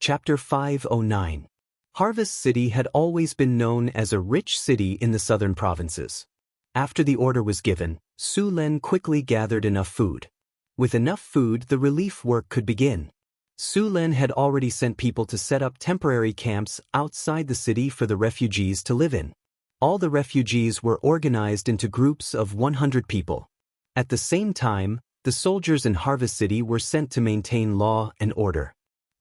Chapter 509. Harvest City had always been known as a rich city in the southern provinces. After the order was given, Su Len quickly gathered enough food. With enough food, the relief work could begin. Su Len had already sent people to set up temporary camps outside the city for the refugees to live in. All the refugees were organized into groups of 100 people. At the same time, the soldiers in Harvest City were sent to maintain law and order.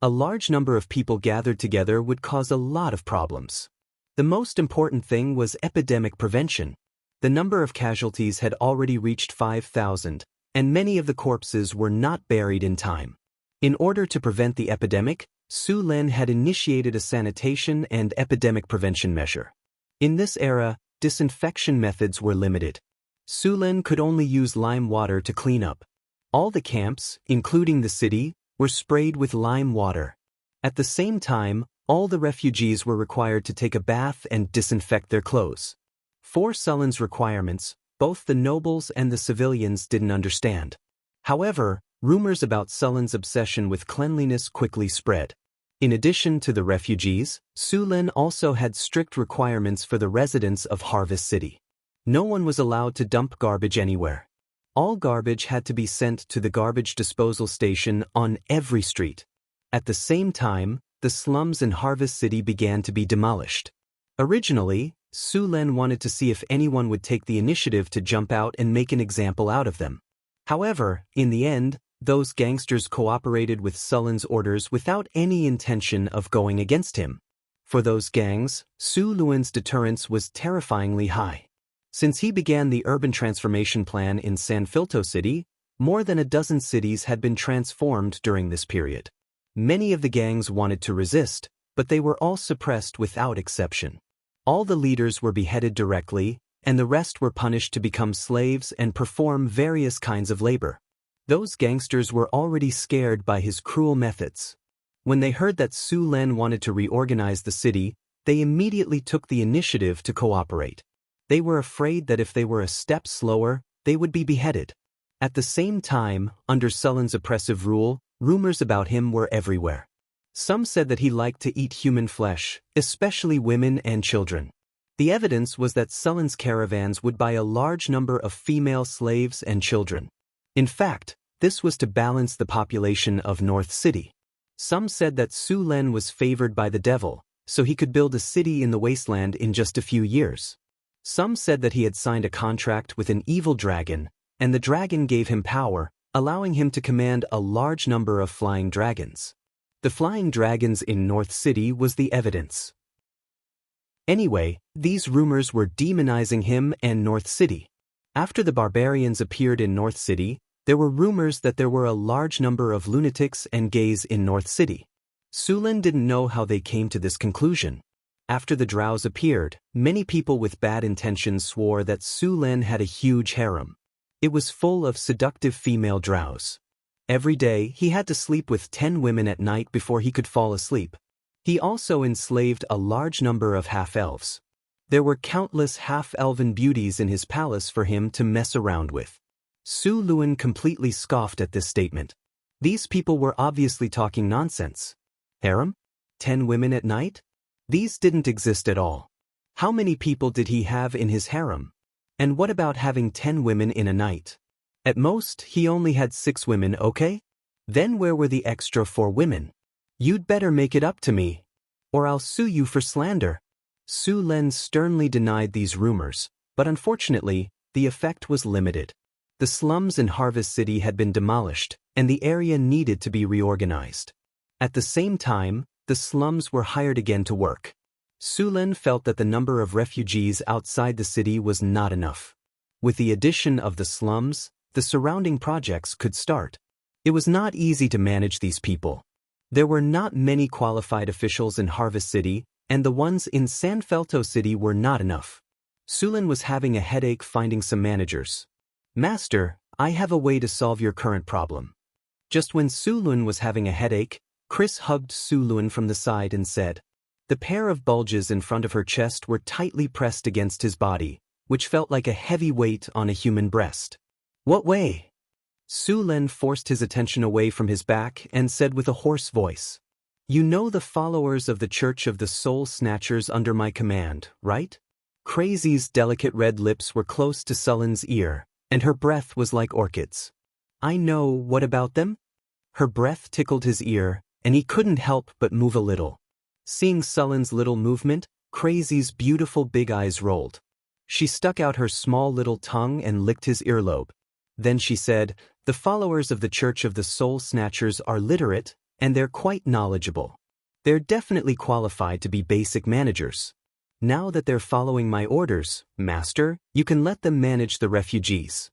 A large number of people gathered together would cause a lot of problems. The most important thing was epidemic prevention. The number of casualties had already reached 5,000, and many of the corpses were not buried in time. In order to prevent the epidemic, Su Len had initiated a sanitation and epidemic prevention measure. In this era, disinfection methods were limited. Su Len could only use lime water to clean up. All the camps, including the city, were sprayed with lime water. At the same time, all the refugees were required to take a bath and disinfect their clothes. For Sulen's requirements, both the nobles and the civilians didn't understand. However, rumors about Sulen's obsession with cleanliness quickly spread. In addition to the refugees, Su Len also had strict requirements for the residents of Harvest City. No one was allowed to dump garbage anywhere. All garbage had to be sent to the garbage disposal station on every street. At the same time, the slums in Harvest City began to be demolished. Originally, Su Len wanted to see if anyone would take the initiative to jump out and make an example out of them. However, in the end, those gangsters cooperated with Sulen's orders without any intention of going against him. For those gangs, Su Len's deterrence was terrifyingly high. Since he began the urban transformation plan in Sanfilto City, more than a dozen cities had been transformed during this period. Many of the gangs wanted to resist, but they were all suppressed without exception. All the leaders were beheaded directly, and the rest were punished to become slaves and perform various kinds of labor. Those gangsters were already scared by his cruel methods. When they heard that Su Len wanted to reorganize the city, they immediately took the initiative to cooperate. They were afraid that if they were a step slower, they would be beheaded. At the same time, under Sulen's oppressive rule, rumors about him were everywhere. Some said that he liked to eat human flesh, especially women and children. The evidence was that Sulen's caravans would buy a large number of female slaves and children. In fact, this was to balance the population of North City. Some said that Su Len was favored by the devil, so he could build a city in the wasteland in just a few years. Some said that he had signed a contract with an evil dragon, and the dragon gave him power, allowing him to command a large number of flying dragons. The flying dragons in North City was the evidence. Anyway, these rumors were demonizing him and North City. After the barbarians appeared in North City, there were rumors that there were a large number of lunatics and gays in North City. Su Len didn't know how they came to this conclusion. After the drows appeared, many people with bad intentions swore that Su Len had a huge harem. It was full of seductive female drows. Every day, he had to sleep with 10 women at night before he could fall asleep. He also enslaved a large number of half-elves. There were countless half-elven beauties in his palace for him to mess around with. Su Len completely scoffed at this statement. These people were obviously talking nonsense. Harem? 10 women at night? These didn't exist at all. How many people did he have in his harem? And what about having 10 women in a night? At most, he only had 6 women, okay? Then where were the extra 4 women? You'd better make it up to me, or I'll sue you for slander. Su Len sternly denied these rumors, but unfortunately, the effect was limited. The slums in Harvest City had been demolished, and the area needed to be reorganized. At the same time, the slums were hired again to work. Su Len felt that the number of refugees outside the city was not enough. With the addition of the slums, the surrounding projects could start. It was not easy to manage these people. There were not many qualified officials in Harvest City, and the ones in Sanfilto City were not enough. Su Len was having a headache finding some managers. "Master, I have a way to solve your current problem." Just when Su Len was having a headache, Chris hugged Su Len from the side and said. The pair of bulges in front of her chest were tightly pressed against his body, which felt like a heavy weight on a human breast. "What way?" Su Len forced his attention away from his back and said with a hoarse voice. You know the followers of the Church of the Soul Snatchers under my command, right? Crazy's delicate red lips were close to Sullen's ear, and her breath was like orchids. I know, what about them? Her breath tickled his ear, and he couldn't help but move a little. Seeing Sullen's little movement, Crazy's beautiful big eyes rolled. She stuck out her small little tongue and licked his earlobe. Then she said, "The followers of the Church of the Soul Snatchers are literate, and they're quite knowledgeable. They're definitely qualified to be basic managers. Now that they're following my orders, Master, you can let them manage the refugees."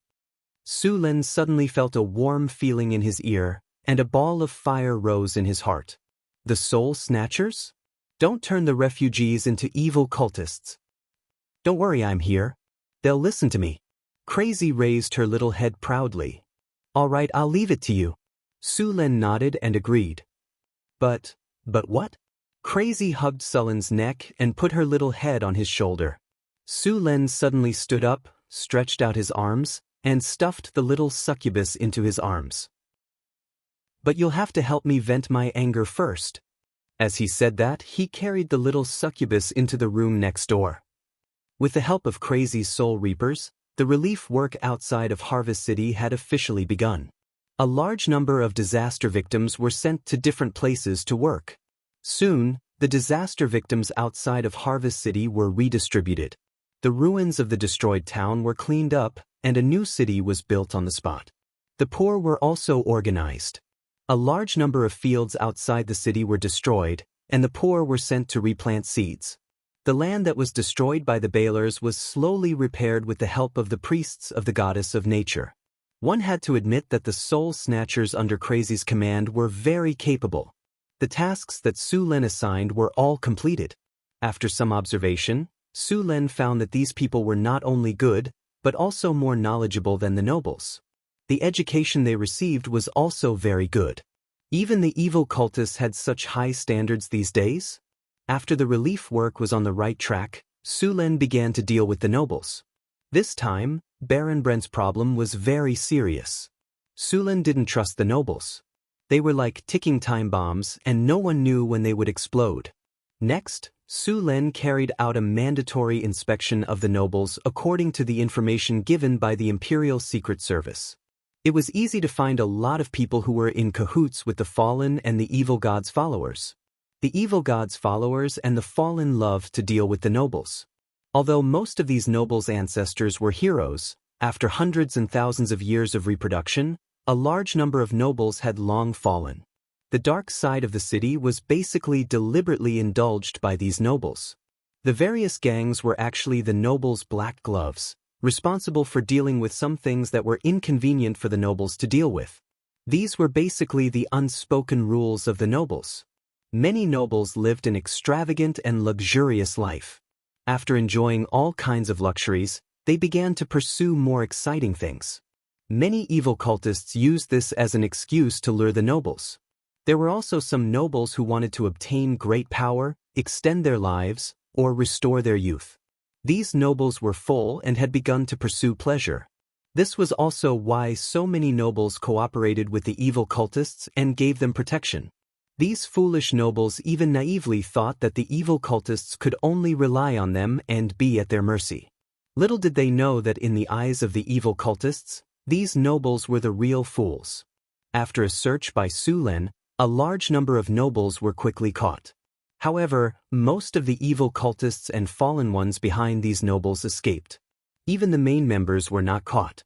Su Len suddenly felt a warm feeling in his ear, and a ball of fire rose in his heart. The Soul Snatchers? Don't turn the refugees into evil cultists. Don't worry, I'm here. They'll listen to me. Crazy raised her little head proudly. All right, I'll leave it to you. Su Len nodded and agreed. But what? Crazy hugged Sullen's neck and put her little head on his shoulder. Su Len suddenly stood up, stretched out his arms, and stuffed the little succubus into his arms. But you'll have to help me vent my anger first. As he said that, he carried the little succubus into the room next door. With the help of Crazy's soul reapers, the relief work outside of Harvest City had officially begun. A large number of disaster victims were sent to different places to work. Soon, the disaster victims outside of Harvest City were redistributed. The ruins of the destroyed town were cleaned up, and a new city was built on the spot. The poor were also organized. A large number of fields outside the city were destroyed, and the poor were sent to replant seeds. The land that was destroyed by the Balers was slowly repaired with the help of the priests of the goddess of nature. One had to admit that the Soul Snatchers under Crazy's command were very capable. The tasks that Su Len assigned were all completed. After some observation, Su Len found that these people were not only good, but also more knowledgeable than the nobles. The education they received was also very good. Even the evil cultists had such high standards these days. After the relief work was on the right track, Su Len began to deal with the nobles. This time, Baron Brent's problem was very serious. Su Len didn't trust the nobles. They were like ticking time bombs, and no one knew when they would explode. Next, Su Len carried out a mandatory inspection of the nobles according to the information given by the Imperial Secret Service. It was easy to find a lot of people who were in cahoots with the Fallen and the Evil God's followers. The Evil God's followers and the Fallen loved to deal with the nobles. Although most of these nobles' ancestors were heroes, after hundreds and thousands of years of reproduction, a large number of nobles had long fallen. The dark side of the city was basically deliberately indulged by these nobles. The various gangs were actually the nobles' black gloves, responsible for dealing with some things that were inconvenient for the nobles to deal with. These were basically the unspoken rules of the nobles. Many nobles lived an extravagant and luxurious life. After enjoying all kinds of luxuries, they began to pursue more exciting things. Many evil cultists used this as an excuse to lure the nobles. There were also some nobles who wanted to obtain great power, extend their lives, or restore their youth. These nobles were full and had begun to pursue pleasure. This was also why so many nobles cooperated with the evil cultists and gave them protection. These foolish nobles even naively thought that the evil cultists could only rely on them and be at their mercy. Little did they know that in the eyes of the evil cultists, these nobles were the real fools. After a search by Su Len, a large number of nobles were quickly caught. However, most of the evil cultists and fallen ones behind these nobles escaped. Even the main members were not caught.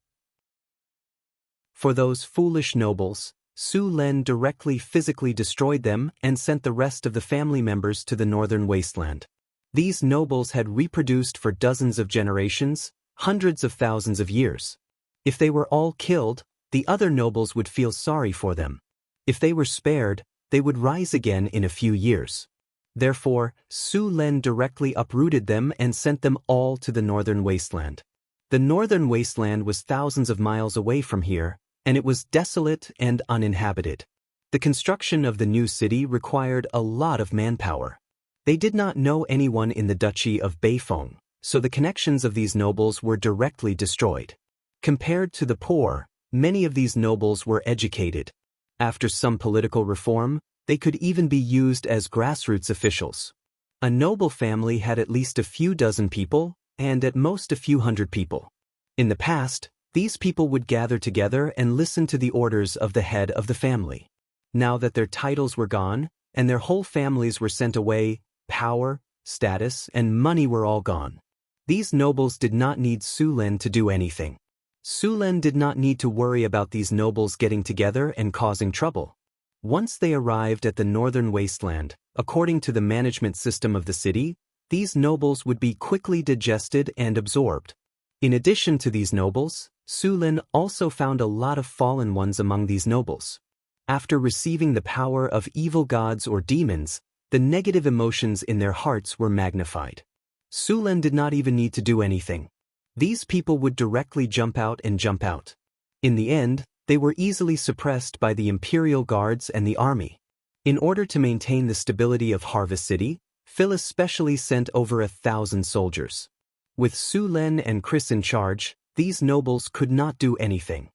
For those foolish nobles, Su Len directly physically destroyed them and sent the rest of the family members to the northern wasteland. These nobles had reproduced for dozens of generations, hundreds of thousands of years. If they were all killed, the other nobles would feel sorry for them. If they were spared, they would rise again in a few years. Therefore, Su Len directly uprooted them and sent them all to the northern wasteland. The northern wasteland was thousands of miles away from here, and it was desolate and uninhabited. The construction of the new city required a lot of manpower. They did not know anyone in the Duchy of Beifeng, so the connections of these nobles were directly destroyed. Compared to the poor, many of these nobles were educated. After some political reform, They could even be used as grassroots officials. A noble family had at least a few dozen people, and at most a few hundred people. In the past, these people would gather together and listen to the orders of the head of the family. Now that their titles were gone, and their whole families were sent away, power, status, and money were all gone. These nobles did not need Su Lin to do anything. Su Lin did not need to worry about these nobles getting together and causing trouble. Once they arrived at the northern wasteland, according to the management system of the city, these nobles would be quickly digested and absorbed. In addition to these nobles, Su Lin also found a lot of fallen ones among these nobles. After receiving the power of evil gods or demons, the negative emotions in their hearts were magnified. Su Lin did not even need to do anything. These people would directly jump out and jump out. In the end, they were easily suppressed by the imperial guards and the army. In order to maintain the stability of Harvest City, Phyllis specially sent over 1,000 soldiers. With Su Lin and Chris in charge, these nobles could not do anything.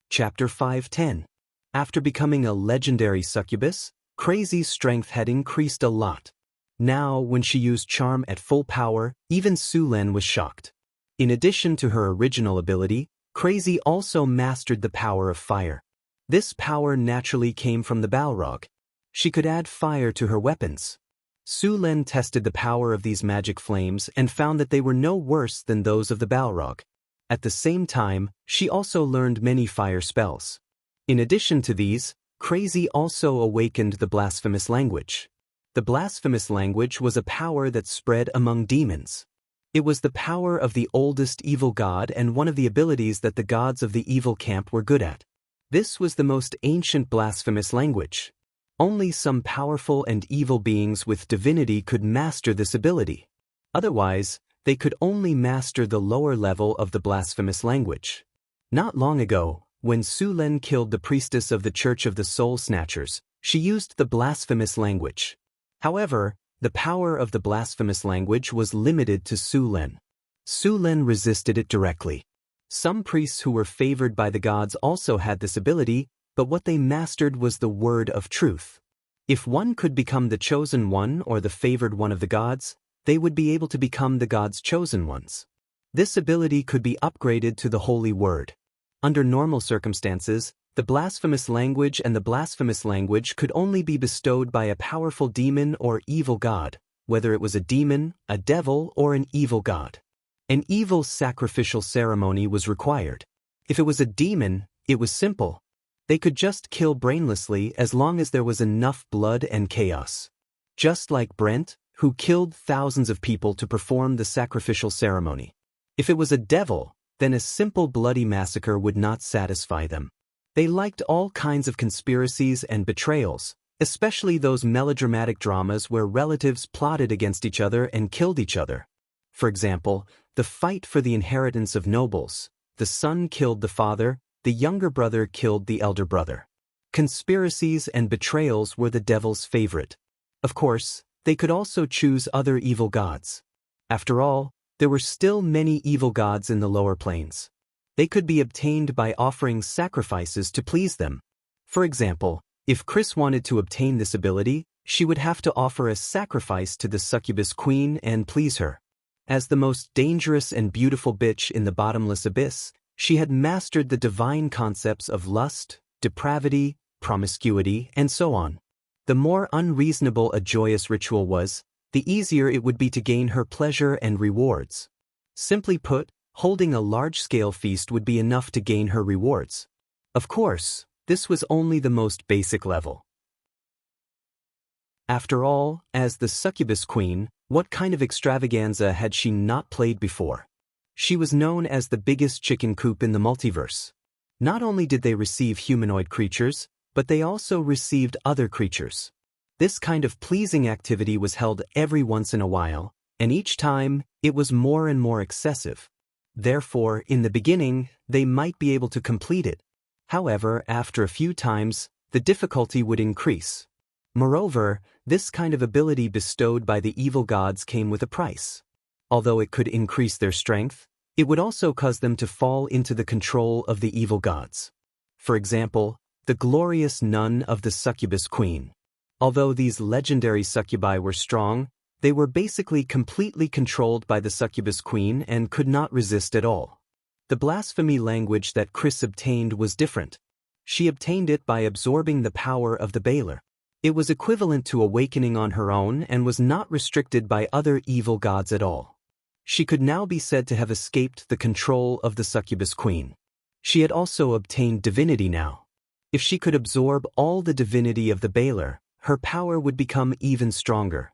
Chapter 5:10. After becoming a legendary succubus, Crazy's strength had increased a lot. Now, when she used charm at full power, even Su Lin was shocked. In addition to her original ability, Crazy also mastered the power of fire. This power naturally came from the Balrog. She could add fire to her weapons. Su Lin tested the power of these magic flames and found that they were no worse than those of the Balrog. At the same time, she also learned many fire spells. In addition to these, Crazy also awakened the blasphemous language. The blasphemous language was a power that spread among demons. It was the power of the oldest evil god and one of the abilities that the gods of the evil camp were good at. This was the most ancient blasphemous language. Only some powerful and evil beings with divinity could master this ability. Otherwise, they could only master the lower level of the blasphemous language. Not long ago, when Su Lin killed the priestess of the Church of the Soul Snatchers, she used the blasphemous language. However, the power of the blasphemous language was limited to Su Lin. Su Lin resisted it directly. Some priests who were favored by the gods also had this ability, but what they mastered was the word of truth. If one could become the chosen one or the favored one of the gods, they would be able to become the gods' chosen ones. This ability could be upgraded to the holy word. Under normal circumstances, the blasphemous language and the blasphemous language could only be bestowed by a powerful demon or evil god, whether it was a demon, a devil, or an evil god. An evil sacrificial ceremony was required. If it was a demon, it was simple. They could just kill brainlessly as long as there was enough blood and chaos. Just like Brent, who killed thousands of people to perform the sacrificial ceremony. If it was a devil, then a simple bloody massacre would not satisfy them. They liked all kinds of conspiracies and betrayals, especially those melodramatic dramas where relatives plotted against each other and killed each other. For example, the fight for the inheritance of nobles. The son killed the father, the younger brother killed the elder brother. Conspiracies and betrayals were the devil's favorite. Of course, they could also choose other evil gods. After all, there were still many evil gods in the lower planes. They could be obtained by offering sacrifices to please them. For example, if Chris wanted to obtain this ability, she would have to offer a sacrifice to the succubus queen and please her. As the most dangerous and beautiful bitch in the bottomless abyss, she had mastered the divine concepts of lust, depravity, promiscuity, and so on. The more unreasonable a joyous ritual was, the easier it would be to gain her pleasure and rewards. Simply put, holding a large-scale feast would be enough to gain her rewards. Of course, this was only the most basic level. After all, as the succubus queen, what kind of extravaganza had she not played before? She was known as the biggest chicken coop in the multiverse. Not only did they receive humanoid creatures, but they also received other creatures. This kind of pleasing activity was held every once in a while, and each time, it was more and more excessive. Therefore, in the beginning, they might be able to complete it. However, after a few times, the difficulty would increase. Moreover, this kind of ability bestowed by the evil gods came with a price. Although it could increase their strength, it would also cause them to fall into the control of the evil gods. For example, the glorious nun of the succubus queen. Although these legendary succubi were strong, they were basically completely controlled by the succubus queen and could not resist at all. The blasphemy language that Chris obtained was different. She obtained it by absorbing the power of the Baler. It was equivalent to awakening on her own and was not restricted by other evil gods at all. She could now be said to have escaped the control of the succubus queen. She had also obtained divinity now. If she could absorb all the divinity of the Baler, her power would become even stronger.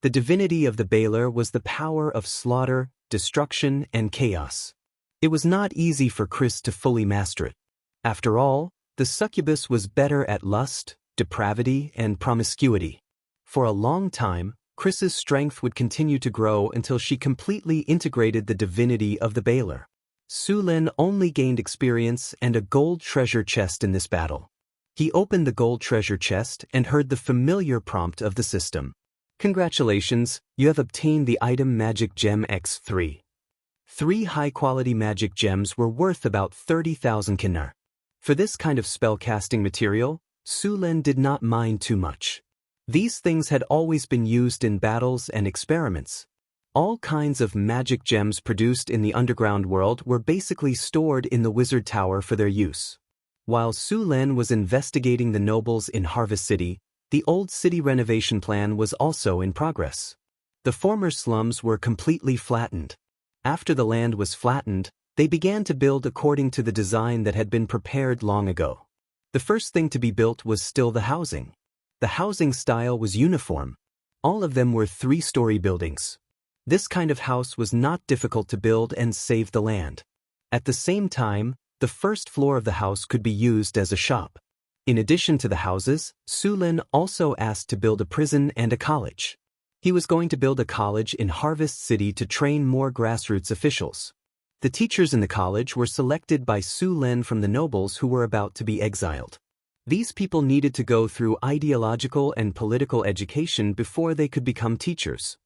The divinity of the Baler was the power of slaughter, destruction, and chaos. It was not easy for Chris to fully master it. After all, the succubus was better at lust, depravity, and promiscuity. For a long time, Chris's strength would continue to grow until she completely integrated the divinity of the Baler. Su Lin only gained experience and a gold treasure chest in this battle. He opened the gold treasure chest and heard the familiar prompt of the system. Congratulations, you have obtained the item Magic Gem X3. 3 high-quality magic gems were worth about 30,000 kinar. For this kind of spell-casting material, Su Lin did not mind too much. These things had always been used in battles and experiments. All kinds of magic gems produced in the underground world were basically stored in the wizard tower for their use. While Su Lin was investigating the nobles in Harvest City, the old city renovation plan was also in progress. The former slums were completely flattened. After the land was flattened, they began to build according to the design that had been prepared long ago. The first thing to be built was still the housing. The housing style was uniform. All of them were 3-story buildings. This kind of house was not difficult to build and saved the land. At the same time, the first floor of the house could be used as a shop. In addition to the houses, Su Lin also asked to build a prison and a college. He was going to build a college in Harvest City to train more grassroots officials. The teachers in the college were selected by Su Lin from the nobles who were about to be exiled. These people needed to go through ideological and political education before they could become teachers.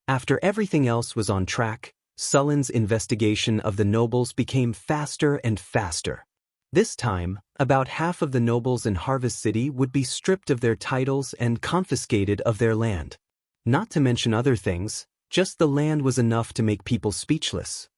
After everything else was on track, Su Lin's investigation of the nobles became faster and faster. This time, about half of the nobles in Harvest City would be stripped of their titles and confiscated of their land. Not to mention other things, just the land was enough to make people speechless.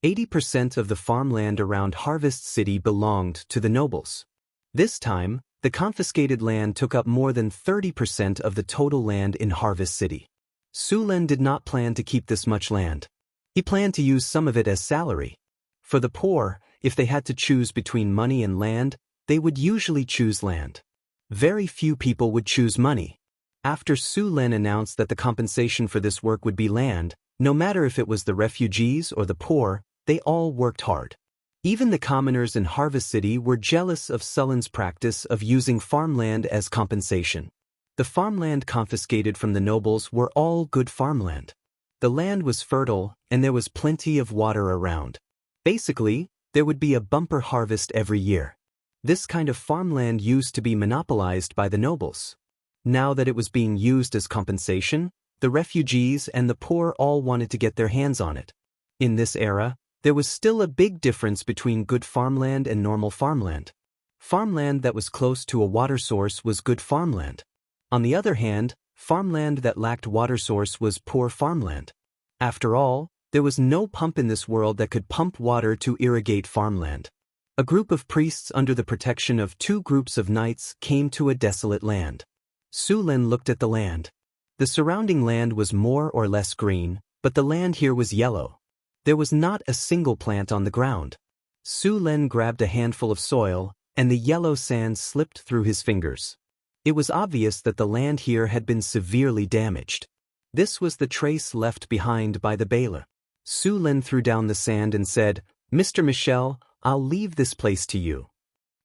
80% of the farmland around Harvest City belonged to the nobles. This time, the confiscated land took up more than 30% of the total land in Harvest City. Su Lin did not plan to keep this much land. He planned to use some of it as salary. For the poor, if they had to choose between money and land, they would usually choose land. Very few people would choose money. After Su Lin announced that the compensation for this work would be land, no matter if it was the refugees or the poor, they all worked hard. Even the commoners in Harvest City were jealous of Su Lin's practice of using farmland as compensation. The farmland confiscated from the nobles were all good farmland. The land was fertile, and there was plenty of water around. Basically, there would be a bumper harvest every year. This kind of farmland used to be monopolized by the nobles. Now that it was being used as compensation, the refugees and the poor all wanted to get their hands on it. In this era, there was still a big difference between good farmland and normal farmland. Farmland that was close to a water source was good farmland. On the other hand, farmland that lacked water source was poor farmland. After all, there was no pump in this world that could pump water to irrigate farmland. A group of priests under the protection of 2 groups of knights came to a desolate land. Su Lin looked at the land. The surrounding land was more or less green, but the land here was yellow. There was not a single plant on the ground. Su Lin grabbed a handful of soil, and the yellow sand slipped through his fingers. It was obvious that the land here had been severely damaged. This was the trace left behind by the Baler. Su Lin threw down the sand and said, "Mr. Michel, I'll leave this place to you."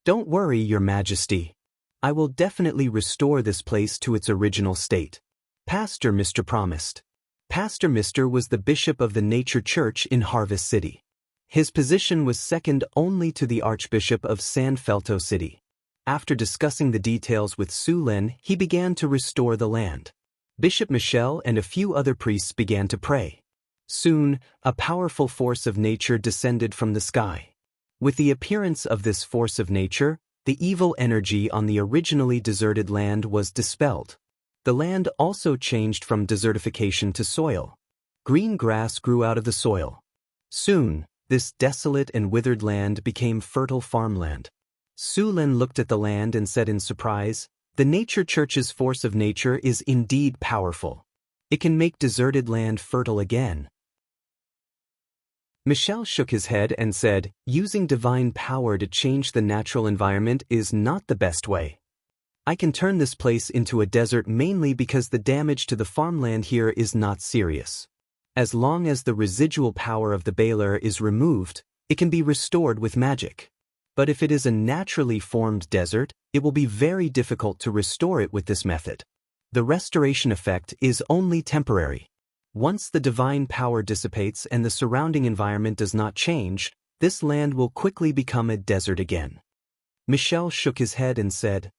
"Don't worry, Your Majesty. I will definitely restore this place to its original state." Pastor Mr. promised. Pastor Mr. was the bishop of the Nature Church in Harvest City. His position was second only to the Archbishop of San Felto City. After discussing the details with Su Lin, he began to restore the land. Bishop Michel and a few other priests began to pray. Soon, a powerful force of nature descended from the sky. With the appearance of this force of nature, the evil energy on the originally deserted land was dispelled. The land also changed from desertification to soil. Green grass grew out of the soil. Soon, this desolate and withered land became fertile farmland. Su Lin looked at the land and said in surprise, "The Nature Church's force of nature is indeed powerful. It can make deserted land fertile again." Michel shook his head and said, "Using divine power to change the natural environment is not the best way. I can turn this place into a desert mainly because the damage to the farmland here is not serious. As long as the residual power of the Baler is removed, it can be restored with magic. But if it is a naturally formed desert, it will be very difficult to restore it with this method. The restoration effect is only temporary. Once the divine power dissipates and the surrounding environment does not change, this land will quickly become a desert again." Michel shook his head and said,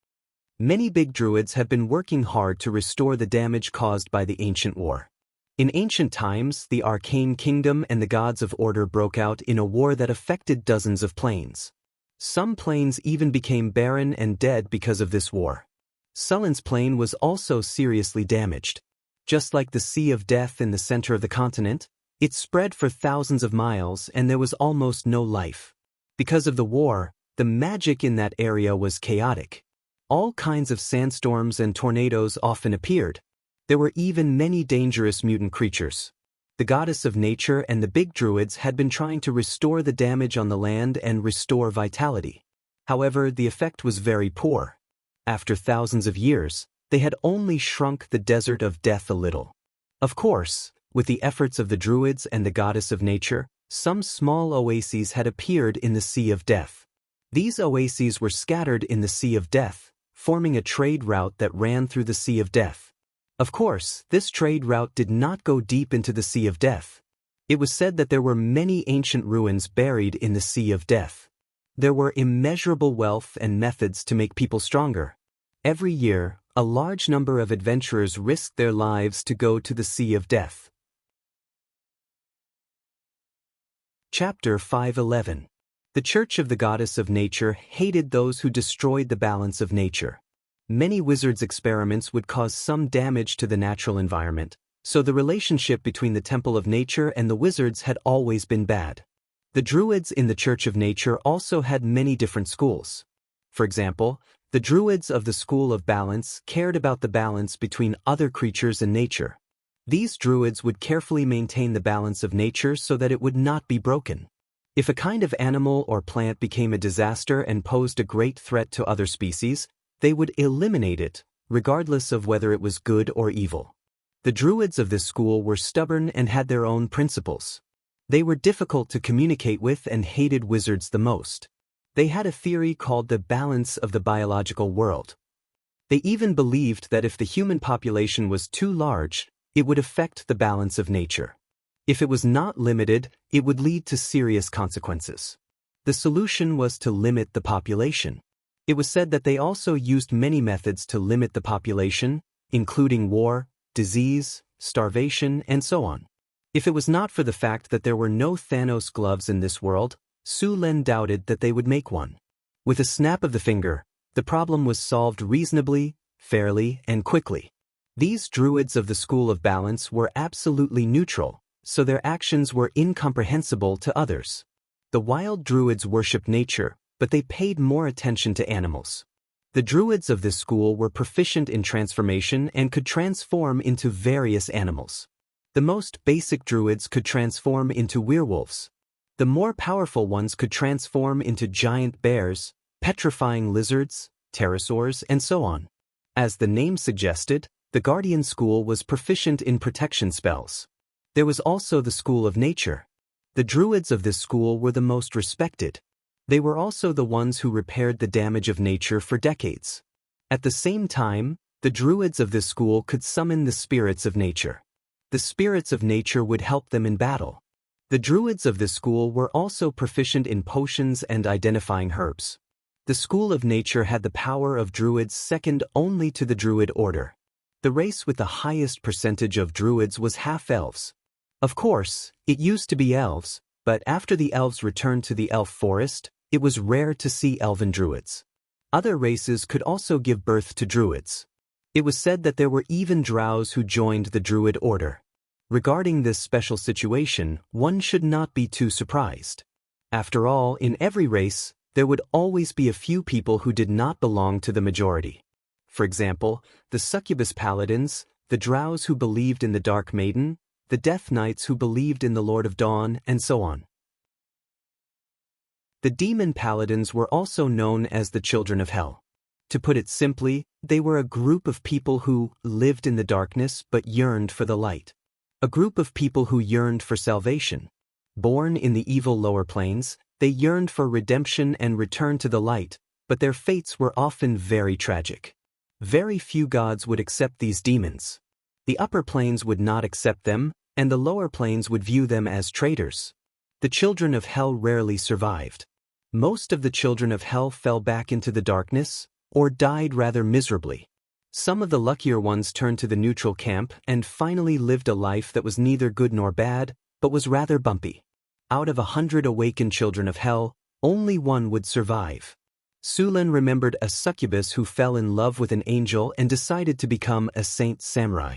"Many big druids have been working hard to restore the damage caused by the ancient war. In ancient times, the Arcane Kingdom and the Gods of Order broke out in a war that affected dozens of planes. Some planes even became barren and dead because of this war. Sullen's plane was also seriously damaged. Just like the Sea of Death in the center of the continent, it spread for thousands of miles and there was almost no life. Because of the war, the magic in that area was chaotic. All kinds of sandstorms and tornadoes often appeared. There were even many dangerous mutant creatures. The goddess of nature and the big druids had been trying to restore the damage on the land and restore vitality. However, the effect was very poor. After thousands of years, they had only shrunk the desert of death a little. Of course, with the efforts of the druids and the goddess of nature, some small oases had appeared in the Sea of Death. These oases were scattered in the Sea of Death, forming a trade route that ran through the Sea of Death. Of course, this trade route did not go deep into the Sea of Death. It was said that there were many ancient ruins buried in the Sea of Death. There were immeasurable wealth and methods to make people stronger. Every year, a large number of adventurers risked their lives to go to the Sea of Death. Chapter 511. The Church of the Goddess of Nature hated those who destroyed the balance of nature. Many wizards' experiments would cause some damage to the natural environment, so the relationship between the Temple of Nature and the wizards had always been bad. The druids in the Church of Nature also had many different schools. For example, the druids of the School of Balance cared about the balance between other creatures and nature. These druids would carefully maintain the balance of nature so that it would not be broken. If a kind of animal or plant became a disaster and posed a great threat to other species, they would eliminate it, regardless of whether it was good or evil. The druids of this school were stubborn and had their own principles. They were difficult to communicate with and hated wizards the most. They had a theory called the balance of the biological world. They even believed that if the human population was too large, it would affect the balance of nature. If it was not limited, it would lead to serious consequences. The solution was to limit the population. It was said that they also used many methods to limit the population, including war, disease, starvation, and so on. If it was not for the fact that there were no Thanos gloves in this world, Su Lin doubted that they would make one. With a snap of the finger, the problem was solved reasonably, fairly, and quickly. These druids of the School of Balance were absolutely neutral, so their actions were incomprehensible to others. The wild druids worshipped nature, but they paid more attention to animals. The druids of this school were proficient in transformation and could transform into various animals. The most basic druids could transform into werewolves. The more powerful ones could transform into giant bears, petrifying lizards, pterosaurs, and so on. As the name suggested, the Guardian School was proficient in protection spells. There was also the School of Nature. The druids of this school were the most respected. They were also the ones who repaired the damage of nature for decades. At the same time, the druids of this school could summon the spirits of nature. The spirits of nature would help them in battle. The druids of this school were also proficient in potions and identifying herbs. The School of Nature had the power of druids second only to the druid order. The race with the highest percentage of druids was half-elves. Of course, it used to be elves, but after the elves returned to the elf forest, it was rare to see elven druids. Other races could also give birth to druids. It was said that there were even drows who joined the druid order. Regarding this special situation, one should not be too surprised. After all, in every race, there would always be a few people who did not belong to the majority. For example, the succubus paladins, the drows who believed in the Dark Maiden, the Death Knights who believed in the Lord of Dawn, and so on. The demon paladins were also known as the Children of Hell. To put it simply, they were a group of people who lived in the darkness but yearned for the light. A group of people who yearned for salvation. Born in the evil lower planes, they yearned for redemption and return to the light, but their fates were often very tragic. Very few gods would accept these demons. The upper planes would not accept them, and the lower planes would view them as traitors. The children of hell rarely survived. Most of the children of hell fell back into the darkness, or died rather miserably. Some of the luckier ones turned to the neutral camp and finally lived a life that was neither good nor bad, but was rather bumpy. Out of 100 awakened children of hell, only one would survive. Sulen remembered a succubus who fell in love with an angel and decided to become a saint samurai.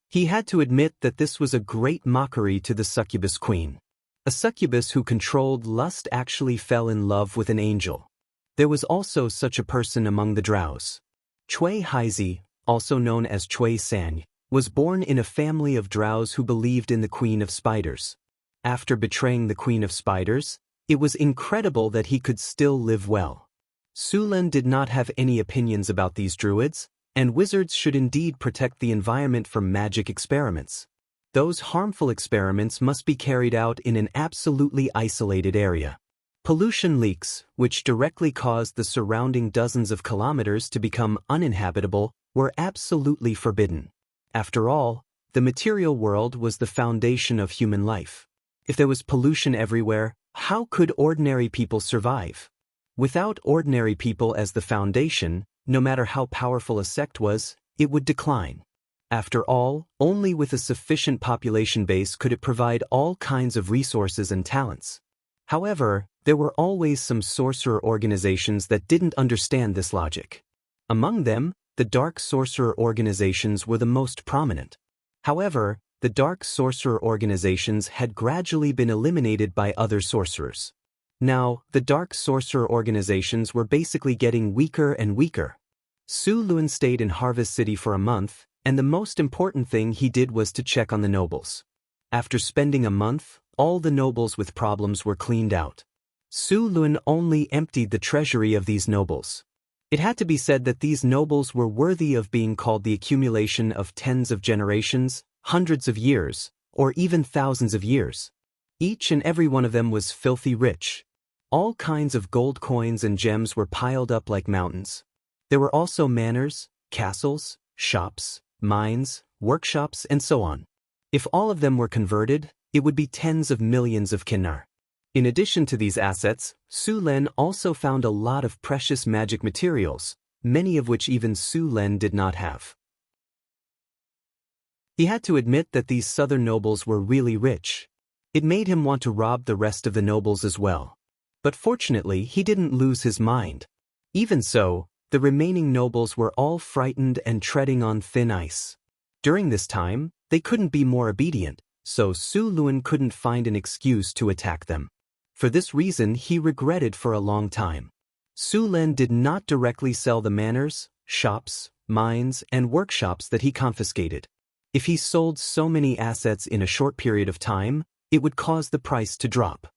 He had to admit that this was a great mockery to the succubus queen. A succubus who controlled lust actually fell in love with an angel. There was also such a person among the drows. Chui Haizi, also known as Chui San, was born in a family of drows who believed in the Queen of Spiders. After betraying the Queen of Spiders, it was incredible that he could still live well. Sulen did not have any opinions about these druids, and wizards should indeed protect the environment from magic experiments. Those harmful experiments must be carried out in an absolutely isolated area. Pollution leaks, which directly caused the surrounding dozens of kilometers to become uninhabitable, were absolutely forbidden. After all, the material world was the foundation of human life. If there was pollution everywhere, how could ordinary people survive? Without ordinary people as the foundation, no matter how powerful a sect was, it would decline. After all, only with a sufficient population base could it provide all kinds of resources and talents. However, there were always some sorcerer organizations that didn't understand this logic. Among them, the dark sorcerer organizations were the most prominent. However, the dark sorcerer organizations had gradually been eliminated by other sorcerers. Now, the dark sorcerer organizations were basically getting weaker and weaker. Su Lun stayed in Harvest City for a month, and the most important thing he did was to check on the nobles. After spending a month, all the nobles with problems were cleaned out. Su Lun only emptied the treasury of these nobles. It had to be said that these nobles were worthy of being called the accumulation of tens of generations, hundreds of years, or even thousands of years. Each and every one of them was filthy rich. All kinds of gold coins and gems were piled up like mountains. There were also manors, castles, shops, mines, workshops, and so on. If all of them were converted, it would be tens of millions of kinar. In addition to these assets, Su Len also found a lot of precious magic materials, many of which even Su Len did not have. He had to admit that these southern nobles were really rich. It made him want to rob the rest of the nobles as well. But fortunately, he didn't lose his mind. Even so, the remaining nobles were all frightened and treading on thin ice. During this time, they couldn't be more obedient, so Su Lun couldn't find an excuse to attack them. For this reason, he regretted for a long time. Su Len did not directly sell the manors, shops, mines, and workshops that he confiscated. If he sold so many assets in a short period of time, it would cause the price to drop.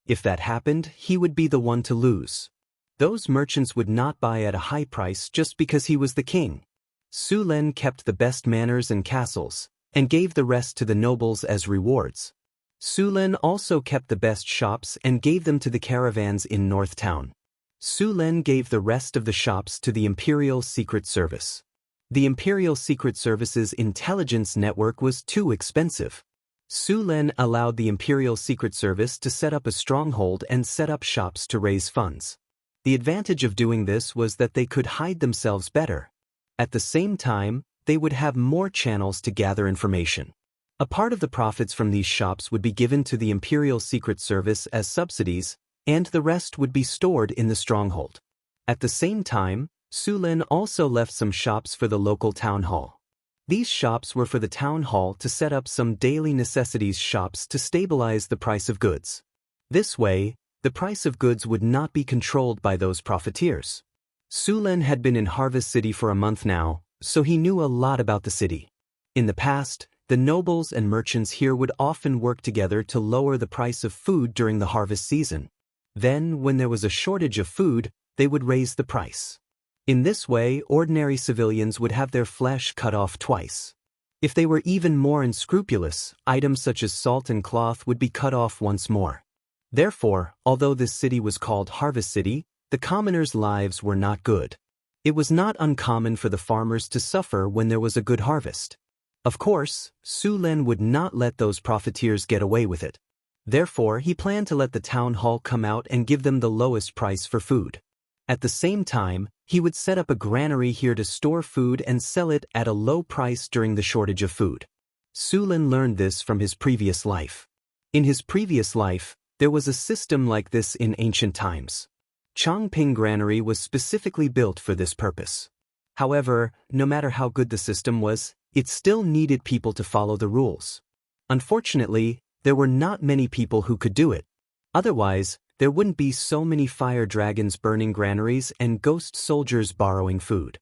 If that happened, he would be the one to lose. Those merchants would not buy at a high price just because he was the king. Su Len kept the best manors and castles, and gave the rest to the nobles as rewards. Su Len also kept the best shops and gave them to the caravans in North Town. Su Len gave the rest of the shops to the Imperial Secret Service. The Imperial Secret Service's intelligence network was too expensive. Su Len allowed the Imperial Secret Service to set up a stronghold and set up shops to raise funds. The advantage of doing this was that they could hide themselves better. At the same time, they would have more channels to gather information. A part of the profits from these shops would be given to the Imperial Secret Service as subsidies, and the rest would be stored in the stronghold. At the same time, Su Lin also left some shops for the local town hall. These shops were for the town hall to set up some daily necessities shops to stabilize the price of goods. This way, the price of goods would not be controlled by those profiteers. Su Lin had been in Harvest City for a month now, so he knew a lot about the city. In the past, the nobles and merchants here would often work together to lower the price of food during the harvest season. Then, when there was a shortage of food, they would raise the price. In this way, ordinary civilians would have their flesh cut off twice. If they were even more unscrupulous, items such as salt and cloth would be cut off once more. Therefore, although this city was called Harvest City, the commoners' lives were not good. It was not uncommon for the farmers to suffer when there was a good harvest. Of course, Su Lin would not let those profiteers get away with it. Therefore, he planned to let the town hall come out and give them the lowest price for food. At the same time, he would set up a granary here to store food and sell it at a low price during the shortage of food. Su Lin learned this from his previous life. In his previous life, there was a system like this in ancient times. Chongping Granary was specifically built for this purpose. However, no matter how good the system was, it still needed people to follow the rules. Unfortunately, there were not many people who could do it. Otherwise, there wouldn't be so many fire dragons burning granaries and ghost soldiers borrowing food.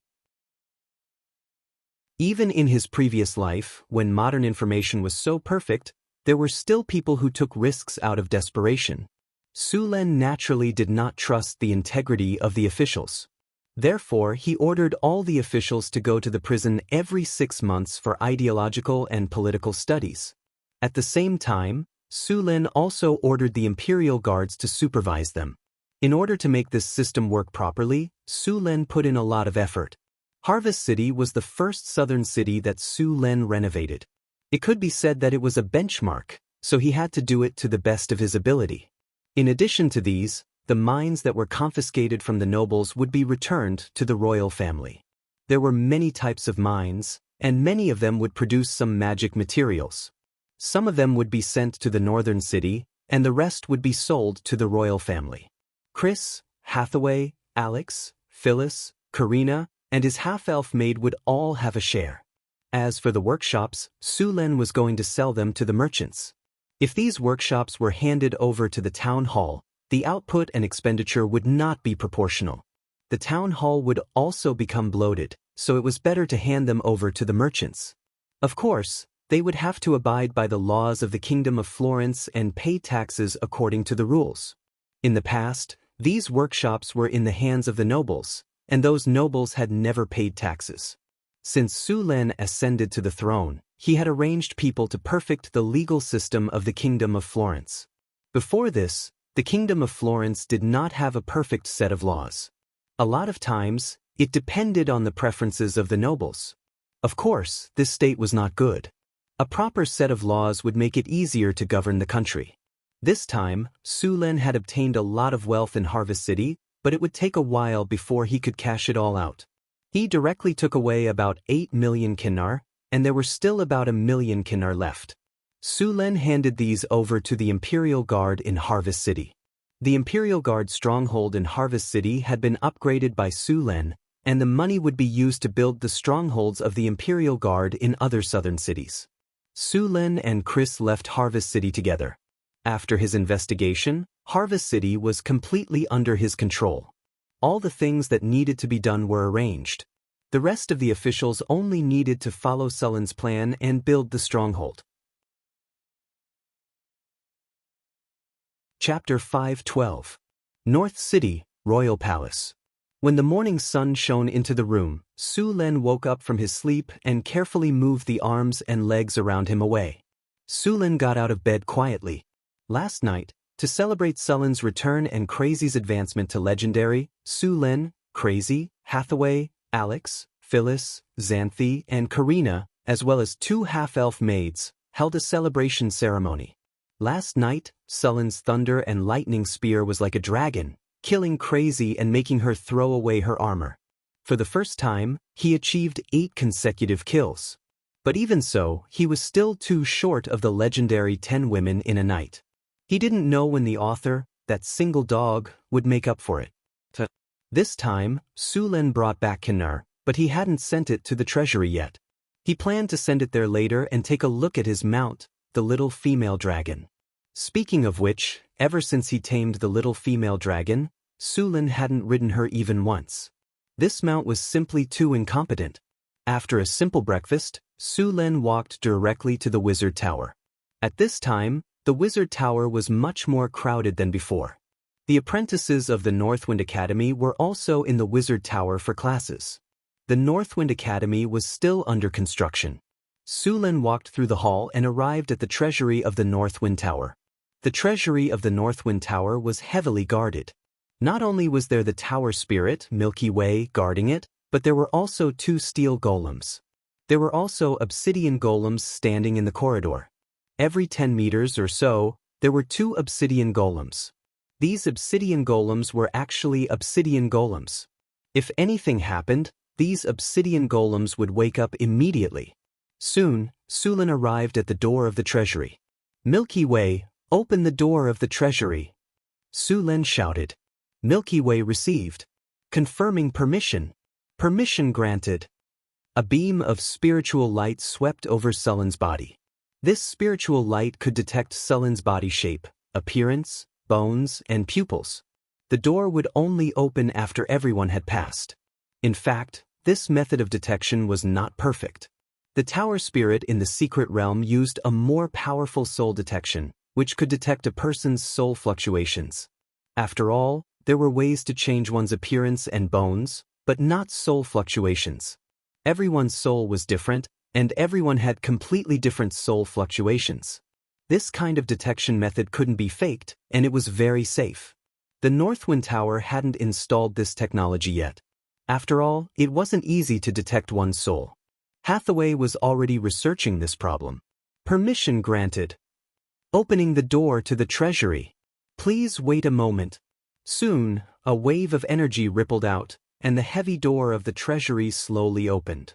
Even in his previous life, when modern information was so perfect, there were still people who took risks out of desperation. Su Lin naturally did not trust the integrity of the officials. Therefore, he ordered all the officials to go to the prison every 6 months for ideological and political studies. At the same time, Su Lin also ordered the imperial guards to supervise them. In order to make this system work properly, Su Lin put in a lot of effort. Harvest City was the first southern city that Su Lin renovated. It could be said that it was a benchmark, so he had to do it to the best of his ability. In addition to these, the mines that were confiscated from the nobles would be returned to the royal family. There were many types of mines, and many of them would produce some magic materials. Some of them would be sent to the northern city, and the rest would be sold to the royal family. Chris, Hathaway, Alex, Phyllis, Karina, and his half-elf maid would all have a share. As for the workshops, Su Lin was going to sell them to the merchants. If these workshops were handed over to the town hall, the output and expenditure would not be proportional. The town hall would also become bloated, so it was better to hand them over to the merchants. Of course, they would have to abide by the laws of the Kingdom of Florence and pay taxes according to the rules. In the past, these workshops were in the hands of the nobles, and those nobles had never paid taxes. Since Su Lin ascended to the throne, he had arranged people to perfect the legal system of the Kingdom of Florence. Before this, the Kingdom of Florence did not have a perfect set of laws. A lot of times, it depended on the preferences of the nobles. Of course, this state was not good. A proper set of laws would make it easier to govern the country. This time, Su Lin had obtained a lot of wealth in Harvest City, but it would take a while before he could cash it all out. He directly took away about 8 million kinar, and there were still about 1 million kinar left. Su Lin handed these over to the Imperial Guard in Harvest City. The Imperial Guard stronghold in Harvest City had been upgraded by Su Lin, and the money would be used to build the strongholds of the Imperial Guard in other southern cities. Su Lin and Chris left Harvest City together. After his investigation, Harvest City was completely under his control. All the things that needed to be done were arranged. The rest of the officials only needed to follow Su Lin's plan and build the stronghold. Chapter 5:12. North City, Royal Palace. When the morning sun shone into the room, Su Lin woke up from his sleep and carefully moved the arms and legs around him away. Su Lin got out of bed quietly. Last night, to celebrate Su Lin's return and Crazy's advancement to legendary, Su Lin, Crazy, Hathaway, Alex, Phyllis, Xanthi, and Karina, as well as 2 half-elf maids, held a celebration ceremony. Last night, Su Lin's thunder and lightning spear was like a dragon, killing Crazy and making her throw away her armor. For the first time, he achieved 8 consecutive kills. But even so, he was still too short of the legendary 10 women in a night. He didn't know when the author, that single dog, would make up for it. This time, Su Len brought back Kinar, but he hadn't sent it to the treasury yet. He planned to send it there later and take a look at his mount, the little female dragon. Speaking of which, ever since he tamed the little female dragon, Su Len hadn't ridden her even once. This mount was simply too incompetent. After a simple breakfast, Su Len walked directly to the wizard tower. At this time, the wizard tower was much more crowded than before. The apprentices of the Northwind Academy were also in the wizard tower for classes. The Northwind Academy was still under construction. Su Len walked through the hall and arrived at the treasury of the Northwind Tower. The treasury of the Northwind Tower was heavily guarded. Not only was there the tower spirit, Milky Way, guarding it, but there were also 2 steel golems. There were also obsidian golems standing in the corridor. Every 10 meters or so, there were 2 obsidian golems. These obsidian golems were actually obsidian golems. If anything happened, these obsidian golems would wake up immediately. Soon, Su Len arrived at the door of the treasury. "Milky Way, open the door of the treasury," Su Len shouted. Milky Way received. Confirming permission. Permission granted. A beam of spiritual light swept over Sullen's body. This spiritual light could detect Sullen's body shape, appearance, bones, and pupils. The door would only open after everyone had passed. In fact, this method of detection was not perfect. The tower spirit in the secret realm used a more powerful soul detection, which could detect a person's soul fluctuations. After all, there were ways to change one's appearance and bones, but not soul fluctuations. Everyone's soul was different, and everyone had completely different soul fluctuations. This kind of detection method couldn't be faked, and it was very safe. The Northwind Tower hadn't installed this technology yet. After all, it wasn't easy to detect one's soul. Hathaway was already researching this problem. Permission granted. Opening the door to the treasury. Please wait a moment. Soon, a wave of energy rippled out, and the heavy door of the treasury slowly opened.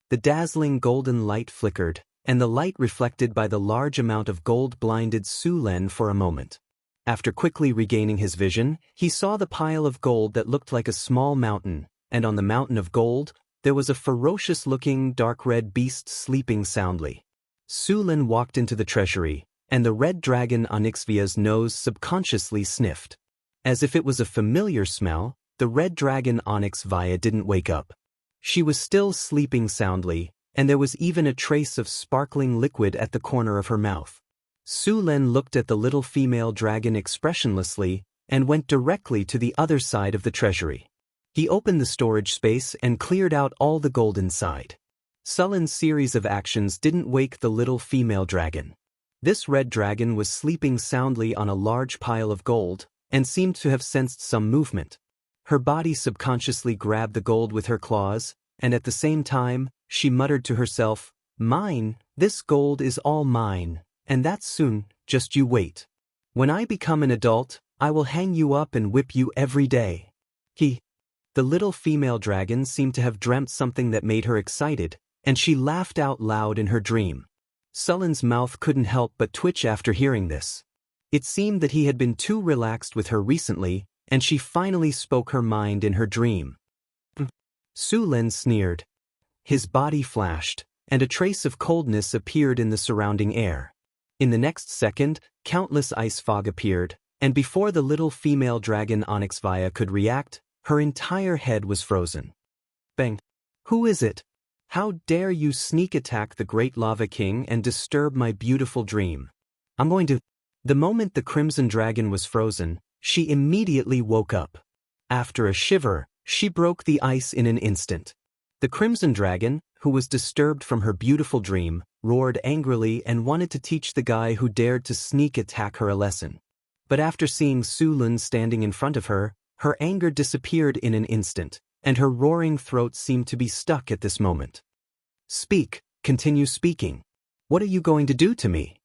The dazzling golden light flickered, and the light reflected by the large amount of gold blinded Su Len for a moment. After quickly regaining his vision, he saw the pile of gold that looked like a small mountain, and on the mountain of gold, there was a ferocious-looking dark red beast sleeping soundly. Su Len walked into the treasury, and the red dragon Onyxvia's nose subconsciously sniffed. As if it was a familiar smell, the red dragon Onyxvia didn't wake up. She was still sleeping soundly, and there was even a trace of sparkling liquid at the corner of her mouth. Su Len looked at the little female dragon expressionlessly and went directly to the other side of the treasury. He opened the storage space and cleared out all the gold inside. Sullen's series of actions didn't wake the little female dragon. This red dragon was sleeping soundly on a large pile of gold and seemed to have sensed some movement. Her body subconsciously grabbed the gold with her claws, and at the same time, she muttered to herself, "Mine, this gold is all mine, and that's soon, just you wait. When I become an adult, I will hang you up and whip you every day." The little female dragon seemed to have dreamt something that made her excited, and she laughed out loud in her dream. Sullen's mouth couldn't help but twitch after hearing this. It seemed that he had been too relaxed with her recently, and she finally spoke her mind in her dream. Su Len sneered. His body flashed, and a trace of coldness appeared in the surrounding air. In the next second, countless ice fog appeared, and before the little female dragon Onyxvia could react, her entire head was frozen. Bang! Who is it? How dare you sneak attack the great lava king and disturb my beautiful dream? I'm going to... The moment the crimson dragon was frozen, she immediately woke up. After a shiver, she broke the ice in an instant. The crimson dragon, who was disturbed from her beautiful dream, roared angrily and wanted to teach the guy who dared to sneak attack her a lesson. But after seeing Su Len standing in front of her, her anger disappeared in an instant, and her roaring throat seemed to be stuck at this moment. "Speak, continue speaking. What are you going to do to me?"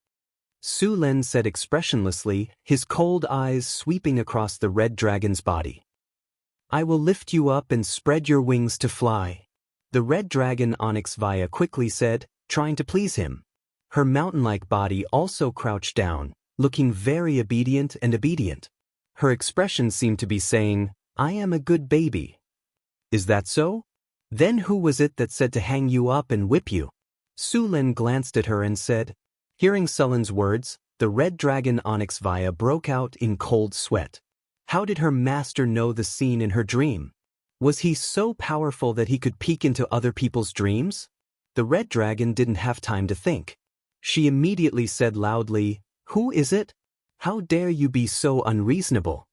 Su Len said expressionlessly, his cold eyes sweeping across the red dragon's body. "I will lift you up and spread your wings to fly," the red dragon Onyxvia quickly said, trying to please him. Her mountain-like body also crouched down, looking very obedient. Her expression seemed to be saying, "I am a good baby." "Is that so? Then who was it that said to hang you up and whip you?" Su Lin glanced at her and said. Hearing Sullen's words, the red dragon Xianxia broke out in cold sweat. How did her master know the scene in her dream? Was he so powerful that he could peek into other people's dreams? The red dragon didn't have time to think. She immediately said loudly, "Who is it? How dare you be so unreasonable?"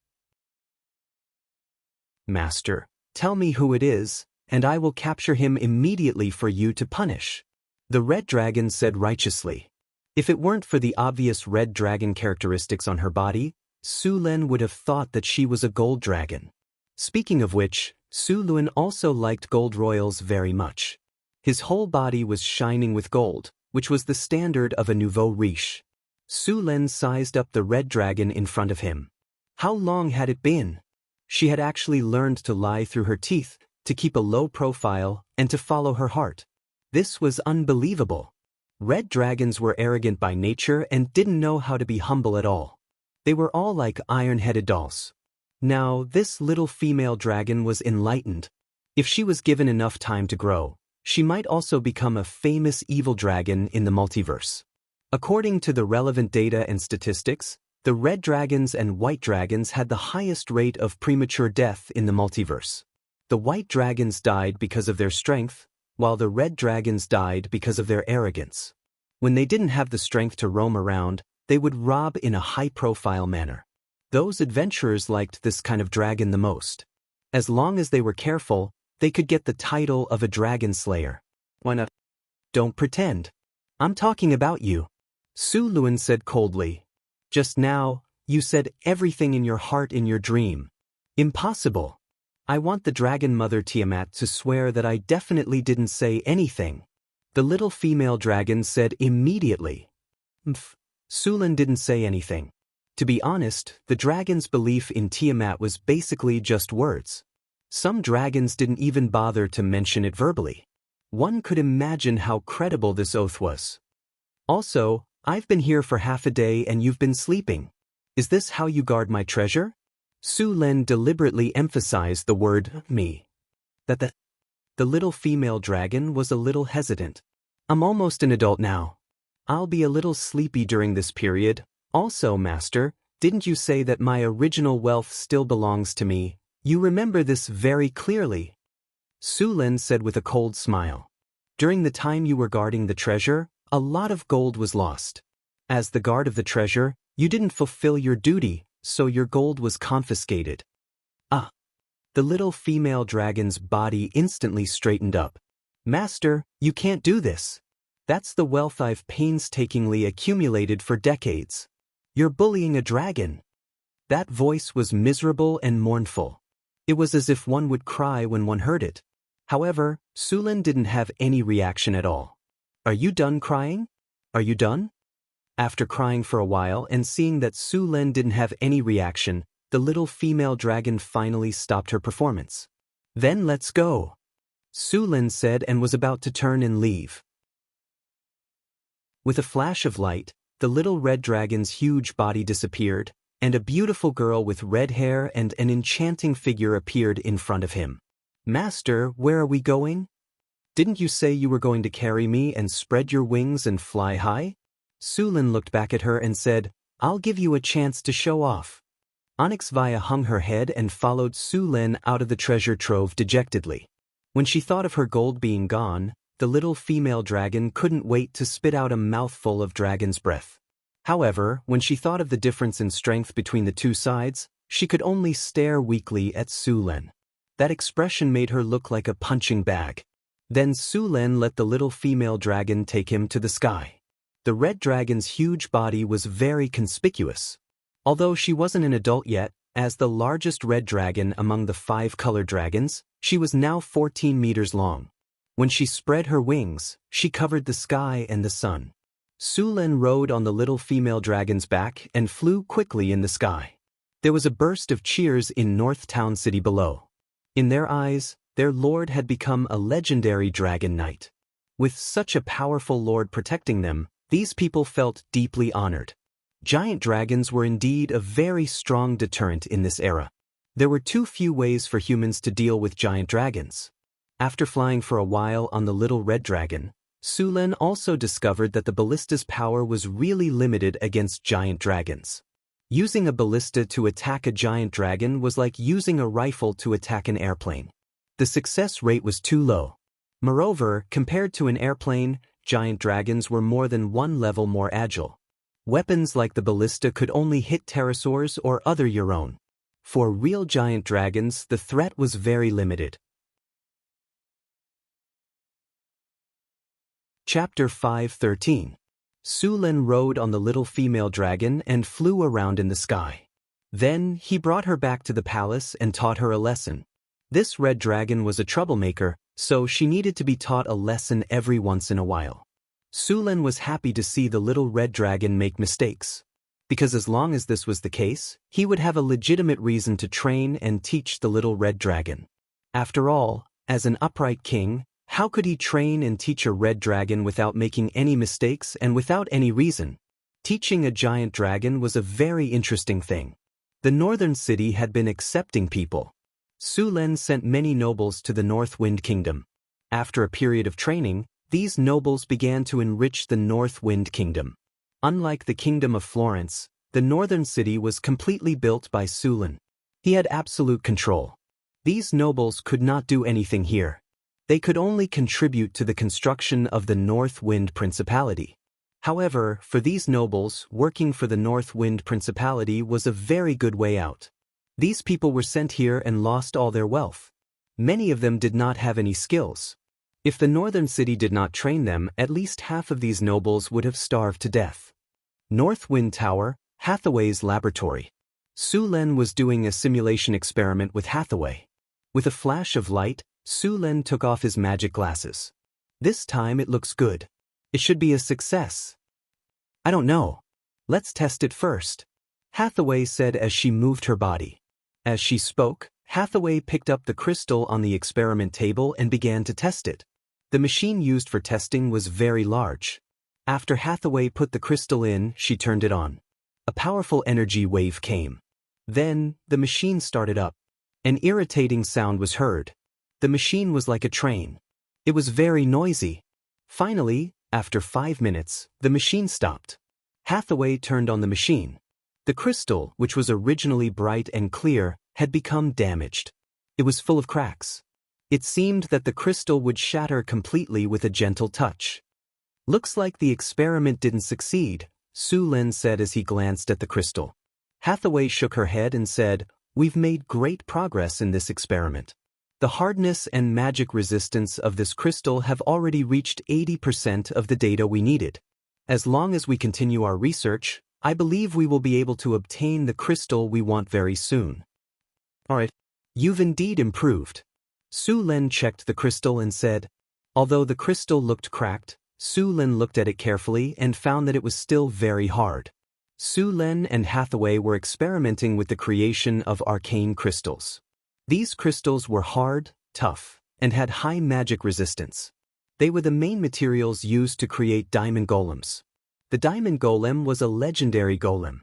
"Master, tell me who it is, and I will capture him immediately for you to punish," the red dragon said righteously. If it weren't for the obvious red dragon characteristics on her body, Su Lin would have thought that she was a gold dragon. Speaking of which, Su Lin also liked gold royals very much. His whole body was shining with gold, which was the standard of a nouveau riche. Su Lin sized up the red dragon in front of him. How long had it been? She had actually learned to lie through her teeth, to keep a low profile, and to follow her heart. This was unbelievable. Red dragons were arrogant by nature and didn't know how to be humble at all. They were all like iron-headed dolls. Now, this little female dragon was enlightened. If she was given enough time to grow, she might also become a famous evil dragon in the multiverse. According to the relevant data and statistics, the red dragons and white dragons had the highest rate of premature death in the multiverse. The white dragons died because of their strength, while the red dragons died because of their arrogance. When they didn't have the strength to roam around, they would rob in a high-profile manner. Those adventurers liked this kind of dragon the most. As long as they were careful, they could get the title of a dragon slayer. Why not? Don't pretend. I'm talking about you, Su Lin said coldly. Just now, you said everything in your heart in your dream. Impossible. I want the dragon mother Tiamat to swear that I definitely didn't say anything. The little female dragon said immediately. Su Lin didn't say anything. To be honest, the dragon's belief in Tiamat was basically just words. Some dragons didn't even bother to mention it verbally. One could imagine how credible this oath was. Also, I've been here for half a day and you've been sleeping. Is this how you guard my treasure? Su Lin deliberately emphasized the word me. That the little female dragon was a little hesitant. I'm almost an adult now. I'll be a little sleepy during this period. Also, Master, didn't you say that my original wealth still belongs to me? You remember this very clearly. Su Lin said with a cold smile. During the time you were guarding the treasure, a lot of gold was lost. As the guard of the treasure, you didn't fulfill your duty, so your gold was confiscated. Ah! The little female dragon's body instantly straightened up. Master, you can't do this. That's the wealth I've painstakingly accumulated for decades. You're bullying a dragon. That voice was miserable and mournful. It was as if one would cry when one heard it. However, Su Lin didn't have any reaction at all. Are you done crying? Are you done? After crying for a while and seeing that Su Lin didn't have any reaction, the little female dragon finally stopped her performance. Then let's go, Su Lin said and was about to turn and leave. With a flash of light, the little red dragon's huge body disappeared, and a beautiful girl with red hair and an enchanting figure appeared in front of him. Master, where are we going? Didn't you say you were going to carry me and spread your wings and fly high? Su Lin looked back at her and said, I'll give you a chance to show off. Xianxia hung her head and followed Su Lin out of the treasure trove dejectedly. When she thought of her gold being gone, the little female dragon couldn't wait to spit out a mouthful of dragon's breath. However, when she thought of the difference in strength between the two sides, she could only stare weakly at Su Lin. That expression made her look like a punching bag. Then Su Lin let the little female dragon take him to the sky. The red dragon's huge body was very conspicuous. Although she wasn't an adult yet, as the largest red dragon among the 5 colored dragons, she was now 14 meters long. When she spread her wings, she covered the sky and the sun. Su Lin rode on the little female dragon's back and flew quickly in the sky. There was a burst of cheers in North Town City below. In their eyes, their lord had become a legendary dragon knight. With such a powerful lord protecting them, these people felt deeply honored. Giant dragons were indeed a very strong deterrent in this era. There were too few ways for humans to deal with giant dragons. After flying for a while on the little red dragon, Su Len also discovered that the ballista's power was really limited against giant dragons. Using a ballista to attack a giant dragon was like using a rifle to attack an airplane. The success rate was too low. Moreover, compared to an airplane, giant dragons were more than one level more agile. Weapons like the ballista could only hit pterosaurs or other Euron. For real giant dragons, the threat was very limited. Chapter 5:13. Su Len rode on the little female dragon and flew around in the sky. Then, he brought her back to the palace and taught her a lesson. This red dragon was a troublemaker, so she needed to be taught a lesson every once in a while. Su Len was happy to see the little red dragon make mistakes. Because as long as this was the case, he would have a legitimate reason to train and teach the little red dragon. After all, as an upright king, how could he train and teach a red dragon without making any mistakes and without any reason? Teaching a giant dragon was a very interesting thing. The northern city had been accepting people. Su Len sent many nobles to the North Wind Kingdom. After a period of training, these nobles began to enrich the North Wind Kingdom. Unlike the Kingdom of Florence, the northern city was completely built by Su Len. He had absolute control. These nobles could not do anything here. They could only contribute to the construction of the North Wind Principality. However, for these nobles, working for the North Wind Principality was a very good way out. These people were sent here and lost all their wealth. Many of them did not have any skills. If the northern city did not train them, at least half of these nobles would have starved to death. North Wind Tower, Hathaway's laboratory. Su Len was doing a simulation experiment with Hathaway. With a flash of light, Su Len took off his magic glasses. This time it looks good. It should be a success. I don't know. Let's test it first, Hathaway said as she moved her body. As she spoke, Hathaway picked up the crystal on the experiment table and began to test it. The machine used for testing was very large. After Hathaway put the crystal in, she turned it on. A powerful energy wave came. Then, the machine started up. An irritating sound was heard. The machine was like a train. It was very noisy. Finally, after 5 minutes, the machine stopped. Hathaway turned on the machine. The crystal, which was originally bright and clear, had become damaged. It was full of cracks. It seemed that the crystal would shatter completely with a gentle touch. Looks like the experiment didn't succeed, Su Len said as he glanced at the crystal. Hathaway shook her head and said, "We've made great progress in this experiment. The hardness and magic resistance of this crystal have already reached 80% of the data we needed. As long as we continue our research, I believe we will be able to obtain the crystal we want very soon." Alright, you've indeed improved. Su Len checked the crystal and said, although the crystal looked cracked, Su Len looked at it carefully and found that it was still very hard. Su Len and Hathaway were experimenting with the creation of arcane crystals. These crystals were hard, tough, and had high magic resistance. They were the main materials used to create diamond golems. The diamond golem was a legendary golem.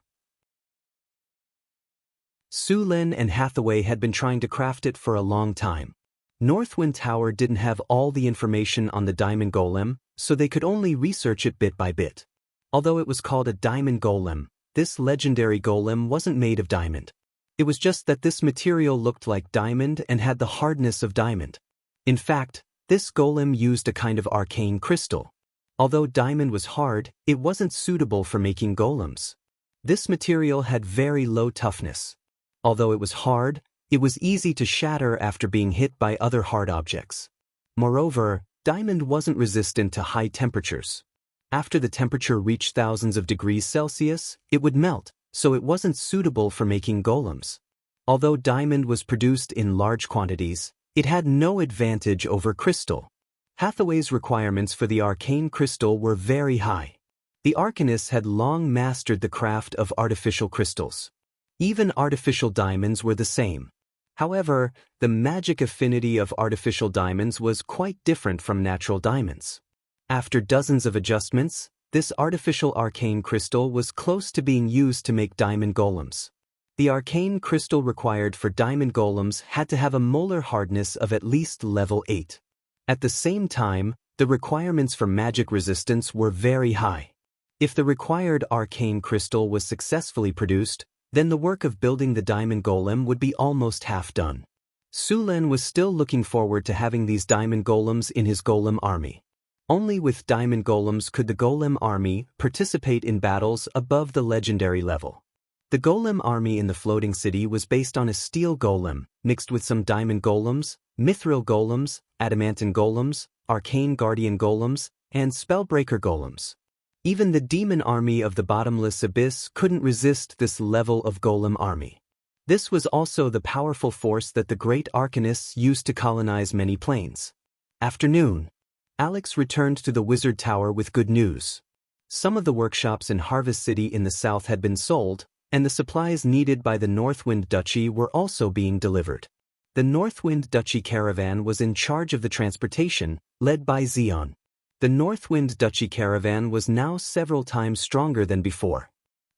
Su Len and Hathaway had been trying to craft it for a long time. Northwind Tower didn't have all the information on the diamond golem, so they could only research it bit by bit. Although it was called a diamond golem, this legendary golem wasn't made of diamond. It was just that this material looked like diamond and had the hardness of diamond. In fact, this golem used a kind of arcane crystal. Although diamond was hard, it wasn't suitable for making golems. This material had very low toughness. Although it was hard, it was easy to shatter after being hit by other hard objects. Moreover, diamond wasn't resistant to high temperatures. After the temperature reached thousands of degrees Celsius, it would melt, so it wasn't suitable for making golems. Although diamond was produced in large quantities, it had no advantage over crystal. Hathaway's requirements for the arcane crystal were very high. The arcanists had long mastered the craft of artificial crystals. Even artificial diamonds were the same. However, the magic affinity of artificial diamonds was quite different from natural diamonds. After dozens of adjustments, This artificial arcane crystal was close to being used to make diamond golems. The arcane crystal required for diamond golems had to have a molar hardness of at least level 8. At the same time, the requirements for magic resistance were very high. If the required arcane crystal was successfully produced, then the work of building the diamond golem would be almost half done. Su Lin was still looking forward to having these diamond golems in his golem army. Only with diamond golems could the golem army participate in battles above the legendary level. The golem army in the floating city was based on a steel golem, mixed with some diamond golems, mithril golems, adamantine golems, arcane guardian golems, and spellbreaker golems. Even the demon army of the bottomless abyss couldn't resist this level of golem army. This was also the powerful force that the great arcanists used to colonize many planes. Afternoon. Alex returned to the wizard tower with good news. Some of the workshops in Harvest City in the south had been sold, and the supplies needed by the Northwind Duchy were also being delivered. The Northwind Duchy caravan was in charge of the transportation, led by Xian. The Northwind Duchy caravan was now several times stronger than before.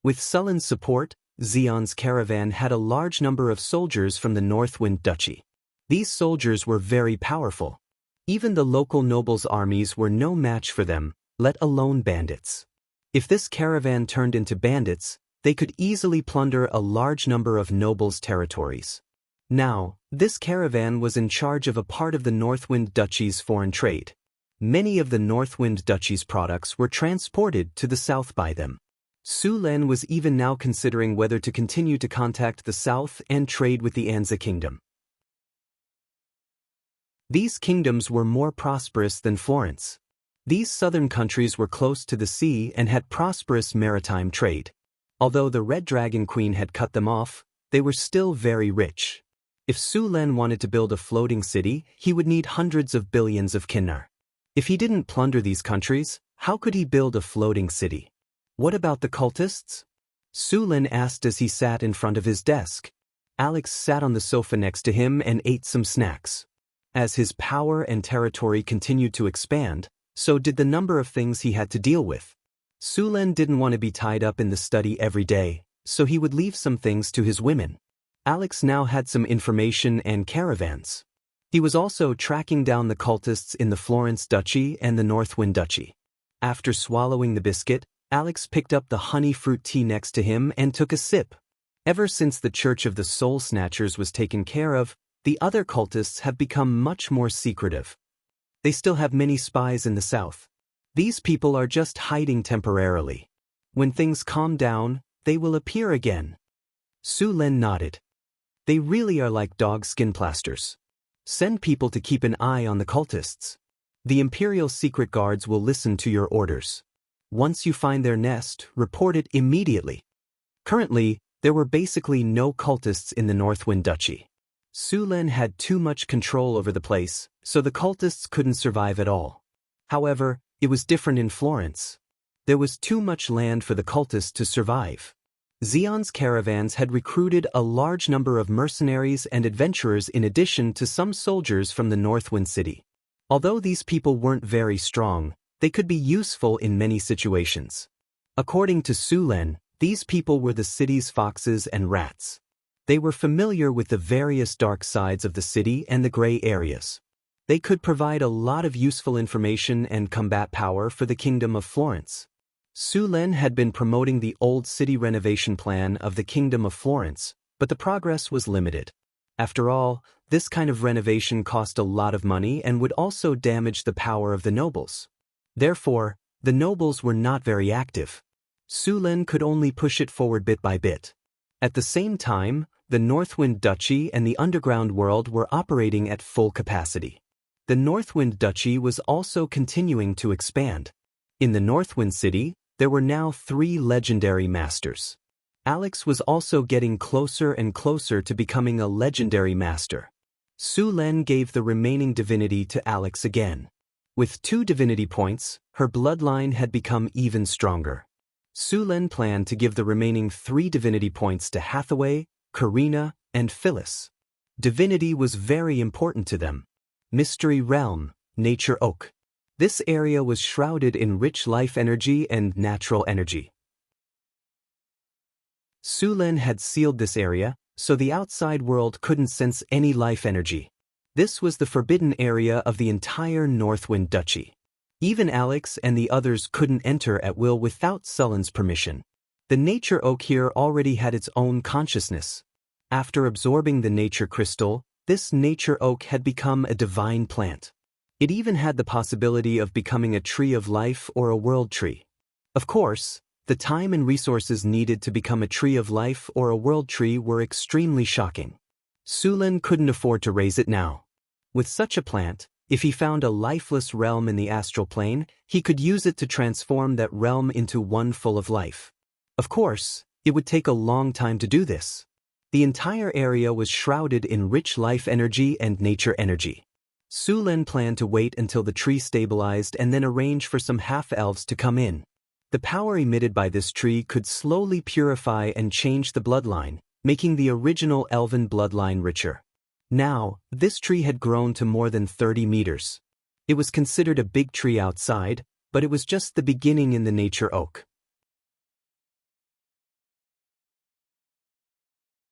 With Sullen's support, Xian's caravan had a large number of soldiers from the Northwind Duchy. These soldiers were very powerful. Even the local nobles' armies were no match for them, let alone bandits. If this caravan turned into bandits, they could easily plunder a large number of nobles' territories. Now, this caravan was in charge of a part of the Northwind Duchy's foreign trade. Many of the Northwind Duchy's products were transported to the south by them. Su Lin was even now considering whether to continue to contact the south and trade with the Anza kingdom. These kingdoms were more prosperous than Florence. These southern countries were close to the sea and had prosperous maritime trade. Although the Red Dragon Queen had cut them off, they were still very rich. If Su Lin wanted to build a floating city, he would need hundreds of billions of kinnar. If he didn't plunder these countries, how could he build a floating city? What about the cultists? Su Lin asked as he sat in front of his desk. Alex sat on the sofa next to him and ate some snacks. As his power and territory continued to expand, so did the number of things he had to deal with. Su Lin didn't want to be tied up in the study every day, so he would leave some things to his women. Alex now had some information and caravans. He was also tracking down the cultists in the Florence Duchy and the Northwind Duchy. After swallowing the biscuit, Alex picked up the honey fruit tea next to him and took a sip. Ever since the Church of the Soul Snatchers was taken care of, the other cultists have become much more secretive. They still have many spies in the south. These people are just hiding temporarily. When things calm down, they will appear again. Su Lin nodded. They really are like dog skin plasters. Send people to keep an eye on the cultists. The Imperial Secret Guards will listen to your orders. Once you find their nest, report it immediately. Currently, there were basically no cultists in the Northwind Duchy. Su Lin had too much control over the place, so the cultists couldn't survive at all. However, it was different in Florence. There was too much land for the cultists to survive. Xian's caravans had recruited a large number of mercenaries and adventurers in addition to some soldiers from the Northwind City. Although these people weren't very strong, they could be useful in many situations. According to Su Lin, these people were the city's foxes and rats. They were familiar with the various dark sides of the city and the gray areas. They could provide a lot of useful information and combat power for the Kingdom of Florence. Su Lin had been promoting the old city renovation plan of the Kingdom of Florence, but the progress was limited. After all, this kind of renovation cost a lot of money and would also damage the power of the nobles. Therefore, the nobles were not very active. Su Lin could only push it forward bit by bit. At the same time, the Northwind Duchy and the underground world were operating at full capacity. The Northwind Duchy was also continuing to expand. In the Northwind City, there were now 3 legendary masters. Alex was also getting closer and closer to becoming a legendary master. Su Lin gave the remaining divinity to Alex again. With 2 divinity points, her bloodline had become even stronger. Su Lin planned to give the remaining 3 divinity points to Hathaway, Karina, and Phyllis. Divinity was very important to them. Mystery Realm, Nature Oak. This area was shrouded in rich life energy and natural energy. Su Lin had sealed this area, so the outside world couldn't sense any life energy. This was the forbidden area of the entire Northwind Duchy. Even Alex and the others couldn't enter at will without Sullen's permission. The nature oak here already had its own consciousness. After absorbing the nature crystal, this nature oak had become a divine plant. It even had the possibility of becoming a tree of life or a world tree. Of course, the time and resources needed to become a tree of life or a world tree were extremely shocking. Su Lin couldn't afford to raise it now. With such a plant, if he found a lifeless realm in the astral plane, he could use it to transform that realm into one full of life. Of course, it would take a long time to do this. The entire area was shrouded in rich life energy and nature energy. Su Lin planned to wait until the tree stabilized and then arrange for some half-elves to come in. The power emitted by this tree could slowly purify and change the bloodline, making the original elven bloodline richer. Now, this tree had grown to more than 30 meters. It was considered a big tree outside, but it was just the beginning in the nature oak.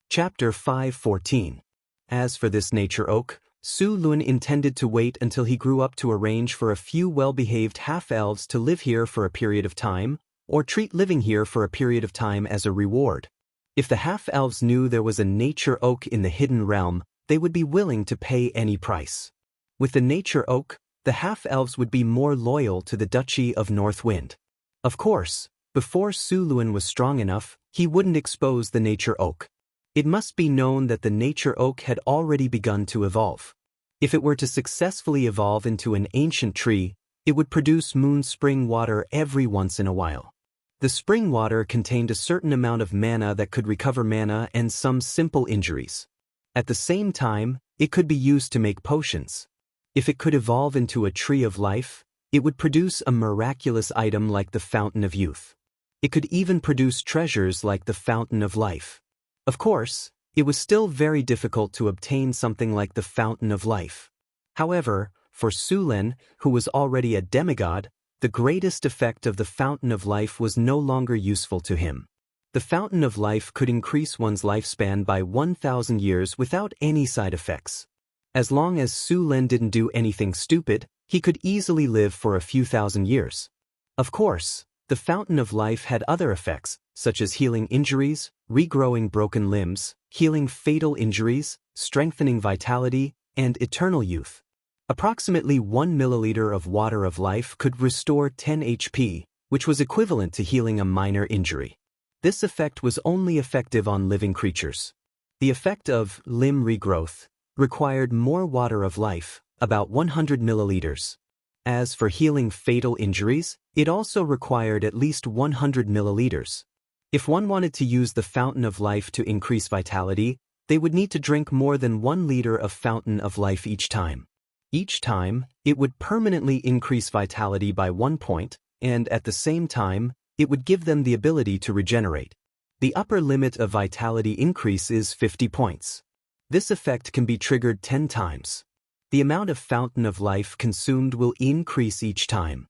Chapter 5:14. As for this nature oak, Su Lin intended to wait until he grew up to arrange for a few well-behaved half-elves to live here for a period of time, or treat living here for a period of time as a reward. If the half-elves knew there was a nature oak in the hidden realm, they would be willing to pay any price. With the nature oak, the half-elves would be more loyal to the Duchy of Northwind. Of course, before Su Lin was strong enough, he wouldn't expose the nature oak. It must be known that the nature oak had already begun to evolve. If it were to successfully evolve into an ancient tree, it would produce moon spring water every once in a while. The spring water contained a certain amount of mana that could recover mana and some simple injuries. At the same time, it could be used to make potions. If it could evolve into a tree of life, it would produce a miraculous item like the Fountain of Youth. It could even produce treasures like the Fountain of Life. Of course, it was still very difficult to obtain something like the Fountain of Life. However, for Su Lin, who was already a demigod, the greatest effect of the Fountain of Life was no longer useful to him. The Fountain of Life could increase one's lifespan by 1,000 years without any side effects. As long as Su Lin didn't do anything stupid, he could easily live for a few thousand years. Of course, the Fountain of Life had other effects, such as healing injuries, regrowing broken limbs, healing fatal injuries, strengthening vitality, and eternal youth. Approximately 1 milliliter of water of life could restore 10 HP, which was equivalent to healing a minor injury. This effect was only effective on living creatures. The effect of limb regrowth required more water of life, about 100 milliliters. As for healing fatal injuries, it also required at least 100 milliliters. If one wanted to use the Fountain of Life to increase vitality, they would need to drink more than 1 liter of Fountain of Life each time. Each time, it would permanently increase vitality by 1 point, and at the same time, it would give them the ability to regenerate. The upper limit of vitality increase is 50 points. This effect can be triggered 10 times. The amount of Fountain of Life consumed will increase each time.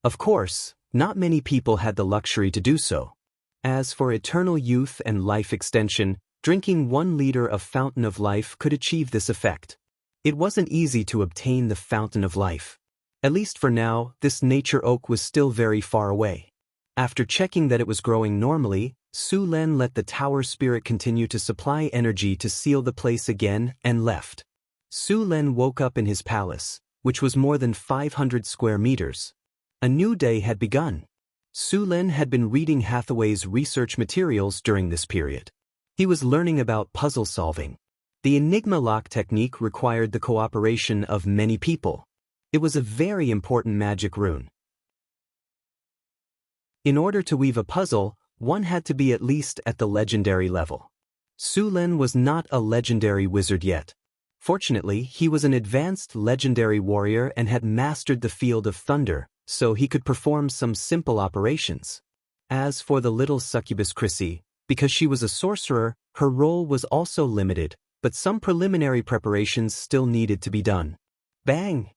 Of course, not many people had the luxury to do so. As for eternal youth and life extension, drinking 1 liter of Fountain of Life could achieve this effect. It wasn't easy to obtain the Fountain of Life. At least for now, this nature oak was still very far away. After checking that it was growing normally, Su Lin let the tower spirit continue to supply energy to seal the place again and left. Su Lin woke up in his palace, which was more than 500 square meters. A new day had begun. Su Lin had been reading Hathaway's research materials during this period. He was learning about puzzle solving. The Enigma lock technique required the cooperation of many people. It was a very important magic rune. In order to weave a puzzle, one had to be at least at the legendary level. Su Lin was not a legendary wizard yet. Fortunately, he was an advanced legendary warrior and had mastered the field of thunder, so he could perform some simple operations. As for the little succubus Chrissy, because she was a sorcerer, her role was also limited, but some preliminary preparations still needed to be done. Bang!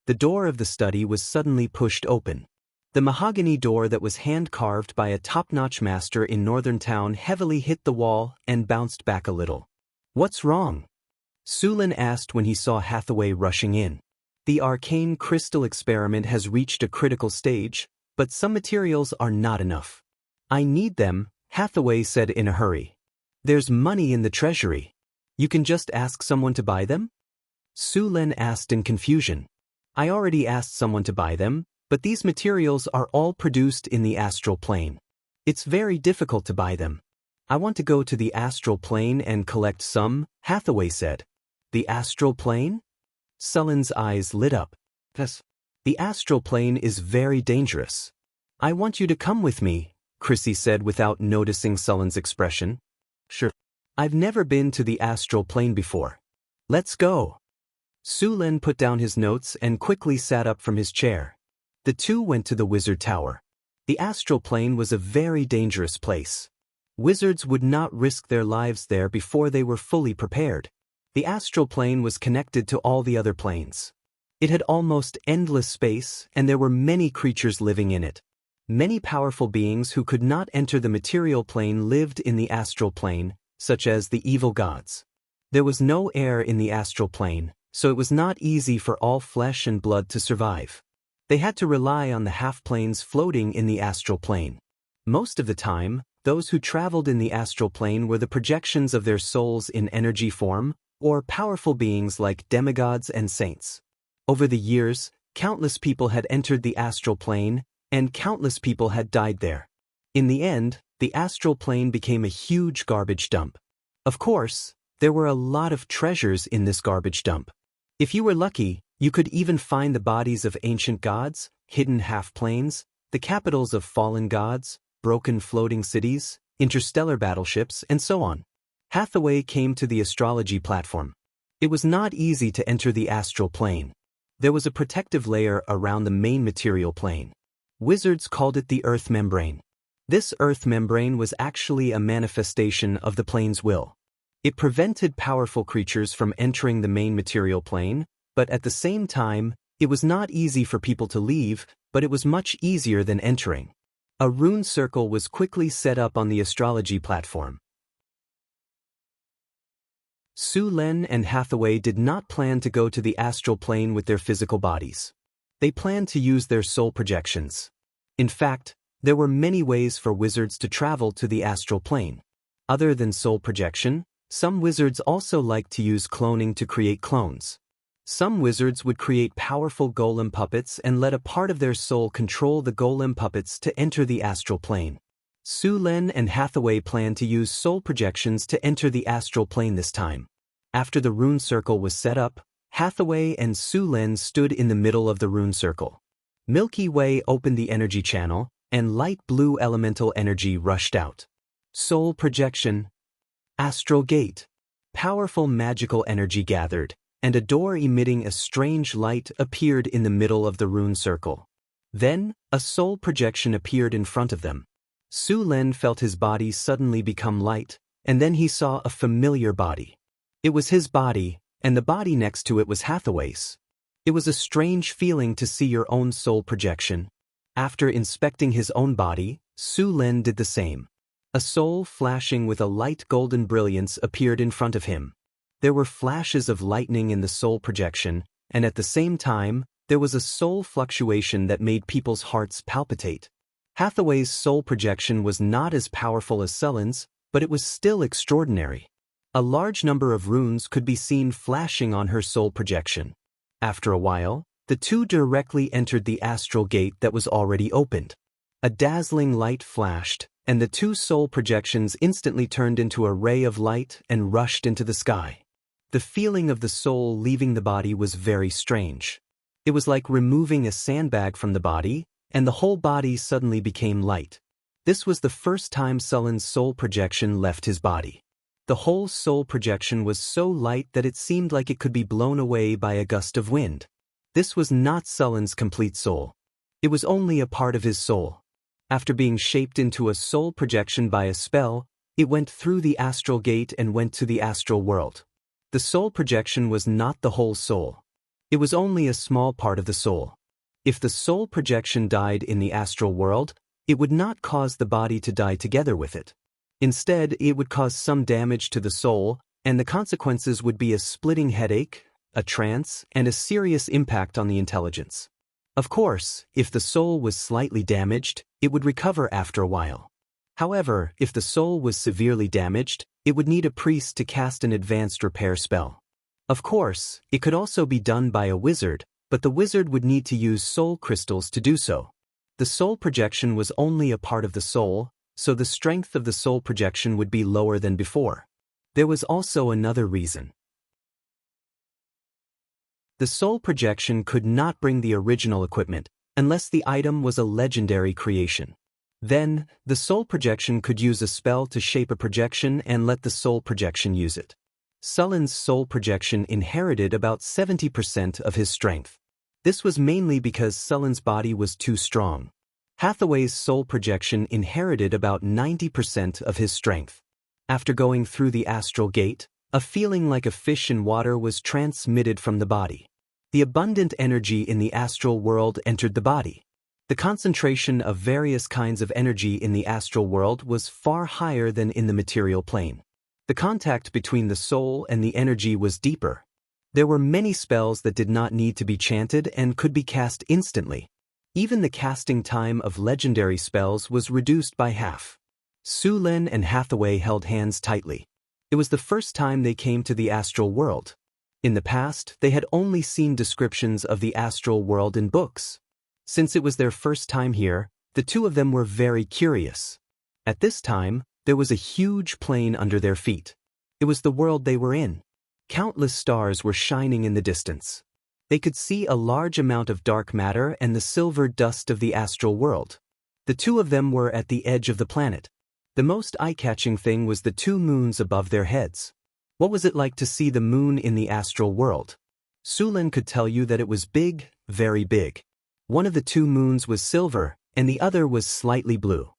The door of the study was suddenly pushed open. The mahogany door that was hand-carved by a top-notch master in northern town heavily hit the wall and bounced back a little. "What's wrong?" Sulin asked when he saw Hathaway rushing in. "The arcane crystal experiment has reached a critical stage, but some materials are not enough." "I need them," Hathaway said in a hurry. "There's money in the treasury. You can just ask someone to buy them?" Sulin asked in confusion. "I already asked someone to buy them, but these materials are all produced in the astral plane. It's very difficult to buy them." "I want to go to the astral plane and collect some," Hathaway said. "The astral plane?" Sulin's eyes lit up. "Yes. The astral plane is very dangerous." "I want you to come with me," Chrissy said without noticing Sulin's expression. "Sure. I've never been to the astral plane before. Let's go." Sulin put down his notes and quickly sat up from his chair. The two went to the wizard tower. The astral plane was a very dangerous place. Wizards would not risk their lives there before they were fully prepared. The astral plane was connected to all the other planes. It had almost endless space, and there were many creatures living in it. Many powerful beings who could not enter the material plane lived in the astral plane, such as the evil gods. There was no air in the astral plane, so it was not easy for all flesh and blood to survive. They had to rely on the half-planes floating in the astral plane. Most of the time, those who traveled in the astral plane were the projections of their souls in energy form, or powerful beings like demigods and saints. Over the years, countless people had entered the astral plane, and countless people had died there. In the end, the astral plane became a huge garbage dump. Of course, there were a lot of treasures in this garbage dump. If you were lucky, you could even find the bodies of ancient gods, hidden half-planes, the capitals of fallen gods, broken floating cities, interstellar battleships, and so on. Hathaway came to the astrology platform. It was not easy to enter the astral plane. There was a protective layer around the main material plane. Wizards called it the earth membrane. This earth membrane was actually a manifestation of the plane's will. It prevented powerful creatures from entering the main material plane, but at the same time, it was not easy for people to leave, but it was much easier than entering. A rune circle was quickly set up on the astrology platform. Sulin and Hathaway did not plan to go to the astral plane with their physical bodies. They planned to use their soul projections. In fact, there were many ways for wizards to travel to the astral plane. Other than soul projection, some wizards also liked to use cloning to create clones. Some wizards would create powerful golem puppets and let a part of their soul control the golem puppets to enter the astral plane. Sulin and Hathaway planned to use soul projections to enter the astral plane this time. After the rune circle was set up, Hathaway and Sulin stood in the middle of the rune circle. Milky Way opened the energy channel, and light blue elemental energy rushed out. Soul projection. Astral gate. Powerful magical energy gathered, and a door emitting a strange light appeared in the middle of the rune circle. Then, a soul projection appeared in front of them. Sulin felt his body suddenly become light, and then he saw a familiar body. It was his body, and the body next to it was Hathaway's. It was a strange feeling to see your own soul projection. After inspecting his own body, Sulin did the same. A soul flashing with a light golden brilliance appeared in front of him. There were flashes of lightning in the soul projection, and at the same time, there was a soul fluctuation that made people's hearts palpitate. Hathaway's soul projection was not as powerful as Sulin's, but it was still extraordinary. A large number of runes could be seen flashing on her soul projection. After a while, the two directly entered the astral gate that was already opened. A dazzling light flashed, and the two soul projections instantly turned into a ray of light and rushed into the sky. The feeling of the soul leaving the body was very strange. It was like removing a sandbag from the body, and the whole body suddenly became light. This was the first time Sulin's soul projection left his body. The whole soul projection was so light that it seemed like it could be blown away by a gust of wind. This was not Sulin's complete soul. It was only a part of his soul. After being shaped into a soul projection by a spell, it went through the astral gate and went to the astral world. The soul projection was not the whole soul. It was only a small part of the soul. If the soul projection died in the astral world, it would not cause the body to die together with it. Instead, it would cause some damage to the soul, and the consequences would be a splitting headache, a trance, and a serious impact on the intelligence. Of course, if the soul was slightly damaged, it would recover after a while. However, if the soul was severely damaged, it would need a priest to cast an advanced repair spell. Of course, it could also be done by a wizard, but the wizard would need to use soul crystals to do so. The soul projection was only a part of the soul, so the strength of the soul projection would be lower than before. There was also another reason. The soul projection could not bring the original equipment, unless the item was a legendary creation. Then, the soul projection could use a spell to shape a projection and let the soul projection use it. Sullen's soul projection inherited about 70% of his strength. This was mainly because Sullen's body was too strong. Hathaway's soul projection inherited about 90% of his strength. After going through the astral gate, a feeling like a fish in water was transmitted from the body. The abundant energy in the astral world entered the body. The concentration of various kinds of energy in the astral world was far higher than in the material plane. The contact between the soul and the energy was deeper. There were many spells that did not need to be chanted and could be cast instantly. Even the casting time of legendary spells was reduced by half. Su Lin and Hathaway held hands tightly. It was the first time they came to the astral world. In the past, they had only seen descriptions of the astral world in books. Since it was their first time here, the two of them were very curious. At this time, there was a huge plain under their feet. It was the world they were in. Countless stars were shining in the distance. They could see a large amount of dark matter and the silver dust of the astral world. The two of them were at the edge of the planet. The most eye-catching thing was the two moons above their heads. What was it like to see the moon in the astral world? Su Lin could tell you that it was big, very big. One of the two moons was silver, and the other was slightly blue.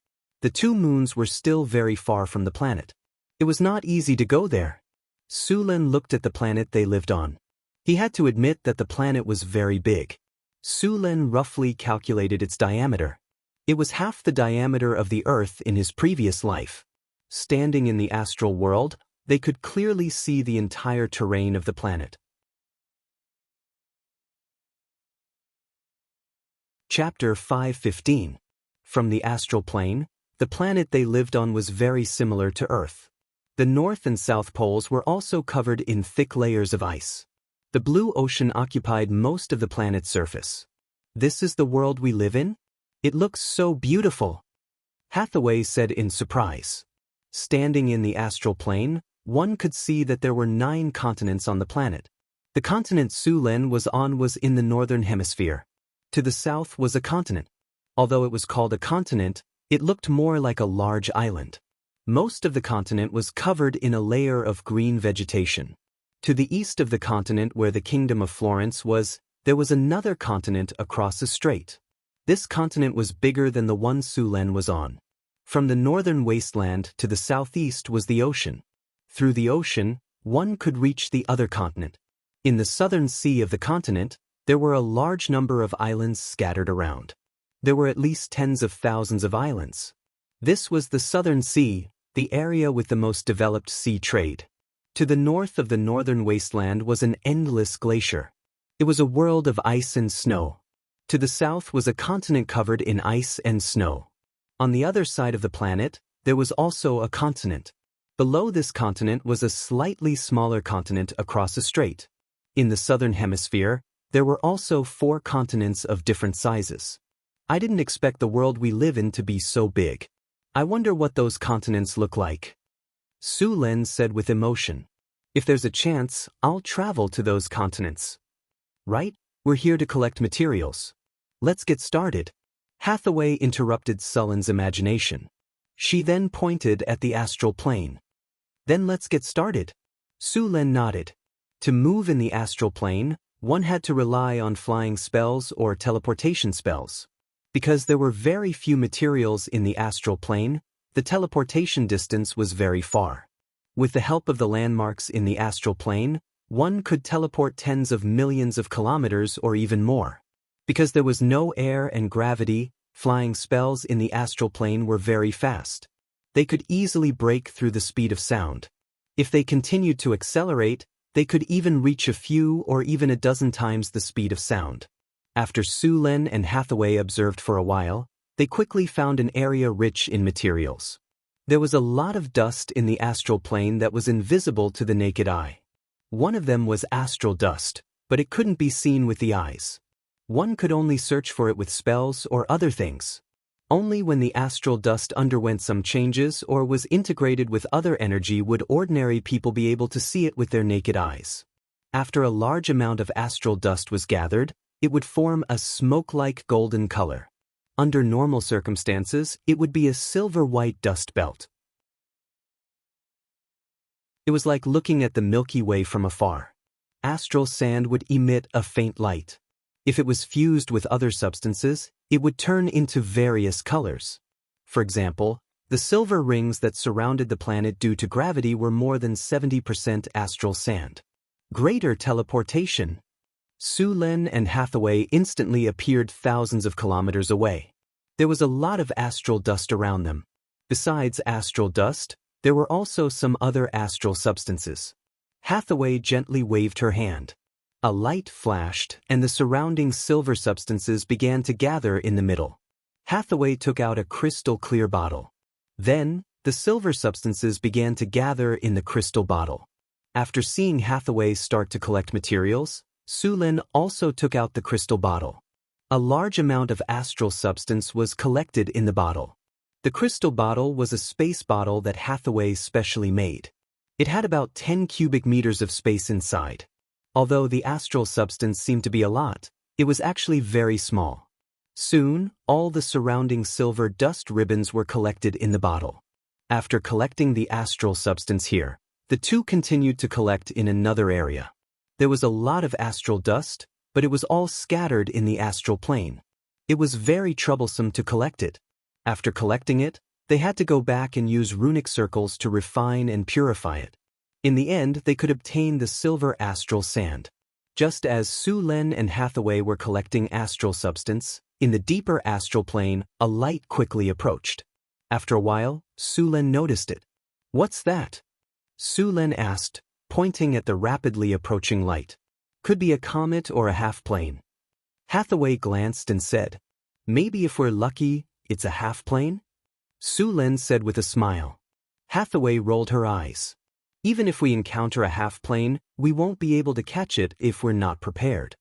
The two moons were still very far from the planet. It was not easy to go there. Su Lin looked at the planet they lived on. He had to admit that the planet was very big. Su Lin roughly calculated its diameter. It was half the diameter of the Earth in his previous life. Standing in the astral world, they could clearly see the entire terrain of the planet. Chapter 5:15. From the astral plane, the planet they lived on was very similar to Earth. The north and south poles were also covered in thick layers of ice. The blue ocean occupied most of the planet's surface. "This is the world we live in? It looks so beautiful," Hathaway said in surprise. Standing in the astral plane, one could see that there were 9 continents on the planet. The continent Su Lin was on was in the northern hemisphere. To the south was a continent. Although it was called a continent, it looked more like a large island. Most of the continent was covered in a layer of green vegetation. To the east of the continent where the Kingdom of Florence was, there was another continent across a strait. This continent was bigger than the one Su Lin was on. From the northern wasteland to the southeast was the ocean. Through the ocean, one could reach the other continent. In the southern sea of the continent, there were a large number of islands scattered around. There were at least tens of thousands of islands. This was the Southern Sea, the area with the most developed sea trade. To the north of the northern wasteland was an endless glacier. It was a world of ice and snow. To the south was a continent covered in ice and snow. On the other side of the planet, there was also a continent. Below this continent was a slightly smaller continent across a strait. In the southern hemisphere, there were also 4 continents of different sizes. I didn't expect the world we live in to be so big. I wonder what those continents look like. Su Lin said with emotion. If there's a chance, I'll travel to those continents. Right? We're here to collect materials. Let's get started. Hathaway interrupted Sullen's imagination. She then pointed at the astral plane. Then let's get started. Su Lin nodded. To move in the astral plane, one had to rely on flying spells or teleportation spells. Because there were very few materials in the astral plane, the teleportation distance was very far. With the help of the landmarks in the astral plane, One could teleport tens of millions of kilometers or even more. Because there was no air and gravity, flying spells in the astral plane were very fast. They could easily break through the speed of sound. If they continued to accelerate, they could even reach a few or even a dozen times the speed of sound. After Su Lin and Hathaway observed for a while, they quickly found an area rich in materials. There was a lot of dust in the astral plane that was invisible to the naked eye. One of them was astral dust, but it couldn't be seen with the eyes. One could only search for it with spells or other things. Only when the astral dust underwent some changes or was integrated with other energy would ordinary people be able to see it with their naked eyes. After a large amount of astral dust was gathered, it would form a smoke-like golden color. Under normal circumstances, it would be a silver-white dust belt. It was like looking at the Milky Way from afar. Astral sand would emit a faint light. If it was fused with other substances, it would turn into various colors. For example, the silver rings that surrounded the planet due to gravity were more than 70% astral sand. Greater teleportation. Su Lin and Hathaway instantly appeared thousands of kilometers away. There was a lot of astral dust around them. Besides astral dust, there were also some other astral substances. Hathaway gently waved her hand. A light flashed, and the surrounding silver substances began to gather in the middle. Hathaway took out a crystal-clear bottle. Then, the silver substances began to gather in the crystal bottle. After seeing Hathaway start to collect materials, Su Lin also took out the crystal bottle. A large amount of astral substance was collected in the bottle. The crystal bottle was a space bottle that Hathaway specially made. It had about 10 cubic meters of space inside. Although the astral substance seemed to be a lot, it was actually very small. Soon, all the surrounding silver dust ribbons were collected in the bottle. After collecting the astral substance here, the two continued to collect in another area. There was a lot of astral dust, but it was all scattered in the astral plane. It was very troublesome to collect it. After collecting it, they had to go back and use runic circles to refine and purify it. In the end, they could obtain the silver astral sand. Just as Su Lin and Hathaway were collecting astral substance, in the deeper astral plane, a light quickly approached. After a while, Su Lin noticed it. "What's that?" Su Lin asked, pointing at the rapidly approaching light. "Could be a comet or a half-plane." Hathaway glanced and said, "Maybe if we're lucky, it's a half-plane?" Su Lin said with a smile. Hathaway rolled her eyes. "Even if we encounter a half-plane, we won't be able to catch it if we're not prepared."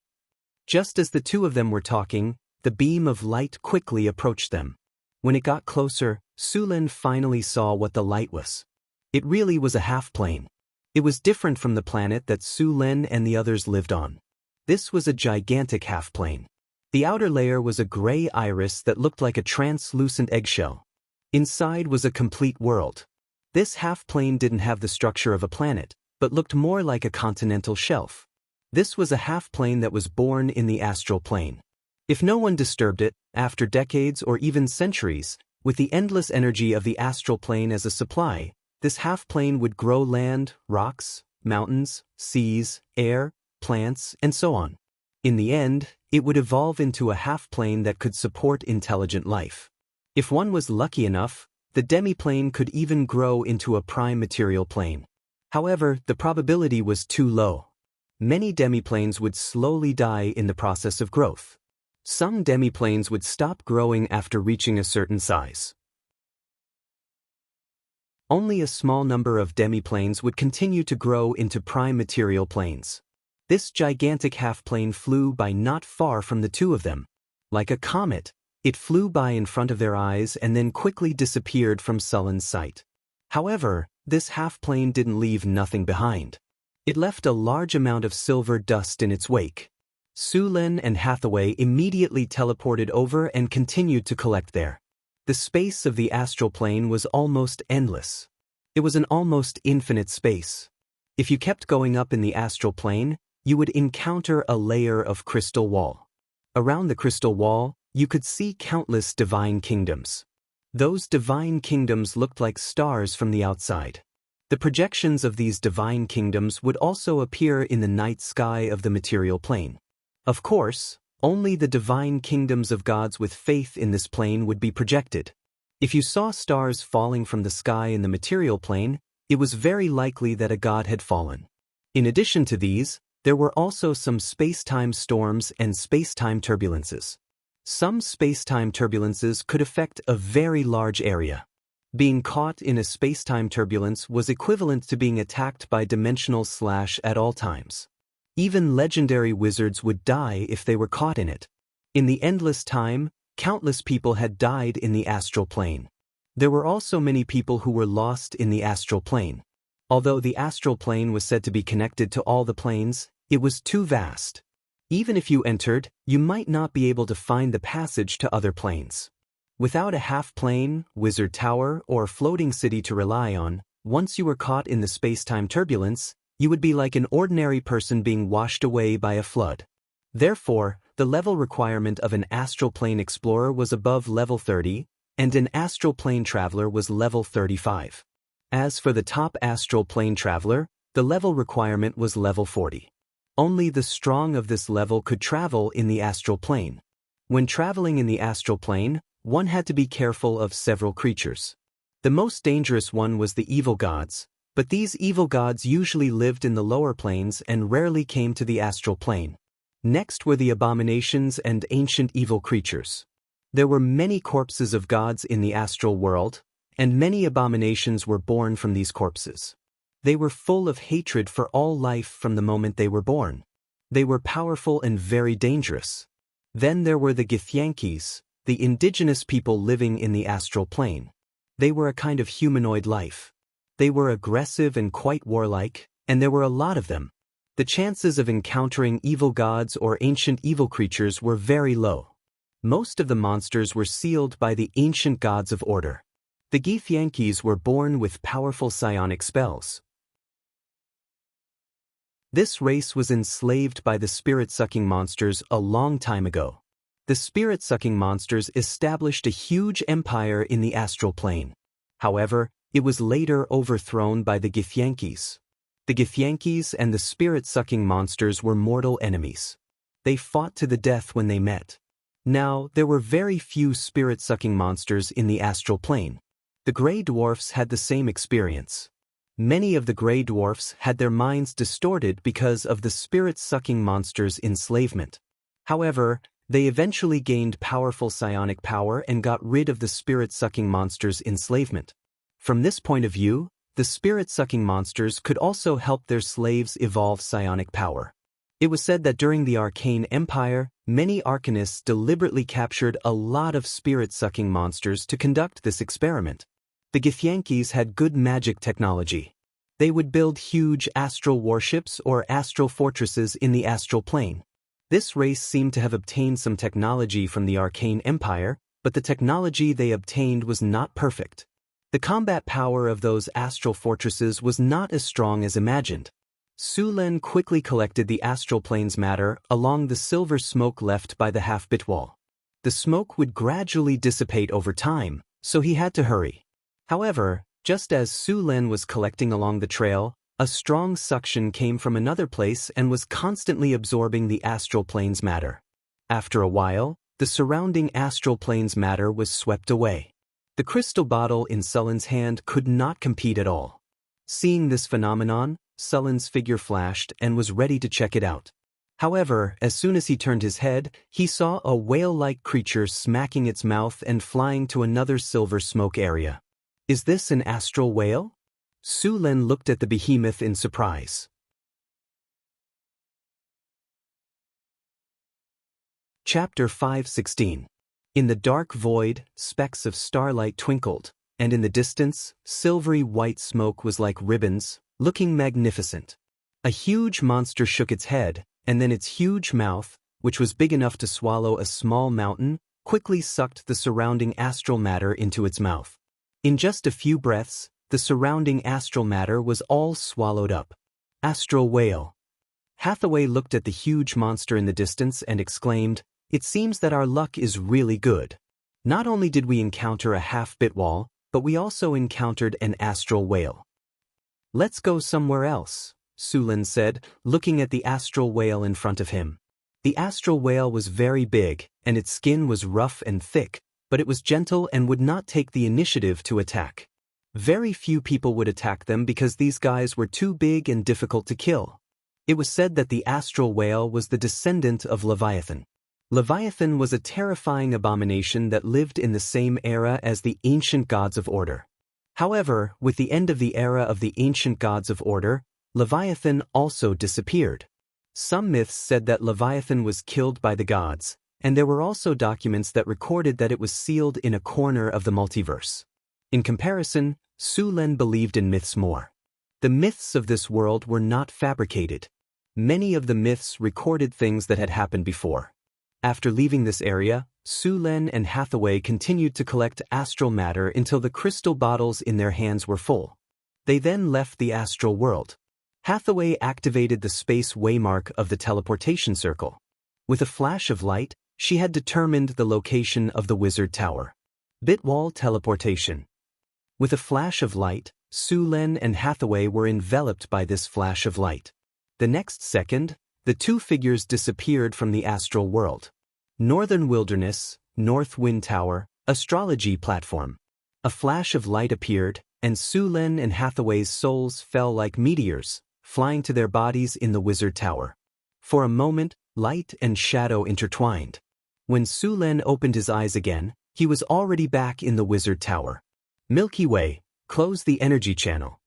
Just as the two of them were talking, the beam of light quickly approached them. When it got closer, Su Lin finally saw what the light was. It really was a half-plane. It was different from the planet that Su Lin and the others lived on. This was a gigantic half-plane. The outer layer was a gray iris that looked like a translucent eggshell. Inside was a complete world. This half-plane didn't have the structure of a planet, but looked more like a continental shelf. This was a half-plane that was born in the astral plane. If no one disturbed it, after decades or even centuries, with the endless energy of the astral plane as a supply, this half-plane would grow land, rocks, mountains, seas, air, plants, and so on. In the end, it would evolve into a half-plane that could support intelligent life. If one was lucky enough, the demi-plane could even grow into a prime material plane. However, the probability was too low. Many demi-planes would slowly die in the process of growth. Some demi-planes would stop growing after reaching a certain size. Only a small number of demi-planes would continue to grow into prime material planes. This gigantic half-plane flew by not far from the two of them. Like a comet, it flew by in front of their eyes and then quickly disappeared from Sullen's sight. However, this half-plane didn't leave nothing behind. It left a large amount of silver dust in its wake. Su Lin and Hathaway immediately teleported over and continued to collect there. The space of the astral plane was almost endless. It was an almost infinite space. If you kept going up in the astral plane, you would encounter a layer of crystal wall. Around the crystal wall, you could see countless divine kingdoms. Those divine kingdoms looked like stars from the outside. The projections of these divine kingdoms would also appear in the night sky of the material plane. Of course, only the divine kingdoms of gods with faith in this plane would be projected. If you saw stars falling from the sky in the material plane, it was very likely that a god had fallen. In addition to these, there were also some space-time storms and space-time turbulences. Some space-time turbulences could affect a very large area. Being caught in a space-time turbulence was equivalent to being attacked by dimensional slash at all times. Even legendary wizards would die if they were caught in it. In the endless time, countless people had died in the astral plane. There were also many people who were lost in the astral plane. Although the astral plane was said to be connected to all the planes, it was too vast. Even if you entered, you might not be able to find the passage to other planes. Without a half-plane, wizard tower, or floating city to rely on, once you were caught in the space-time turbulence, you would be like an ordinary person being washed away by a flood. Therefore, the level requirement of an astral plane explorer was above level 30, and an astral plane traveler was level 35. As for the top astral plane traveler, the level requirement was level 40. Only the strong of this level could travel in the astral plane. When traveling in the astral plane, one had to be careful of several creatures. The most dangerous one was the evil gods, but these evil gods usually lived in the lower planes and rarely came to the astral plane. Next were the abominations and ancient evil creatures. There were many corpses of gods in the astral world, and many abominations were born from these corpses. They were full of hatred for all life from the moment they were born. They were powerful and very dangerous. Then there were the Xianxia, the indigenous people living in the astral plane. They were a kind of humanoid life. They were aggressive and quite warlike, and there were a lot of them. The chances of encountering evil gods or ancient evil creatures were very low. Most of the monsters were sealed by the ancient gods of order. The Xianxia were born with powerful psionic spells. This race was enslaved by the spirit-sucking monsters a long time ago. The spirit-sucking monsters established a huge empire in the astral plane. However, it was later overthrown by the Xianxia. The Xianxia and the spirit-sucking monsters were mortal enemies. They fought to the death when they met. Now, there were very few spirit-sucking monsters in the astral plane. The gray dwarfs had the same experience. Many of the gray dwarfs had their minds distorted because of the spirit-sucking monsters' enslavement. However, they eventually gained powerful psionic power and got rid of the spirit-sucking monsters' enslavement. From this point of view, the spirit-sucking monsters could also help their slaves evolve psionic power. It was said that during the Arcane Empire, many arcanists deliberately captured a lot of spirit-sucking monsters to conduct this experiment. The Xianxia had good magic technology. They would build huge astral warships or astral fortresses in the astral plane. This race seemed to have obtained some technology from the Arcane Empire, but the technology they obtained was not perfect. The combat power of those astral fortresses was not as strong as imagined. Su Len quickly collected the astral plane's matter along the silver smoke left by the half-bit wall. The smoke would gradually dissipate over time, so he had to hurry. However, just as Su Len was collecting along the trail, a strong suction came from another place and was constantly absorbing the astral plane's matter. After a while, the surrounding astral plane's matter was swept away. The crystal bottle in Sullen's hand could not compete at all. Seeing this phenomenon, Sullen's figure flashed and was ready to check it out. However, as soon as he turned his head, he saw a whale-like creature smacking its mouth and flying to another silver smoke area. Is this an astral whale? Su Len looked at the behemoth in surprise. Chapter 5:16. In the dark void, specks of starlight twinkled, and in the distance, silvery white smoke was like ribbons, looking magnificent. A huge monster shook its head, and then its huge mouth, which was big enough to swallow a small mountain, quickly sucked the surrounding astral matter into its mouth. In just a few breaths, the surrounding astral matter was all swallowed up. Astral whale. Hathaway looked at the huge monster in the distance and exclaimed, "It seems that our luck is really good. Not only did we encounter a half-bit wall, but we also encountered an astral whale." Let's go somewhere else, Su Lin said, looking at the astral whale in front of him. The astral whale was very big, and its skin was rough and thick, but it was gentle and would not take the initiative to attack. Very few people would attack them because these guys were too big and difficult to kill. It was said that the astral whale was the descendant of Leviathan. Leviathan was a terrifying abomination that lived in the same era as the ancient gods of order. However, with the end of the era of the ancient gods of order, Leviathan also disappeared. Some myths said that Leviathan was killed by the gods, and there were also documents that recorded that it was sealed in a corner of the multiverse. In comparison, Su Lin believed in myths more. The myths of this world were not fabricated. Many of the myths recorded things that had happened before. After leaving this area, Su Lin and Hathaway continued to collect astral matter until the crystal bottles in their hands were full. They then left the astral world. Hathaway activated the space waymark of the teleportation circle. With a flash of light, she had determined the location of the wizard tower. Bitwall teleportation. With a flash of light, Su Lin and Hathaway were enveloped by this flash of light. The next second, the two figures disappeared from the astral world. Northern Wilderness, North Wind Tower, Astrology Platform. A flash of light appeared, and Su Lin and Hathaway's souls fell like meteors, flying to their bodies in the wizard tower. For a moment, light and shadow intertwined. When Su Lin opened his eyes again, he was already back in the wizard tower. Milky Way, close the energy channel.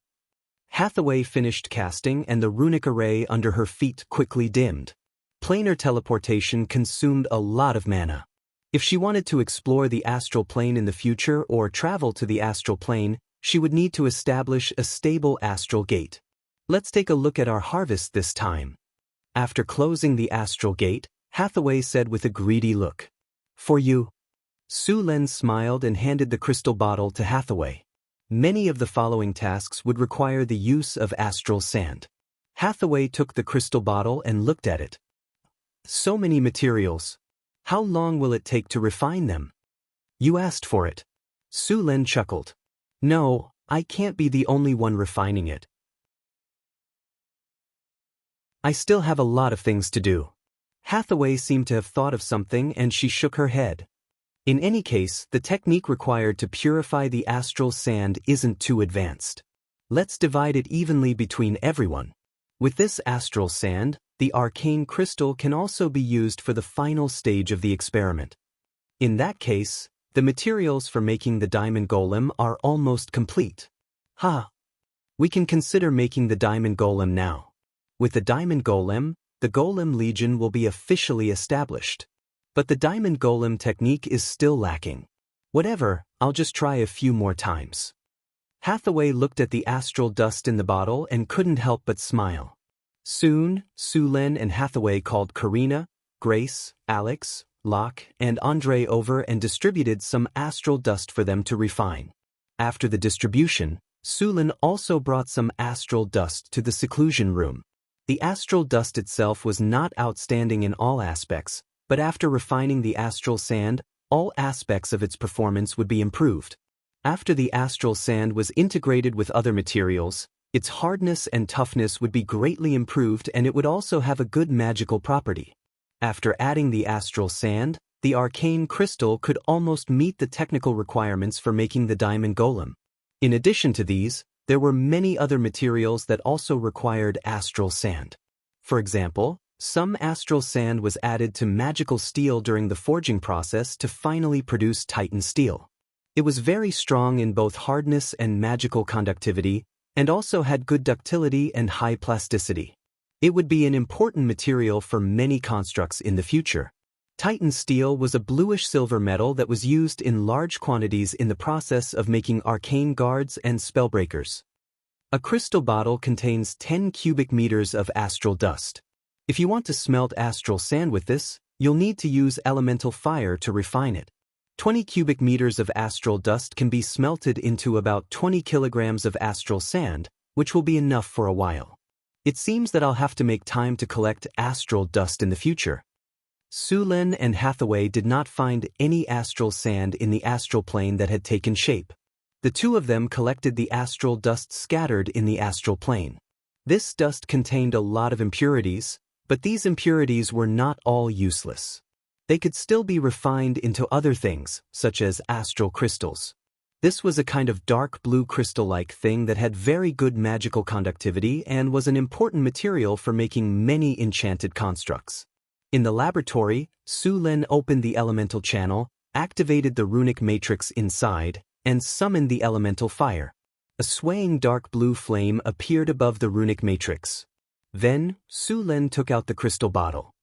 Hathaway finished casting and the runic array under her feet quickly dimmed. Planar teleportation consumed a lot of mana. If she wanted to explore the astral plane in the future or travel to the astral plane, she would need to establish a stable astral gate. Let's take a look at our harvest this time. After closing the astral gate, Hathaway said with a greedy look, "For you." Su Lin smiled and handed the crystal bottle to Hathaway. Many of the following tasks would require the use of astral sand. Hathaway took the crystal bottle and looked at it. So many materials. How long will it take to refine them? You asked for it. Su Lin chuckled. No, I can't be the only one refining it. I still have a lot of things to do. Hathaway seemed to have thought of something and she shook her head. In any case, the technique required to purify the astral sand isn't too advanced. Let's divide it evenly between everyone. With this astral sand, the arcane crystal can also be used for the final stage of the experiment. In that case, the materials for making the diamond golem are almost complete. We can consider making the diamond golem now. With the diamond golem, the golem legion will be officially established. But the diamond golem technique is still lacking. Whatever, I'll just try a few more times. Hathaway looked at the astral dust in the bottle and couldn't help but smile. Soon, Su Lin and Hathaway called Karina, Grace, Alex, Locke, and Andre over and distributed some astral dust for them to refine. After the distribution, Su Lin also brought some astral dust to the seclusion room. The astral dust itself was not outstanding in all aspects, but after refining the astral sand, all aspects of its performance would be improved. After the astral sand was integrated with other materials, its hardness and toughness would be greatly improved and it would also have a good magical property. After adding the astral sand, the arcane crystal could almost meet the technical requirements for making the diamond golem. In addition to these, there were many other materials that also required astral sand. For example, some astral sand was added to magical steel during the forging process to finally produce Titan steel. It was very strong in both hardness and magical conductivity, and also had good ductility and high plasticity. It would be an important material for many constructs in the future. Titan steel was a bluish-silver metal that was used in large quantities in the process of making arcane guards and spellbreakers. A crystal bottle contains 10 cubic meters of astral dust. If you want to smelt astral sand with this, you'll need to use elemental fire to refine it. 20 cubic meters of astral dust can be smelted into about 20 kilograms of astral sand, which will be enough for a while. It seems that I'll have to make time to collect astral dust in the future. Su Lin and Hathaway did not find any astral sand in the astral plane that had taken shape. The two of them collected the astral dust scattered in the astral plane. This dust contained a lot of impurities, but these impurities were not all useless. They could still be refined into other things, such as astral crystals. This was a kind of dark blue crystal-like thing that had very good magical conductivity and was an important material for making many enchanted constructs. In the laboratory, Su Lin opened the elemental channel, activated the runic matrix inside, and summoned the elemental fire. A swaying dark blue flame appeared above the runic matrix. Then, Su Lin took out the crystal bottle.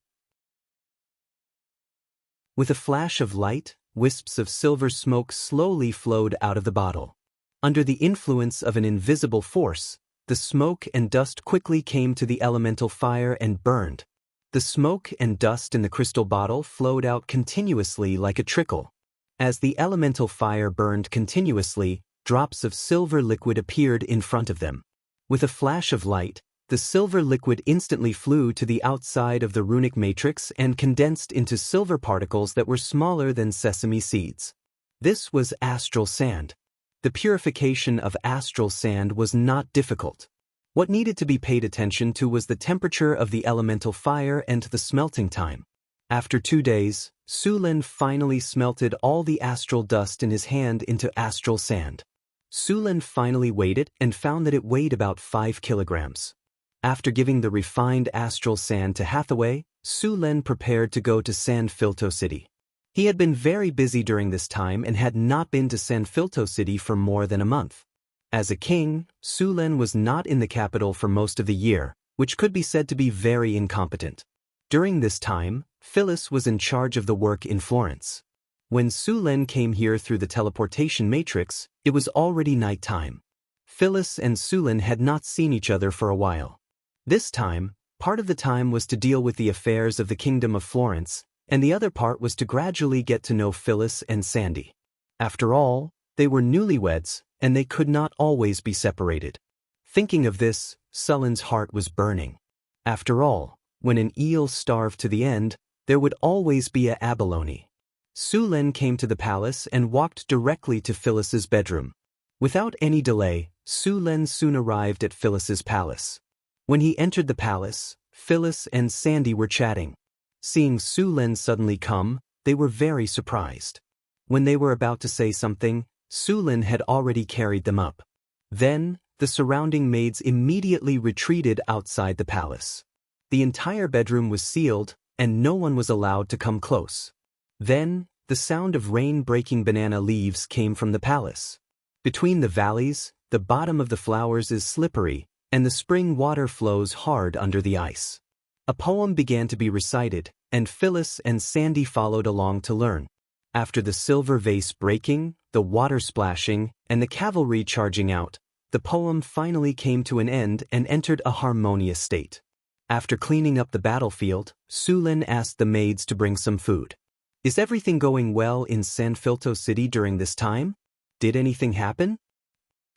With a flash of light, wisps of silver smoke slowly flowed out of the bottle. Under the influence of an invisible force, the smoke and dust quickly came to the elemental fire and burned. The smoke and dust in the crystal bottle flowed out continuously like a trickle. As the elemental fire burned continuously, drops of silver liquid appeared in front of them. With a flash of light, the silver liquid instantly flew to the outside of the runic matrix and condensed into silver particles that were smaller than sesame seeds. This was astral sand. The purification of astral sand was not difficult. What needed to be paid attention to was the temperature of the elemental fire and the smelting time. After 2 days, Su Lin finally smelted all the astral dust in his hand into astral sand. Su Lin finally weighed it and found that it weighed about 5 kilograms. After giving the refined astral sand to Hathaway, Su Lin prepared to go to San Filto City. He had been very busy during this time and had not been to San Filto City for more than a month. As a king, Su Lin was not in the capital for most of the year, which could be said to be very incompetent. During this time, Phyllis was in charge of the work in Florence. When Su Lin came here through the teleportation matrix, it was already night time. Phyllis and Su Lin had not seen each other for a while. This time, part of the time was to deal with the affairs of the Kingdom of Florence, and the other part was to gradually get to know Phyllis and Sandy. After all, they were newlyweds, and they could not always be separated. Thinking of this, Sullen's heart was burning. After all, when an eel starved to the end, there would always be a abalone. Su Lin came to the palace and walked directly to Phyllis's bedroom. Without any delay, Su Lin soon arrived at Phyllis's palace. When he entered the palace, Phyllis and Sandy were chatting. Seeing Su Lin suddenly come, they were very surprised. When they were about to say something, Su Lin had already carried them up. Then, the surrounding maids immediately retreated outside the palace. The entire bedroom was sealed, and no one was allowed to come close. Then, the sound of rain breaking banana leaves came from the palace. Between the valleys, the bottom of the flowers is slippery, and the spring water flows hard under the ice. A poem began to be recited, and Phyllis and Sandy followed along to learn. After the silver vase breaking, the water splashing, and the cavalry charging out, the poem finally came to an end and entered a harmonious state. After cleaning up the battlefield, Su Lin asked the maids to bring some food. Is everything going well in San Filto City during this time? Did anything happen?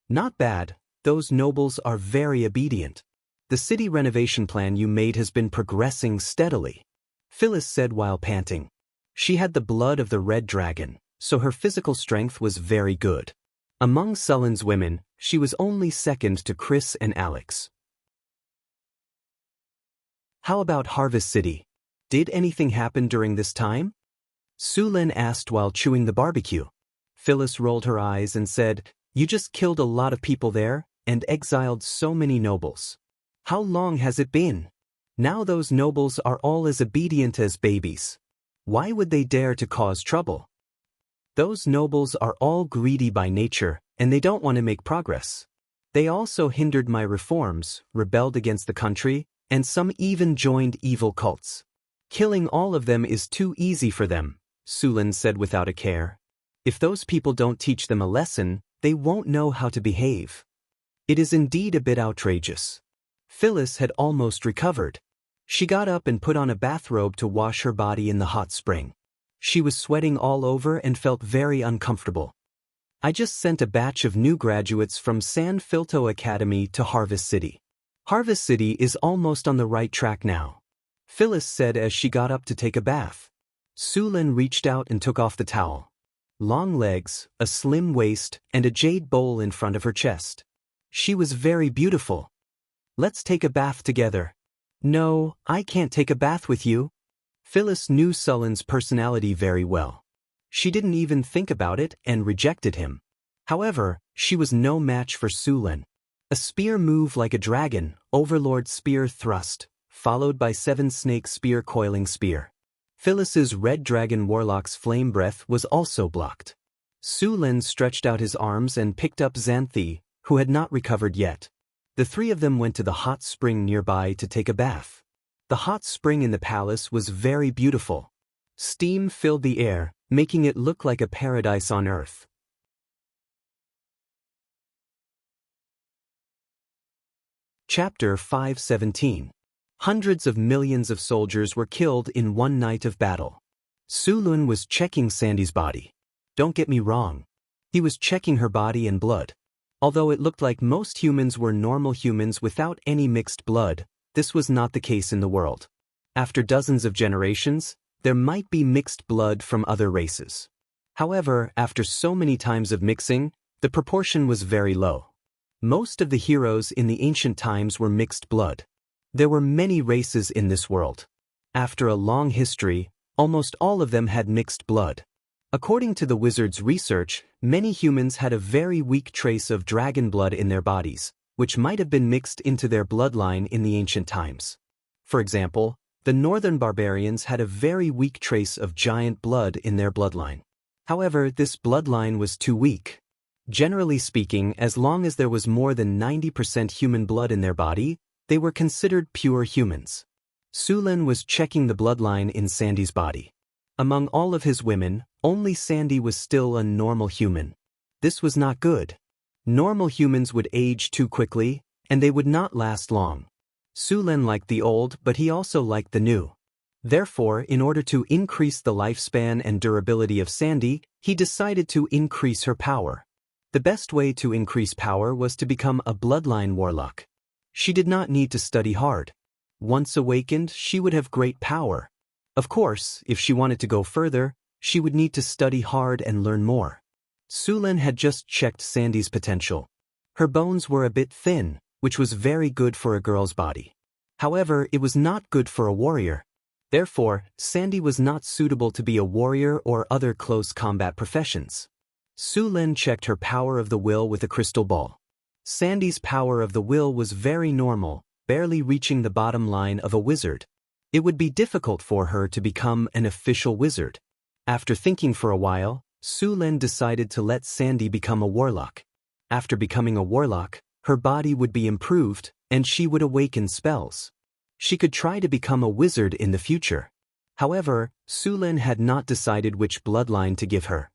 Not bad. Those nobles are very obedient. The city renovation plan you made has been progressing steadily, Phyllis said while panting. She had the blood of the red dragon, so her physical strength was very good. Among Sullen's women, she was only second to Chris and Alex. How about Harvest City? Did anything happen during this time? Su Lin asked while chewing the barbecue. Phyllis rolled her eyes and said, "You just killed a lot of people there, and exiled so many nobles. How long has it been? Now those nobles are all as obedient as babies. Why would they dare to cause trouble? Those nobles are all greedy by nature, and they don't want to make progress. They also hindered my reforms, rebelled against the country, and some even joined evil cults. Killing all of them is too easy for them," Su Lin said without a care. "If those people don't teach them a lesson, they won't know how to behave. It is indeed a bit outrageous." Phyllis had almost recovered. She got up and put on a bathrobe to wash her body in the hot spring. She was sweating all over and felt very uncomfortable. "I just sent a batch of new graduates from San Filto Academy to Harvest City. Harvest City is almost on the right track now," Phyllis said as she got up to take a bath. Su Lin reached out and took off the towel. long legs, a slim waist, and a jade bowl in front of her chest. She was very beautiful. Let's take a bath together. No, I can't take a bath with you. Phyllis knew Sullen's personality very well. She didn't even think about it and rejected him. However, she was no match for Sulen. A spear move like a dragon, Overlord spear thrust, followed by 7 snake spear coiling spear. Phyllis's red dragon warlock's flame breath was also blocked. Sulen stretched out his arms and picked up Xanthi, who had not recovered yet. The 3 of them went to the hot spring nearby to take a bath. The hot spring in the palace was very beautiful. Steam filled the air, making it look like a paradise on earth. Chapter 517. Hundreds of millions of soldiers were killed in one night of battle. Sulun was checking Sandy's body. Don't get me wrong. He was checking her body and blood. Although it looked like most humans were normal humans without any mixed blood, this was not the case in the world. After dozens of generations, there might be mixed blood from other races. However, after so many times of mixing, the proportion was very low. Most of the heroes in the ancient times were mixed blood. There were many races in this world. After a long history, almost all of them had mixed blood. According to the wizard's research, many humans had a very weak trace of dragon blood in their bodies, which might have been mixed into their bloodline in the ancient times. For example, the northern barbarians had a very weak trace of giant blood in their bloodline. However, this bloodline was too weak. Generally speaking, as long as there was more than 90% human blood in their body, they were considered pure humans. Sulen was checking the bloodline in Sandy's body. Among all of his women, only Sandy was still a normal human. This was not good. Normal humans would age too quickly, and they would not last long. Sulen liked the old, but he also liked the new. Therefore, in order to increase the lifespan and durability of Sandy, he decided to increase her power. The best way to increase power was to become a bloodline warlock. She did not need to study hard. Once awakened, she would have great power. Of course, if she wanted to go further, she would need to study hard and learn more. Sulen had just checked Sandy's potential. Her bones were a bit thin, which was very good for a girl's body. However, it was not good for a warrior. Therefore, Sandy was not suitable to be a warrior or other close combat professions. Sulen checked her power of the will with a crystal ball. Sandy's power of the will was very normal, barely reaching the bottom line of a wizard. It would be difficult for her to become an official wizard. After thinking for a while, Sulen decided to let Sandy become a warlock. After becoming a warlock, her body would be improved, and she would awaken spells. She could try to become a wizard in the future. However, Sulen had not decided which bloodline to give her.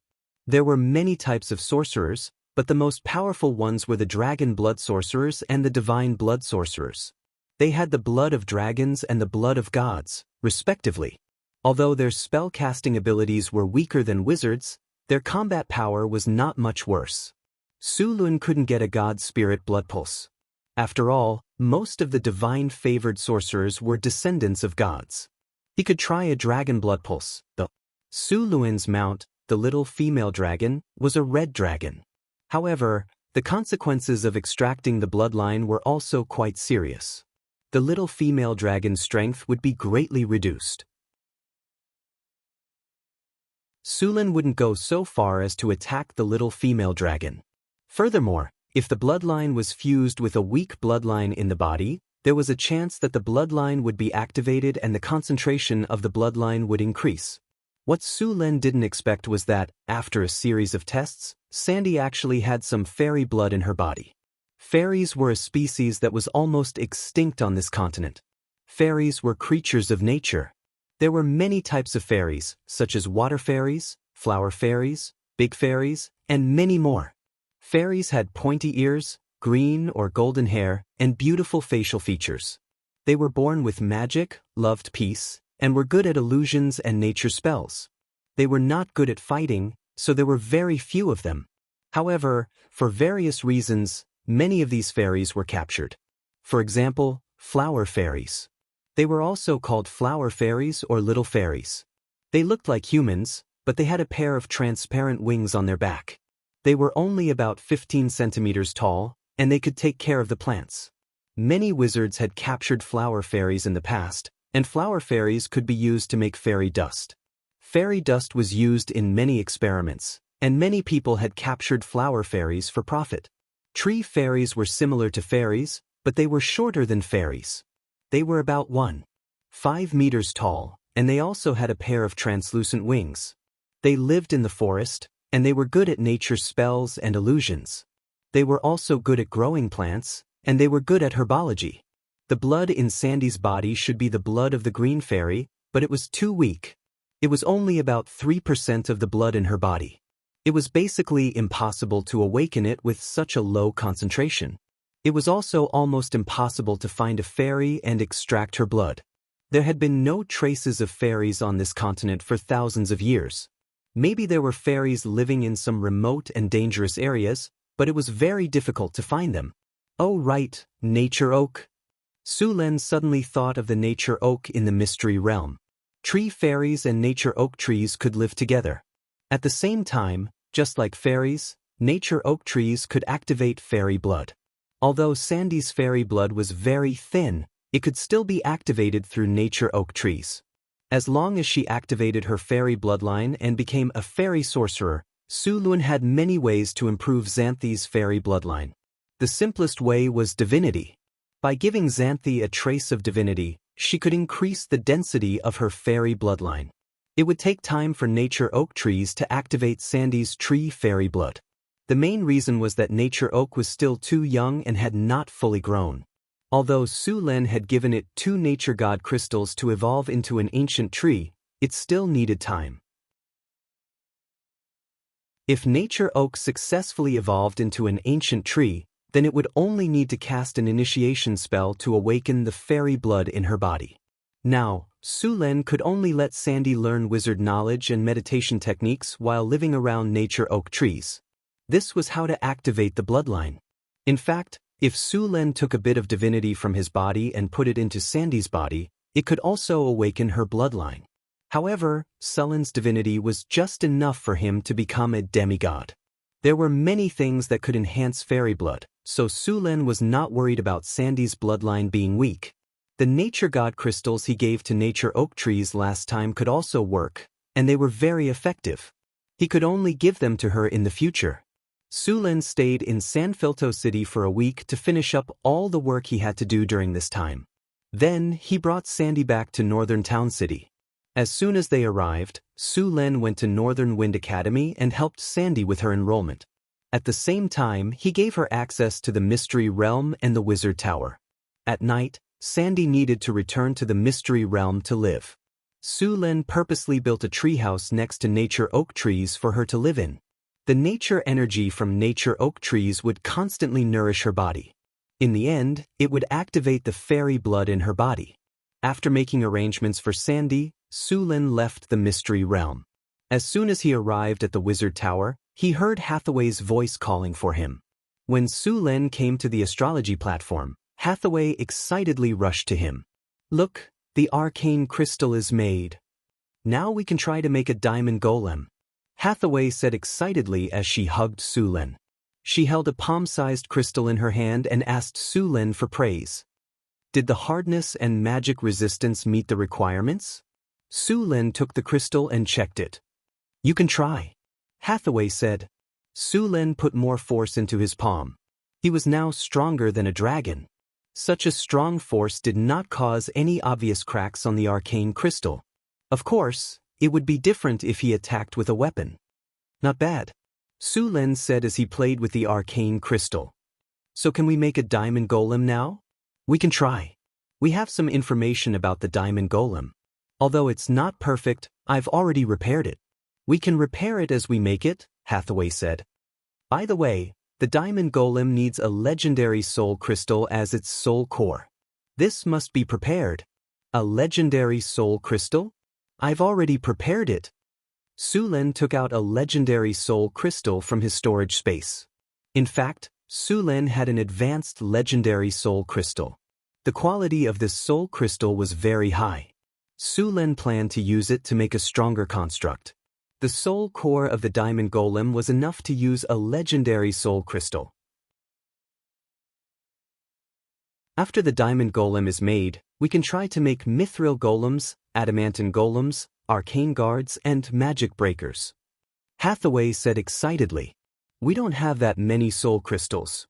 There were many types of sorcerers, but the most powerful ones were the dragon blood sorcerers and the divine blood sorcerers. They had the blood of dragons and the blood of gods, respectively. Although their spell-casting abilities were weaker than wizards, their combat power was not much worse. Sulen couldn't get a god spirit blood pulse. After all, most of the divine-favored sorcerers were descendants of gods. He could try a dragon blood pulse, though. Sulen's mount, the little female dragon, was a red dragon. However, the consequences of extracting the bloodline were also quite serious. The little female dragon's strength would be greatly reduced. Sulen wouldn't go so far as to attack the little female dragon. Furthermore, if the bloodline was fused with a weak bloodline in the body, there was a chance that the bloodline would be activated and the concentration of the bloodline would increase. What Sulen didn't expect was that, after a series of tests, Sandy actually had some fairy blood in her body. Fairies were a species that was almost extinct on this continent. Fairies were creatures of nature. There were many types of fairies, such as water fairies, flower fairies, big fairies, and many more. Fairies had pointy ears, green or golden hair, and beautiful facial features. They were born with magic, loved peace, and were good at illusions and nature spells. They were not good at fighting, so there were very few of them. However, for various reasons, many of these fairies were captured. For example, flower fairies. They were also called flower fairies or little fairies. They looked like humans, but they had a pair of transparent wings on their back. They were only about 15 centimeters tall, and they could take care of the plants. Many wizards had captured flower fairies in the past, and flower fairies could be used to make fairy dust. Fairy dust was used in many experiments, and many people had captured flower fairies for profit. Tree fairies were similar to fairies, but they were shorter than fairies. They were about 1.5 meters tall, and they also had a pair of translucent wings. They lived in the forest, and they were good at nature's spells and illusions. They were also good at growing plants, and they were good at herbology. The blood in Sandy's body should be the blood of the green fairy, but it was too weak. It was only about 3% of the blood in her body. It was basically impossible to awaken it with such a low concentration. It was also almost impossible to find a fairy and extract her blood. There had been no traces of fairies on this continent for thousands of years. Maybe there were fairies living in some remote and dangerous areas, but it was very difficult to find them. Oh right, nature oak. Su Len suddenly thought of the nature oak in the mystery realm. Tree fairies and nature oak trees could live together. At the same time, just like fairies, nature oak trees could activate fairy blood. Although Sandy's fairy blood was very thin, it could still be activated through nature oak trees. As long as she activated her fairy bloodline and became a fairy sorcerer, Su Lun had many ways to improve Xanthi's fairy bloodline. The simplest way was divinity. By giving Xanthi a trace of divinity, she could increase the density of her fairy bloodline. It would take time for nature oak trees to activate Sandy's tree fairy blood. The main reason was that nature oak was still too young and had not fully grown. Although Su Len had given it 2 nature god crystals to evolve into an ancient tree, it still needed time. If nature oak successfully evolved into an ancient tree, then it would only need to cast an initiation spell to awaken the fairy blood in her body. Now, Su Len could only let Sandy learn wizard knowledge and meditation techniques while living around nature oak trees. This was how to activate the bloodline. In fact, if Su Len took a bit of divinity from his body and put it into Sandy's body, it could also awaken her bloodline. However, Su Len's divinity was just enough for him to become a demigod. There were many things that could enhance fairy blood, so Su Len was not worried about Sandy's bloodline being weak. The nature god crystals he gave to nature oak trees last time could also work, and they were very effective. He could only give them to her in the future. Su Len stayed in Sanfilto City for a week to finish up all the work he had to do during this time. Then, he brought Sandy back to Northern Town City. As soon as they arrived, Su Len went to Northern Wind Academy and helped Sandy with her enrollment. At the same time, he gave her access to the Mystery Realm and the Wizard Tower. At night, Sandy needed to return to the Mystery Realm to live. Su Len purposely built a treehouse next to nature oak trees for her to live in. The nature energy from nature oak trees would constantly nourish her body. In the end, it would activate the fairy blood in her body. After making arrangements for Sandy, Su Len left the Mystery Realm. As soon as he arrived at the Wizard Tower, he heard Hathaway's voice calling for him. When Su Len came to the astrology platform, Hathaway excitedly rushed to him. "Look, the arcane crystal is made. Now we can try to make a diamond golem," Hathaway said excitedly as she hugged Su Len. She held a palm-sized crystal in her hand and asked Su Len for praise. Did the hardness and magic resistance meet the requirements? Su Len took the crystal and checked it. "You can try," Hathaway said. Su Len put more force into his palm. He was now stronger than a dragon. Such a strong force did not cause any obvious cracks on the arcane crystal. Of course, it would be different if he attacked with a weapon. "Not bad," Su Len said as he played with the arcane crystal. "So can we make a diamond golem now?" "We can try. We have some information about the diamond golem. Although it's not perfect, I've already repaired it." "We can repair it as we make it," Hathaway said. By the way, the diamond golem needs a legendary soul crystal as its soul core. This must be prepared. A legendary soul crystal? I've already prepared it. Su Len took out a legendary soul crystal from his storage space. In fact, Su Len had an advanced legendary soul crystal. The quality of this soul crystal was very high. Su Len planned to use it to make a stronger construct. The soul core of the diamond golem was enough to use a legendary soul crystal. After the diamond golem is made, we can try to make mithril golems, adamantine golems, arcane guards, and magic breakers. Hathaway said excitedly. We don't have that many soul crystals.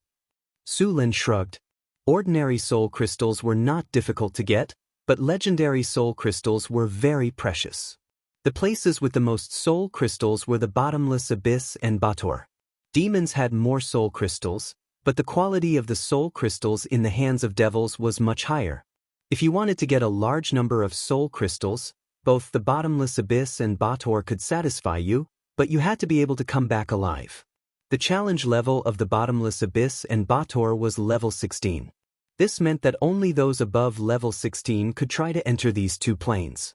Su Lin shrugged. Ordinary soul crystals were not difficult to get, but legendary soul crystals were very precious. The places with the most soul crystals were the bottomless abyss and Bator. Demons had more soul crystals, but the quality of the soul crystals in the hands of devils was much higher. If you wanted to get a large number of soul crystals, both the bottomless abyss and Bator could satisfy you, but you had to be able to come back alive. The challenge level of the bottomless abyss and Bator was level 16. This meant that only those above level 16 could try to enter these two planes.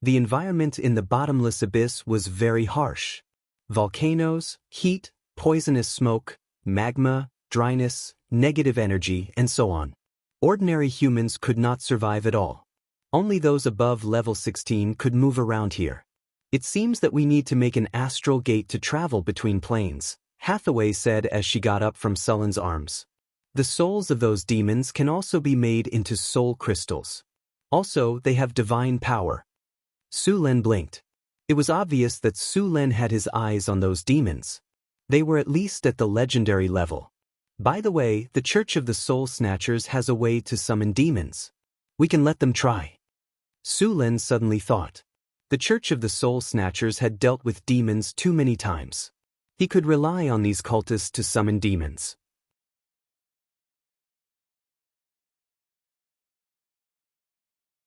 The environment in the bottomless abyss was very harsh. Volcanoes, heat, poisonous smoke, magma, dryness, negative energy, and so on. Ordinary humans could not survive at all. Only those above level 16 could move around here. It seems that we need to make an astral gate to travel between planes, Hathaway said as she got up from Sullen's arms. The souls of those demons can also be made into soul crystals. Also, they have divine power. Su Lin blinked. It was obvious that Su Lin had his eyes on those demons. They were at least at the legendary level. By the way, the Church of the Soul Snatchers has a way to summon demons. We can let them try. Su Lin suddenly thought. The Church of the Soul Snatchers had dealt with demons too many times. He could rely on these cultists to summon demons.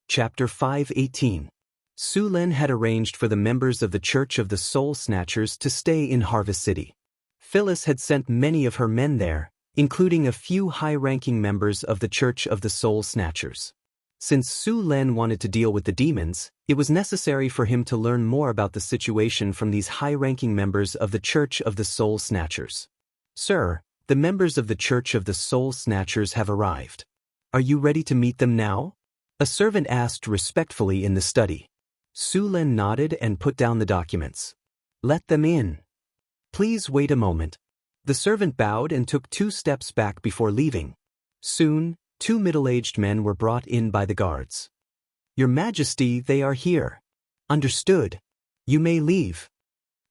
Chapter 5:18. Su Lin had arranged for the members of the Church of the Soul Snatchers to stay in Harvest City. Phyllis had sent many of her men there, including a few high-ranking members of the Church of the Soul Snatchers. Since Su Lin wanted to deal with the demons, it was necessary for him to learn more about the situation from these high-ranking members of the Church of the Soul Snatchers. Sir, the members of the Church of the Soul Snatchers have arrived. Are you ready to meet them now? A servant asked respectfully in the study. Su Lin nodded and put down the documents. Let them in. Please wait a moment. The servant bowed and took 2 steps back before leaving. Soon, 2 middle-aged men were brought in by the guards. Your Majesty, they are here. Understood. You may leave.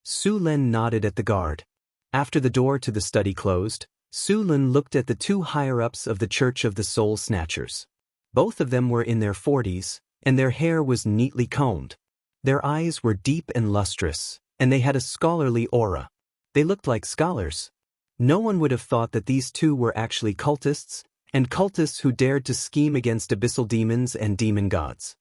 Su Lin nodded at the guard. After the door to the study closed, Su Lin looked at the 2 higher-ups of the Church of the Soul Snatchers. Both of them were in their 40s, and their hair was neatly combed. Their eyes were deep and lustrous, and they had a scholarly aura. They looked like scholars. No one would have thought that these 2 were actually cultists, and cultists who dared to scheme against abyssal demons and demon gods.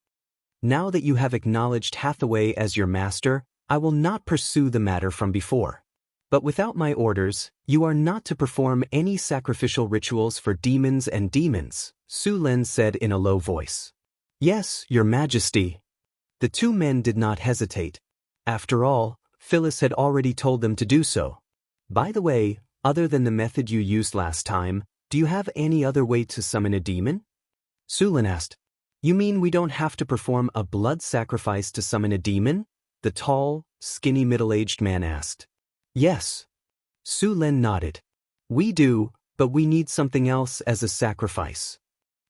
Now that you have acknowledged Hathaway as your master, I will not pursue the matter from before. But without my orders, you are not to perform any sacrificial rituals for demons and demons, Su Lin said in a low voice. Yes, Your Majesty. The 2 men did not hesitate. After all, Phyllis had already told them to do so. By the way, other than the method you used last time, do you have any other way to summon a demon? Su Lin asked. You mean we don't have to perform a blood sacrifice to summon a demon? The tall, skinny middle-aged man asked. Yes. Su Lin nodded. We do, but we need something else as a sacrifice.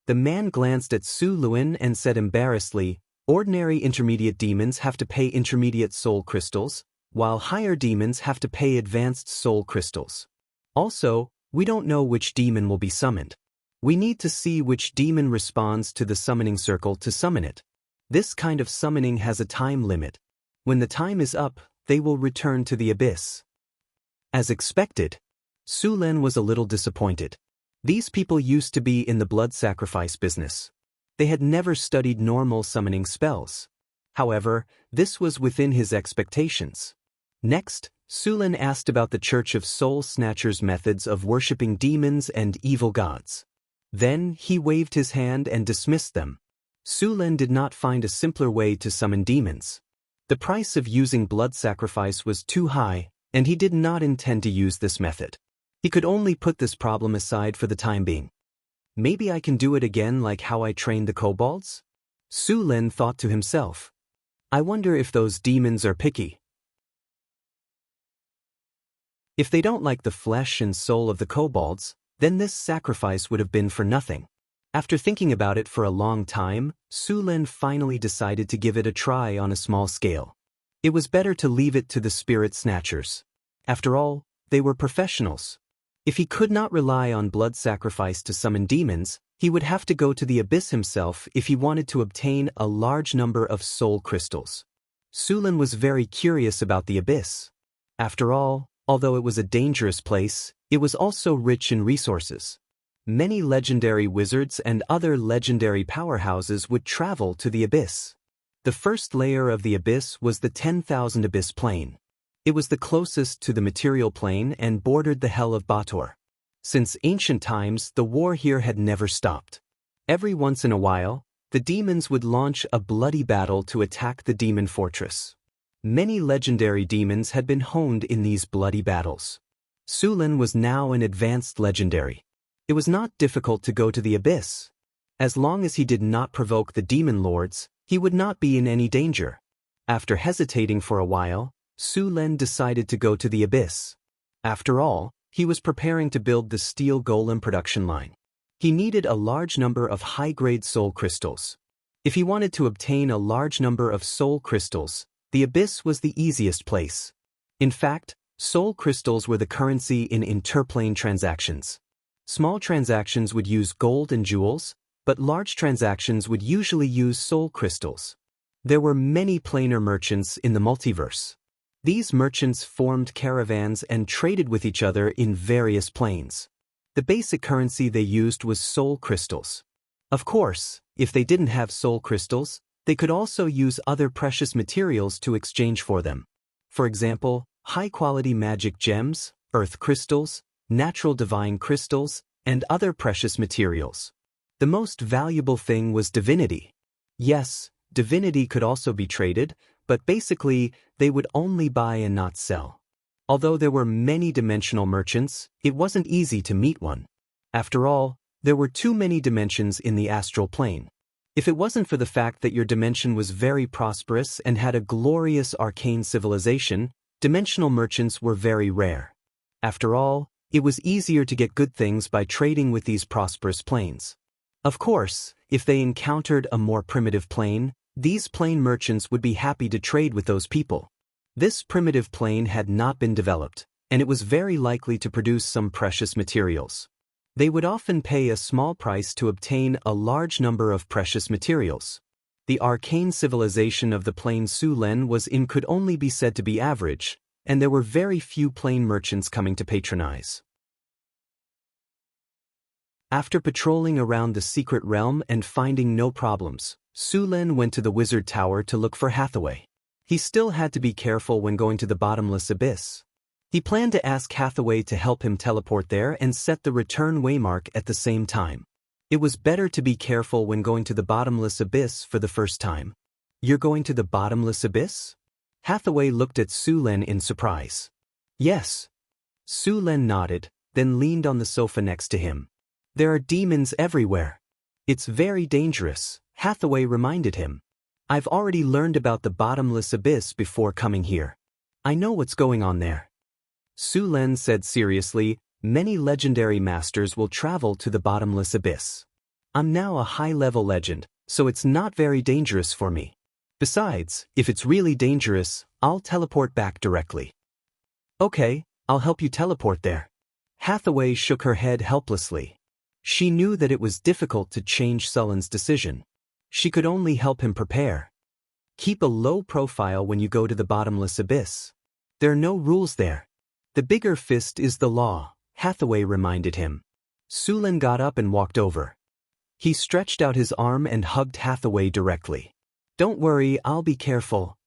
The man glanced at Su Lin and said embarrassedly, ordinary intermediate demons have to pay intermediate soul crystals, while higher demons have to pay advanced soul crystals. Also, we don't know which demon will be summoned. We need to see which demon responds to the summoning circle to summon it. This kind of summoning has a time limit. When the time is up, they will return to the abyss. As expected, Su Lin was a little disappointed. These people used to be in the blood sacrifice business. They had never studied normal summoning spells. However, this was within his expectations. Next, Su Lin asked about the Church of Soul Snatchers' methods of worshipping demons and evil gods. Then he waved his hand and dismissed them. Su Lin did not find a simpler way to summon demons. The price of using blood sacrifice was too high, and he did not intend to use this method. He could only put this problem aside for the time being. Maybe I can do it again like how I trained the kobolds? Su Lin thought to himself. I wonder if those demons are picky. If they don't like the flesh and soul of the kobolds, then this sacrifice would have been for nothing. After thinking about it for a long time, Su Lin finally decided to give it a try on a small scale. It was better to leave it to the spirit snatchers. After all, they were professionals. If he could not rely on blood sacrifice to summon demons, he would have to go to the abyss himself if he wanted to obtain a large number of soul crystals. Su Lin was very curious about the abyss. After all, although it was a dangerous place, it was also rich in resources. Many legendary wizards and other legendary powerhouses would travel to the abyss. The first layer of the abyss was the 10,000 Abyss Plane. It was the closest to the material plane and bordered the Hell of Bator. Since ancient times, the war here had never stopped. Every once in a while, the demons would launch a bloody battle to attack the demon fortress. Many legendary demons had been honed in these bloody battles. Su Lin was now an advanced legendary. It was not difficult to go to the abyss. As long as he did not provoke the demon lords, he would not be in any danger. After hesitating for a while, Su Lin decided to go to the abyss. After all, he was preparing to build the steel golem production line. He needed a large number of high-grade soul crystals. If he wanted to obtain a large number of soul crystals, the abyss was the easiest place. In fact, soul crystals were the currency in interplane transactions. Small transactions would use gold and jewels, but large transactions would usually use soul crystals. There were many planar merchants in the multiverse. These merchants formed caravans and traded with each other in various planes. The basic currency they used was soul crystals. Of course, if they didn't have soul crystals, they could also use other precious materials to exchange for them. For example, high-quality magic gems, earth crystals, natural divine crystals, and other precious materials. The most valuable thing was divinity. Yes, divinity could also be traded, but basically, they would only buy and not sell. Although there were many dimensional merchants, it wasn't easy to meet one. After all, there were too many dimensions in the astral plane. If it wasn't for the fact that your dimension was very prosperous and had a glorious arcane civilization, dimensional merchants were very rare. After all, it was easier to get good things by trading with these prosperous planes. Of course, if they encountered a more primitive plane, these plane merchants would be happy to trade with those people. This primitive plane had not been developed, and it was very likely to produce some precious materials. They would often pay a small price to obtain a large number of precious materials. The arcane civilization of the plane Su Lin was in could only be said to be average, and there were very few plane merchants coming to patronize. After patrolling around the secret realm and finding no problems, Su Lin went to the wizard tower to look for Hathaway. He still had to be careful when going to the bottomless abyss. He planned to ask Hathaway to help him teleport there and set the return waymark at the same time. It was better to be careful when going to the bottomless abyss for the first time. You're going to the bottomless abyss? Hathaway looked at Su Lin in surprise. Yes. Su Lin nodded, then leaned on the sofa next to him. There are demons everywhere. It's very dangerous, Hathaway reminded him. I've already learned about the bottomless abyss before coming here. I know what's going on there. Su Lin said seriously, many legendary masters will travel to the bottomless abyss. I'm now a high-level legend, so it's not very dangerous for me. Besides, if it's really dangerous, I'll teleport back directly. Okay, I'll help you teleport there. Hathaway shook her head helplessly. She knew that it was difficult to change Sullen's decision. She could only help him prepare. Keep a low profile when you go to the bottomless abyss. There are no rules there. The bigger fist is the law, Hathaway reminded him. Su Lin got up and walked over. He stretched out his arm and hugged Hathaway directly. Don't worry, I'll be careful.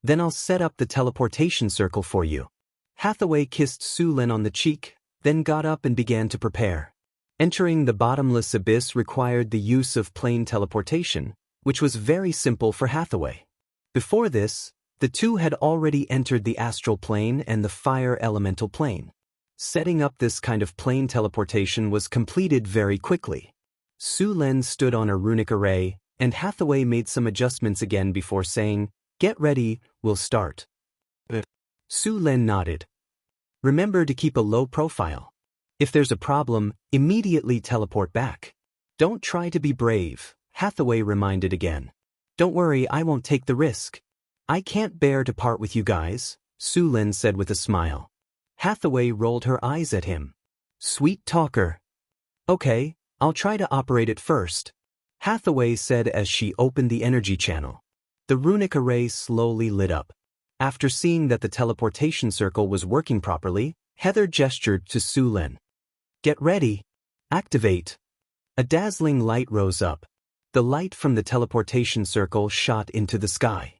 Then I'll set up the teleportation circle for you. Hathaway kissed Su Lin on the cheek, then got up and began to prepare. Entering the bottomless abyss required the use of plane teleportation, which was very simple for Hathaway. Before this, the two had already entered the astral plane and the fire elemental plane. Setting up this kind of plane teleportation was completed very quickly. Su Lin stood on a runic array, and Hathaway made some adjustments again before saying, "Get ready, we'll start." Su Lin nodded. Remember to keep a low profile. If there's a problem, immediately teleport back. Don't try to be brave, Hathaway reminded again. Don't worry, I won't take the risk. I can't bear to part with you guys, Su Lin said with a smile. Hathaway rolled her eyes at him. Sweet talker. Okay, I'll try to operate it first, Hathaway said as she opened the energy channel. The runic array slowly lit up. After seeing that the teleportation circle was working properly, Heather gestured to Su Lin. Get ready. Activate. A dazzling light rose up. The light from the teleportation circle shot into the sky.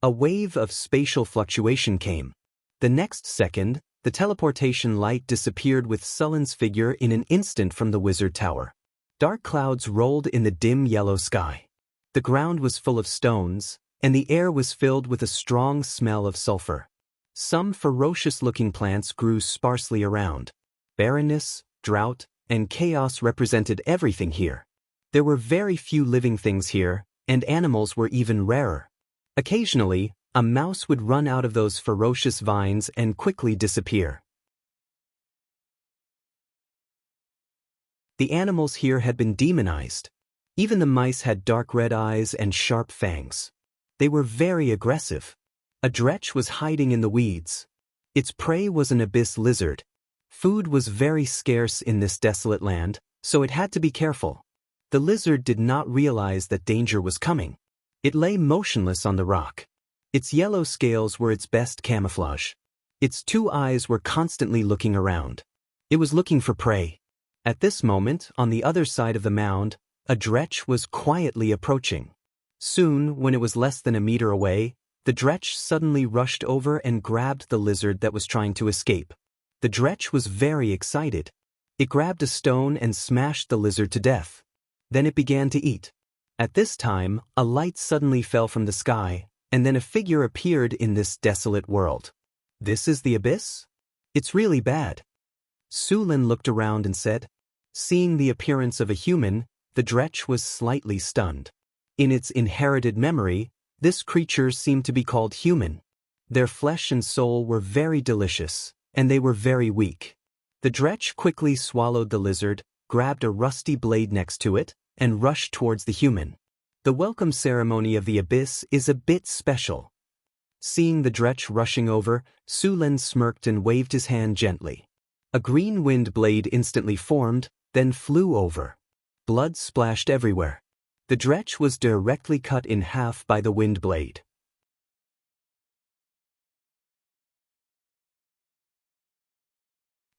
A wave of spatial fluctuation came. The next second, the teleportation light disappeared with Sullen's figure in an instant from the wizard tower. Dark clouds rolled in the dim yellow sky. The ground was full of stones, and the air was filled with a strong smell of sulfur. Some ferocious-looking plants grew sparsely around. Barrenness, drought, and chaos represented everything here. There were very few living things here, and animals were even rarer. Occasionally, a mouse would run out of those ferocious vines and quickly disappear. The animals here had been demonized. Even the mice had dark red eyes and sharp fangs. They were very aggressive. A dretch was hiding in the weeds. Its prey was an abyss lizard. Food was very scarce in this desolate land, so it had to be careful. The lizard did not realize that danger was coming. It lay motionless on the rock. Its yellow scales were its best camouflage. Its two eyes were constantly looking around. It was looking for prey. At this moment, on the other side of the mound, a dretch was quietly approaching. Soon, when it was less than a meter away, the dretch suddenly rushed over and grabbed the lizard that was trying to escape. The dretch was very excited. It grabbed a stone and smashed the lizard to death. Then it began to eat. At this time, a light suddenly fell from the sky, and then a figure appeared in this desolate world. This is the abyss? It's really bad. Su Lin looked around and said. Seeing the appearance of a human, the dretch was slightly stunned. In its inherited memory, this creature seemed to be called human. Their flesh and soul were very delicious, and they were very weak. The dretch quickly swallowed the lizard, grabbed a rusty blade next to it, and rushed towards the human. The welcome ceremony of the abyss is a bit special. Seeing the dretch rushing over, Su Lin smirked and waved his hand gently. A green wind blade instantly formed, then flew over. Blood splashed everywhere. The dretch was directly cut in half by the wind blade.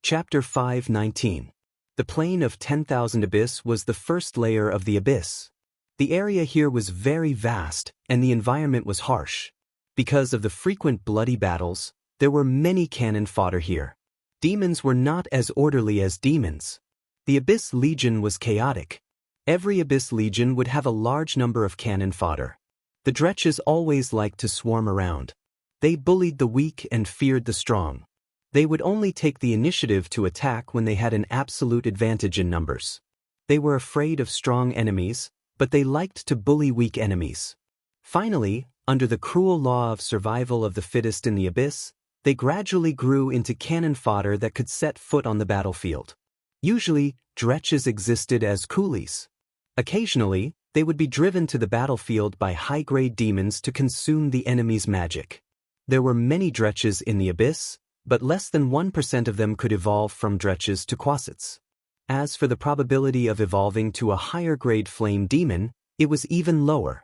Chapter 5:19. The Plain of 10,000 Abyss was the first layer of the abyss. The area here was very vast, and the environment was harsh. Because of the frequent bloody battles, there were many cannon fodder here. Demons were not as orderly as demons. The Abyss Legion was chaotic. Every Abyss Legion would have a large number of cannon fodder. The dretches always liked to swarm around. They bullied the weak and feared the strong. They would only take the initiative to attack when they had an absolute advantage in numbers. They were afraid of strong enemies, but they liked to bully weak enemies. Finally, under the cruel law of survival of the fittest in the abyss, they gradually grew into cannon fodder that could set foot on the battlefield. Usually, dretches existed as coolies. Occasionally, they would be driven to the battlefield by high-grade demons to consume the enemy's magic. There were many dretches in the abyss, but less than 1% of them could evolve from dretches to quasits. As for the probability of evolving to a higher-grade flame demon, it was even lower.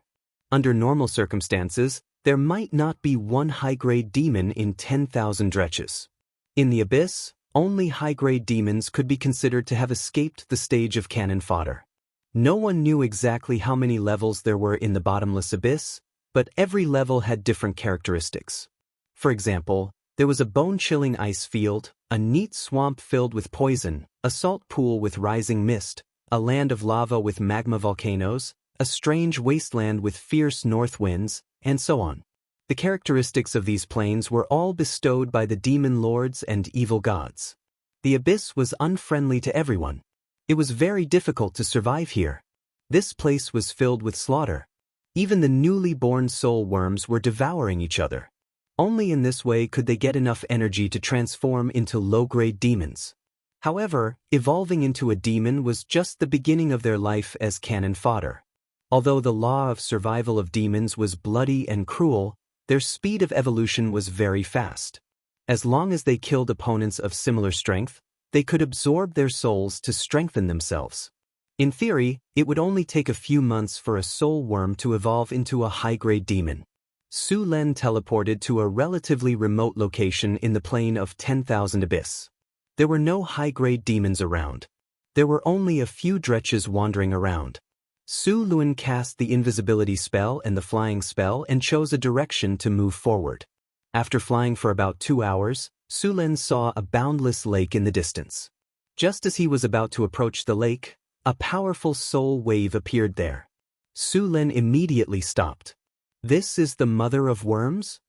Under normal circumstances, there might not be one high-grade demon in 10,000 dretches. In the abyss, only high-grade demons could be considered to have escaped the stage of cannon fodder. No one knew exactly how many levels there were in the bottomless abyss, but every level had different characteristics. For example, there was a bone-chilling ice field, a neat swamp filled with poison, a salt pool with rising mist, a land of lava with magma volcanoes, a strange wasteland with fierce north winds, and so on. The characteristics of these planes were all bestowed by the demon lords and evil gods. The abyss was unfriendly to everyone. It was very difficult to survive here. This place was filled with slaughter. Even the newly born soul worms were devouring each other. Only in this way could they get enough energy to transform into low-grade demons. However, evolving into a demon was just the beginning of their life as cannon fodder. Although the law of survival of demons was bloody and cruel, their speed of evolution was very fast. As long as they killed opponents of similar strength, they could absorb their souls to strengthen themselves. In theory, it would only take a few months for a soul worm to evolve into a high-grade demon. Su Len teleported to a relatively remote location in the plane of 10,000 Abyss. There were no high-grade demons around. There were only a few dretches wandering around. Su Lun cast the invisibility spell and the flying spell and chose a direction to move forward. After flying for about 2 hours, Su Len saw a boundless lake in the distance. Just as he was about to approach the lake, a powerful soul wave appeared there. Su Len immediately stopped. This is the mother of worms?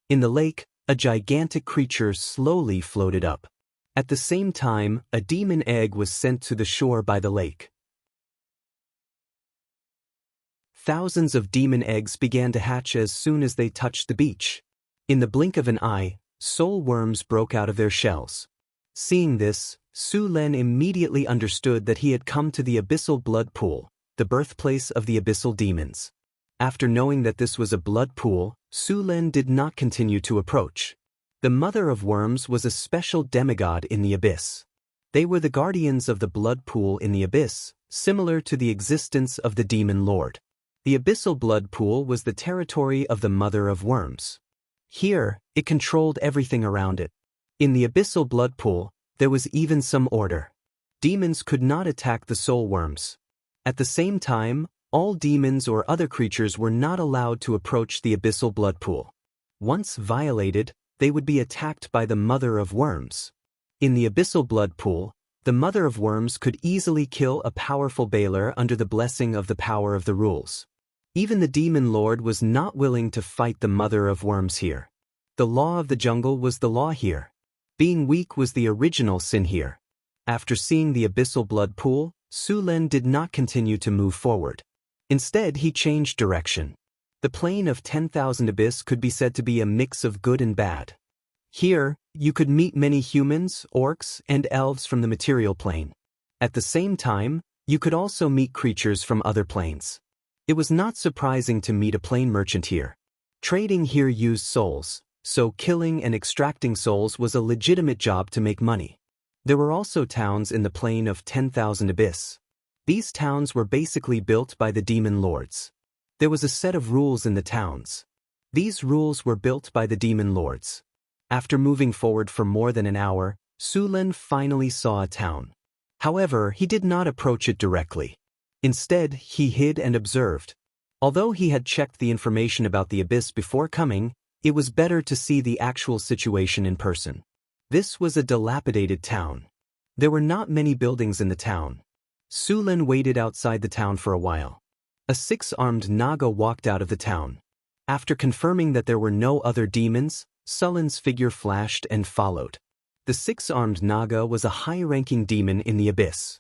In the lake, a gigantic creature slowly floated up. At the same time, a demon egg was sent to the shore by the lake. Thousands of demon eggs began to hatch as soon as they touched the beach. In the blink of an eye, soul worms broke out of their shells. Seeing this, Su Len immediately understood that he had come to the abyssal blood pool, the birthplace of the abyssal demons. After knowing that this was a blood pool, Su Len did not continue to approach. The mother of worms was a special demigod in the abyss. They were the guardians of the blood pool in the abyss, similar to the existence of the demon lord. The abyssal blood pool was the territory of the mother of worms. Here, it controlled everything around it. In the abyssal blood pool, there was even some order. Demons could not attack the soul worms. At the same time, all demons or other creatures were not allowed to approach the abyssal blood pool. Once violated, they would be attacked by the mother of worms. In the abyssal blood pool, the mother of worms could easily kill a powerful Baler under the blessing of the power of the rules. Even the demon lord was not willing to fight the mother of worms here. The law of the jungle was the law here. Being weak was the original sin here. After seeing the abyssal blood pool, Su Len did not continue to move forward. Instead, he changed direction. The plane of 10,000 Abyss could be said to be a mix of good and bad. Here, you could meet many humans, orcs, and elves from the material plane. At the same time, you could also meet creatures from other planes. It was not surprising to meet a plane merchant here. Trading here used souls, so killing and extracting souls was a legitimate job to make money. There were also towns in the plane of 10,000 Abyss. These towns were basically built by the demon lords. There was a set of rules in the towns. These rules were built by the demon lords. After moving forward for more than an hour, Su Len finally saw a town. However, he did not approach it directly. Instead, he hid and observed. Although he had checked the information about the abyss before coming, it was better to see the actual situation in person. This was a dilapidated town. There were not many buildings in the town. Su Len waited outside the town for a while. A 6-armed Naga walked out of the town. After confirming that there were no other demons, Su Len's figure flashed and followed. The 6-armed Naga was a high-ranking demon in the abyss.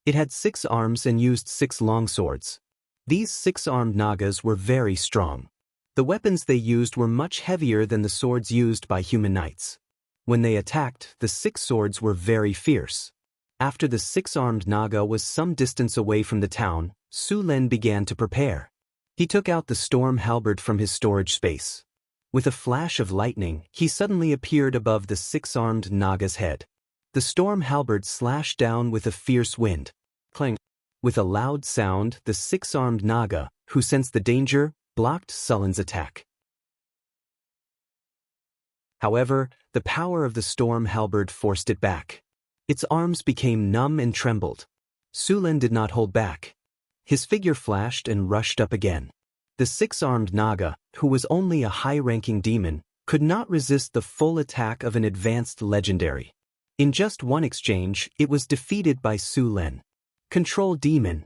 It had 6 arms and used 6 longswords. These 6-armed Nagas were very strong. The weapons they used were much heavier than the swords used by human knights. When they attacked, the 6 swords were very fierce. After the 6-armed Naga was some distance away from the town, Su Len began to prepare. He took out the storm halberd from his storage space. With a flash of lightning, he suddenly appeared above the 6-armed Naga's head. The storm halberd slashed down with a fierce wind. Clang! With a loud sound, the 6-armed Naga, who sensed the danger, blocked Su Len's attack. However, the power of the storm halberd forced it back. Its arms became numb and trembled. Su Len did not hold back. His figure flashed and rushed up again. The 6-armed Naga, who was only a high-ranking demon, could not resist the full attack of an advanced legendary. In just one exchange, it was defeated by Su Len. Control demon.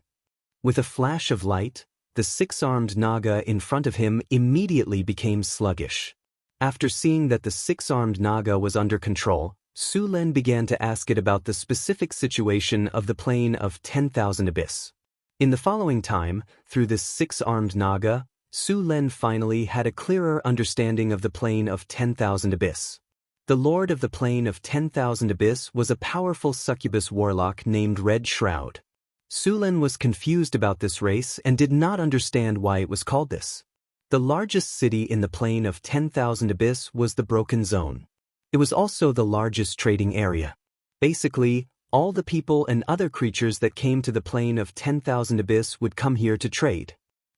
With a flash of light, the 6-armed Naga in front of him immediately became sluggish. After seeing that the 6-armed Naga was under control, Su Len began to ask it about the specific situation of the plane of 10,000 Abyss. In the following time, through this 6-armed Naga, Su Len finally had a clearer understanding of the Plane of 10,000 Abyss. The Lord of the Plane of 10,000 Abyss was a powerful succubus warlock named Red Shroud. Su Len was confused about this race and did not understand why it was called this. The largest city in the Plane of 10,000 Abyss was the Broken Zone. It was also the largest trading area. Basically, all the people and other creatures that came to the Plane of 10,000 Abyss would come here to trade.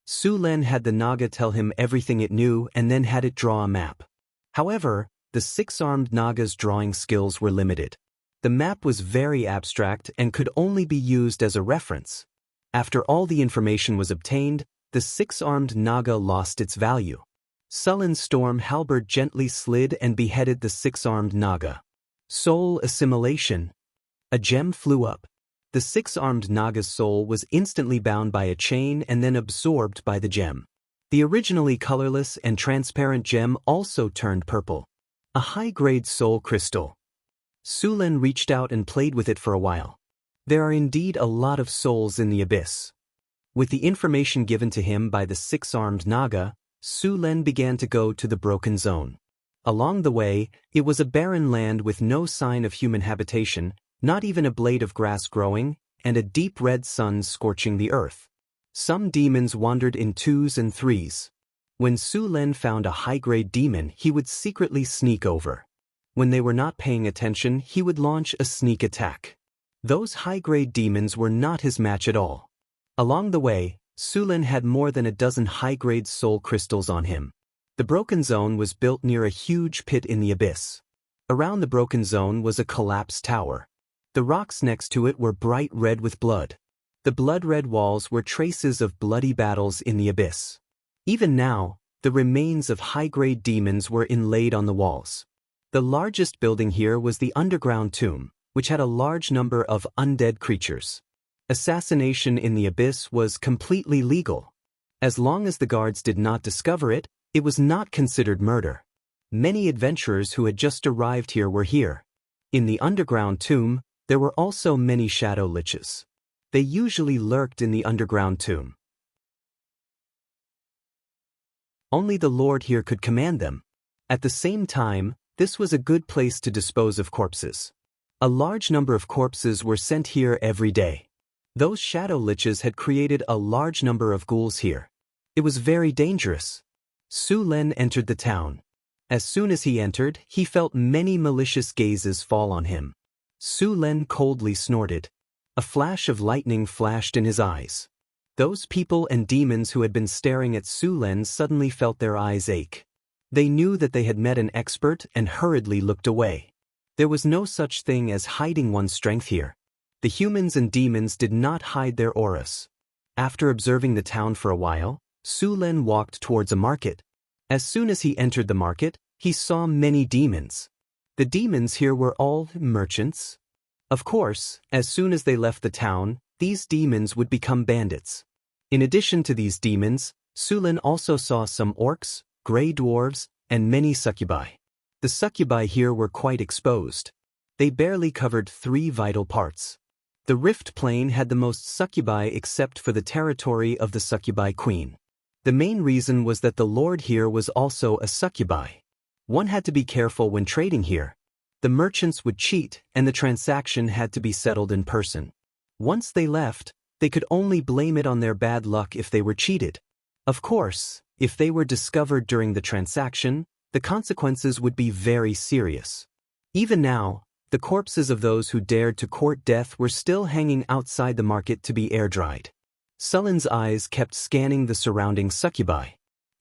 Su Len had the Naga tell him everything it knew and then had it draw a map. However, the six-armed Naga's drawing skills were limited. The map was very abstract and could only be used as a reference. After all the information was obtained, the six-armed Naga lost its value. Sullen's storm halberd gently slid and beheaded the six-armed Naga. Soul assimilation. A gem flew up. The six-armed Naga's soul was instantly bound by a chain and then absorbed by the gem. The originally colorless and transparent gem also turned purple. A high-grade soul crystal. Su Len reached out and played with it for a while. There are indeed a lot of souls in the abyss. With the information given to him by the six-armed Naga, Su Len began to go to the Broken Zone. Along the way, it was a barren land with no sign of human habitation, not even a blade of grass growing, and a deep red sun scorching the earth. Some demons wandered in twos and threes. When Su Len found a high-grade demon, he would secretly sneak over. When they were not paying attention, he would launch a sneak attack. Those high-grade demons were not his match at all. Along the way, Su Len had more than a dozen high-grade soul crystals on him. The Broken Zone was built near a huge pit in the abyss. Around the Broken Zone was a collapsed tower. The rocks next to it were bright red with blood. The blood-red walls were traces of bloody battles in the abyss. Even now, the remains of high-grade demons were inlaid on the walls. The largest building here was the underground tomb, which had a large number of undead creatures. Assassination in the abyss was completely legal. As long as the guards did not discover it, it was not considered murder. Many adventurers who had just arrived here were here. In the underground tomb, there were also many shadow liches. They usually lurked in the underground tomb. Only the Lord here could command them. At the same time, this was a good place to dispose of corpses. A large number of corpses were sent here every day. Those shadow liches had created a large number of ghouls here. It was very dangerous. Su Len entered the town. As soon as he entered, he felt many malicious gazes fall on him. Su Len coldly snorted. A flash of lightning flashed in his eyes. Those people and demons who had been staring at Su Len suddenly felt their eyes ache. They knew that they had met an expert and hurriedly looked away. There was no such thing as hiding one's strength here. The humans and demons did not hide their auras. After observing the town for a while, Su Len walked towards a market. As soon as he entered the market, he saw many demons. The demons here were all merchants. Of course, as soon as they left the town, these demons would become bandits. In addition to these demons, Su Len also saw some orcs, gray dwarves, and many succubi. The succubi here were quite exposed. They barely covered 3 vital parts. The Rift Plane had the most succubi except for the territory of the succubi queen. The main reason was that the Lord here was also a succubi. One had to be careful when trading here. The merchants would cheat, and the transaction had to be settled in person. Once they left, they could only blame it on their bad luck if they were cheated. Of course, if they were discovered during the transaction, the consequences would be very serious. Even now, the corpses of those who dared to court death were still hanging outside the market to be air-dried. Sullen's eyes kept scanning the surrounding succubi.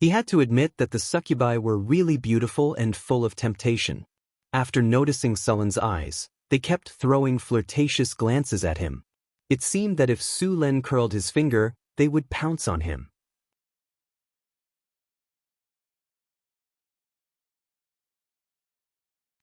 He had to admit that the succubi were really beautiful and full of temptation. After noticing Sullen's eyes, they kept throwing flirtatious glances at him. It seemed that if Su Len curled his finger, they would pounce on him.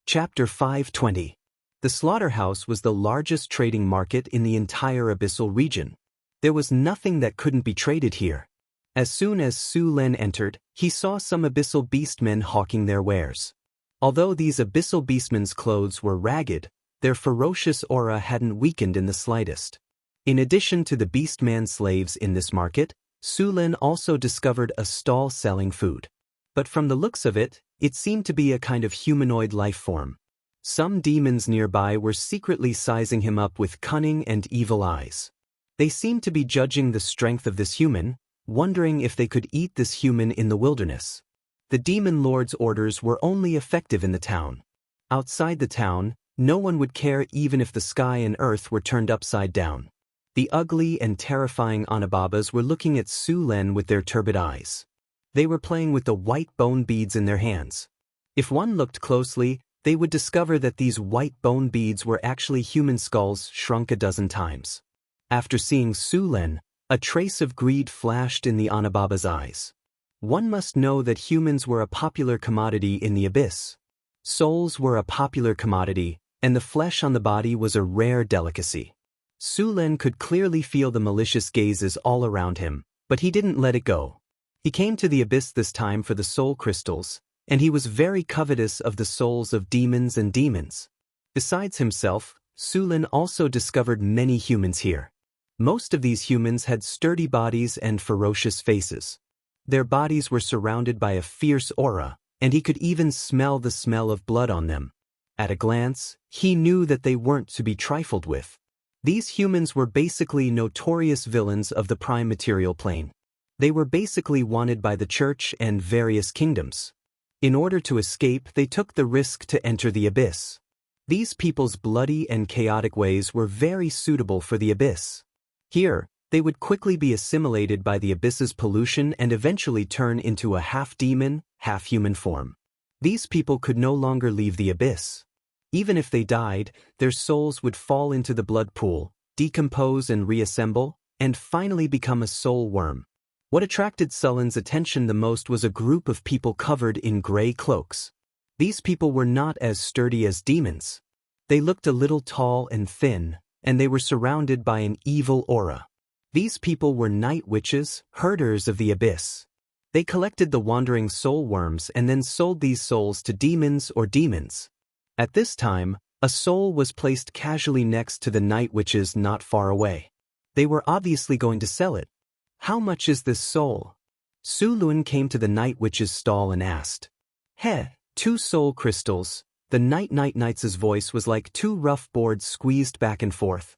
Chapter 520. The slaughterhouse was the largest trading market in the entire abyssal region. There was nothing that couldn't be traded here. As soon as Su Len entered, he saw some abyssal beastmen hawking their wares. Although these abyssal beastmen's clothes were ragged, their ferocious aura hadn't weakened in the slightest. In addition to the beastman slaves in this market, Su Lin also discovered a stall selling food. But from the looks of it, it seemed to be a kind of humanoid life form. Some demons nearby were secretly sizing him up with cunning and evil eyes. They seemed to be judging the strength of this human, wondering if they could eat this human in the wilderness. The demon lord's orders were only effective in the town. Outside the town, no one would care even if the sky and earth were turned upside down. The ugly and terrifying Anababas were looking at Su Lin with their turbid eyes. They were playing with the white bone beads in their hands. If one looked closely, they would discover that these white bone beads were actually human skulls shrunk a dozen times. After seeing Su Lin, a trace of greed flashed in the Anababa's eyes. One must know that humans were a popular commodity in the abyss. Souls were a popular commodity, and the flesh on the body was a rare delicacy. Su Lin could clearly feel the malicious gazes all around him, but he didn't let it go. He came to the abyss this time for the soul crystals, and he was very covetous of the souls of demons and demons. Besides himself, Su Lin also discovered many humans here. Most of these humans had sturdy bodies and ferocious faces. Their bodies were surrounded by a fierce aura, and he could even smell the smell of blood on them. At a glance, he knew that they weren't to be trifled with. These humans were basically notorious villains of the prime material plane. They were basically wanted by the church and various kingdoms. In order to escape, they took the risk to enter the abyss. These people's bloody and chaotic ways were very suitable for the abyss. Here, they would quickly be assimilated by the abyss's pollution and eventually turn into a half-demon, half-human form. These people could no longer leave the abyss. Even if they died, their souls would fall into the blood pool, decompose and reassemble, and finally become a soul worm. What attracted Sullen's attention the most was a group of people covered in gray cloaks. These people were not as sturdy as demons. They looked a little tall and thin, and they were surrounded by an evil aura. These people were night witches, herders of the abyss. They collected the wandering soul worms and then sold these souls to demons or demons. At this time, a soul was placed casually next to the night witches not far away. They were obviously going to sell it. How much is this soul? Su Lin came to the night witch's stall and asked. 2 soul crystals. The knight's voice was like 2 rough boards squeezed back and forth.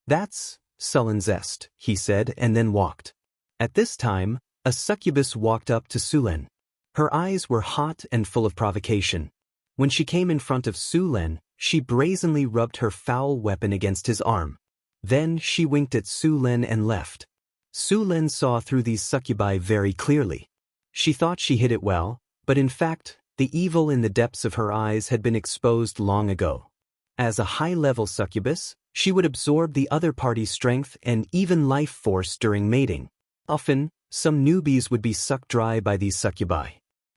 That's sullen zest, he said, and then walked. At this time, a succubus walked up to Su Lin. Her eyes were hot and full of provocation. When she came in front of Su Lin, she brazenly rubbed her foul weapon against his arm. Then she winked at Su Lin and left. Su Lin saw through these succubi very clearly. She thought she hid it well, but in fact, the evil in the depths of her eyes had been exposed long ago. As a high-level succubus, she would absorb the other party's strength and even life force during mating. Often, some newbies would be sucked dry by these succubi.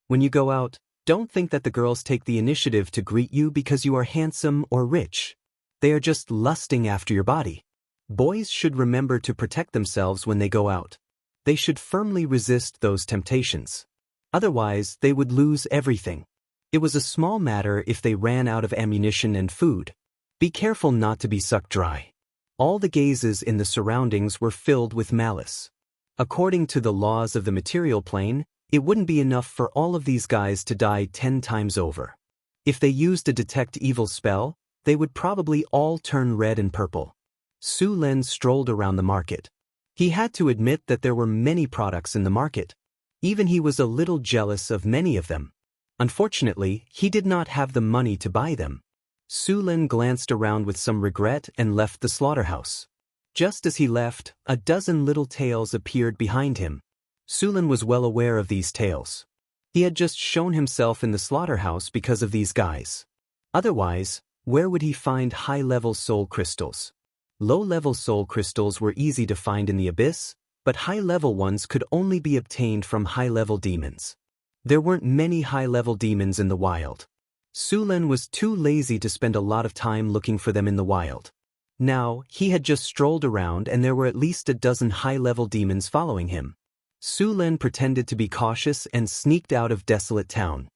When you go out, don't think that the girls take the initiative to greet you because you are handsome or rich. They are just lusting after your body. Boys should remember to protect themselves when they go out. They should firmly resist those temptations. Otherwise, they would lose everything. It was a small matter if they ran out of ammunition and food. Be careful not to be sucked dry. All the gazes in the surroundings were filled with malice. According to the laws of the material plane, it wouldn't be enough for all of these guys to die 10 times over. If they used a detect evil spell, they would probably all turn red and purple. Su Lin strolled around the market. He had to admit that there were many products in the market. Even he was a little jealous of many of them. Unfortunately, he did not have the money to buy them. Su Lin glanced around with some regret and left the slaughterhouse. Just as he left, a dozen little tails appeared behind him. Su Lin was well aware of these tails. He had just shown himself in the slaughterhouse because of these guys. Otherwise, where would he find high-level soul crystals? Low-level soul crystals were easy to find in the abyss, but high-level ones could only be obtained from high-level demons. There weren't many high-level demons in the wild. Su Lin was too lazy to spend a lot of time looking for them in the wild. Now, he had just strolled around and there were at least a dozen high-level demons following him. Su Lin pretended to be cautious and sneaked out of Desolate Town.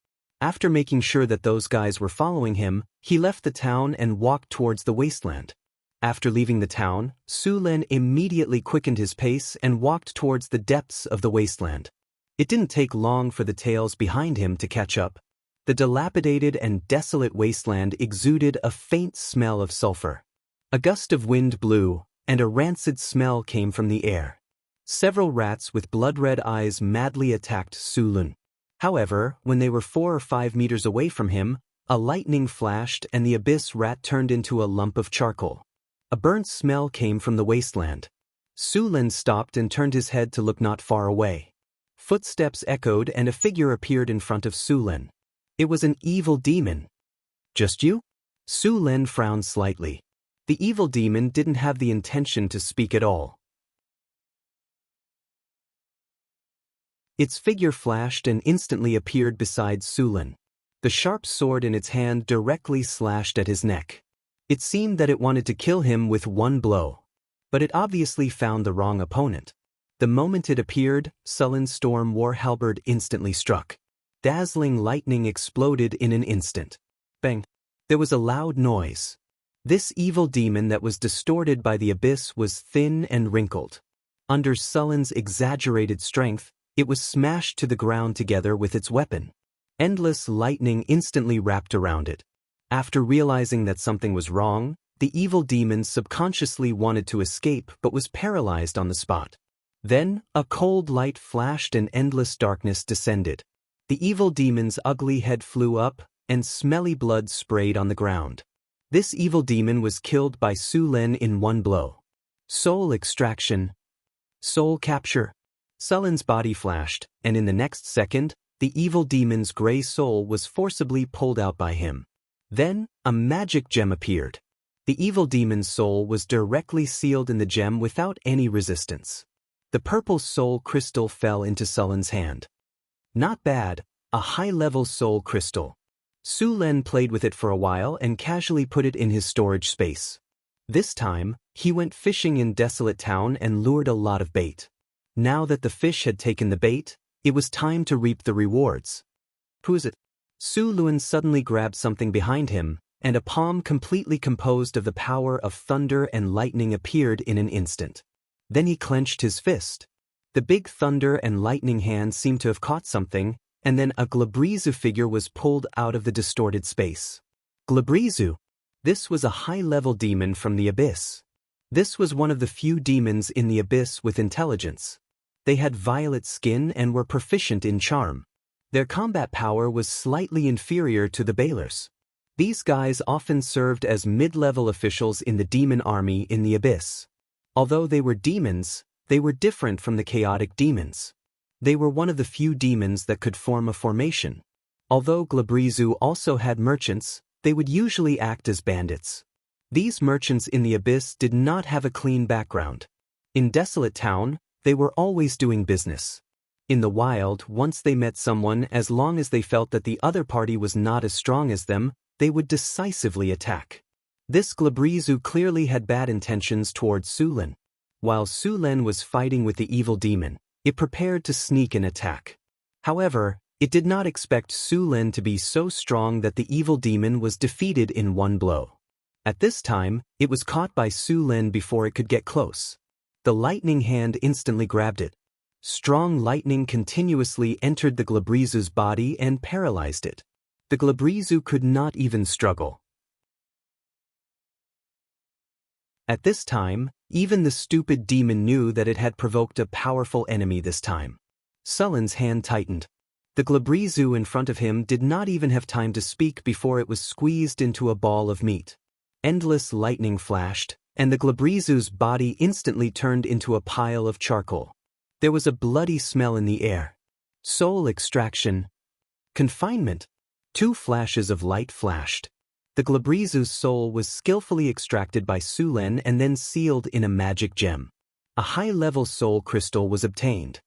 After making sure that those guys were following him, he left the town and walked towards the wasteland. After leaving the town, Su Len immediately quickened his pace and walked towards the depths of the wasteland. It didn't take long for the tales behind him to catch up. The dilapidated and desolate wasteland exuded a faint smell of sulfur. A gust of wind blew, and a rancid smell came from the air. Several rats with blood-red eyes madly attacked Su Len. However, when they were 4 or 5 meters away from him, a lightning flashed and the abyss rat turned into a lump of charcoal. A burnt smell came from the wasteland. Su Len stopped and turned his head to look not far away. Footsteps echoed and a figure appeared in front of Su Len. It was an evil demon. "Just you?" Su Len frowned slightly. The evil demon didn't have the intention to speak at all. Its figure flashed and instantly appeared beside Su Len. The sharp sword in its hand directly slashed at his neck. It seemed that it wanted to kill him with one blow. But it obviously found the wrong opponent. The moment it appeared, Sullen's storm war halberd instantly struck. Dazzling lightning exploded in an instant. Bang! There was a loud noise. This evil demon that was distorted by the abyss was thin and wrinkled. Under Sullen's exaggerated strength, it was smashed to the ground together with its weapon. Endless lightning instantly wrapped around it. After realizing that something was wrong, the evil demon subconsciously wanted to escape but was paralyzed on the spot. Then, a cold light flashed and endless darkness descended. The evil demon's ugly head flew up, and smelly blood sprayed on the ground. This evil demon was killed by Su Len in one blow. Soul extraction. Soul capture. Sullen's body flashed, and in the next second, the evil demon's gray soul was forcibly pulled out by him. Then, a magic gem appeared. The evil demon's soul was directly sealed in the gem without any resistance. The purple soul crystal fell into Sullen's hand. Not bad, a high-level soul crystal. Su Len played with it for a while and casually put it in his storage space. This time, he went fishing in Desolate Town and lured a lot of bait. Now that the fish had taken the bait, it was time to reap the rewards. "Who is it?" Su Len suddenly grabbed something behind him, and a palm completely composed of the power of thunder and lightning appeared in an instant. Then he clenched his fist. The big thunder and lightning hand seemed to have caught something, and then a Glabrezu figure was pulled out of the distorted space. Glabrezu. This was a high-level demon from the abyss. This was one of the few demons in the abyss with intelligence. They had violet skin and were proficient in charm. Their combat power was slightly inferior to the Balers. These guys often served as mid-level officials in the demon army in the abyss. Although they were demons, they were different from the chaotic demons. They were one of the few demons that could form a formation. Although Glabrezu also had merchants, they would usually act as bandits. These merchants in the abyss did not have a clean background. In Desolate Town, they were always doing business. In the wild, once they met someone, as long as they felt that the other party was not as strong as them, they would decisively attack. This Glabrezu clearly had bad intentions towards Su Len. While Su Len was fighting with the evil demon, it prepared to sneak and attack. However, it did not expect Su Len to be so strong that the evil demon was defeated in one blow. At this time, it was caught by Su Len before it could get close. The lightning hand instantly grabbed it. Strong lightning continuously entered the Glabrezu's body and paralyzed it. The Glabrezu could not even struggle. At this time, even the stupid demon knew that it had provoked a powerful enemy this time. Sullen's hand tightened. The Glabrezu in front of him did not even have time to speak before it was squeezed into a ball of meat. Endless lightning flashed, and the Glabrezu's body instantly turned into a pile of charcoal. There was a bloody smell in the air. Soul extraction. Confinement. 2 flashes of light flashed. The Glabrezu's soul was skillfully extracted by Su Len and then sealed in a magic gem. A high-level soul crystal was obtained.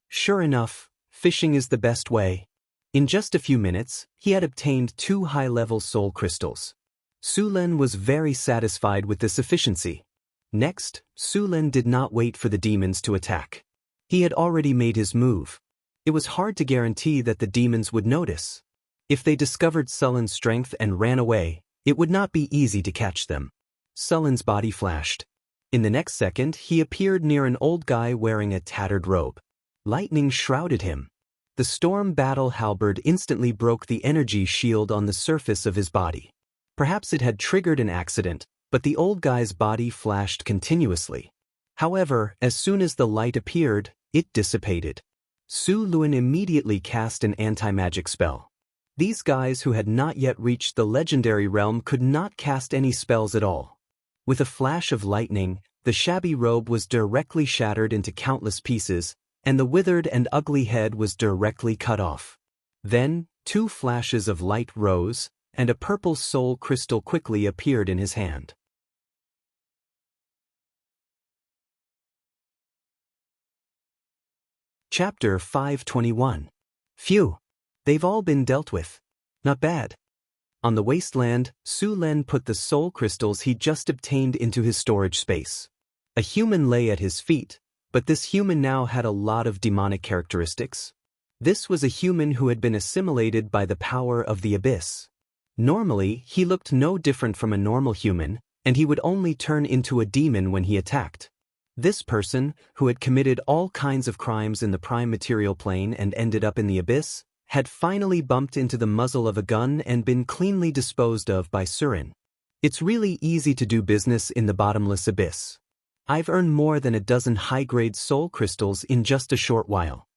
Sure enough, fishing is the best way. In just a few minutes, he had obtained 2 high-level soul crystals. Su Len was very satisfied with this efficiency. Next, Su Len did not wait for the demons to attack. He had already made his move. It was hard to guarantee that the demons would notice. If they discovered Sullen's strength and ran away, it would not be easy to catch them. Sullen's body flashed. In the next second, he appeared near an old guy wearing a tattered robe. Lightning shrouded him. The storm battle halberd instantly broke the energy shield on the surface of his body. Perhaps it had triggered an accident, but the old guy's body flashed continuously. However, as soon as the light appeared, it dissipated. Su Luan immediately cast an anti-magic spell. These guys who had not yet reached the legendary realm could not cast any spells at all. With a flash of lightning, the shabby robe was directly shattered into countless pieces, and the withered and ugly head was directly cut off. Then, 2 flashes of light rose, and a purple soul crystal quickly appeared in his hand. Chapter 521. Phew! They've all been dealt with. Not bad. On the wasteland, Su Len put the soul crystals he just obtained into his storage space. A human lay at his feet, but this human now had a lot of demonic characteristics. This was a human who had been assimilated by the power of the abyss. Normally, he looked no different from a normal human, and he would only turn into a demon when he attacked. This person, who had committed all kinds of crimes in the prime material plane and ended up in the abyss, had finally bumped into the muzzle of a gun and been cleanly disposed of by Surin. It's really easy to do business in the bottomless abyss. I've earned more than a dozen high-grade soul crystals in just a short while.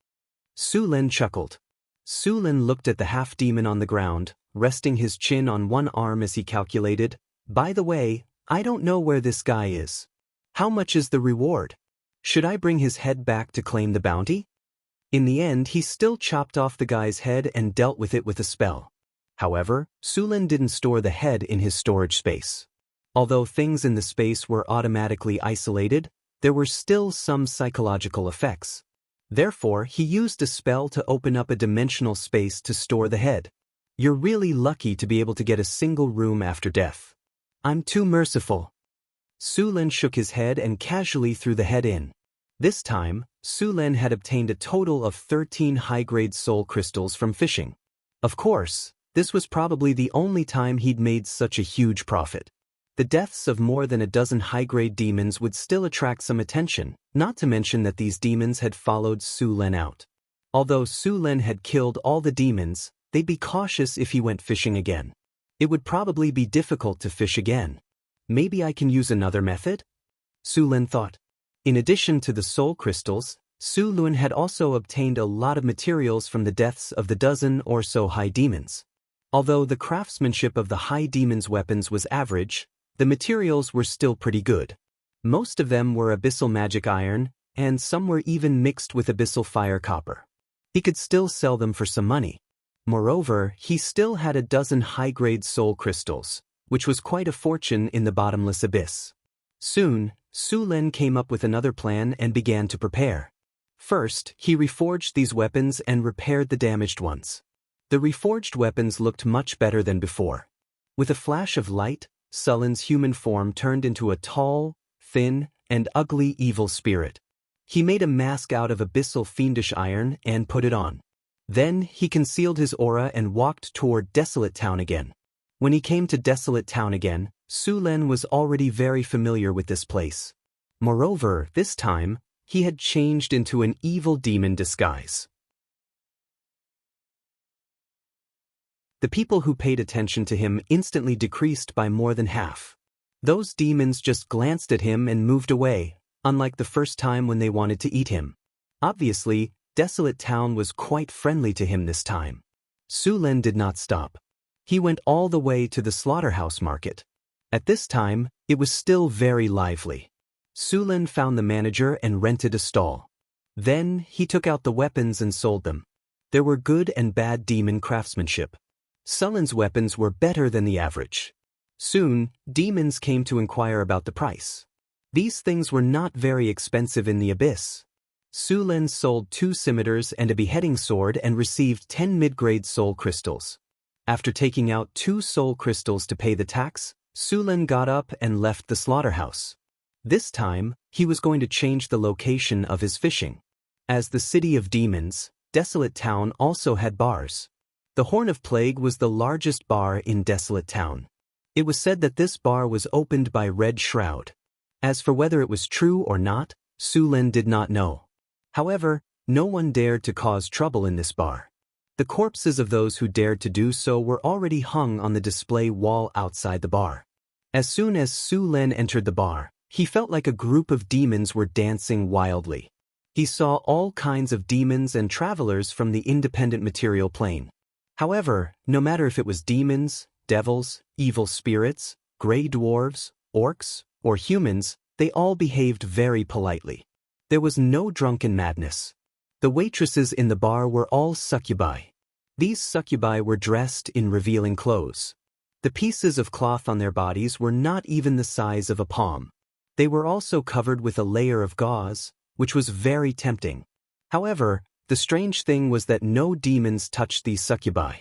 Su Len chuckled. Su Len looked at the half-demon on the ground, resting his chin on one arm as he calculated, "By the way, I don't know where this guy is. How much is the reward? Should I bring his head back to claim the bounty?" In the end, he still chopped off the guy's head and dealt with it with a spell. However, Su Len didn't store the head in his storage space. Although things in the space were automatically isolated, there were still some psychological effects. Therefore, he used a spell to open up a dimensional space to store the head. You're really lucky to be able to get a single room after death. I'm too merciful. Su Len shook his head and casually threw the head in. This time, Su Len had obtained a total of 13 high-grade soul crystals from fishing. Of course, this was probably the only time he'd made such a huge profit. The deaths of more than a dozen high-grade demons would still attract some attention, not to mention that these demons had followed Su Len out. Although Su Len had killed all the demons, they'd be cautious if he went fishing again. It would probably be difficult to fish again. Maybe I can use another method? Su Len thought. In addition to the soul crystals, Su Luan had also obtained a lot of materials from the deaths of the dozen or so high demons. Although the craftsmanship of the high demons' weapons was average, the materials were still pretty good. Most of them were abyssal magic iron, and some were even mixed with abyssal fire copper. He could still sell them for some money. Moreover, he still had a dozen high-grade soul crystals, which was quite a fortune in the bottomless abyss. Soon, Su Len came up with another plan and began to prepare. First, he reforged these weapons and repaired the damaged ones. The reforged weapons looked much better than before. With a flash of light, Sullen's human form turned into a tall, thin, and ugly evil spirit. He made a mask out of abyssal fiendish iron and put it on. Then, he concealed his aura and walked toward Desolate Town again. When he came to Desolate Town again, Su Len was already very familiar with this place. Moreover, this time, he had changed into an evil demon disguise. The people who paid attention to him instantly decreased by more than half. Those demons just glanced at him and moved away, unlike the first time when they wanted to eat him. Obviously, Desolate Town was quite friendly to him this time. Su Len did not stop. He went all the way to the slaughterhouse market. At this time, it was still very lively. Su Len found the manager and rented a stall. Then, he took out the weapons and sold them. There were good and bad demon craftsmanship. Sullen's weapons were better than the average. Soon, demons came to inquire about the price. These things were not very expensive in the abyss. Su Len sold 2 scimitars and a beheading sword and received 10 mid-grade soul crystals. After taking out 2 soul crystals to pay the tax, Su Len got up and left the slaughterhouse. This time, he was going to change the location of his fishing. As the city of demons, Desolate Town also had bars. The Horn of Plague was the largest bar in Desolate Town. It was said that this bar was opened by Red Shroud. As for whether it was true or not, Su Lin did not know. However, no one dared to cause trouble in this bar. The corpses of those who dared to do so were already hung on the display wall outside the bar. As soon as Su Lin entered the bar, he felt like a group of demons were dancing wildly. He saw all kinds of demons and travelers from the independent material plane. However, no matter if it was demons, devils, evil spirits, gray dwarves, orcs, or humans, they all behaved very politely. There was no drunken madness. The waitresses in the bar were all succubi. These succubi were dressed in revealing clothes. The pieces of cloth on their bodies were not even the size of a palm. They were also covered with a layer of gauze, which was very tempting. However, the strange thing was that no demons touched these succubi.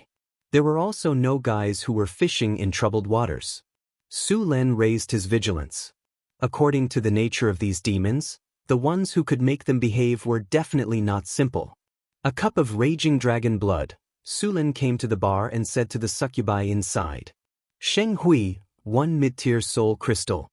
There were also no guys who were fishing in troubled waters. Su Lin raised his vigilance. According to the nature of these demons, the ones who could make them behave were definitely not simple. A cup of raging dragon blood, Su Lin came to the bar and said to the succubi inside, "Sheng Hui, 1 mid-tier soul crystal."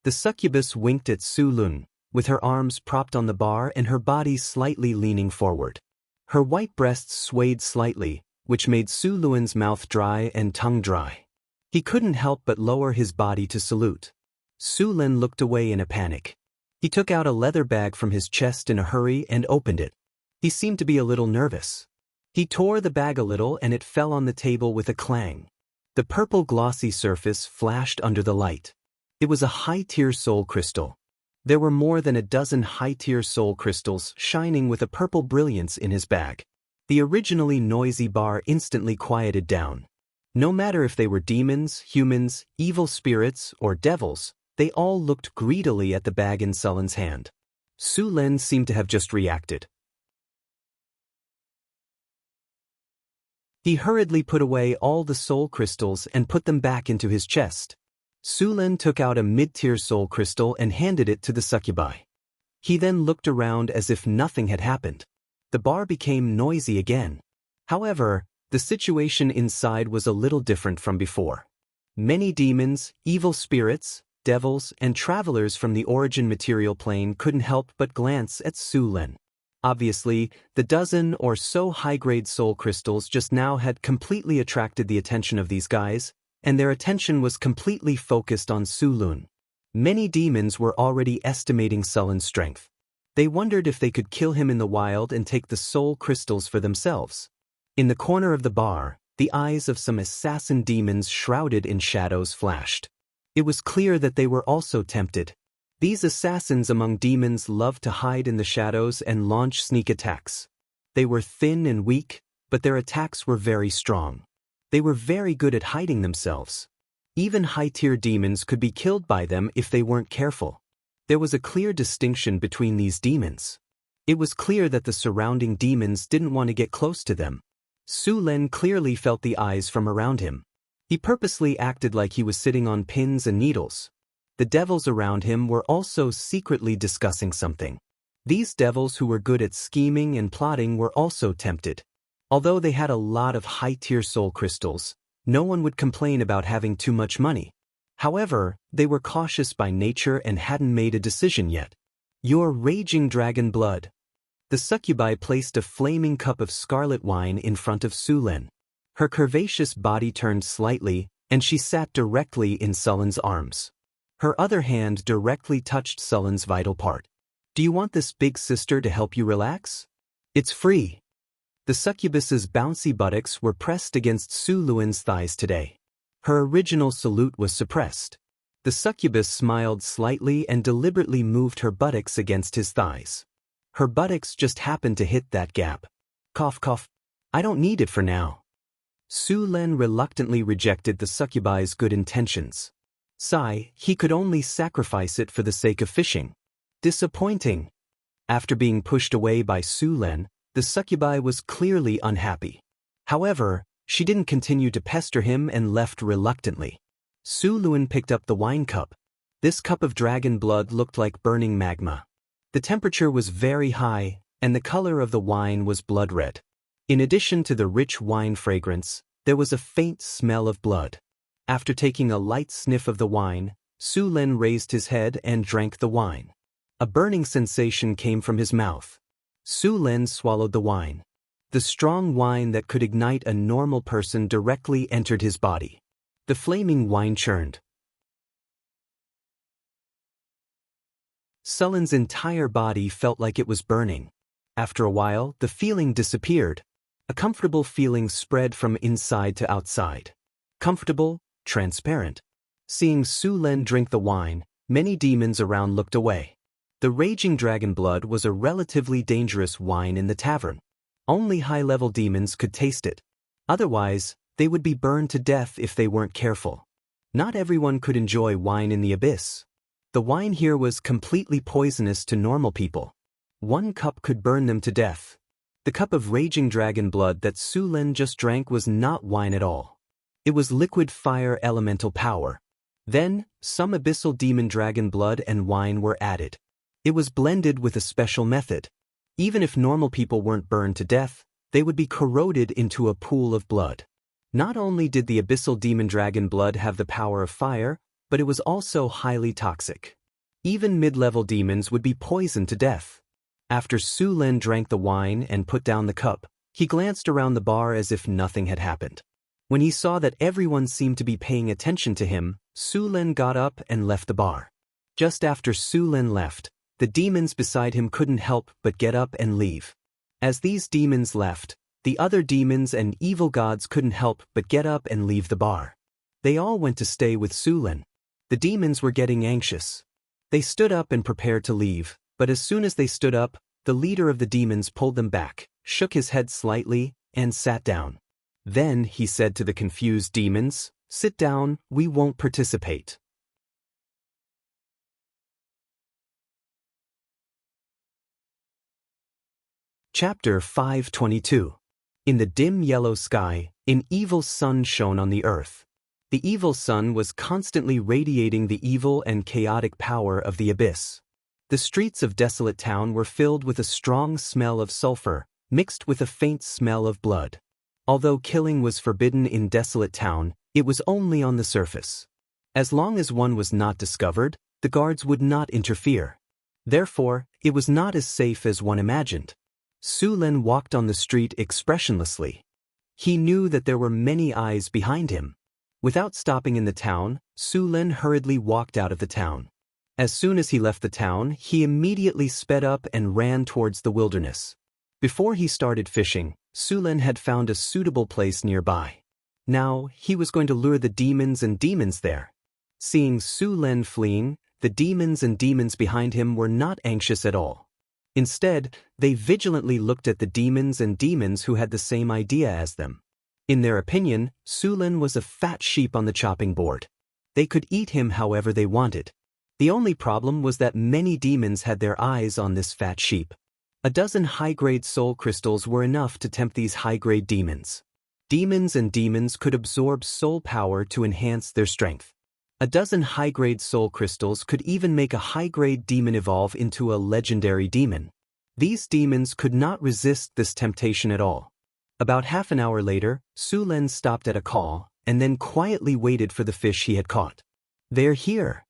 The succubus winked at Su Lin, with her arms propped on the bar and her body slightly leaning forward. Her white breasts swayed slightly, which made Su Lin's mouth dry and tongue dry. He couldn't help but lower his body to salute. Su Lin looked away in a panic. He took out a leather bag from his chest in a hurry and opened it. He seemed to be a little nervous. He tore the bag a little and it fell on the table with a clang. The purple glossy surface flashed under the light. It was a high-tier soul crystal. There were more than a dozen high-tier soul crystals shining with a purple brilliance in his bag. The originally noisy bar instantly quieted down. No matter if they were demons, humans, evil spirits, or devils, they all looked greedily at the bag in Su Lin's hand. Su Lin seemed to have just reacted. He hurriedly put away all the soul crystals and put them back into his chest. Su Lin took out a mid-tier soul crystal and handed it to the succubi. He then looked around as if nothing had happened. The bar became noisy again. However, the situation inside was a little different from before. Many demons, evil spirits, devils, and travelers from the origin material plane couldn't help but glance at Su Lin. Obviously, the dozen or so high-grade soul crystals just now had completely attracted the attention of these guys, and their attention was completely focused on Su Lin. Many demons were already estimating Su Lin's strength. They wondered if they could kill him in the wild and take the soul crystals for themselves. In the corner of the bar, the eyes of some assassin demons shrouded in shadows flashed. It was clear that they were also tempted. These assassins among demons loved to hide in the shadows and launch sneak attacks. They were thin and weak, but their attacks were very strong. They were very good at hiding themselves. Even high-tier demons could be killed by them if they weren't careful. There was a clear distinction between these demons. It was clear that the surrounding demons didn't want to get close to them. Su Lin clearly felt the eyes from around him. He purposely acted like he was sitting on pins and needles. The devils around him were also secretly discussing something. These devils who were good at scheming and plotting were also tempted. Although they had a lot of high-tier soul crystals, no one would complain about having too much money. However, they were cautious by nature and hadn't made a decision yet. "Your raging dragon blood." The succubi placed a flaming cup of scarlet wine in front of Su Lin. Her curvaceous body turned slightly, and she sat directly in Su Lin's arms. Her other hand directly touched Su Lin's vital part. "Do you want this big sister to help you relax? It's free." The succubus's bouncy buttocks were pressed against Su Lin's thighs today. Her original salute was suppressed. The succubus smiled slightly and deliberately moved her buttocks against his thighs. Her buttocks just happened to hit that gap. Cough cough. "I don't need it for now." Su Lin reluctantly rejected the succubi's good intentions. Sigh, he could only sacrifice it for the sake of fishing. Disappointing. After being pushed away by Su Lin, the succubi was clearly unhappy. However, she didn't continue to pester him and left reluctantly. Su Lin picked up the wine cup. This cup of dragon blood looked like burning magma. The temperature was very high, and the color of the wine was blood red. In addition to the rich wine fragrance, there was a faint smell of blood. After taking a light sniff of the wine, Su Lin raised his head and drank the wine. A burning sensation came from his mouth. Su Lin swallowed the wine. The strong wine that could ignite a normal person directly entered his body. The flaming wine churned. Su Lin's entire body felt like it was burning. After a while, the feeling disappeared. A comfortable feeling spread from inside to outside. Comfortable, transparent. Seeing Su Lin drink the wine, many demons around looked away. The raging dragon blood was a relatively dangerous wine in the tavern. Only high-level demons could taste it. Otherwise, they would be burned to death if they weren't careful. Not everyone could enjoy wine in the abyss. The wine here was completely poisonous to normal people. 1 cup could burn them to death. The cup of raging dragon blood that Su Lin just drank was not wine at all. It was liquid fire elemental power. Then, some abyssal demon dragon blood and wine were added. It was blended with a special method. Even if normal people weren't burned to death, they would be corroded into a pool of blood. Not only did the abyssal demon dragon blood have the power of fire, but it was also highly toxic. Even mid-level demons would be poisoned to death. After Su Lin drank the wine and put down the cup, he glanced around the bar as if nothing had happened. When he saw that everyone seemed to be paying attention to him, Su Lin got up and left the bar. Just after Su Lin left, the demons beside him couldn't help but get up and leave. As these demons left, the other demons and evil gods couldn't help but get up and leave the bar. They all went to stay with Su Lin. The demons were getting anxious. They stood up and prepared to leave, but as soon as they stood up, the leader of the demons pulled them back, shook his head slightly, and sat down. Then he said to the confused demons, "Sit down, we won't participate." Chapter 522. In the dim yellow sky, an evil sun shone on the earth. The evil sun was constantly radiating the evil and chaotic power of the abyss. The streets of Desolate Town were filled with a strong smell of sulfur, mixed with a faint smell of blood. Although killing was forbidden in Desolate Town, it was only on the surface. As long as one was not discovered, the guards would not interfere. Therefore, it was not as safe as one imagined. Su Lin walked on the street expressionlessly. He knew that there were many eyes behind him. Without stopping in the town, Su Lin hurriedly walked out of the town. As soon as he left the town, he immediately sped up and ran towards the wilderness. Before he started fishing, Su Lin had found a suitable place nearby. Now, he was going to lure the demons and demons there. Seeing Su Lin fleeing, the demons and demons behind him were not anxious at all. Instead, they vigilantly looked at the demons and demons who had the same idea as them. In their opinion, Su Lin was a fat sheep on the chopping board. They could eat him however they wanted. The only problem was that many demons had their eyes on this fat sheep. A dozen high-grade soul crystals were enough to tempt these high-grade demons. Demons and demons could absorb soul power to enhance their strength. A dozen high-grade soul crystals could even make a high-grade demon evolve into a legendary demon. These demons could not resist this temptation at all. About half an hour later, Su Lin stopped at a call, and then quietly waited for the fish he had caught. "They're here."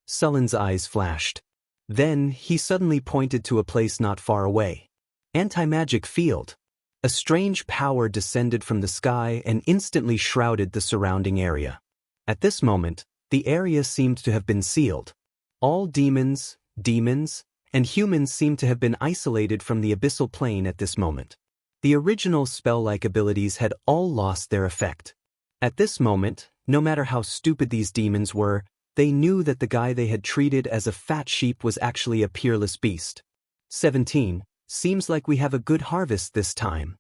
Su Lin's eyes flashed. Then, he suddenly pointed to a place not far away. Anti-magic field. A strange power descended from the sky and instantly shrouded the surrounding area. At this moment, the area seemed to have been sealed. All demons, and humans seemed to have been isolated from the abyssal plane at this moment. The original spell-like abilities had all lost their effect. At this moment, no matter how stupid these demons were, they knew that the guy they had treated as a fat sheep was actually a peerless beast. 17. Seems like we have a good harvest this time.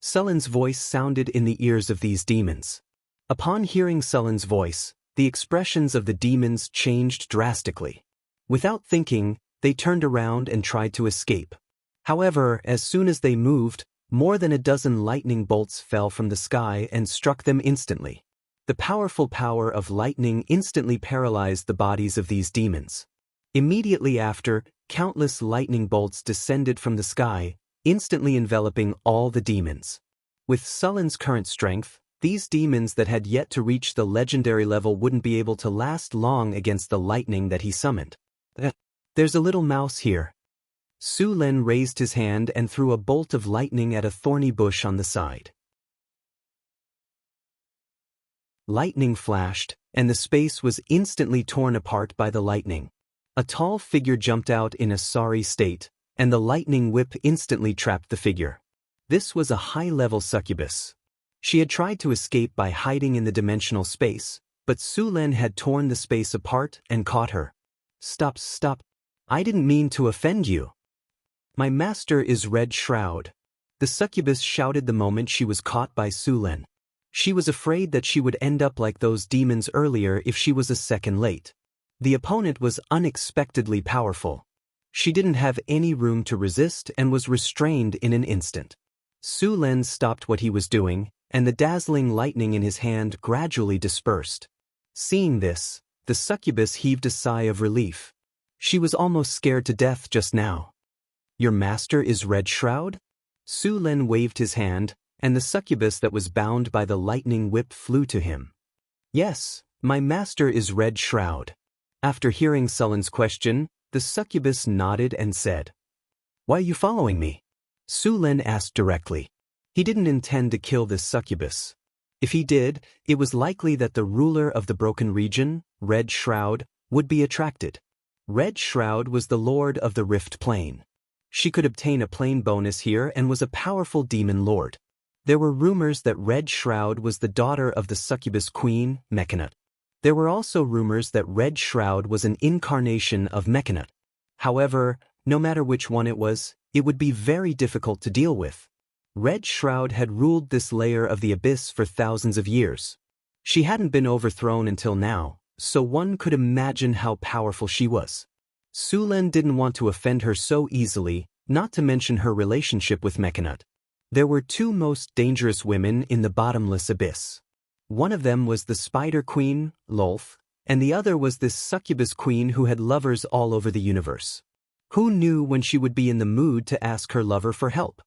Su Lin's voice sounded in the ears of these demons. Upon hearing Su Lin's voice, the expressions of the demons changed drastically. Without thinking, they turned around and tried to escape. However, as soon as they moved, more than a dozen lightning bolts fell from the sky and struck them instantly. The powerful power of lightning instantly paralyzed the bodies of these demons. Immediately after, countless lightning bolts descended from the sky, instantly enveloping all the demons. With Su Lin's current strength, These demons that had yet to reach the legendary level wouldn't be able to last long against the lightning that he summoned. There's a little mouse here. Su Lin raised his hand and threw a bolt of lightning at a thorny bush on the side. Lightning flashed, and the space was instantly torn apart by the lightning. A tall figure jumped out in a sorry state, and the lightning whip instantly trapped the figure. This was a high-level succubus. She had tried to escape by hiding in the dimensional space, but Su Lin had torn the space apart and caught her. Stop. I didn't mean to offend you. My master is Red Shroud. The succubus shouted the moment she was caught by Su Lin. She was afraid that she would end up like those demons earlier if she was a second late. The opponent was unexpectedly powerful. She didn't have any room to resist and was restrained in an instant. Su Lin stopped what he was doing, and the dazzling lightning in his hand gradually dispersed. Seeing this, the succubus heaved a sigh of relief. She was almost scared to death just now. Your master is Red Shroud? Su Lin waved his hand, and the succubus that was bound by the lightning whip flew to him. Yes, my master is Red Shroud. After hearing Su Lin's question, the succubus nodded and said, Why are you following me? Su Lin asked directly. He didn't intend to kill this succubus. If he did, it was likely that the ruler of the broken region, Red Shroud, would be attracted. Red Shroud was the lord of the Rift Plane. She could obtain a plane bonus here and was a powerful demon lord. There were rumors that Red Shroud was the daughter of the succubus queen, Mechanut. There were also rumors that Red Shroud was an incarnation of Mechanut. However, no matter which one it would be very difficult to deal with. Red Shroud had ruled this layer of the abyss for thousands of years. She hadn't been overthrown until now, so one could imagine how powerful she was. Su Lin didn't want to offend her so easily, not to mention her relationship with Mechanut. There were two most dangerous women in the bottomless abyss. One of them was the Spider Queen, Lolth, and the other was this succubus queen who had lovers all over the universe. Who knew when she would be in the mood to ask her lover for help?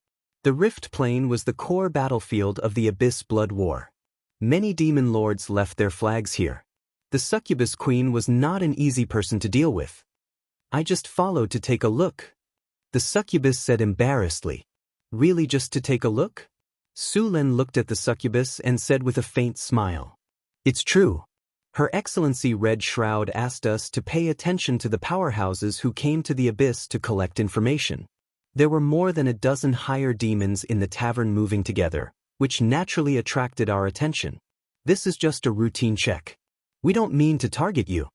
The Rift Plane was the core battlefield of the Abyss Blood War. Many demon lords left their flags here. The succubus queen was not an easy person to deal with. I just followed to take a look. The succubus said embarrassedly. Really just to take a look? Su Lin looked at the succubus and said with a faint smile. It's true. Her Excellency Red Shroud asked us to pay attention to the powerhouses who came to the abyss to collect information. There were more than a dozen higher demons in the tavern moving together, which naturally attracted our attention. This is just a routine check. We don't mean to target you.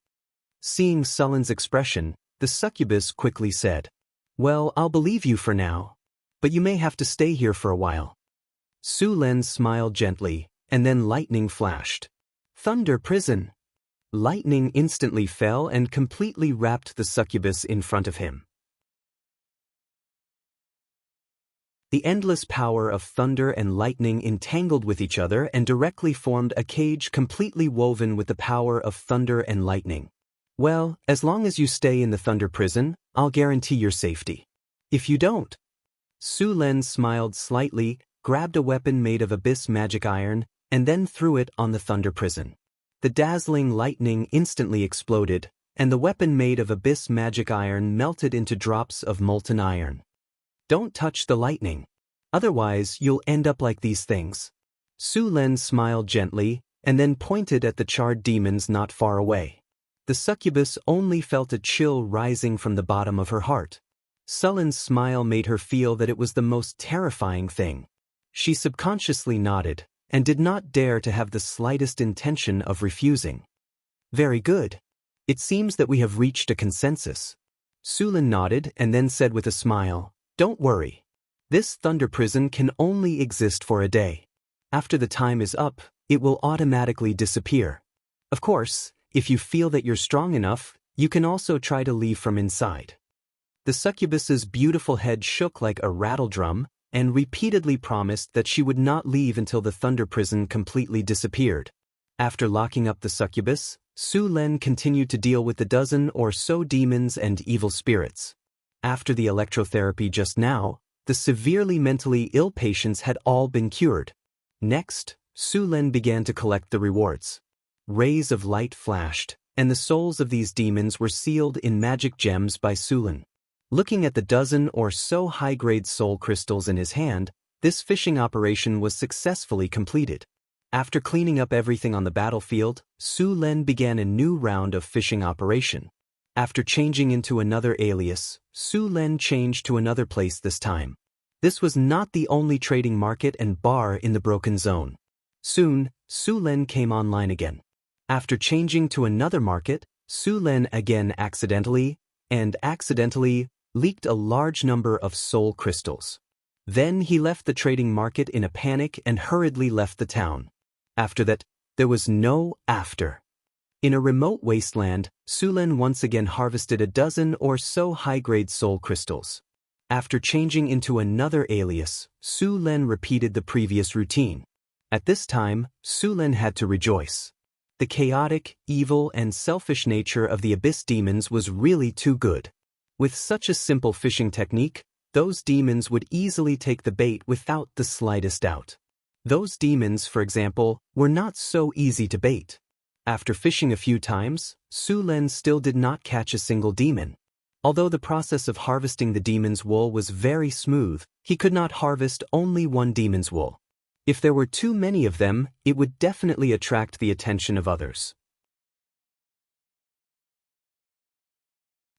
Seeing Su Lin's expression, the succubus quickly said, Well, I'll believe you for now, but you may have to stay here for a while. Su Lin smiled gently, and then lightning flashed. Thunder Prison. Lightning instantly fell and completely wrapped the succubus in front of him. The endless power of thunder and lightning entangled with each other and directly formed a cage completely woven with the power of thunder and lightning. Well, as long as you stay in the Thunder Prison, I'll guarantee your safety. If you don't. Su Lin smiled slightly, grabbed a weapon made of abyss magic iron, and then threw it on the Thunder Prison. The dazzling lightning instantly exploded, and the weapon made of abyss magic iron melted into drops of molten iron. Don't touch the lightning. Otherwise, you'll end up like these things. Su Lin smiled gently, and then pointed at the charred demons not far away. The succubus only felt a chill rising from the bottom of her heart. Su Lin's smile made her feel that it was the most terrifying thing. She subconsciously nodded, and did not dare to have the slightest intention of refusing. Very good. It seems that we have reached a consensus. Su Lin nodded and then said with a smile, Don't worry. This Thunder Prison can only exist for a day. After the time is up, it will automatically disappear. Of course, if you feel that you're strong enough, you can also try to leave from inside. The succubus's beautiful head shook like a rattle drum, and repeatedly promised that she would not leave until the Thunder Prison completely disappeared. After locking up the succubus, Su Lin continued to deal with the dozen or so demons and evil spirits. After the electrotherapy just now, the severely mentally ill patients had all been cured. Next, Su Len began to collect the rewards. Rays of light flashed, and the souls of these demons were sealed in magic gems by Su Len. Looking at the dozen or so high-grade soul crystals in his hand, this fishing operation was successfully completed. After cleaning up everything on the battlefield, Su Len began a new round of fishing operation. After changing into another alias, Su Len changed to another place this time. This was not the only trading market and bar in the Broken Zone. Soon, Su Len came online again. After changing to another market, Su Len again accidentally leaked a large number of soul crystals. Then he left the trading market in a panic and hurriedly left the town. After that, there was no after. In a remote wasteland, Su Len once again harvested a dozen or so high-grade soul crystals. After changing into another alias, Su Len repeated the previous routine. At this time, Su Len had to rejoice. The chaotic, evil, and selfish nature of the abyss demons was really too good. With such a simple fishing technique, those demons would easily take the bait without the slightest doubt. Those demons, for example, were not so easy to bait. After fishing a few times, Su Len still did not catch a single demon. Although the process of harvesting the demon's wool was very smooth, he could not harvest only one demon's wool. If there were too many of them, it would definitely attract the attention of others.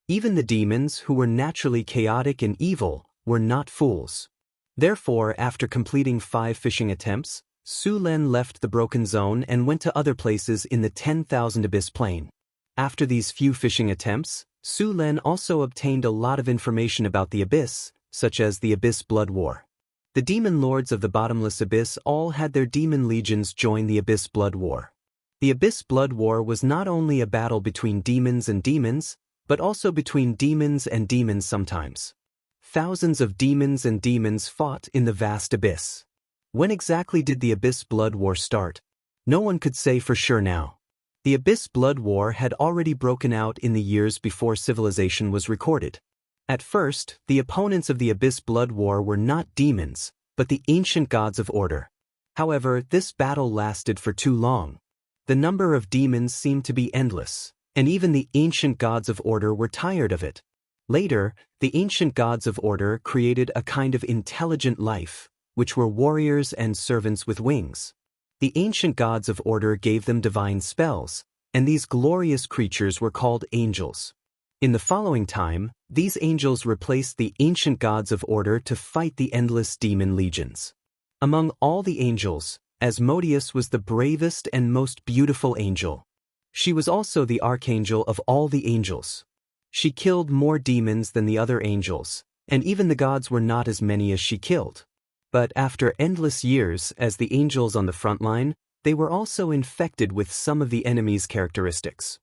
Even the demons, who were naturally chaotic and evil, were not fools. Therefore, after completing 5 fishing attempts, Su Len left the Broken Zone and went to other places in the 10,000 Abyss Plain. After these few fishing attempts, Su Len also obtained a lot of information about the Abyss, such as the Abyss Blood War. The demon lords of the Bottomless Abyss all had their demon legions join the Abyss Blood War. The Abyss Blood War was not only a battle between demons and demons, but also between demons and demons sometimes. Thousands of demons and demons fought in the vast abyss. When exactly did the Abyss Blood War start? No one could say for sure now. The Abyss Blood War had already broken out in the years before civilization was recorded. At first, the opponents of the Abyss Blood War were not demons, but the ancient gods of order. However, this battle lasted for too long. The number of demons seemed to be endless, and even the ancient gods of order were tired of it. Later, the ancient gods of order created a kind of intelligent life, which were warriors and servants with wings. The ancient gods of order gave them divine spells, and these glorious creatures were called angels. In the following time, these angels replaced the ancient gods of order to fight the endless demon legions. Among all the angels, Asmodeus was the bravest and most beautiful angel. She was also the archangel of all the angels. She killed more demons than the other angels, and even the gods were not as many as she killed. But after endless years as the angels on the front line, they were also infected with some of the enemy's characteristics.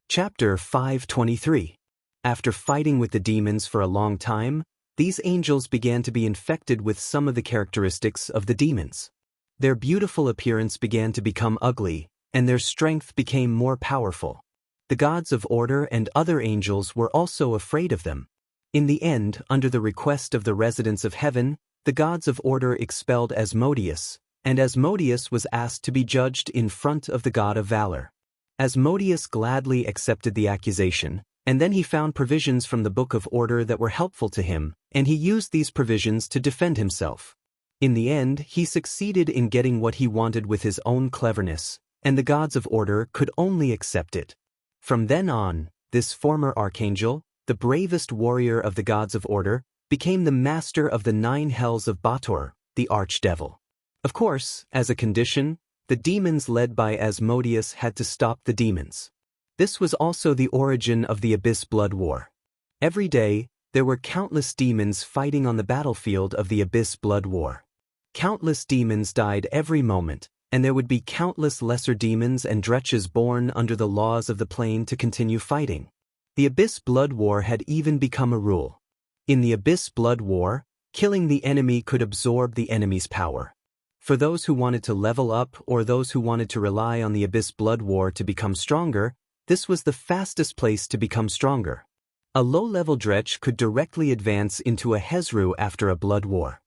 Chapter 523. After fighting with the demons for a long time, these angels began to be infected with some of the characteristics of the demons. Their beautiful appearance began to become ugly, and their strength became more powerful. The gods of order and other angels were also afraid of them. In the end, under the request of the residents of heaven, the gods of order expelled Asmodeus, and Asmodeus was asked to be judged in front of the god of valor. Asmodeus gladly accepted the accusation, and then he found provisions from the Book of Order that were helpful to him, and he used these provisions to defend himself. In the end, he succeeded in getting what he wanted with his own cleverness, and the gods of order could only accept it. From then on, this former archangel, the bravest warrior of the gods of order, became the master of the 9 hells of Bator, the archdevil. Of course, as a condition, the demons led by Asmodeus had to stop the demons. This was also the origin of the Abyss Blood War. Every day, there were countless demons fighting on the battlefield of the Abyss Blood War. Countless demons died every moment, and there would be countless lesser demons and dretches born under the laws of the plane to continue fighting. The Abyss Blood War had even become a rule. In the Abyss Blood War, killing the enemy could absorb the enemy's power. For those who wanted to level up or those who wanted to rely on the Abyss Blood War to become stronger, this was the fastest place to become stronger. A low-level dretch could directly advance into a Hezru after a blood war.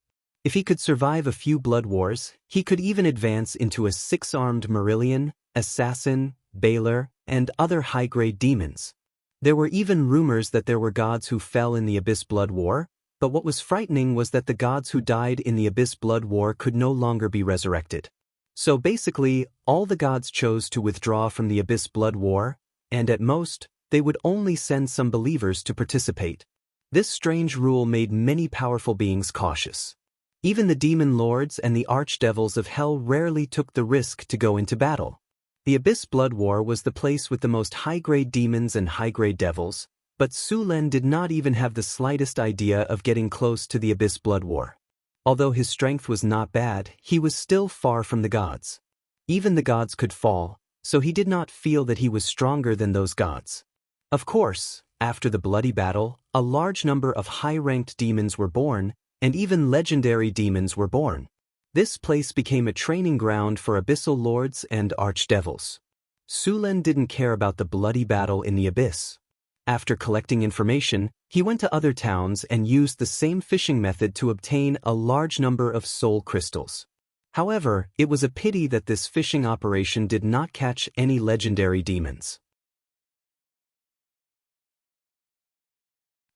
If he could survive a few blood wars, he could even advance into a 6-armed Marillion, Assassin, Baylor, and other high-grade demons. There were even rumors that there were gods who fell in the Abyss Blood War, but what was frightening was that the gods who died in the Abyss Blood War could no longer be resurrected. So basically, all the gods chose to withdraw from the Abyss Blood War, and at most, they would only send some believers to participate. This strange rule made many powerful beings cautious. Even the demon lords and the archdevils of hell rarely took the risk to go into battle. The Abyss Blood War was the place with the most high-grade demons and high-grade devils, but Su Lin did not even have the slightest idea of getting close to the Abyss Blood War. Although his strength was not bad, he was still far from the gods. Even the gods could fall, so he did not feel that he was stronger than those gods. Of course, after the bloody battle, a large number of high-ranked demons were born, and even legendary demons were born. This place became a training ground for abyssal lords and archdevils. Su Lin didn't care about the bloody battle in the abyss. After collecting information, he went to other towns and used the same fishing method to obtain a large number of soul crystals. However, it was a pity that this fishing operation did not catch any legendary demons.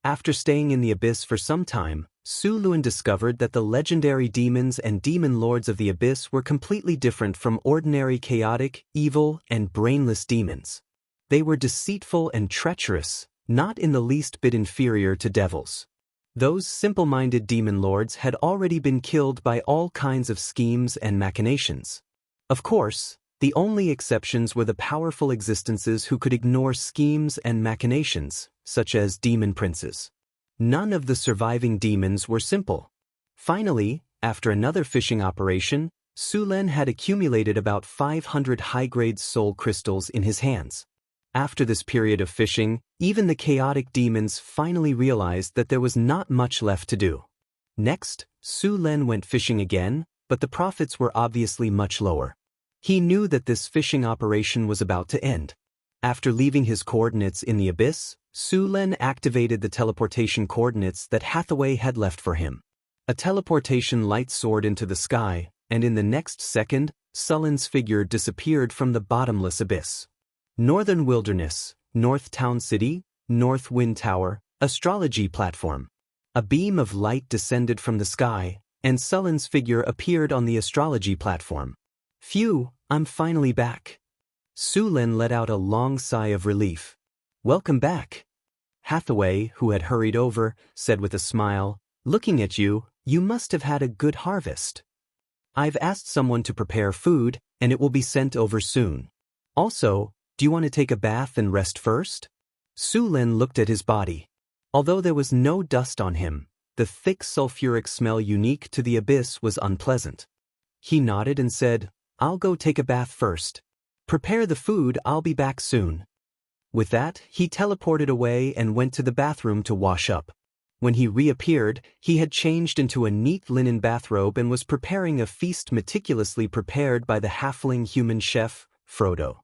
After staying in the abyss for some time, Su Lin discovered that the legendary demons and demon lords of the abyss were completely different from ordinary chaotic, evil, and brainless demons. They were deceitful and treacherous, not in the least bit inferior to devils. Those simple-minded demon lords had already been killed by all kinds of schemes and machinations. Of course, the only exceptions were the powerful existences who could ignore schemes and machinations, such as demon princes. None of the surviving demons were simple. Finally, after another fishing operation, Su Lin had accumulated about 500 high-grade soul crystals in his hands. After this period of fishing, even the chaotic demons finally realized that there was not much left to do. Next, Su Lin went fishing again, but the profits were obviously much lower. He knew that this fishing operation was about to end. After leaving his coordinates in the abyss, Su Lin activated the teleportation coordinates that Hathaway had left for him. A teleportation light soared into the sky, and in the next second, Sullen's figure disappeared from the bottomless abyss. Northern Wilderness, North Town City, North Wind Tower, Astrology Platform. A beam of light descended from the sky, and Sullen's figure appeared on the astrology platform. Phew, I'm finally back. Su Lin let out a long sigh of relief. Welcome back. Hathaway, who had hurried over, said with a smile, looking at you, you must have had a good harvest. I've asked someone to prepare food, and it will be sent over soon. Also, do you want to take a bath and rest first? Su Lin looked at his body. Although there was no dust on him, the thick sulfuric smell unique to the abyss was unpleasant. He nodded and said, I'll go take a bath first. Prepare the food, I'll be back soon. With that, he teleported away and went to the bathroom to wash up. When he reappeared, he had changed into a neat linen bathrobe and was preparing a feast meticulously prepared by the halfling human chef, Frodo.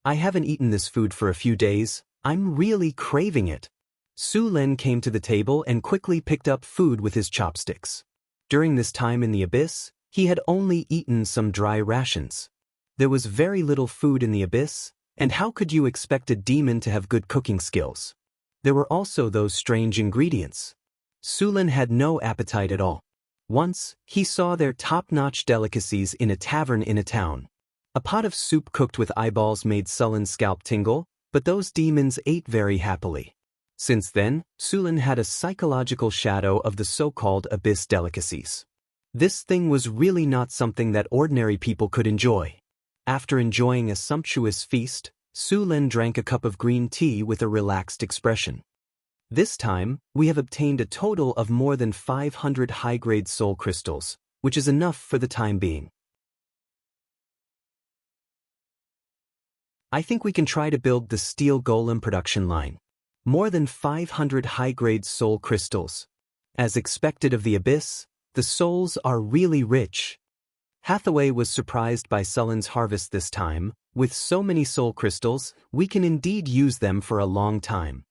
I haven't eaten this food for a few days, I'm really craving it. Su Lin came to the table and quickly picked up food with his chopsticks. During this time in the abyss, he had only eaten some dry rations. There was very little food in the abyss, and how could you expect a demon to have good cooking skills? There were also those strange ingredients. Su Lin had no appetite at all. Once, he saw their top-notch delicacies in a tavern in a town. A pot of soup cooked with eyeballs made Sullen's scalp tingle, but those demons ate very happily. Since then, Su Lin had a psychological shadow of the so-called abyss delicacies. This thing was really not something that ordinary people could enjoy. After enjoying a sumptuous feast, Su Lin drank a cup of green tea with a relaxed expression. This time, we have obtained a total of more than 500 high-grade soul crystals, which is enough for the time being. I think we can try to build the steel golem production line. More than 500 high-grade soul crystals. As expected of the abyss, the souls are really rich. Hathaway was surprised by Sullen's harvest this time. With so many soul crystals, we can indeed use them for a long time.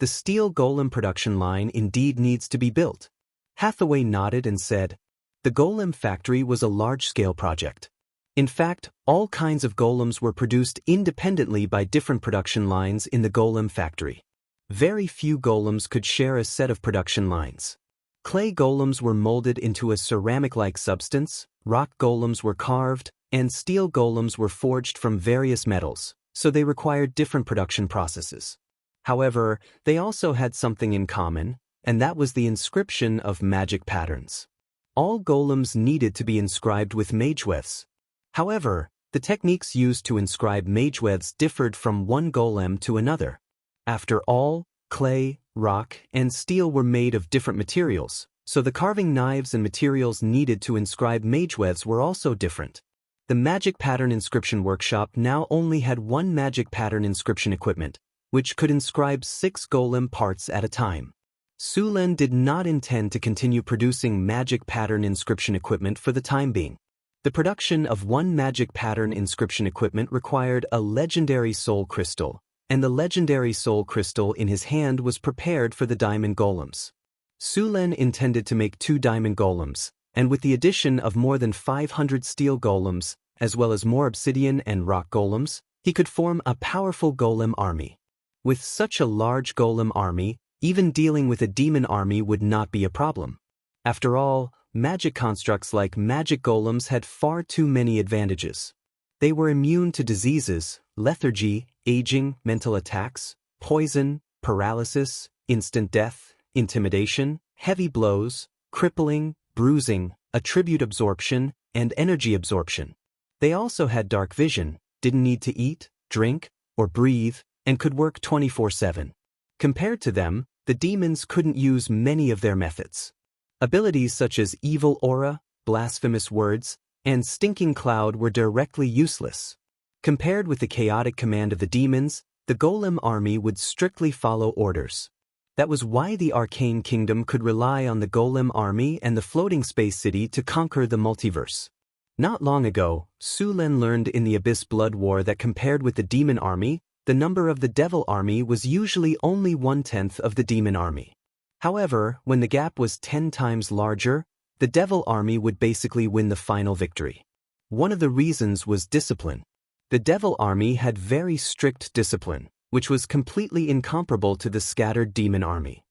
the steel golem production line indeed needs to be built. Hathaway nodded and said, the golem factory was a large-scale project. In fact, all kinds of golems were produced independently by different production lines in the golem factory. Very few golems could share a set of production lines. Clay golems were molded into a ceramic-like substance, rock golems were carved, and steel golems were forged from various metals, so they required different production processes. However, they also had something in common, and that was the inscription of magic patterns. All golems needed to be inscribed with magewefts. However, the techniques used to inscribe magewefts differed from one golem to another. After all, clay, rock, and steel were made of different materials, so the carving knives and materials needed to inscribe magewefts were also different. The Magic Pattern Inscription Workshop now only had one magic pattern inscription equipment, which could inscribe 6 golem parts at a time. Su Lin did not intend to continue producing magic pattern inscription equipment for the time being. The production of one magic pattern inscription equipment required a legendary soul crystal, and the legendary soul crystal in his hand was prepared for the diamond golems. Su Lin intended to make 2 diamond golems, and with the addition of more than 500 steel golems, as well as more obsidian and rock golems, he could form a powerful golem army. With such a large golem army, even dealing with a demon army would not be a problem. After all, magic constructs like magic golems had far too many advantages. They were immune to diseases, lethargy, aging, mental attacks, poison, paralysis, instant death, intimidation, heavy blows, crippling, bruising, attribute absorption, and energy absorption. They also had dark vision, didn't need to eat, drink, or breathe, and could work 24/7. Compared to them, the demons couldn't use many of their methods. Abilities such as evil aura, blasphemous words, and stinking cloud were directly useless. Compared with the chaotic command of the demons, the golem army would strictly follow orders. That was why the Arcane Kingdom could rely on the golem army and the floating space city to conquer the multiverse. Not long ago, Su Lin learned in the Abyss Blood War that compared with the demon army, the number of the devil army was usually only 1/10 of the demon army. However, when the gap was 10 times larger, the devil army would basically win the final victory. One of the reasons was discipline. The devil army had very strict discipline, which was completely incomparable to the scattered demon army.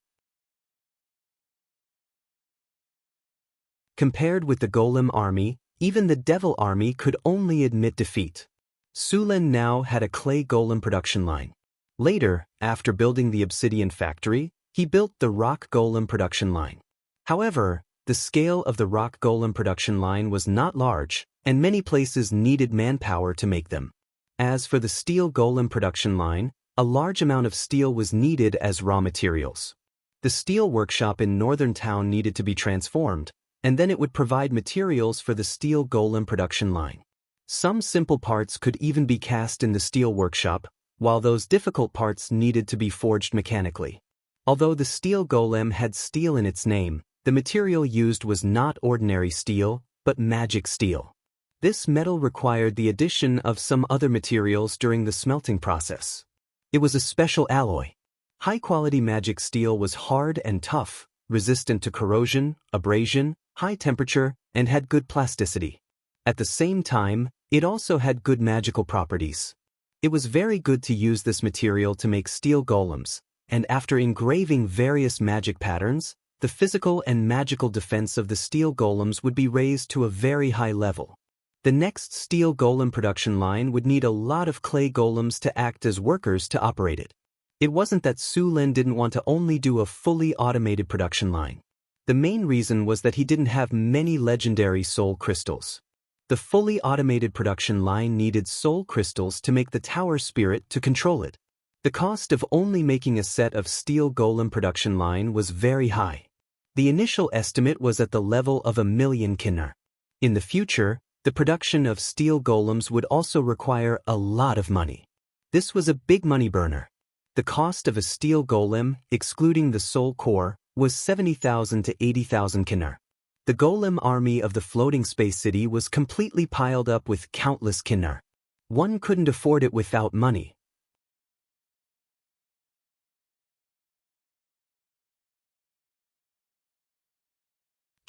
Compared with the golem army, even the devil army could only admit defeat. Su Lin now had a clay golem production line. Later, after building the obsidian factory, he built the rock golem production line. However, the scale of the rock golem production line was not large, and many places needed manpower to make them. As for the steel golem production line, a large amount of steel was needed as raw materials. The steel workshop in Northern Town needed to be transformed, and then it would provide materials for the steel golem production line. Some simple parts could even be cast in the steel workshop, while those difficult parts needed to be forged mechanically. Although the steel golem had steel in its name, the material used was not ordinary steel, but magic steel. This metal required the addition of some other materials during the smelting process. It was a special alloy. High-quality magic steel was hard and tough, resistant to corrosion, abrasion, high temperature, and had good plasticity. At the same time, it also had good magical properties. It was very good to use this material to make steel golems, and after engraving various magic patterns, the physical and magical defense of the steel golems would be raised to a very high level. The next steel golem production line would need a lot of clay golems to act as workers to operate it. It wasn't that Su Lin didn't want to only do a fully automated production line. The main reason was that he didn't have many legendary soul crystals. The fully automated production line needed soul crystals to make the tower spirit to control it. The cost of only making a set of steel golem production line was very high. The initial estimate was at the level of 1,000,000 kinar. In the future, the production of steel golems would also require a lot of money. This was a big money burner. The cost of a steel golem, excluding the soul core, was 70,000 to 80,000 kinar. The golem army of the floating space city was completely piled up with countless kinar. One couldn't afford it without money.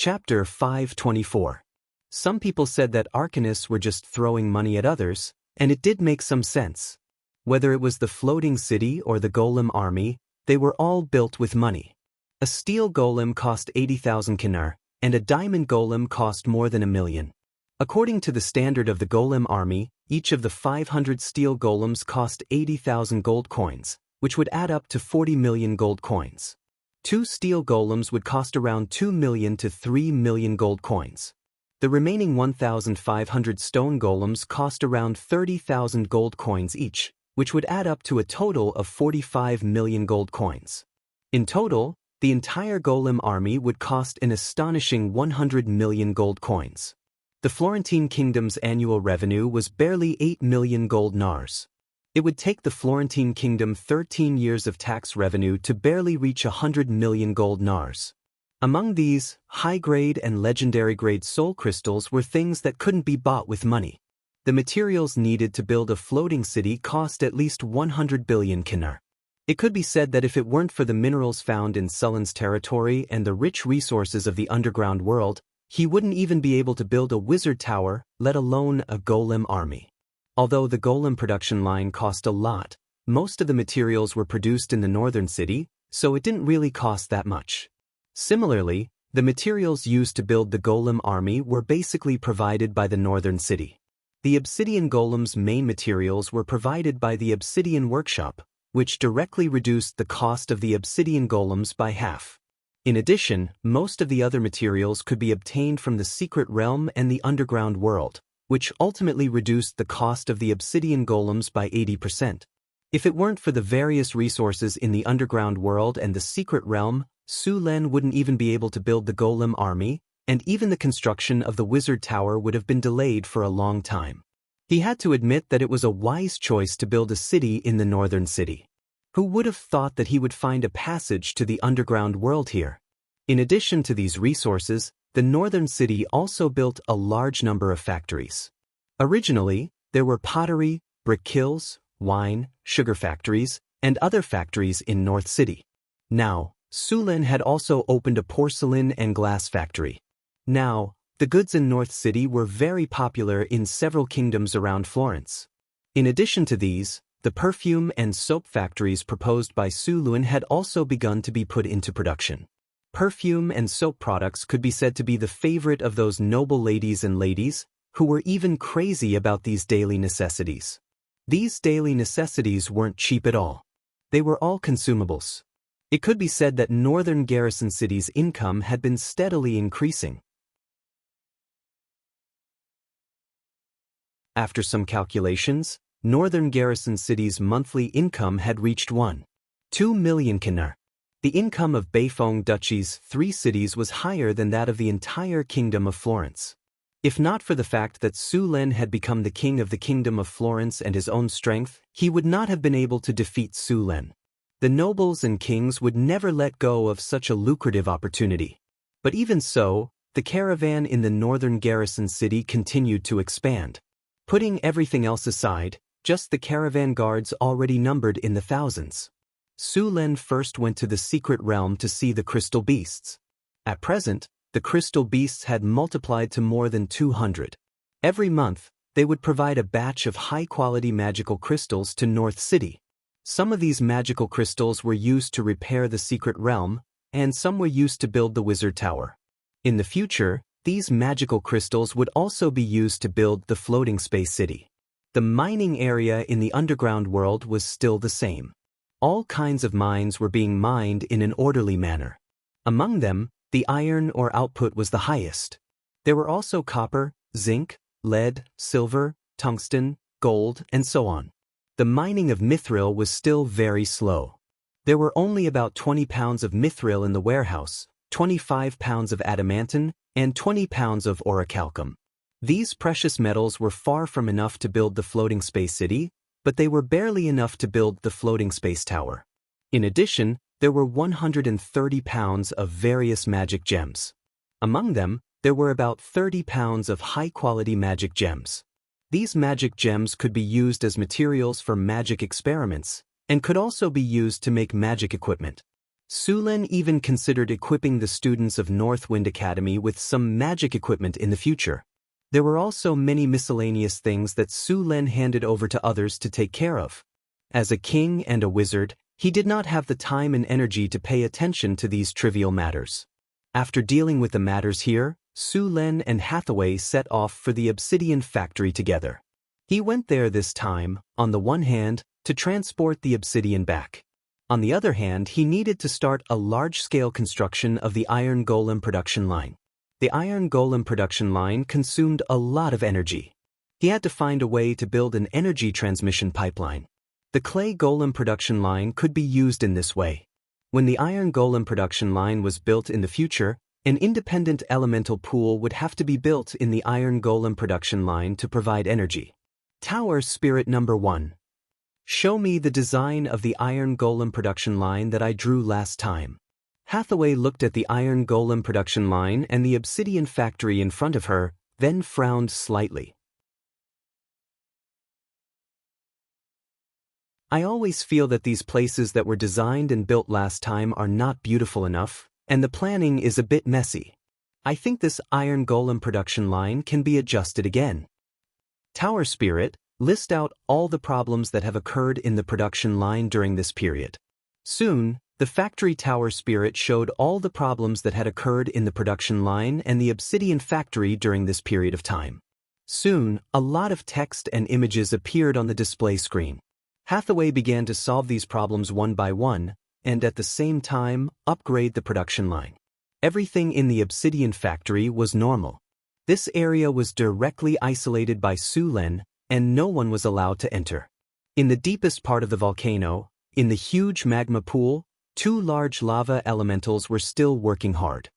Chapter 524. Some people said that arcanists were just throwing money at others, and it did make some sense. Whether it was the floating city or the golem army, they were all built with money. A steel golem cost 80,000 kinar, and a diamond golem cost more than 1 million. According to the standard of the golem army, each of the 500 steel golems cost 80,000 gold coins, which would add up to 40 million gold coins. 2 steel golems would cost around 2 million to 3 million gold coins. The remaining 1,500 stone golems cost around 30,000 gold coins each, which would add up to a total of 45 million gold coins. In total, the entire golem army would cost an astonishing 100 million gold coins. The Florentine kingdom's annual revenue was barely 8 million gold nars. It would take the Florentine kingdom 13 years of tax revenue to barely reach 100 million gold nars. Among these, high-grade and legendary-grade soul crystals were things that couldn't be bought with money. The materials needed to build a floating city cost at least 100 billion kinar. It could be said that if it weren't for the minerals found in Sullen's territory and the rich resources of the underground world, he wouldn't even be able to build a wizard tower, let alone a golem army. Although the golem production line cost a lot, most of the materials were produced in the northern city, so it didn't really cost that much. Similarly, the materials used to build the golem army were basically provided by the northern city. The obsidian golem's main materials were provided by the obsidian workshop, which directly reduced the cost of the obsidian golems by half. In addition, most of the other materials could be obtained from the secret realm and the underground world, which ultimately reduced the cost of the obsidian golems by 80%. If it weren't for the various resources in the underground world and the secret realm, Su Lin wouldn't even be able to build the golem army, and even the construction of the wizard tower would have been delayed for a long time. He had to admit that it was a wise choice to build a city in the northern city. Who would have thought that he would find a passage to the underground world here? In addition to these resources, the northern city also built a large number of factories. Originally, there were pottery, brick kilns, wine, sugar factories, and other factories in North City. Now, Su Lin had also opened a porcelain and glass factory. Now, the goods in North City were very popular in several kingdoms around Florence. In addition to these, the perfume and soap factories proposed by Su Lin had also begun to be put into production. Perfume and soap products could be said to be the favorite of those noble ladies and ladies who were even crazy about these daily necessities. These daily necessities weren't cheap at all. They were all consumables. It could be said that northern garrison cities' income had been steadily increasing. After some calculations, northern garrison cities' monthly income had reached 1.2 million kinar. The income of Beifong Duchy's 3 cities was higher than that of the entire Kingdom of Florence. If not for the fact that Su Lin had become the king of the Kingdom of Florence and his own strength, he would not have been able to defeat Su Lin. The nobles and kings would never let go of such a lucrative opportunity. But even so, the caravan in the northern garrison city continued to expand. Putting everything else aside, just the caravan guards already numbered in the thousands. Su Lin first went to the secret realm to see the crystal beasts. At present, the crystal beasts had multiplied to more than 200. Every month, they would provide a batch of high-quality magical crystals to North City. Some of these magical crystals were used to repair the secret realm, and some were used to build the wizard tower. In the future, these magical crystals would also be used to build the floating space city. The mining area in the underground world was still the same. All kinds of mines were being mined in an orderly manner. Among them, the iron ore output was the highest. There were also copper, zinc, lead, silver, tungsten, gold, and so on. The mining of mithril was still very slow. There were only about 20 pounds of mithril in the warehouse, 25 pounds of adamantine, and 20 pounds of orichalcum. These precious metals were far from enough to build the floating space city, but they were barely enough to build the floating space tower. In addition, there were 130 pounds of various magic gems. Among them, there were about 30 pounds of high-quality magic gems. These magic gems could be used as materials for magic experiments, and could also be used to make magic equipment. Sulen even considered equipping the students of Northwind Academy with some magic equipment in the future. There were also many miscellaneous things that Sulen handed over to others to take care of. As a king and a wizard, he did not have the time and energy to pay attention to these trivial matters. After dealing with the matters here, Sulen and Hathaway set off for the obsidian factory together. He went there this time, on the one hand, to transport the obsidian back. On the other hand, he needed to start a large-scale construction of the iron golem production line. The iron golem production line consumed a lot of energy. He had to find a way to build an energy transmission pipeline. The clay golem production line could be used in this way. When the iron golem production line was built in the future, an independent elemental pool would have to be built in the iron golem production line to provide energy. Tower Spirit Number 1. Show me the design of the iron golem production line that I drew last time. Hathaway looked at the iron golem production line and the obsidian factory in front of her, then frowned slightly. I always feel that these places that were designed and built last time are not beautiful enough, and the planning is a bit messy. I think this iron golem production line can be adjusted again. Tower Spirit, list out all the problems that have occurred in the production line during this period. Soon, the factory Tower Spirit showed all the problems that had occurred in the production line and the obsidian factory during this period of time. Soon, a lot of text and images appeared on the display screen. Hathaway began to solve these problems one by one, and at the same time, upgrade the production line. Everything in the obsidian factory was normal. This area was directly isolated by Sulen, and no one was allowed to enter. In the deepest part of the volcano, in the huge magma pool, 2 large lava elementals were still working hard.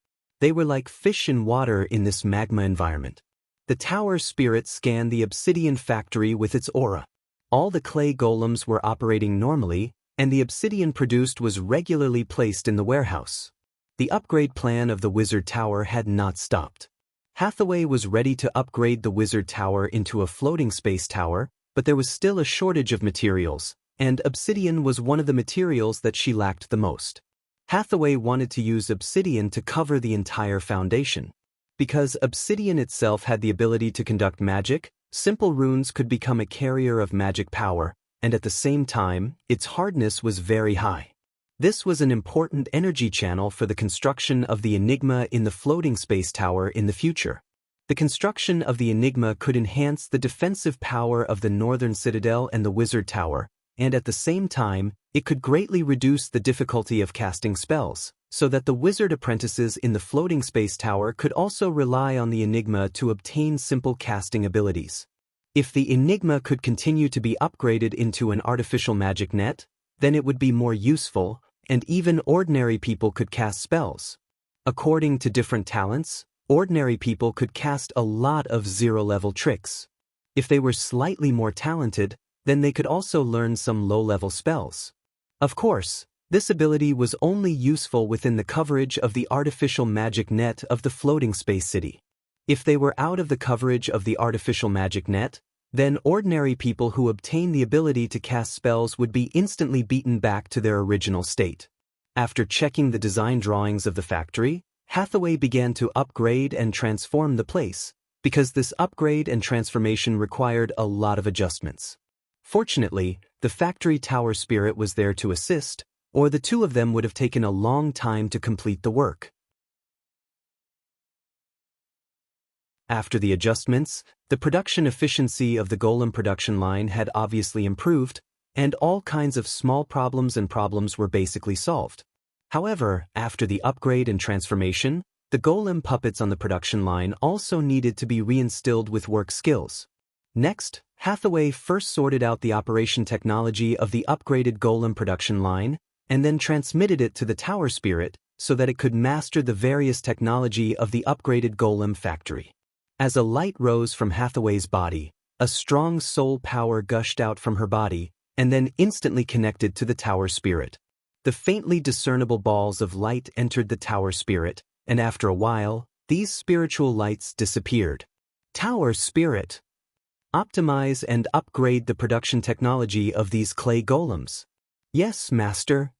They were like fish in water in this magma environment. The Tower Spirit scanned the obsidian factory with its aura. All the clay golems were operating normally, and the obsidian produced was regularly placed in the warehouse. The upgrade plan of the Wizard Tower had not stopped. Hathaway was ready to upgrade the Wizard Tower into a floating space tower, but there was still a shortage of materials, and obsidian was one of the materials that she lacked the most. Hathaway wanted to use obsidian to cover the entire foundation. Because obsidian itself had the ability to conduct magic, simple runes could become a carrier of magic power, and at the same time, its hardness was very high. This was an important energy channel for the construction of the Enigma in the floating space tower in the future. The construction of the Enigma could enhance the defensive power of the Northern Citadel and the Wizard Tower, and at the same time, it could greatly reduce the difficulty of casting spells, so that the wizard apprentices in the floating space tower could also rely on the Enigma to obtain simple casting abilities. If the Enigma could continue to be upgraded into an artificial magic net, then it would be more useful, and even ordinary people could cast spells. According to different talents, ordinary people could cast a lot of zero-level tricks. If they were slightly more talented, then they could also learn some low-level spells. Of course, this ability was only useful within the coverage of the artificial magic net of the floating space city. If they were out of the coverage of the artificial magic net, then ordinary people who obtain the ability to cast spells would be instantly beaten back to their original state. After checking the design drawings of the factory, Hathaway began to upgrade and transform the place, because this upgrade and transformation required a lot of adjustments. Fortunately, the factory Tower Spirit was there to assist, or the two of them would have taken a long time to complete the work. After the adjustments, the production efficiency of the golem production line had obviously improved, and all kinds of small problems were basically solved. However, after the upgrade and transformation, the golem puppets on the production line also needed to be reinstilled with work skills. Next, Hathaway first sorted out the operation technology of the upgraded golem production line, and then transmitted it to the Tower Spirit so that it could master the various technology of the upgraded golem factory. As a light rose from Hathaway's body, a strong soul power gushed out from her body, and then instantly connected to the Tower Spirit. The faintly discernible balls of light entered the Tower Spirit, and after a while, these spiritual lights disappeared. Tower Spirit. Optimize and upgrade the production technology of these clay golems. Yes, Master.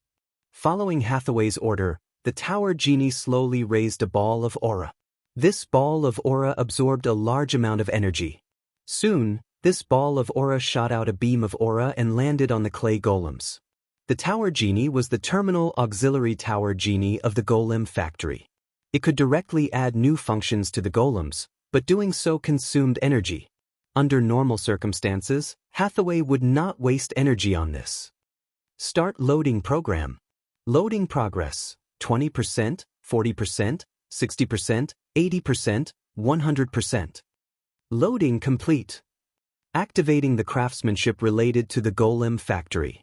Following Hathaway's order, the tower genie slowly raised a ball of aura. This ball of aura absorbed a large amount of energy. Soon, this ball of aura shot out a beam of aura and landed on the clay golems. The tower genie was the terminal auxiliary tower genie of the golem factory. It could directly add new functions to the golems, but doing so consumed energy. Under normal circumstances, Hathaway would not waste energy on this. Start loading program. Loading progress, 20%, 40%, 60%, 80%, 100%. Loading complete. Activating the craftsmanship related to the golem factory.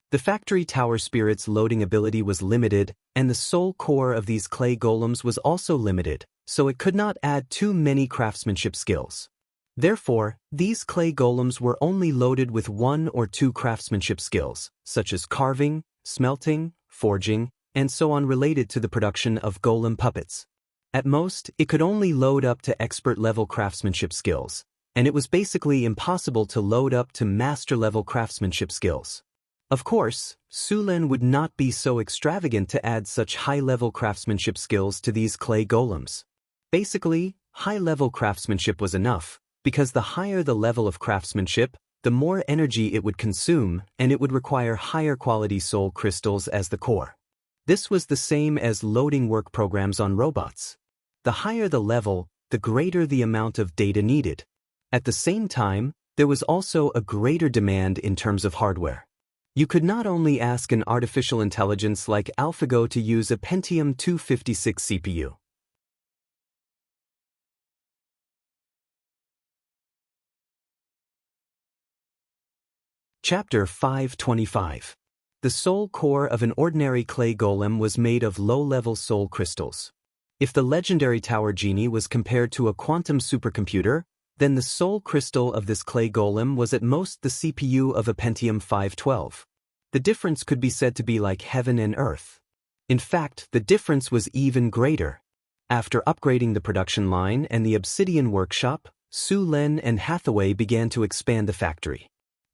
The factory tower spirit's loading ability was limited, and the soul core of these clay golems was also limited, so it could not add too many craftsmanship skills. Therefore, these clay golems were only loaded with 1 or 2 craftsmanship skills, such as carving, smelting, forging, and so on related to the production of golem puppets. At most, it could only load up to expert-level craftsmanship skills, and it was basically impossible to load up to master-level craftsmanship skills. Of course, Sulen would not be so extravagant to add such high-level craftsmanship skills to these clay golems. Basically, high-level craftsmanship was enough, because the higher the level of craftsmanship, the more energy it would consume, and it would require higher quality soul crystals as the core. This was the same as loading work programs on robots. The higher the level, the greater the amount of data needed. At the same time, there was also a greater demand in terms of hardware. You could not only ask an artificial intelligence like AlphaGo to use a Pentium 256 CPU. Chapter 525. The soul core of an ordinary clay golem was made of low-level soul crystals. If the legendary tower genie was compared to a quantum supercomputer, then the soul crystal of this clay golem was at most the CPU of a Pentium 512. The difference could be said to be like heaven and earth. In fact, the difference was even greater. After upgrading the production line and the obsidian workshop, Su Len and Hathaway began to expand the factory.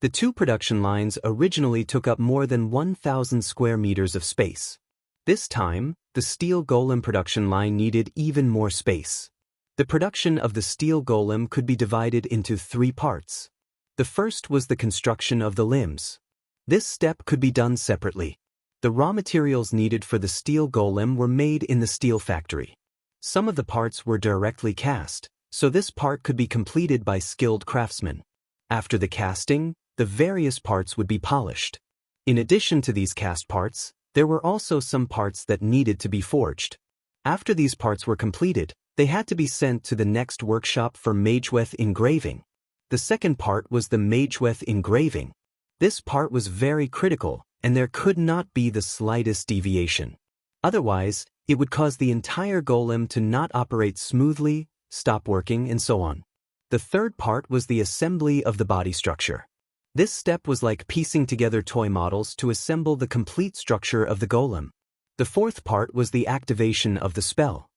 The 2 production lines originally took up more than 1,000 square meters of space. This time, the steel golem production line needed even more space. The production of the steel golem could be divided into 3 parts. The first was the construction of the limbs. This step could be done separately. The raw materials needed for the steel golem were made in the steel factory. Some of the parts were directly cast, so this part could be completed by skilled craftsmen. After the casting, the various parts would be polished. In addition to these cast parts, there were also some parts that needed to be forged. After these parts were completed, they had to be sent to the next workshop for Mageweth engraving. The second part was the Mageweth engraving. This part was very critical, and there could not be the slightest deviation. Otherwise, it would cause the entire golem to not operate smoothly, stop working, and so on. The third part was the assembly of the body structure. This step was like piecing together toy models to assemble the complete structure of the golem. The fourth part was the activation of the spell.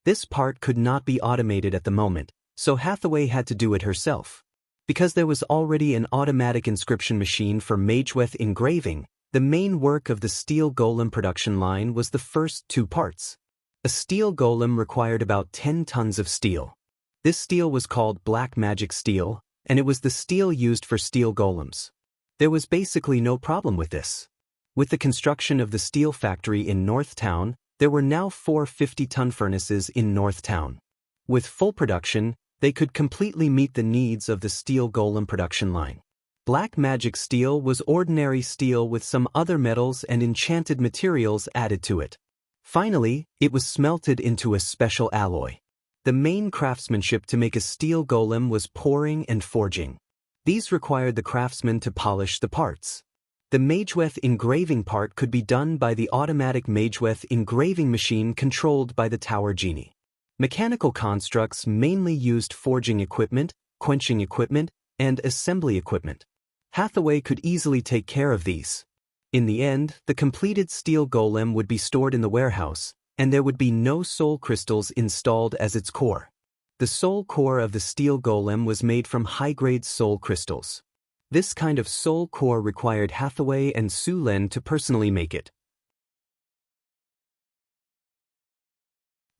This part could not be automated at the moment, so Hathaway had to do it herself. Because there was already an automatic inscription machine for Mageweth engraving, the main work of the steel golem production line was the first 2 parts. A steel golem required about 10 tons of steel. This steel was called black magic steel, and it was the steel used for steel golems. There was basically no problem with this. With the construction of the steel factory in North Town, there were now 4 50-ton furnaces in North Town. With full production, they could completely meet the needs of the steel golem production line. Black magic steel was ordinary steel with some other metals and enchanted materials added to it. Finally, it was smelted into a special alloy. The main craftsmanship to make a steel golem was pouring and forging. These required the craftsman to polish the parts. The Mageweth engraving part could be done by the automatic Mageweth engraving machine controlled by the tower genie. Mechanical constructs mainly used forging equipment, quenching equipment, and assembly equipment. Hathaway could easily take care of these. In the end, the completed steel golem would be stored in the warehouse, and there would be no soul crystals installed as its core. The soul core of the steel golem was made from high-grade soul crystals. This kind of soul core required Hathaway and Su Len to personally make it.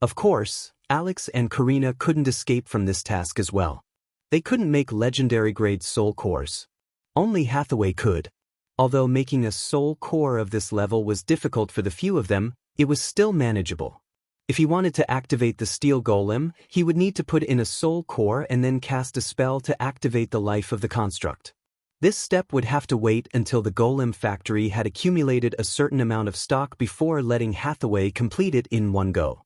Of course, Alex and Karina couldn't escape from this task as well. They couldn't make legendary-grade soul cores. Only Hathaway could. Although making a soul core of this level was difficult for the few of them, it was still manageable. If he wanted to activate the steel golem, he would need to put in a soul core and then cast a spell to activate the life of the construct. This step would have to wait until the golem factory had accumulated a certain amount of stock before letting Hathaway complete it in one go.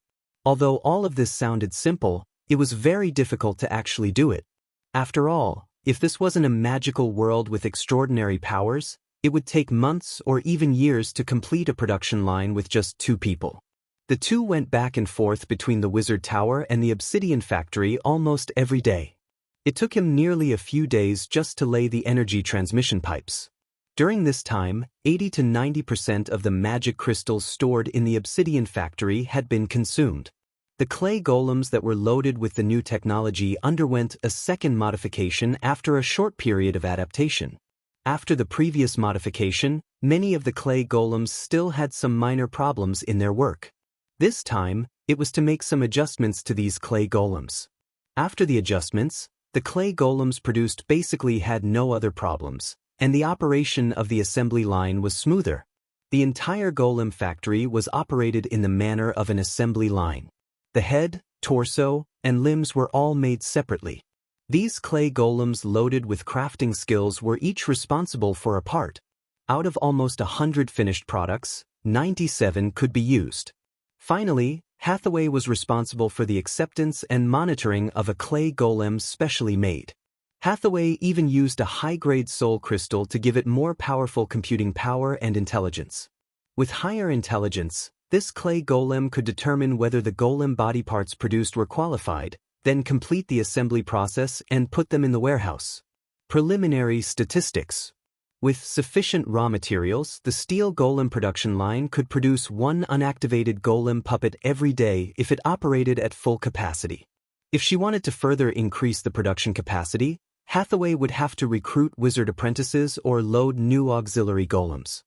Although all of this sounded simple, it was very difficult to actually do it. After all, if this wasn't a magical world with extraordinary powers, it would take months or even years to complete a production line with just 2 people. The two went back and forth between the Wizard Tower and the Obsidian Factory almost every day. It took him nearly a few days just to lay the energy transmission pipes. During this time, 80 to 90% of the magic crystals stored in the Obsidian Factory had been consumed. The clay golems that were loaded with the new technology underwent a second modification after a short period of adaptation. After the previous modification, many of the clay golems still had some minor problems in their work. This time, it was to make some adjustments to these clay golems. After the adjustments, the clay golems produced basically had no other problems, and the operation of the assembly line was smoother. The entire golem factory was operated in the manner of an assembly line. The head, torso, and limbs were all made separately. These clay golems loaded with crafting skills were each responsible for a part. Out of almost 100 finished products, 97 could be used. Finally, Hathaway was responsible for the acceptance and monitoring of a clay golem specially made. Hathaway even used a high-grade soul crystal to give it more powerful computing power and intelligence. With higher intelligence, this clay golem could determine whether the golem body parts produced were qualified, then complete the assembly process and put them in the warehouse. Preliminary statistics. With sufficient raw materials, the steel golem production line could produce 1 unactivated golem puppet every day if it operated at full capacity. If she wanted to further increase the production capacity, Hathaway would have to recruit wizard apprentices or load new auxiliary golems.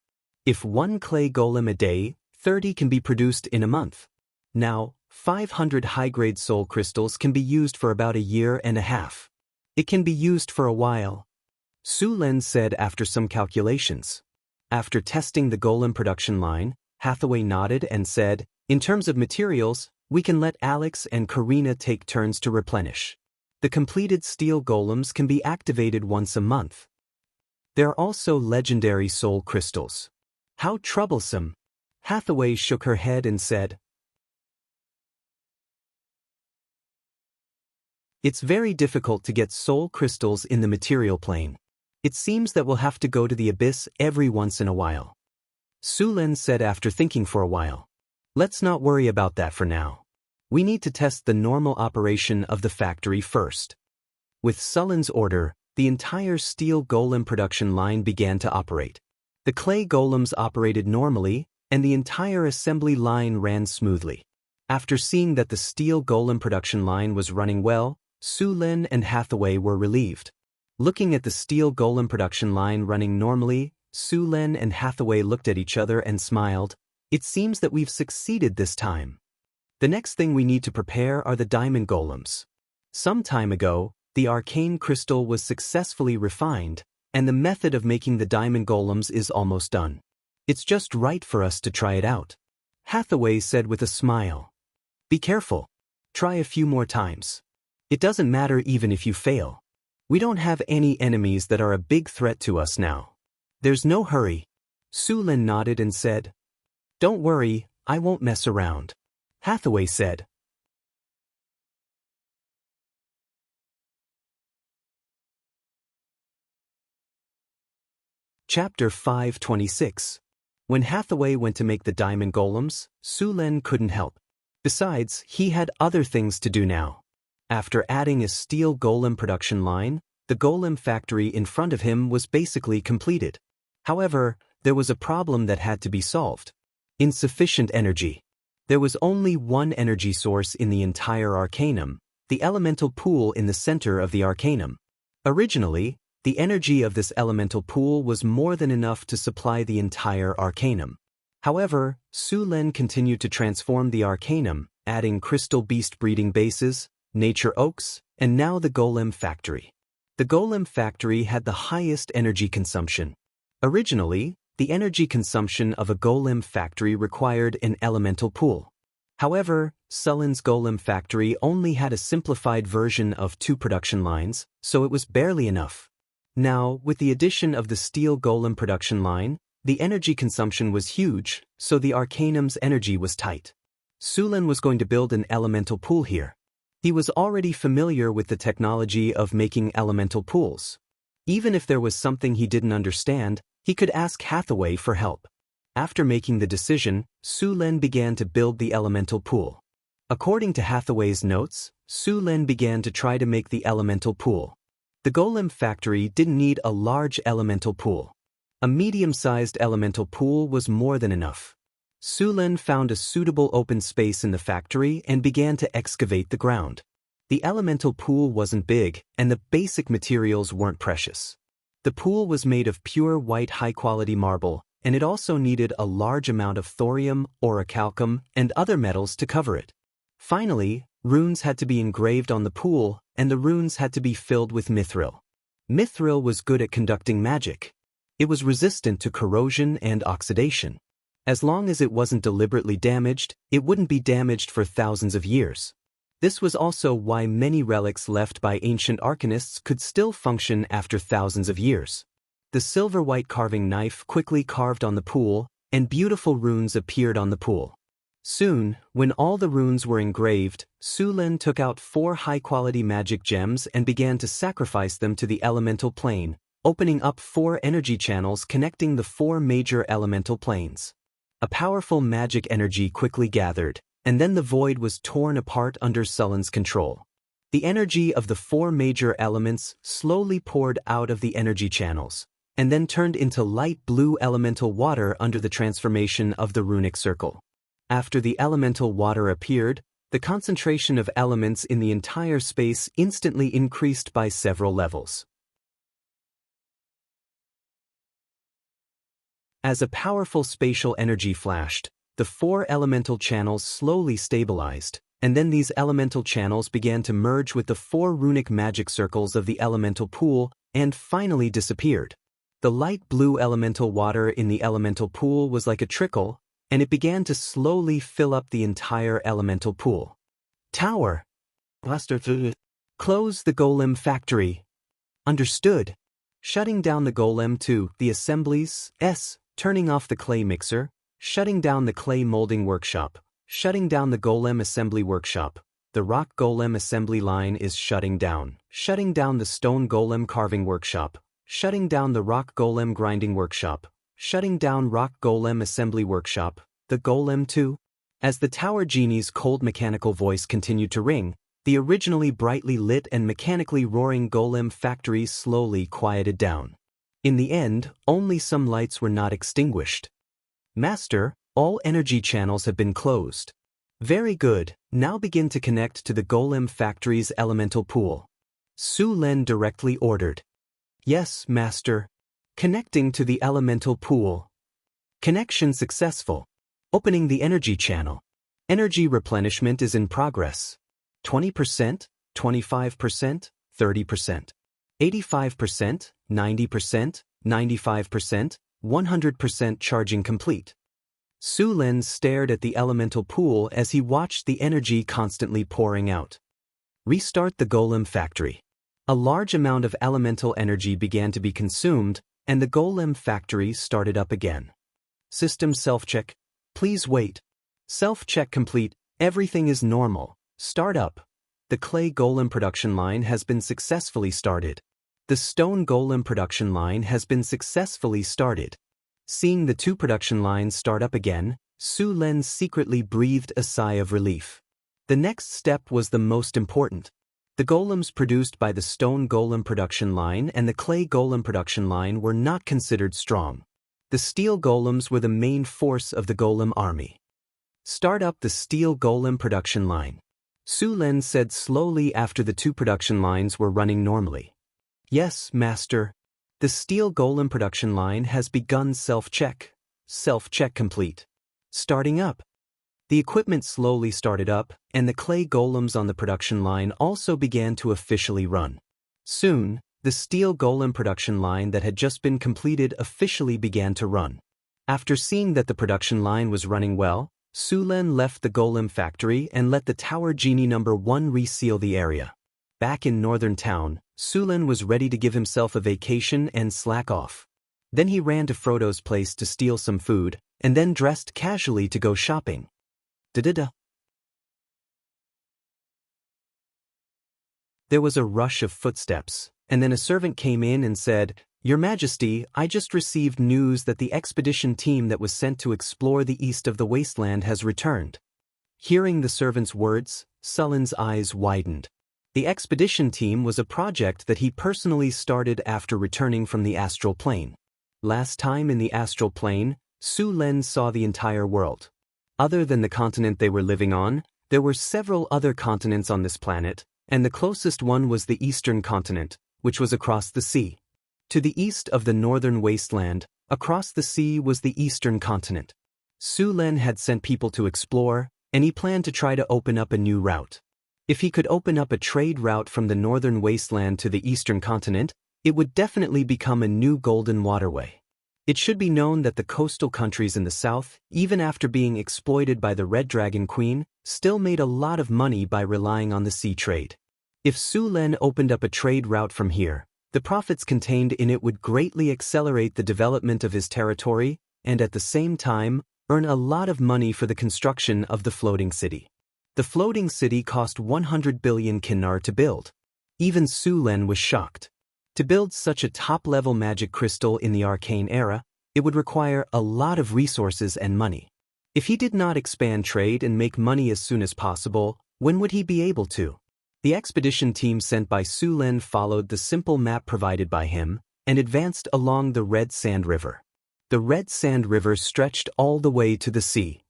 If 1 clay golem a day, 30 can be produced in a month. Now, 500 high-grade soul crystals can be used for about a year and a half. It can be used for a while. Su Len said after some calculations. After testing the golem production line, Hathaway nodded and said, "In terms of materials, we can let Alex and Karina take turns to replenish. The completed steel golems can be activated once a month. There are also legendary soul crystals. How troublesome." Hathaway shook her head and said, "It's very difficult to get soul crystals in the material plane. It seems that we'll have to go to the abyss every once in a while." Su Len said after thinking for a while, "Let's not worry about that for now. We need to test the normal operation of the factory first." With Sullen's order, the entire steel golem production line began to operate. The clay golems operated normally, and the entire assembly line ran smoothly. After seeing that the steel golem production line was running well, Su Len and Hathaway were relieved. Looking at the steel golem production line running normally, Su Len and Hathaway looked at each other and smiled. "It seems that we've succeeded this time. The next thing we need to prepare are the diamond golems. Some time ago, the arcane crystal was successfully refined, and the method of making the diamond golems is almost done. It's just right for us to try it out." Hathaway said with a smile. "Be careful. Try a few more times. It doesn't matter even if you fail. We don't have any enemies that are a big threat to us now. There's no hurry." Su Len nodded and said, "Don't worry, I won't mess around." Hathaway said, Chapter 526. When Hathaway went to make the diamond golems, Su Len couldn't help. Besides, he had other things to do now. After adding a steel golem production line, the golem factory in front of him was basically completed. However, there was a problem that had to be solved. Insufficient energy. There was only one energy source in the entire arcanum, the elemental pool in the center of the arcanum. Originally, the energy of this elemental pool was more than enough to supply the entire arcanum. However, Su Len continued to transform the arcanum, adding crystal beast breeding bases, nature oaks, and now the golem factory. The golem factory had the highest energy consumption. Originally, the energy consumption of a golem factory required an elemental pool. However, Sullen's golem factory only had a simplified version of 2 production lines, so it was barely enough. Now, with the addition of the steel golem production line, the energy consumption was huge, so the Arcanum's energy was tight. Sulen was going to build an elemental pool here. He was already familiar with the technology of making elemental pools. Even if there was something he didn't understand, he could ask Hathaway for help. After making the decision, Sulen began to build the elemental pool. According to Hathaway's notes, Sulen began to try to make the elemental pool. The golem factory didn't need a large elemental pool. A medium-sized elemental pool was more than enough. Sulen found a suitable open space in the factory and began to excavate the ground. The elemental pool wasn't big, and the basic materials weren't precious. The pool was made of pure white high-quality marble, and it also needed a large amount of thorium, orichalcum, and other metals to cover it. Finally, runes had to be engraved on the pool, and the runes had to be filled with mithril. Mithril was good at conducting magic. It was resistant to corrosion and oxidation. As long as it wasn't deliberately damaged, it wouldn't be damaged for thousands of years. This was also why many relics left by ancient arcanists could still function after thousands of years. The silver-white carving knife quickly carved on the pool, and beautiful runes appeared on the pool. Soon, when all the runes were engraved, Sulen took out 4 high-quality magic gems and began to sacrifice them to the elemental plane, opening up 4 energy channels connecting the 4 major elemental planes. A powerful magic energy quickly gathered, and then the void was torn apart under Sullen's control. The energy of the 4 major elements slowly poured out of the energy channels, and then turned into light blue elemental water under the transformation of the runic circle. After the elemental water appeared, the concentration of elements in the entire space instantly increased by several levels. As a powerful spatial energy flashed, the 4 elemental channels slowly stabilized, and then these elemental channels began to merge with the 4 runic magic circles of the elemental pool and finally disappeared. The light blue elemental water in the elemental pool was like a trickle, and it began to slowly fill up the entire elemental pool. Tower. Close the golem factory. Understood. Shutting down the golem to the assemblies. Turning off the clay mixer. Shutting down the clay molding workshop. Shutting down the golem assembly workshop. The rock golem assembly line is shutting down. Shutting down the stone golem carving workshop. Shutting down the rock golem grinding workshop. Shutting down rock golem assembly workshop. The golem too. As the tower genie's cold mechanical voice continued to ring, the originally brightly lit and mechanically roaring golem factory slowly quieted down. In the end, only some lights were not extinguished. Master, all energy channels have been closed. Very good, now begin to connect to the golem factory's elemental pool. Sulen directly ordered. Yes, Master. Connecting to the elemental pool. Connection successful. Opening the energy channel. Energy replenishment is in progress. 20%, 25%, 30%. 85%, 90%, 95%, 100% charging complete. Sulen stared at the elemental pool as he watched the energy constantly pouring out. Restart the golem factory. A large amount of elemental energy began to be consumed, and the golem factory started up again. System self-check. Please wait. Self-check complete. Everything is normal. Start up. The clay golem production line has been successfully started. The stone golem production line has been successfully started. Seeing the 2 production lines start up again, Sulen secretly breathed a sigh of relief. The next step was the most important. The golems produced by the stone golem production line and the clay golem production line were not considered strong. The steel golems were the main force of the golem army. Start up the steel golem production line. Sulen said slowly after the 2 production lines were running normally. Yes, Master. The steel golem production line has begun self-check. Self-check complete. Starting up. The equipment slowly started up, and the clay golems on the production line also began to officially run. Soon, the steel golem production line that had just been completed officially began to run. After seeing that the production line was running well, Su Len left the golem factory and let the Tower Genie number 1 reseal the area. Back in northern town, Su Len was ready to give himself a vacation and slack off. Then he ran to Frodo's place to steal some food, and then dressed casually to go shopping. Da-da-da. There was a rush of footsteps, and then a servant came in and said, "Your Majesty, I just received news that the expedition team that was sent to explore the east of the wasteland has returned." Hearing the servant's words, Sullen's eyes widened. The expedition team was a project that he personally started after returning from the astral plane. Last time in the astral plane, Su Len saw the entire world. Other than the continent they were living on, there were several other continents on this planet, and the closest one was the eastern continent, which was across the sea. To the east of the northern wasteland, across the sea was the eastern continent. Su Len had sent people to explore, and he planned to try to open up a new route. If he could open up a trade route from the northern wasteland to the eastern continent, it would definitely become a new golden waterway. It should be known that the coastal countries in the south, even after being exploited by the Red Dragon Queen, still made a lot of money by relying on the sea trade. If Su Len opened up a trade route from here, the profits contained in it would greatly accelerate the development of his territory and at the same time earn a lot of money for the construction of the floating city. The floating city cost 100 billion Kinar to build. Even Su Len was shocked. To build such a top-level magic crystal in the arcane era, it would require a lot of resources and money. If he did not expand trade and make money as soon as possible, when would he be able to? The expedition team sent by Su Len followed the simple map provided by him and advanced along the Red Sand River. The Red Sand River stretched all the way to the sea.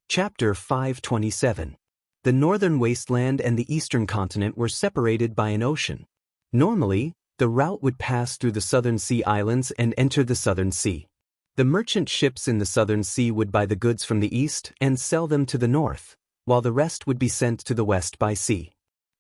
Chapter 527. The northern wasteland and the eastern continent were separated by an ocean. Normally, the route would pass through the southern sea islands and enter the southern sea. The merchant ships in the southern sea would buy the goods from the east and sell them to the north, while the rest would be sent to the west by sea.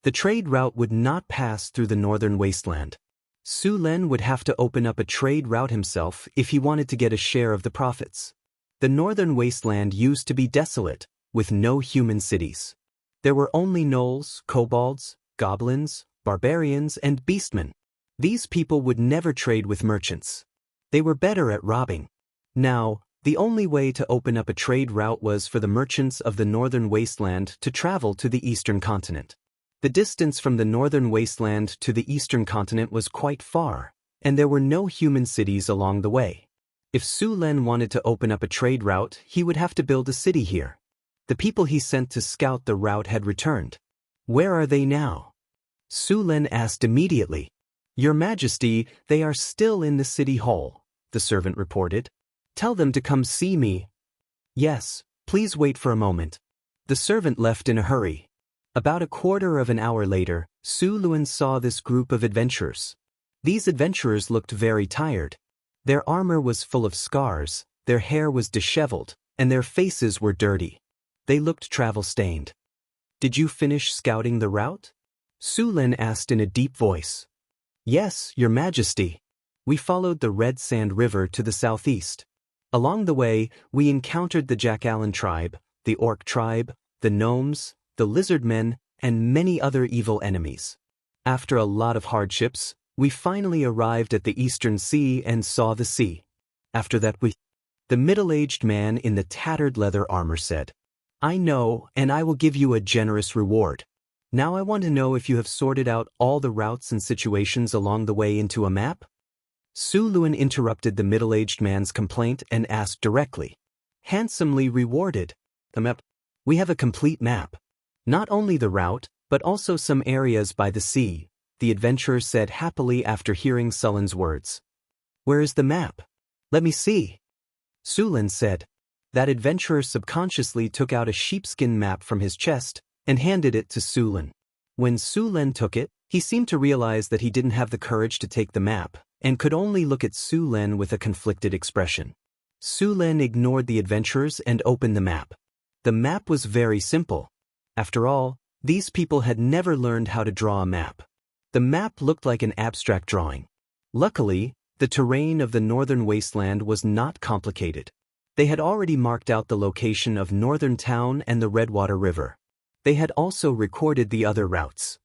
The trade route would not pass through the northern wasteland. Su Len would have to open up a trade route himself if he wanted to get a share of the profits. The northern wasteland used to be desolate, with no human cities. There were only gnolls, kobolds, goblins, barbarians, and beastmen. These people would never trade with merchants. They were better at robbing. Now, the only way to open up a trade route was for the merchants of the northern wasteland to travel to the eastern continent. The distance from the northern wasteland to the eastern continent was quite far, and there were no human cities along the way. If Su Len wanted to open up a trade route, he would have to build a city here. The people he sent to scout the route had returned. Where are they now? Su Len asked immediately. "Your Majesty, they are still in the city hall," the servant reported. "Tell them to come see me." "Yes, please wait for a moment." The servant left in a hurry. About a quarter of an hour later, Su Len saw this group of adventurers. These adventurers looked very tired. Their armor was full of scars, their hair was disheveled, and their faces were dirty. They looked travel-stained. "Did you finish scouting the route?" Su Len asked in a deep voice. "Yes, Your Majesty. We followed the Red Sand River to the southeast. Along the way, we encountered the Jackalan tribe, the Orc tribe, the gnomes, the lizard men, and many other evil enemies. After a lot of hardships, we finally arrived at the eastern sea and saw the sea. After that The middle-aged man in the tattered leather armor said, "I know, and I will give you a generous reward. Now I want to know if you have sorted out all the routes and situations along the way into a map?" Su Len interrupted the middle-aged man's complaint and asked directly. "Handsomely rewarded. The map? We have a complete map. Not only the route, but also some areas by the sea," the adventurer said happily after hearing Sullen's words. "Where is the map? Let me see." Su Len said. That adventurer subconsciously took out a sheepskin map from his chest and handed it to Su Len. When Su Len took it, he seemed to realize that he didn't have the courage to take the map, and could only look at Su Len with a conflicted expression. Su Len ignored the adventurers and opened the map. The map was very simple. After all, these people had never learned how to draw a map. The map looked like an abstract drawing. Luckily, the terrain of the northern wasteland was not complicated. They had already marked out the location of Northern Town and the Redwater River. They had also recorded the other routes.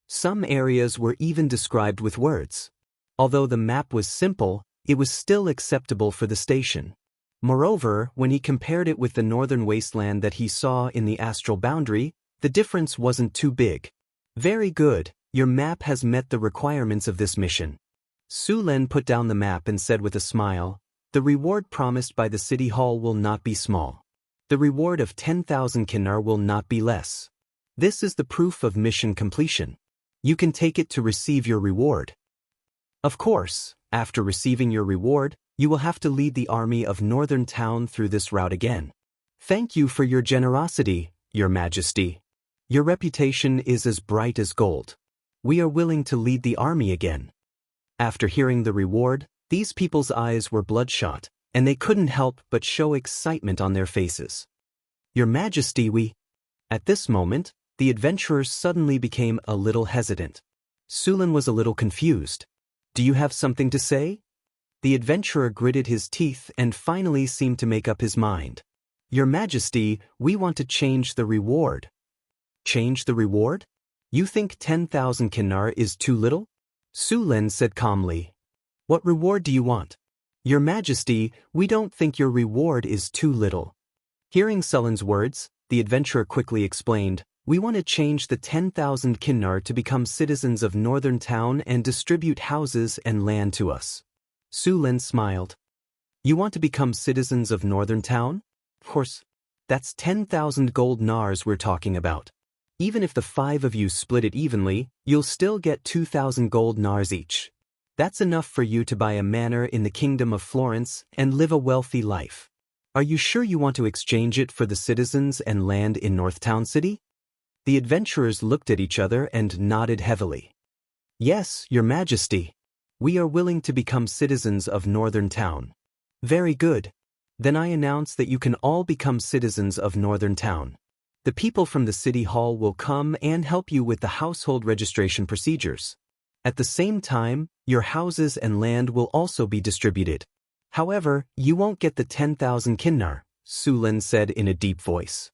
Some areas were even described with words. Although the map was simple, it was still acceptable for the station. Moreover, when he compared it with the northern wasteland that he saw in the astral boundary, the difference wasn't too big. Very good, your map has met the requirements of this mission. Su Len put down the map and said with a smile, the reward promised by the city hall will not be small. The reward of 10,000 kinar will not be less. This is the proof of mission completion. You can take it to receive your reward. Of course, after receiving your reward, you will have to lead the army of Northern Town through this route again. Thank you for your generosity, Your Majesty. Your reputation is as bright as gold. We are willing to lead the army again. After hearing the reward, these people's eyes were bloodshot, and they couldn't help but show excitement on their faces. Your Majesty, we... At this moment, the adventurers suddenly became a little hesitant. Su Len was a little confused. Do you have something to say? The adventurer gritted his teeth and finally seemed to make up his mind. Your Majesty, we want to change the reward. Change the reward? You think 10,000 kinar is too little? Su Len said calmly. What reward do you want? Your Majesty, we don't think your reward is too little. Hearing Su Len's words, the adventurer quickly explained, we want to change the 10,000 kinar to become citizens of Northern Town and distribute houses and land to us. Su Len smiled. You want to become citizens of Northern Town? Of course, that's 10,000 gold nars we're talking about. Even if the 5 of you split it evenly, you'll still get 2,000 gold nars each. That's enough for you to buy a manor in the Kingdom of Florence and live a wealthy life. Are you sure you want to exchange it for the citizens and land in Northtown City? The adventurers looked at each other and nodded heavily. Yes, Your Majesty. We are willing to become citizens of Northern Town. Very good. Then I announce that you can all become citizens of Northern Town. The people from the City Hall will come and help you with the household registration procedures. At the same time, your houses and land will also be distributed. However, you won't get the 10,000 kinar, Su Len said in a deep voice.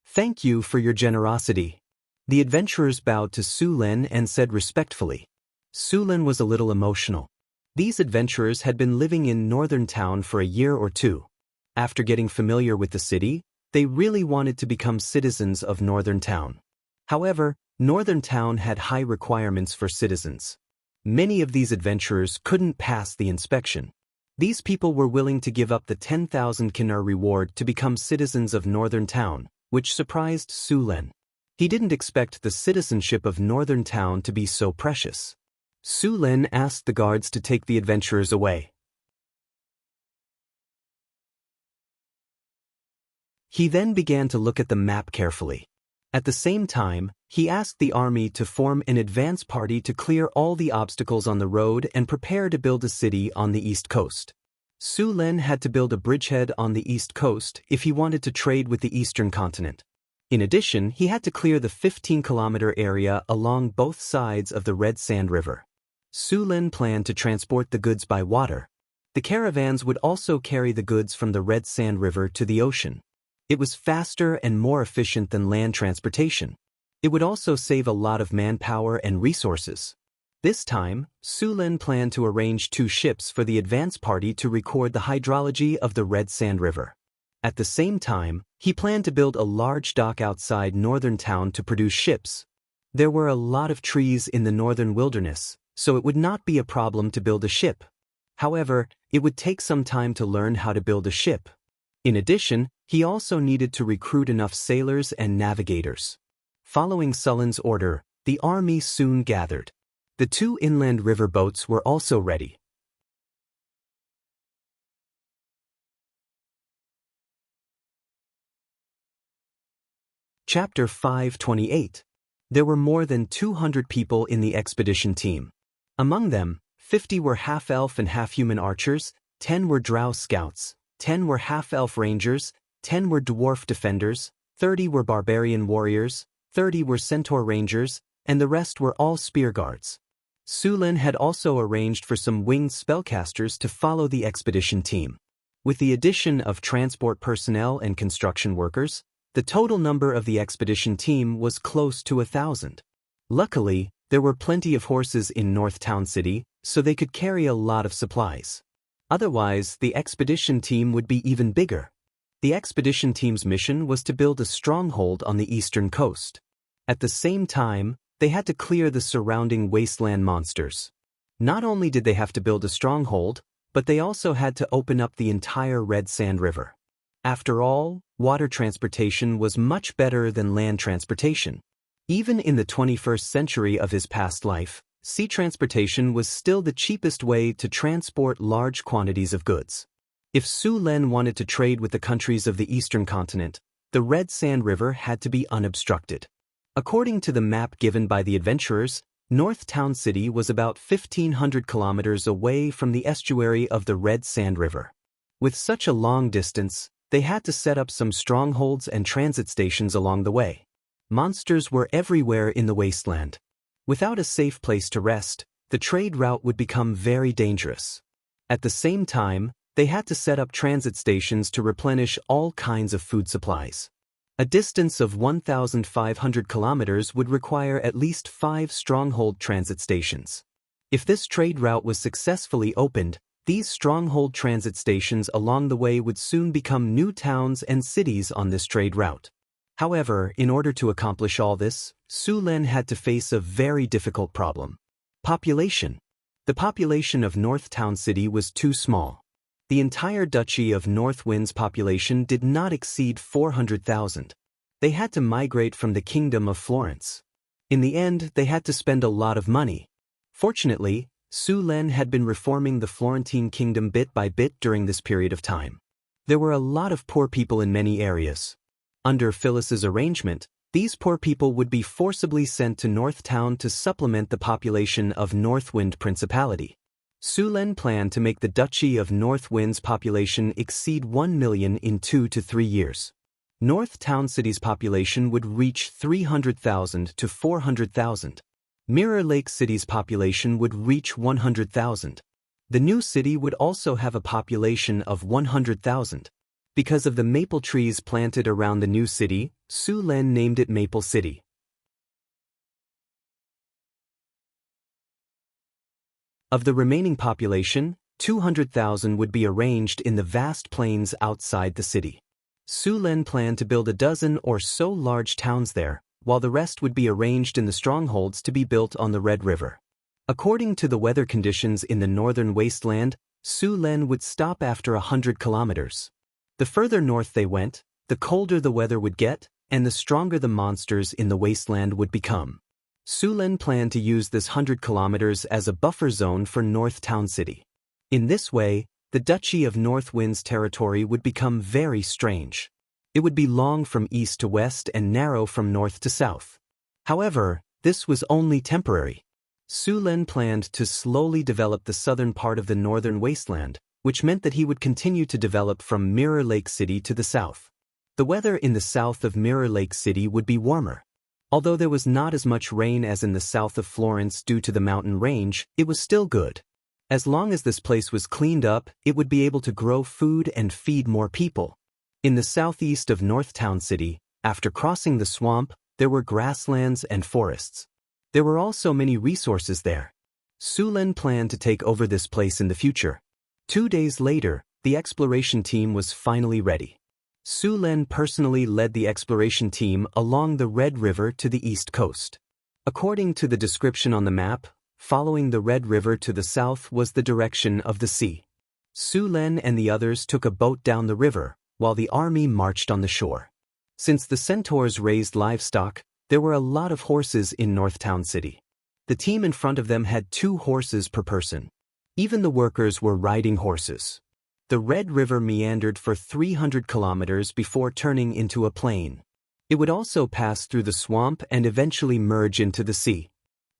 Thank you for your generosity. The adventurers bowed to Su Len and said respectfully. Su Len was a little emotional. These adventurers had been living in Northern Town for a year or two. After getting familiar with the city, they really wanted to become citizens of Northern Town. However, Northern Town had high requirements for citizens. Many of these adventurers couldn't pass the inspection. These people were willing to give up the 10,000 kinar reward to become citizens of Northern Town, which surprised Su Len. He didn't expect the citizenship of Northern Town to be so precious. Su Len asked the guards to take the adventurers away. He then began to look at the map carefully. At the same time, he asked the army to form an advance party to clear all the obstacles on the road and prepare to build a city on the east coast. Su Len had to build a bridgehead on the east coast if he wanted to trade with the eastern continent. In addition, he had to clear the 15-kilometer area along both sides of the Red Sand River. Su Len planned to transport the goods by water. The caravans would also carry the goods from the Red Sand River to the ocean. It was faster and more efficient than land transportation. It would also save a lot of manpower and resources. This time, Su Len planned to arrange 2 ships for the advance party to record the hydrology of the Red Sand River. At the same time, he planned to build a large dock outside Northern Town to produce ships. There were a lot of trees in the northern wilderness, so it would not be a problem to build a ship. However, it would take some time to learn how to build a ship. In addition, he also needed to recruit enough sailors and navigators. Following Su Len's order, the army soon gathered. The 2 inland river boats were also ready. Chapter 528. There were more than 200 people in the expedition team. Among them, 50 were half-elf and half-human archers, 10 were drow scouts, 10 were half-elf rangers, 10 were dwarf defenders, 30 were barbarian warriors, 30 were centaur rangers, and the rest were all spear guards. Su Lin had also arranged for some winged spellcasters to follow the expedition team. With the addition of transport personnel and construction workers, the total number of the expedition team was close to 1,000. Luckily, there were plenty of horses in North Town City, so they could carry a lot of supplies. Otherwise, the expedition team would be even bigger. The expedition team's mission was to build a stronghold on the eastern coast. At the same time, they had to clear the surrounding wasteland monsters. Not only did they have to build a stronghold, but they also had to open up the entire Red Sand River. After all, water transportation was much better than land transportation. Even in the 21st century of his past life, sea transportation was still the cheapest way to transport large quantities of goods. If Su Lin wanted to trade with the countries of the eastern continent, the Red Sand River had to be unobstructed. According to the map given by the adventurers, North Town City was about 1,500 kilometers away from the estuary of the Red Sand River. With such a long distance, they had to set up some strongholds and transit stations along the way. Monsters were everywhere in the wasteland. Without a safe place to rest, the trade route would become very dangerous. At the same time, they had to set up transit stations to replenish all kinds of food supplies. A distance of 1,500 kilometers would require at least 5 stronghold transit stations. If this trade route was successfully opened, these stronghold transit stations along the way would soon become new towns and cities on this trade route. However, in order to accomplish all this, Su Lin had to face a very difficult problem. Population. The population of North Town City was too small. The entire Duchy of North Wind's population did not exceed 400,000. They had to migrate from the Kingdom of Florence. In the end, they had to spend a lot of money. Fortunately, Su Lin had been reforming the Florentine kingdom bit by bit during this period of time. There were a lot of poor people in many areas. Under Phyllis's arrangement, these poor people would be forcibly sent to North Town to supplement the population of Northwind Principality. Su Lin planned to make the Duchy of North Wind's population exceed 1 million in 2 to 3 years. North Town City's population would reach 300,000 to 400,000. Mirror Lake City's population would reach 100,000. The new city would also have a population of 100,000. Because of the maple trees planted around the new city, Su Lin named it Maple City. Of the remaining population, 200,000 would be arranged in the vast plains outside the city. Su Lin planned to build a dozen or so large towns there, while the rest would be arranged in the strongholds to be built on the Red River. According to the weather conditions in the northern wasteland, Su Lin would stop after 100 kilometers. The further north they went, the colder the weather would get, and the stronger the monsters in the wasteland would become. Su Lin planned to use this 100 kilometers as a buffer zone for North Town City. In this way, the Duchy of North Wind's territory would become very strange. It would be long from east to west and narrow from north to south. However, this was only temporary. Su Lin planned to slowly develop the southern part of the northern wasteland, which meant that he would continue to develop from Mirror Lake City to the south. The weather in the south of Mirror Lake City would be warmer. Although there was not as much rain as in the south of Florence due to the mountain range, it was still good. As long as this place was cleaned up, it would be able to grow food and feed more people. In the southeast of North Town City, after crossing the swamp, there were grasslands and forests. There were also many resources there. Su Lin planned to take over this place in the future. 2 days later, the exploration team was finally ready. Su Lin personally led the exploration team along the Red River to the east coast. According to the description on the map, following the Red River to the south was the direction of the sea. Su Lin and the others took a boat down the river, while the army marched on the shore. Since the centaurs raised livestock, there were a lot of horses in North Town City. The team in front of them had 2 horses per person. Even the workers were riding horses. The Red River meandered for 300 kilometers before turning into a plain. It would also pass through the swamp and eventually merge into the sea.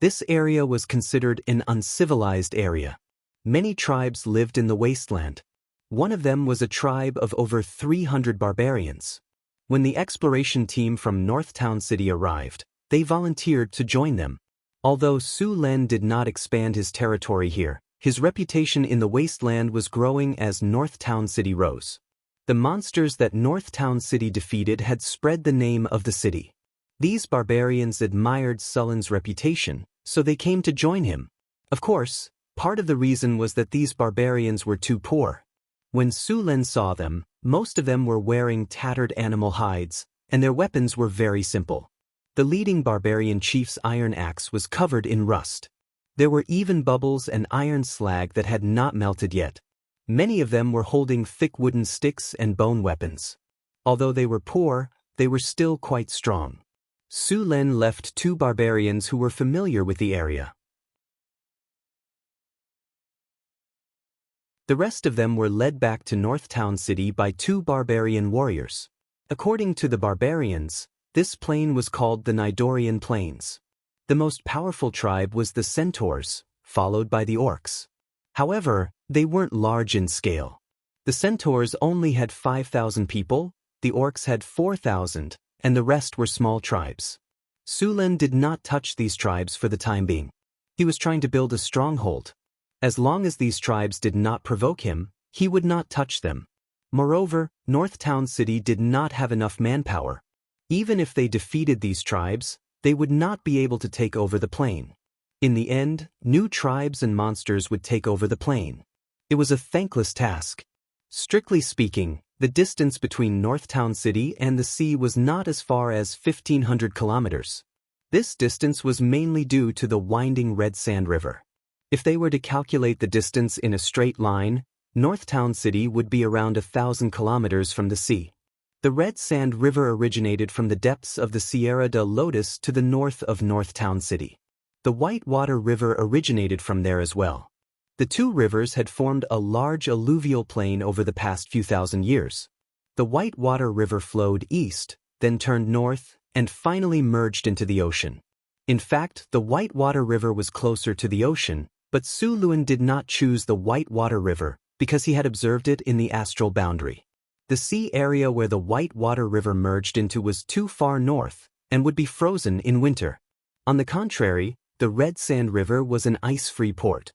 This area was considered an uncivilized area. Many tribes lived in the wasteland. One of them was a tribe of over 300 barbarians. When the exploration team from North Town City arrived, they volunteered to join them. Although Su Len did not expand his territory here, his reputation in the wasteland was growing as North Town City rose. The monsters that North Town City defeated had spread the name of the city. These barbarians admired Sullen's reputation, so they came to join him. Of course, part of the reason was that these barbarians were too poor. When Su Len saw them, most of them were wearing tattered animal hides, and their weapons were very simple. The leading barbarian chief's iron axe was covered in rust. There were even bubbles and iron slag that had not melted yet. Many of them were holding thick wooden sticks and bone weapons. Although they were poor, they were still quite strong. Su Len left 2 barbarians who were familiar with the area. The rest of them were led back to North Town City by 2 barbarian warriors. According to the barbarians, this plain was called the Nidorian Plains. The most powerful tribe was the Centaurs, followed by the Orcs. However, they weren't large in scale. The Centaurs only had 5,000 people, the Orcs had 4,000, and the rest were small tribes. Su Len did not touch these tribes for the time being. He was trying to build a stronghold. As long as these tribes did not provoke him, he would not touch them. Moreover, North Town City did not have enough manpower. Even if they defeated these tribes, they would not be able to take over the plain. In the end, new tribes and monsters would take over the plain. It was a thankless task. Strictly speaking, the distance between North Town City and the sea was not as far as 1,500 kilometers. This distance was mainly due to the winding Red Sand River. If they were to calculate the distance in a straight line, North Town City would be around 1,000 kilometers from the sea. The Red Sand River originated from the depths of the Sierra de Lotus to the north of North Town City. The Whitewater River originated from there as well. The 2 rivers had formed a large alluvial plain over the past few thousand years. The Whitewater River flowed east, then turned north, and finally merged into the ocean. In fact, the Whitewater River was closer to the ocean, but Su Len did not choose the Whitewater River because he had observed it in the astral boundary. The sea area where the Whitewater River merged into was too far north and would be frozen in winter. On the contrary, the Red Sand River was an ice-free port.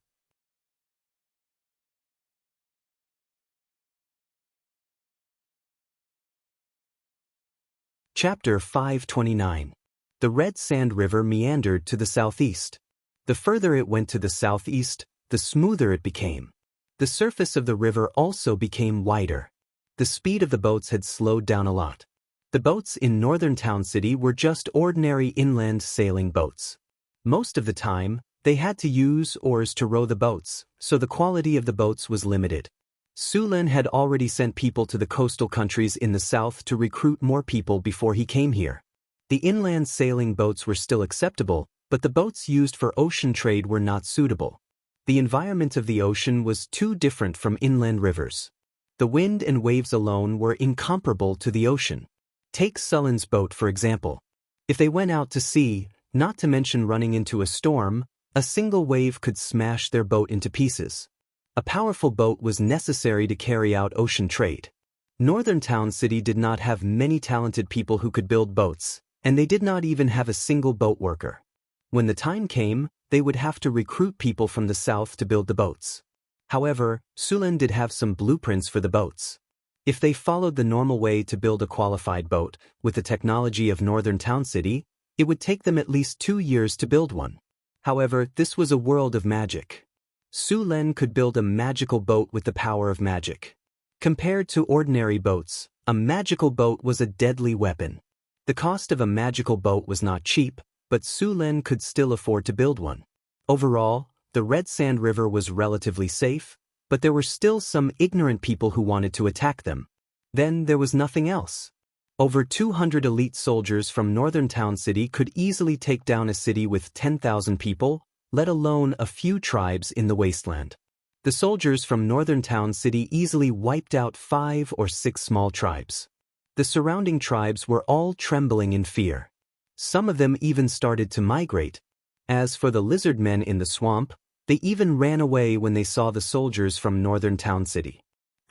Chapter 529. The Red Sand River meandered to the southeast. The further it went to the southeast, the smoother it became. The surface of the river also became wider. The speed of the boats had slowed down a lot. The boats in Northern Town City were just ordinary inland sailing boats. Most of the time, they had to use oars to row the boats, so the quality of the boats was limited. Su Len had already sent people to the coastal countries in the south to recruit more people before he came here. The inland sailing boats were still acceptable, but the boats used for ocean trade were not suitable. The environment of the ocean was too different from inland rivers. The wind and waves alone were incomparable to the ocean. Take Sullen's boat for example. If they went out to sea, not to mention running into a storm, a single wave could smash their boat into pieces. A powerful boat was necessary to carry out ocean trade. Northern Town City did not have many talented people who could build boats, and they did not even have a single boat worker. When the time came, they would have to recruit people from the south to build the boats. However, Su Len did have some blueprints for the boats. If they followed the normal way to build a qualified boat, with the technology of Northern Town City, it would take them at least 2 years to build one. However, this was a world of magic. Su Len could build a magical boat with the power of magic. Compared to ordinary boats, a magical boat was a deadly weapon. The cost of a magical boat was not cheap, but Su Len could still afford to build one. Overall, the Red Sand River was relatively safe, but there were still some ignorant people who wanted to attack them. Then there was nothing else. Over 200 elite soldiers from Northern Town City could easily take down a city with 10,000 people, let alone a few tribes in the wasteland. The soldiers from Northern Town City easily wiped out 5 or 6 small tribes. The surrounding tribes were all trembling in fear. Some of them even started to migrate. As for the lizard men in the swamp, they even ran away when they saw the soldiers from northern town city.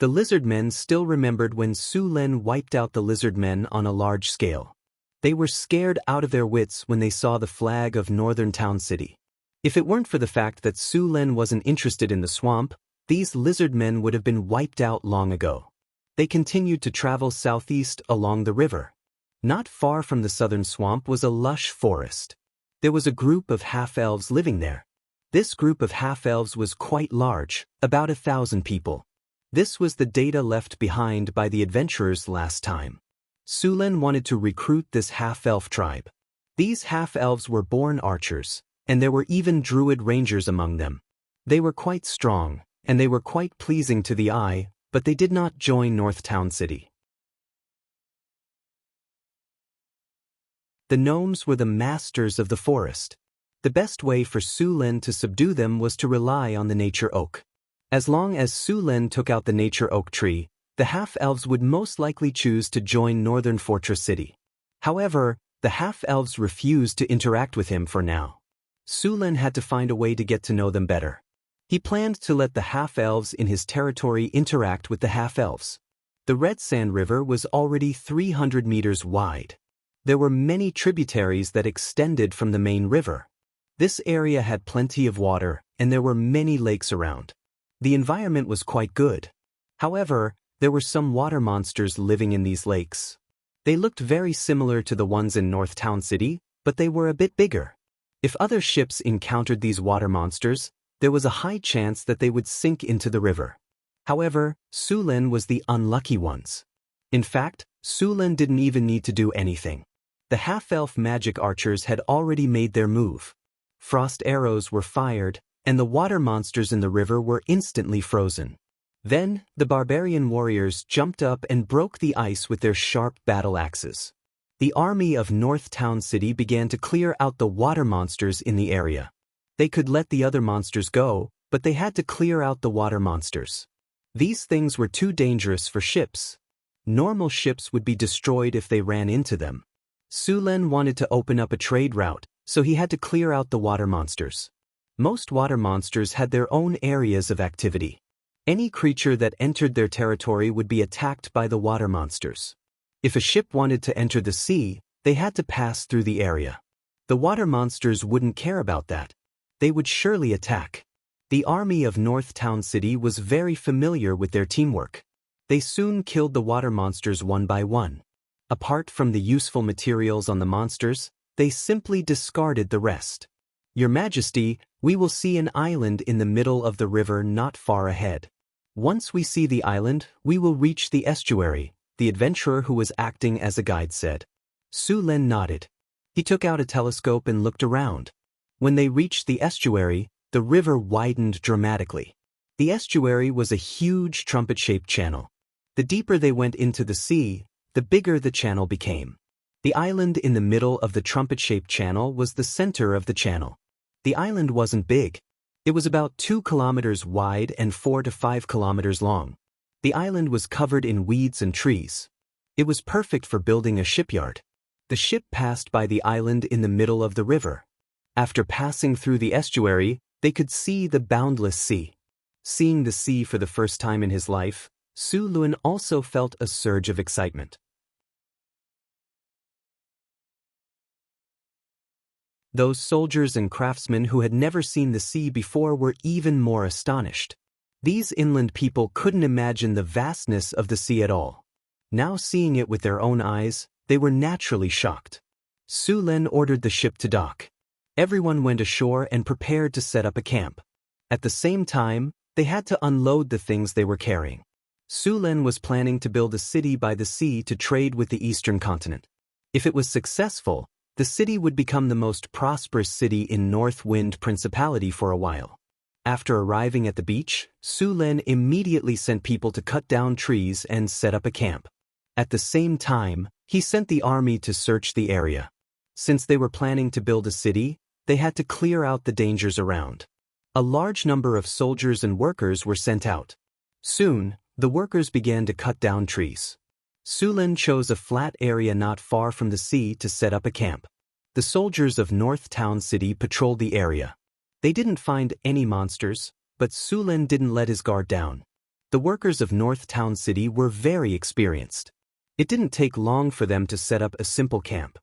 The lizard men still remembered when Su Len wiped out the lizard men on a large scale. They were scared out of their wits when they saw the flag of northern town city. If it weren't for the fact that Su Len wasn't interested in the swamp, these lizard men would have been wiped out long ago. They continued to travel southeast along the river. Not far from the southern swamp was a lush forest. There was a group of half-elves living there. This group of half-elves was quite large, about 1,000 people. This was the data left behind by the adventurers last time. Su Len wanted to recruit this half-elf tribe. These half-elves were born archers, and there were even druid rangers among them. They were quite strong, and they were quite pleasing to the eye, but they did not join North Town City. The gnomes were the masters of the forest. The best way for Su Len to subdue them was to rely on the nature oak. As long as Su Len took out the nature oak tree, the half-elves would most likely choose to join Northern Fortress City. However, the half-elves refused to interact with him for now. Su Len had to find a way to get to know them better. He planned to let the half-elves in his territory interact with the half-elves. The Red Sand River was already 300 meters wide. There were many tributaries that extended from the main river. This area had plenty of water, and there were many lakes around. The environment was quite good. However, there were some water monsters living in these lakes. They looked very similar to the ones in North Town City, but they were a bit bigger. If other ships encountered these water monsters, there was a high chance that they would sink into the river. However, Su Len was the unlucky ones. In fact, Su Len didn't even need to do anything. The half-elf magic archers had already made their move. Frost arrows were fired, and the water monsters in the river were instantly frozen. Then, the barbarian warriors jumped up and broke the ice with their sharp battle axes. The army of North Town City began to clear out the water monsters in the area. They could let the other monsters go, but they had to clear out the water monsters. These things were too dangerous for ships. Normal ships would be destroyed if they ran into them. Su Len wanted to open up a trade route, so he had to clear out the water monsters. Most water monsters had their own areas of activity. Any creature that entered their territory would be attacked by the water monsters. If a ship wanted to enter the sea, they had to pass through the area. The water monsters wouldn't care about that. They would surely attack. The army of North Town City was very familiar with their teamwork. They soon killed the water monsters one by one. Apart from the useful materials on the monsters, they simply discarded the rest. Your Majesty, we will see an island in the middle of the river not far ahead. Once we see the island, we will reach the estuary, the adventurer who was acting as a guide said. Su Len nodded. He took out a telescope and looked around. When they reached the estuary, the river widened dramatically. The estuary was a huge trumpet-shaped channel. The deeper they went into the sea, the bigger the channel became. The island in the middle of the trumpet-shaped channel was the center of the channel. The island wasn't big. It was about 2 kilometers wide and 4 to 5 kilometers long. The island was covered in weeds and trees. It was perfect for building a shipyard. The ship passed by the island in the middle of the river. After passing through the estuary, they could see the boundless sea. Seeing the sea for the first time in his life, Su Len also felt a surge of excitement. Those soldiers and craftsmen who had never seen the sea before were even more astonished. These inland people couldn't imagine the vastness of the sea at all. Now seeing it with their own eyes, they were naturally shocked. Su Len ordered the ship to dock. Everyone went ashore and prepared to set up a camp. At the same time, they had to unload the things they were carrying. Su Len was planning to build a city by the sea to trade with the eastern continent. If it was successful, the city would become the most prosperous city in North Wind Principality for a while. After arriving at the beach, Su Len immediately sent people to cut down trees and set up a camp. At the same time, he sent the army to search the area. Since they were planning to build a city, they had to clear out the dangers around. A large number of soldiers and workers were sent out. Soon, the workers began to cut down trees. Su Lin chose a flat area not far from the sea to set up a camp. The soldiers of North Town City patrolled the area. They didn't find any monsters, but Su Lin didn't let his guard down. The workers of North Town City were very experienced. It didn't take long for them to set up a simple camp.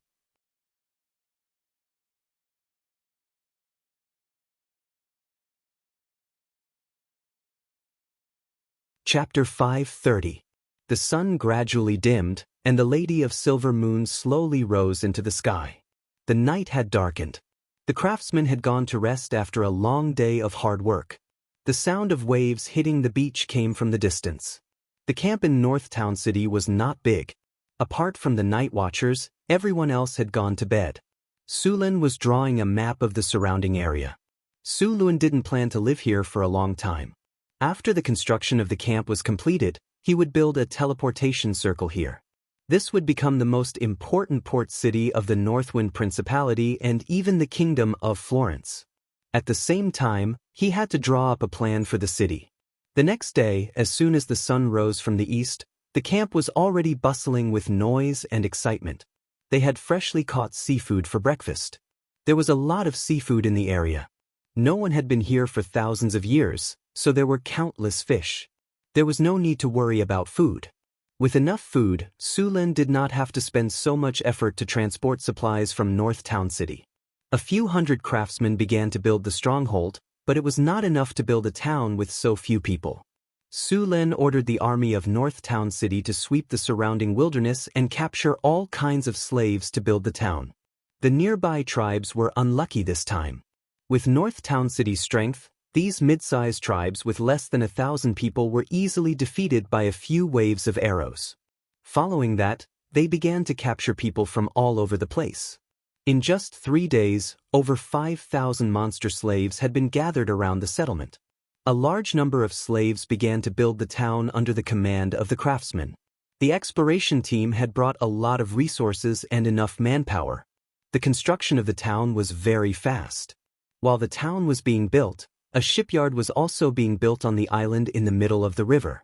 Chapter 5:30. The sun gradually dimmed, and the Lady of Silver Moon slowly rose into the sky. The night had darkened. The craftsmen had gone to rest after a long day of hard work. The sound of waves hitting the beach came from the distance. The camp in North Town City was not big. Apart from the night watchers, everyone else had gone to bed. Su Lin was drawing a map of the surrounding area. Su Lin didn't plan to live here for a long time. After the construction of the camp was completed, he would build a teleportation circle here. This would become the most important port city of the Northwind Principality and even the Kingdom of Florence. At the same time, he had to draw up a plan for the city. The next day, as soon as the sun rose from the east, the camp was already bustling with noise and excitement. They had freshly caught seafood for breakfast. There was a lot of seafood in the area. No one had been here for thousands of years, so there were countless fish. There was no need to worry about food. With enough food, Su Lin did not have to spend so much effort to transport supplies from North Town City. A few hundred craftsmen began to build the stronghold, but it was not enough to build a town with so few people. Su Lin ordered the army of North Town City to sweep the surrounding wilderness and capture all kinds of slaves to build the town. The nearby tribes were unlucky this time. With North Town City's strength, these mid-sized tribes with less than 1,000 people were easily defeated by a few waves of arrows. Following that, they began to capture people from all over the place. In just 3 days, over 5,000 monster slaves had been gathered around the settlement. A large number of slaves began to build the town under the command of the craftsmen. The exploration team had brought a lot of resources and enough manpower. The construction of the town was very fast. While the town was being built, a shipyard was also being built on the island in the middle of the river.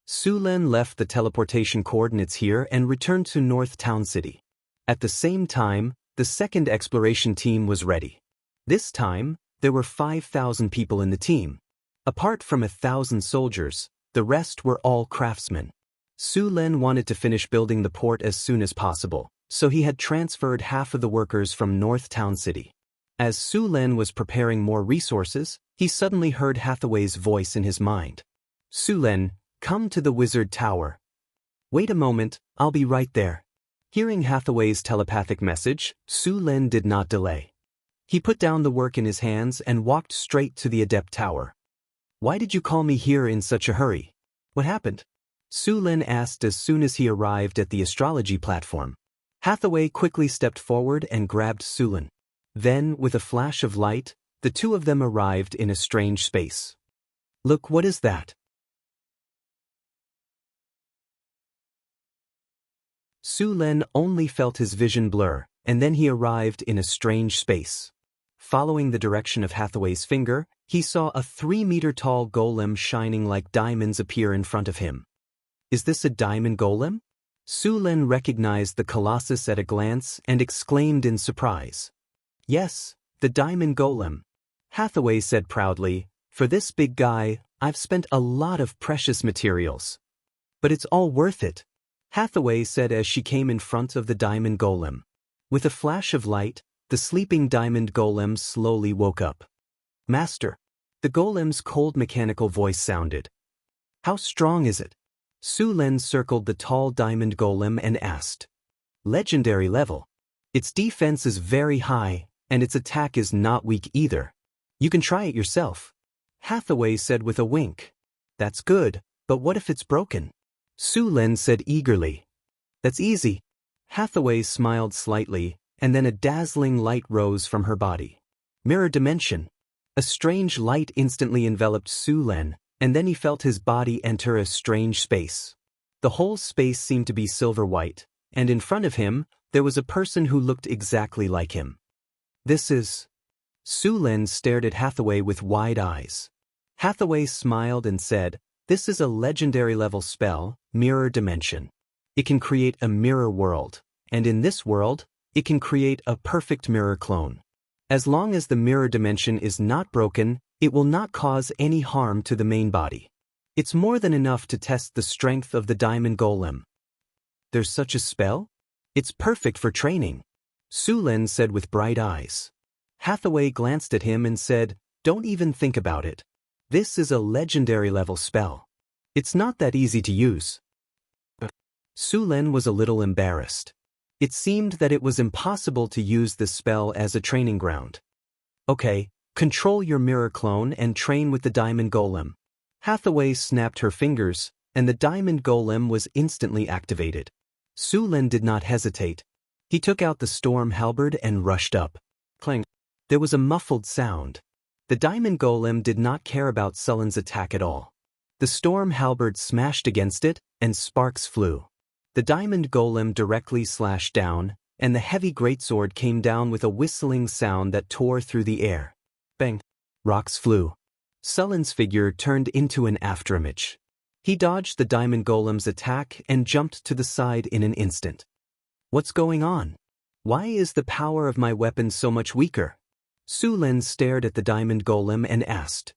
Su Lin left the teleportation coordinates here and returned to North Town City. At the same time, the second exploration team was ready. This time, there were 5,000 people in the team. Apart from 1,000 soldiers, the rest were all craftsmen. Su Lin wanted to finish building the port as soon as possible, so he had transferred half of the workers from North Town City. As Su Lin was preparing more resources, he suddenly heard Hathaway's voice in his mind. Su Lin, come to the wizard tower. Wait a moment, I'll be right there. Hearing Hathaway's telepathic message, Su Lin did not delay. He put down the work in his hands and walked straight to the adept tower. Why did you call me here in such a hurry? What happened? Su Lin asked as soon as he arrived at the astrology platform. Hathaway quickly stepped forward and grabbed Su Lin. Then, with a flash of light, the two of them arrived in a strange space. Look, what is that? Su Lin only felt his vision blur, and then he arrived in a strange space. Following the direction of Hathaway's finger, he saw a 3-meter-tall golem shining like diamonds appear in front of him. Is this a diamond golem? Su Lin recognized the colossus at a glance and exclaimed in surprise. Yes, the diamond golem. Hathaway said proudly, for this big guy, I've spent a lot of precious materials. But it's all worth it, Hathaway said as she came in front of the diamond golem. With a flash of light, the sleeping diamond golem slowly woke up. Master. The golem's cold mechanical voice sounded. How strong is it? Su Lin circled the tall diamond golem and asked. Legendary level. Its defense is very high, and its attack is not weak either. You can try it yourself. Hathaway said with a wink. That's good, but what if it's broken? Su Lin said eagerly. That's easy. Hathaway smiled slightly, and then a dazzling light rose from her body. Mirror dimension. A strange light instantly enveloped Su Lin, and then he felt his body enter a strange space. The whole space seemed to be silver white, and in front of him, there was a person who looked exactly like him. This is... Su Lin stared at Hathaway with wide eyes. Hathaway smiled and said, this is a legendary level spell, Mirror Dimension. It can create a mirror world, and in this world, it can create a perfect mirror clone. As long as the mirror dimension is not broken, it will not cause any harm to the main body. It's more than enough to test the strength of the diamond golem. There's such a spell? It's perfect for training, Su Len said with bright eyes. Hathaway glanced at him and said, "Don't even think about it. This is a legendary level spell. It's not that easy to use." Su Len was a little embarrassed. It seemed that it was impossible to use this spell as a training ground. "Okay, control your mirror clone and train with the diamond golem." Hathaway snapped her fingers, and the diamond golem was instantly activated. Su Len did not hesitate. He took out the storm halberd and rushed up. Clang. There was a muffled sound. The diamond golem did not care about Sullen's attack at all. The storm halberd smashed against it, and sparks flew. The diamond golem directly slashed down, and the heavy greatsword came down with a whistling sound that tore through the air. Bang! Rocks flew. Sullen's figure turned into an afterimage. He dodged the diamond golem's attack and jumped to the side in an instant. What's going on? Why is the power of my weapon so much weaker? Su Len stared at the diamond golem and asked.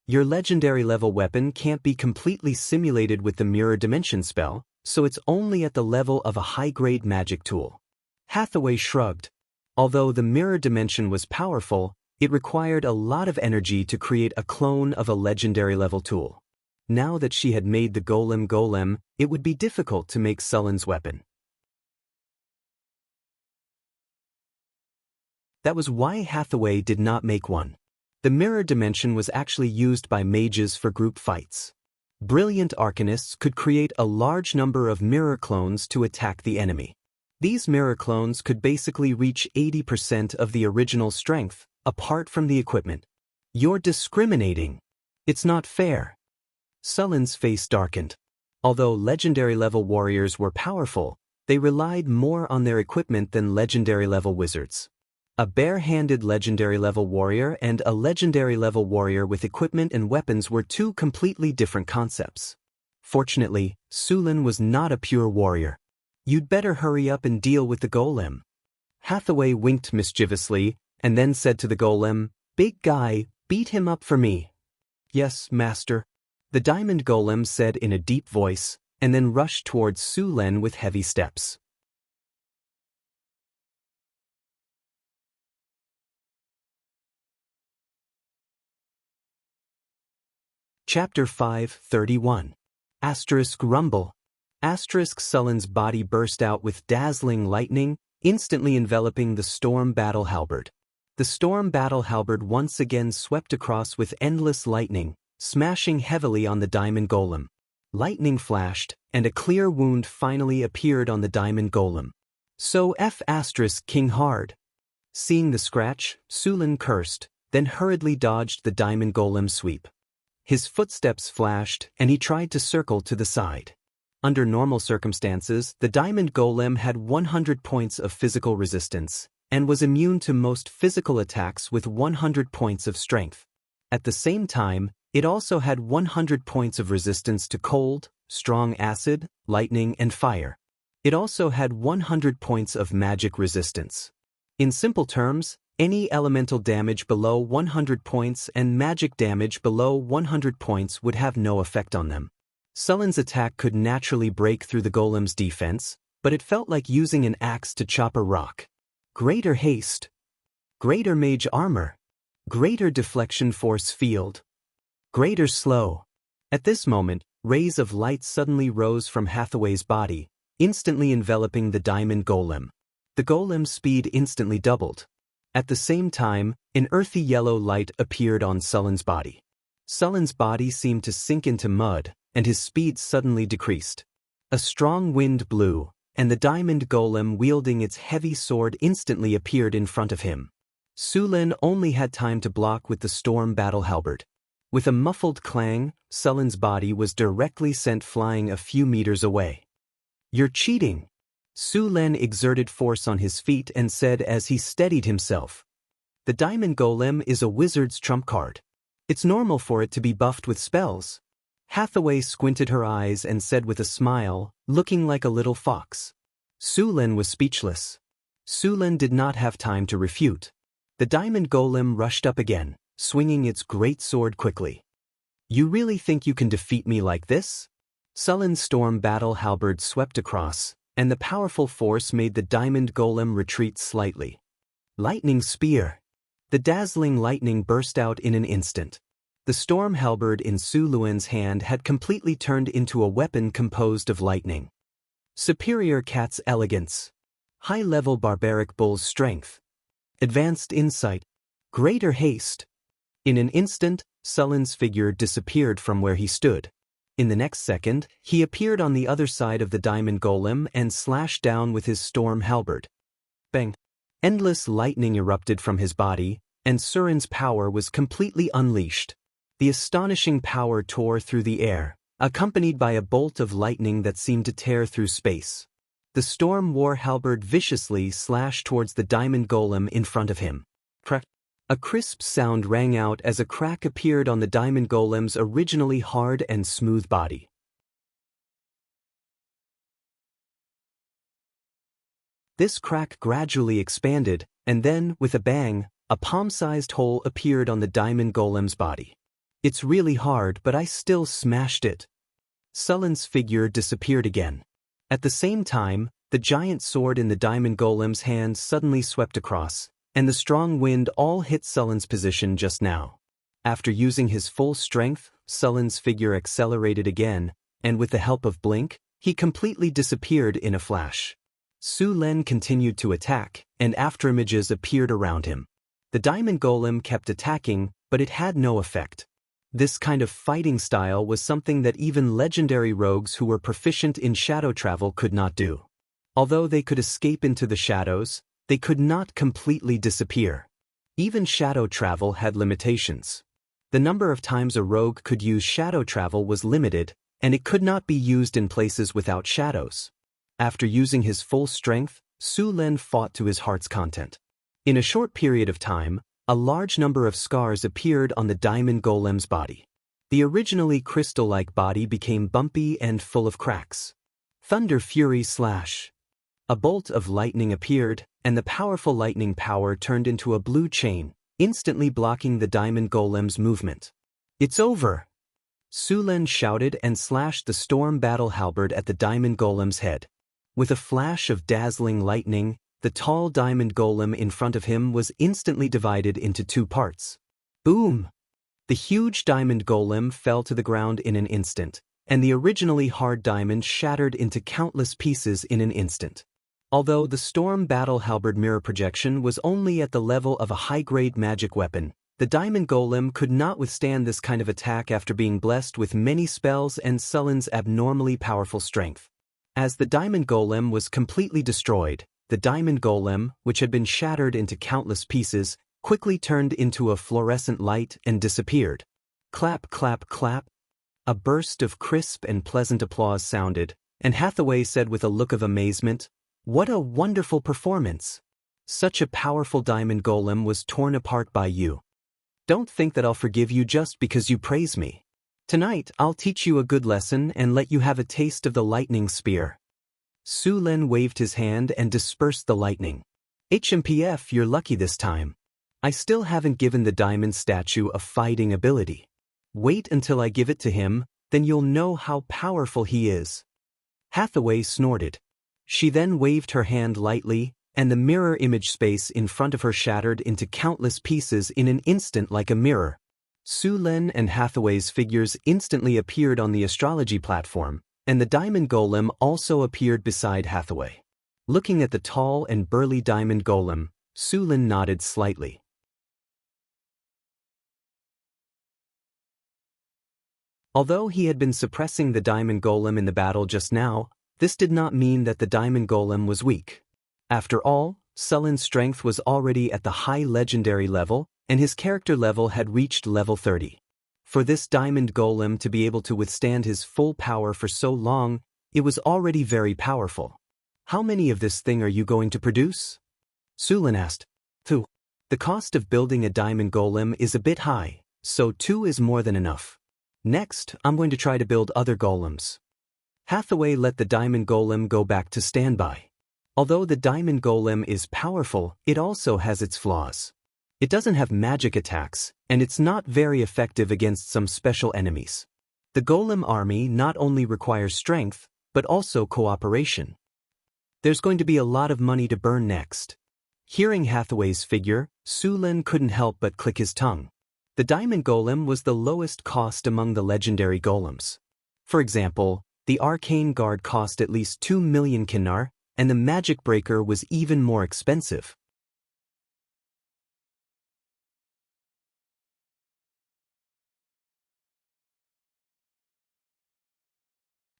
Your legendary level weapon can't be completely simulated with the mirror dimension spell, so it's only at the level of a high-grade magic tool. Hathaway shrugged. Although the mirror dimension was powerful, it required a lot of energy to create a clone of a legendary level tool. Now that she had made the golem, it would be difficult to make Sullen's weapon. That was why Hathaway did not make one. The mirror dimension was actually used by mages for group fights. Brilliant arcanists could create a large number of mirror clones to attack the enemy. These mirror clones could basically reach 80% of the original strength, apart from the equipment. You're discriminating. It's not fair. Sullen's face darkened. Although legendary-level warriors were powerful, they relied more on their equipment than legendary-level wizards. A bare-handed legendary-level warrior and a legendary-level warrior with equipment and weapons were two completely different concepts. Fortunately, Su Len was not a pure warrior. You'd better hurry up and deal with the golem. Hathaway winked mischievously and then said to the golem, "Big guy, beat him up for me." "Yes, master," the diamond golem said in a deep voice, and then rushed towards Su Len with heavy steps. Chapter 5:31. Asterisk rumble. Asterisk Sullen's body burst out with dazzling lightning, instantly enveloping the storm battle halberd. The storm battle halberd once again swept across with endless lightning, smashing heavily on the diamond golem. Lightning flashed, and a clear wound finally appeared on the diamond golem. So F** King hard. Seeing the scratch, Su Len cursed, then hurriedly dodged the diamond golem's sweep. His footsteps flashed, and he tried to circle to the side. Under normal circumstances, the diamond golem had 100 points of physical resistance, and was immune to most physical attacks with 100 points of strength. At the same time, it also had 100 points of resistance to cold, strong acid, lightning, and fire. It also had 100 points of magic resistance. In simple terms, any elemental damage below 100 points and magic damage below 100 points would have no effect on them. Sullen's attack could naturally break through the golem's defense, but it felt like using an axe to chop a rock. Greater haste. Greater mage armor. Greater deflection force field. Greater slow. At this moment, rays of light suddenly rose from Hathaway's body, instantly enveloping the diamond golem. The golem's speed instantly doubled. At the same time, an earthy yellow light appeared on Sullen's body. Sullen's body seemed to sink into mud, and his speed suddenly decreased. A strong wind blew, and the diamond golem wielding its heavy sword instantly appeared in front of him. Su Len only had time to block with the storm battle halberd. With a muffled clang, Sullen's body was directly sent flying a few meters away. "You're cheating." Su Len exerted force on his feet and said as he steadied himself. "The diamond golem is a wizard's trump card. It's normal for it to be buffed with spells. Hathaway squinted her eyes and said with a smile, looking like a little fox. Su Lin was speechless. Su Lin did not have time to refute. The diamond golem rushed up again, swinging its great sword quickly. You really think you can defeat me like this? Sullen's storm battle halberd swept across, and the powerful force made the diamond golem retreat slightly. Lightning spear. The dazzling lightning burst out in an instant. The storm halberd in Su Luan's hand had completely turned into a weapon composed of lightning. Superior cat's elegance. High-level barbaric bull's strength. Advanced insight. Greater haste. In an instant, Sullen's figure disappeared from where he stood. In the next second, he appeared on the other side of the diamond golem and slashed down with his storm halberd. Bang! Endless lightning erupted from his body, and Surin's power was completely unleashed. The astonishing power tore through the air, accompanied by a bolt of lightning that seemed to tear through space. The storm war halberd viciously slashed towards the diamond golem in front of him. Crack! A crisp sound rang out as a crack appeared on the diamond golem's originally hard and smooth body. This crack gradually expanded, and then, with a bang, a palm-sized hole appeared on the diamond golem's body. It's really hard, but I still smashed it. Sullen's figure disappeared again. At the same time, the giant sword in the diamond golem's hand suddenly swept across, and the strong wind all hit Sullen's position just now. After using his full strength, Sullen's figure accelerated again, and with the help of Blink, he completely disappeared in a flash. Su Lin continued to attack, and afterimages appeared around him. The diamond golem kept attacking, but it had no effect. This kind of fighting style was something that even legendary rogues who were proficient in shadow travel could not do. Although they could escape into the shadows, they could not completely disappear. Even shadow travel had limitations. The number of times a rogue could use shadow travel was limited, and it could not be used in places without shadows. After using his full strength, Su Lin fought to his heart's content. In a short period of time, a large number of scars appeared on the diamond golem's body. The originally crystal-like body became bumpy and full of cracks. Thunder Fury Slash. A bolt of lightning appeared, and the powerful lightning power turned into a blue chain, instantly blocking the diamond golem's movement. It's over! Su Lin shouted and slashed the storm battle halberd at the diamond golem's head. With a flash of dazzling lightning, the tall diamond golem in front of him was instantly divided into two parts. Boom! The huge diamond golem fell to the ground in an instant, and the originally hard diamond shattered into countless pieces in an instant. Although the storm battle halberd mirror projection was only at the level of a high-grade magic weapon, the diamond golem could not withstand this kind of attack after being blessed with many spells and Sullen's abnormally powerful strength. As the diamond golem was completely destroyed, the diamond golem, which had been shattered into countless pieces, quickly turned into a fluorescent light and disappeared. Clap, clap, clap. A burst of crisp and pleasant applause sounded, and Hathaway said with a look of amazement, "What a wonderful performance! Such a powerful diamond golem was torn apart by you. Don't think that I'll forgive you just because you praise me. Tonight, I'll teach you a good lesson and let you have a taste of the lightning spear." Su Lin waved his hand and dispersed the lightning. "HMPF, you're lucky this time. I still haven't given the diamond statue a fighting ability. Wait until I give it to him, then you'll know how powerful he is." Hathaway snorted. She then waved her hand lightly, and the mirror image space in front of her shattered into countless pieces in an instant like a mirror. Su Lin and Hathaway's figures instantly appeared on the astrology platform, and the diamond golem also appeared beside Hathaway. Looking at the tall and burly diamond golem, Su Lin nodded slightly. Although he had been suppressing the diamond golem in the battle just now, this did not mean that the diamond golem was weak. After all, Sullen's strength was already at the high legendary level, and his character level had reached level 30. For this diamond golem to be able to withstand his full power for so long, it was already very powerful. "How many of this thing are you going to produce?" Su Lin asked. "Two. The cost of building a diamond golem is a bit high, so 2 is more than enough. Next, I'm going to try to build other golems. Hathaway let the diamond golem go back to standby. Although the diamond golem is powerful, it also has its flaws. It doesn't have magic attacks, and it's not very effective against some special enemies. The golem army not only requires strength, but also cooperation. There's going to be a lot of money to burn next. Hearing Hathaway's figure, Su Lin couldn't help but click his tongue. The diamond golem was the lowest cost among the legendary golems. For example, the arcane guard cost at least 2 million kinar, and the magic breaker was even more expensive.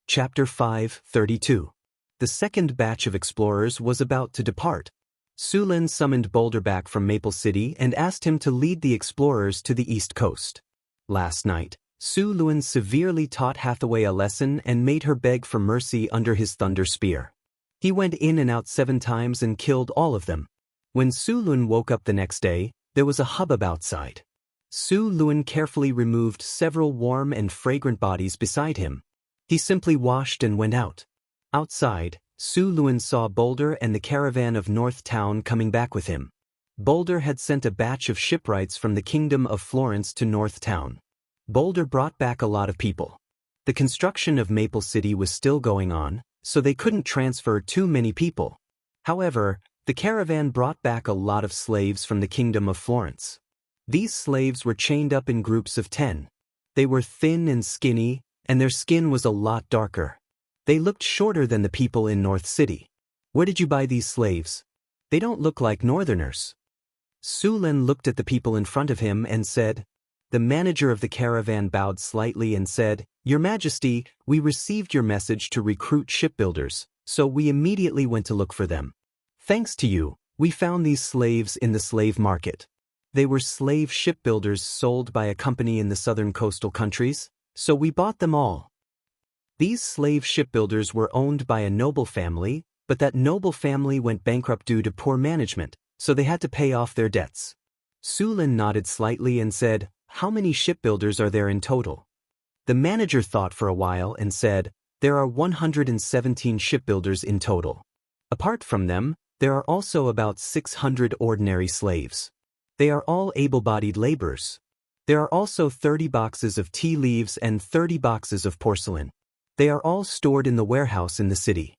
Chapter 5:32. The second batch of explorers was about to depart. Su Lin summoned Boulder back from Maple City and asked him to lead the explorers to the East Coast. Last night, Su Lin severely taught Hathaway a lesson and made her beg for mercy under his thunder spear. He went in and out 7 times and killed all of them. When Su Lin woke up the next day, there was a hubbub outside. Su Lin carefully removed several warm and fragrant bodies beside him. He simply washed and went out. Outside, Su Lin saw Boulder and the caravan of North Town coming back with him. Boulder had sent a batch of shipwrights from the Kingdom of Florence to North Town. Boulder brought back a lot of people. The construction of Maple City was still going on, so they couldn't transfer too many people. However, the caravan brought back a lot of slaves from the Kingdom of Florence. These slaves were chained up in groups of 10. They were thin and skinny, and their skin was a lot darker. They looked shorter than the people in North City. Where did you buy these slaves? They don't look like northerners. Su Lin looked at the people in front of him and said. The manager of the caravan bowed slightly and said, Your Majesty, we received your message to recruit shipbuilders, so we immediately went to look for them. Thanks to you, we found these slaves in the slave market. They were slave shipbuilders sold by a company in the southern coastal countries, so we bought them all. These slave shipbuilders were owned by a noble family, but that noble family went bankrupt due to poor management, so they had to pay off their debts. Su Lin nodded slightly and said, How many shipbuilders are there in total? The manager thought for a while and said, There are 117 shipbuilders in total. Apart from them, there are also about 600 ordinary slaves. They are all able-bodied laborers. There are also 30 boxes of tea leaves and 30 boxes of porcelain. They are all stored in the warehouse in the city.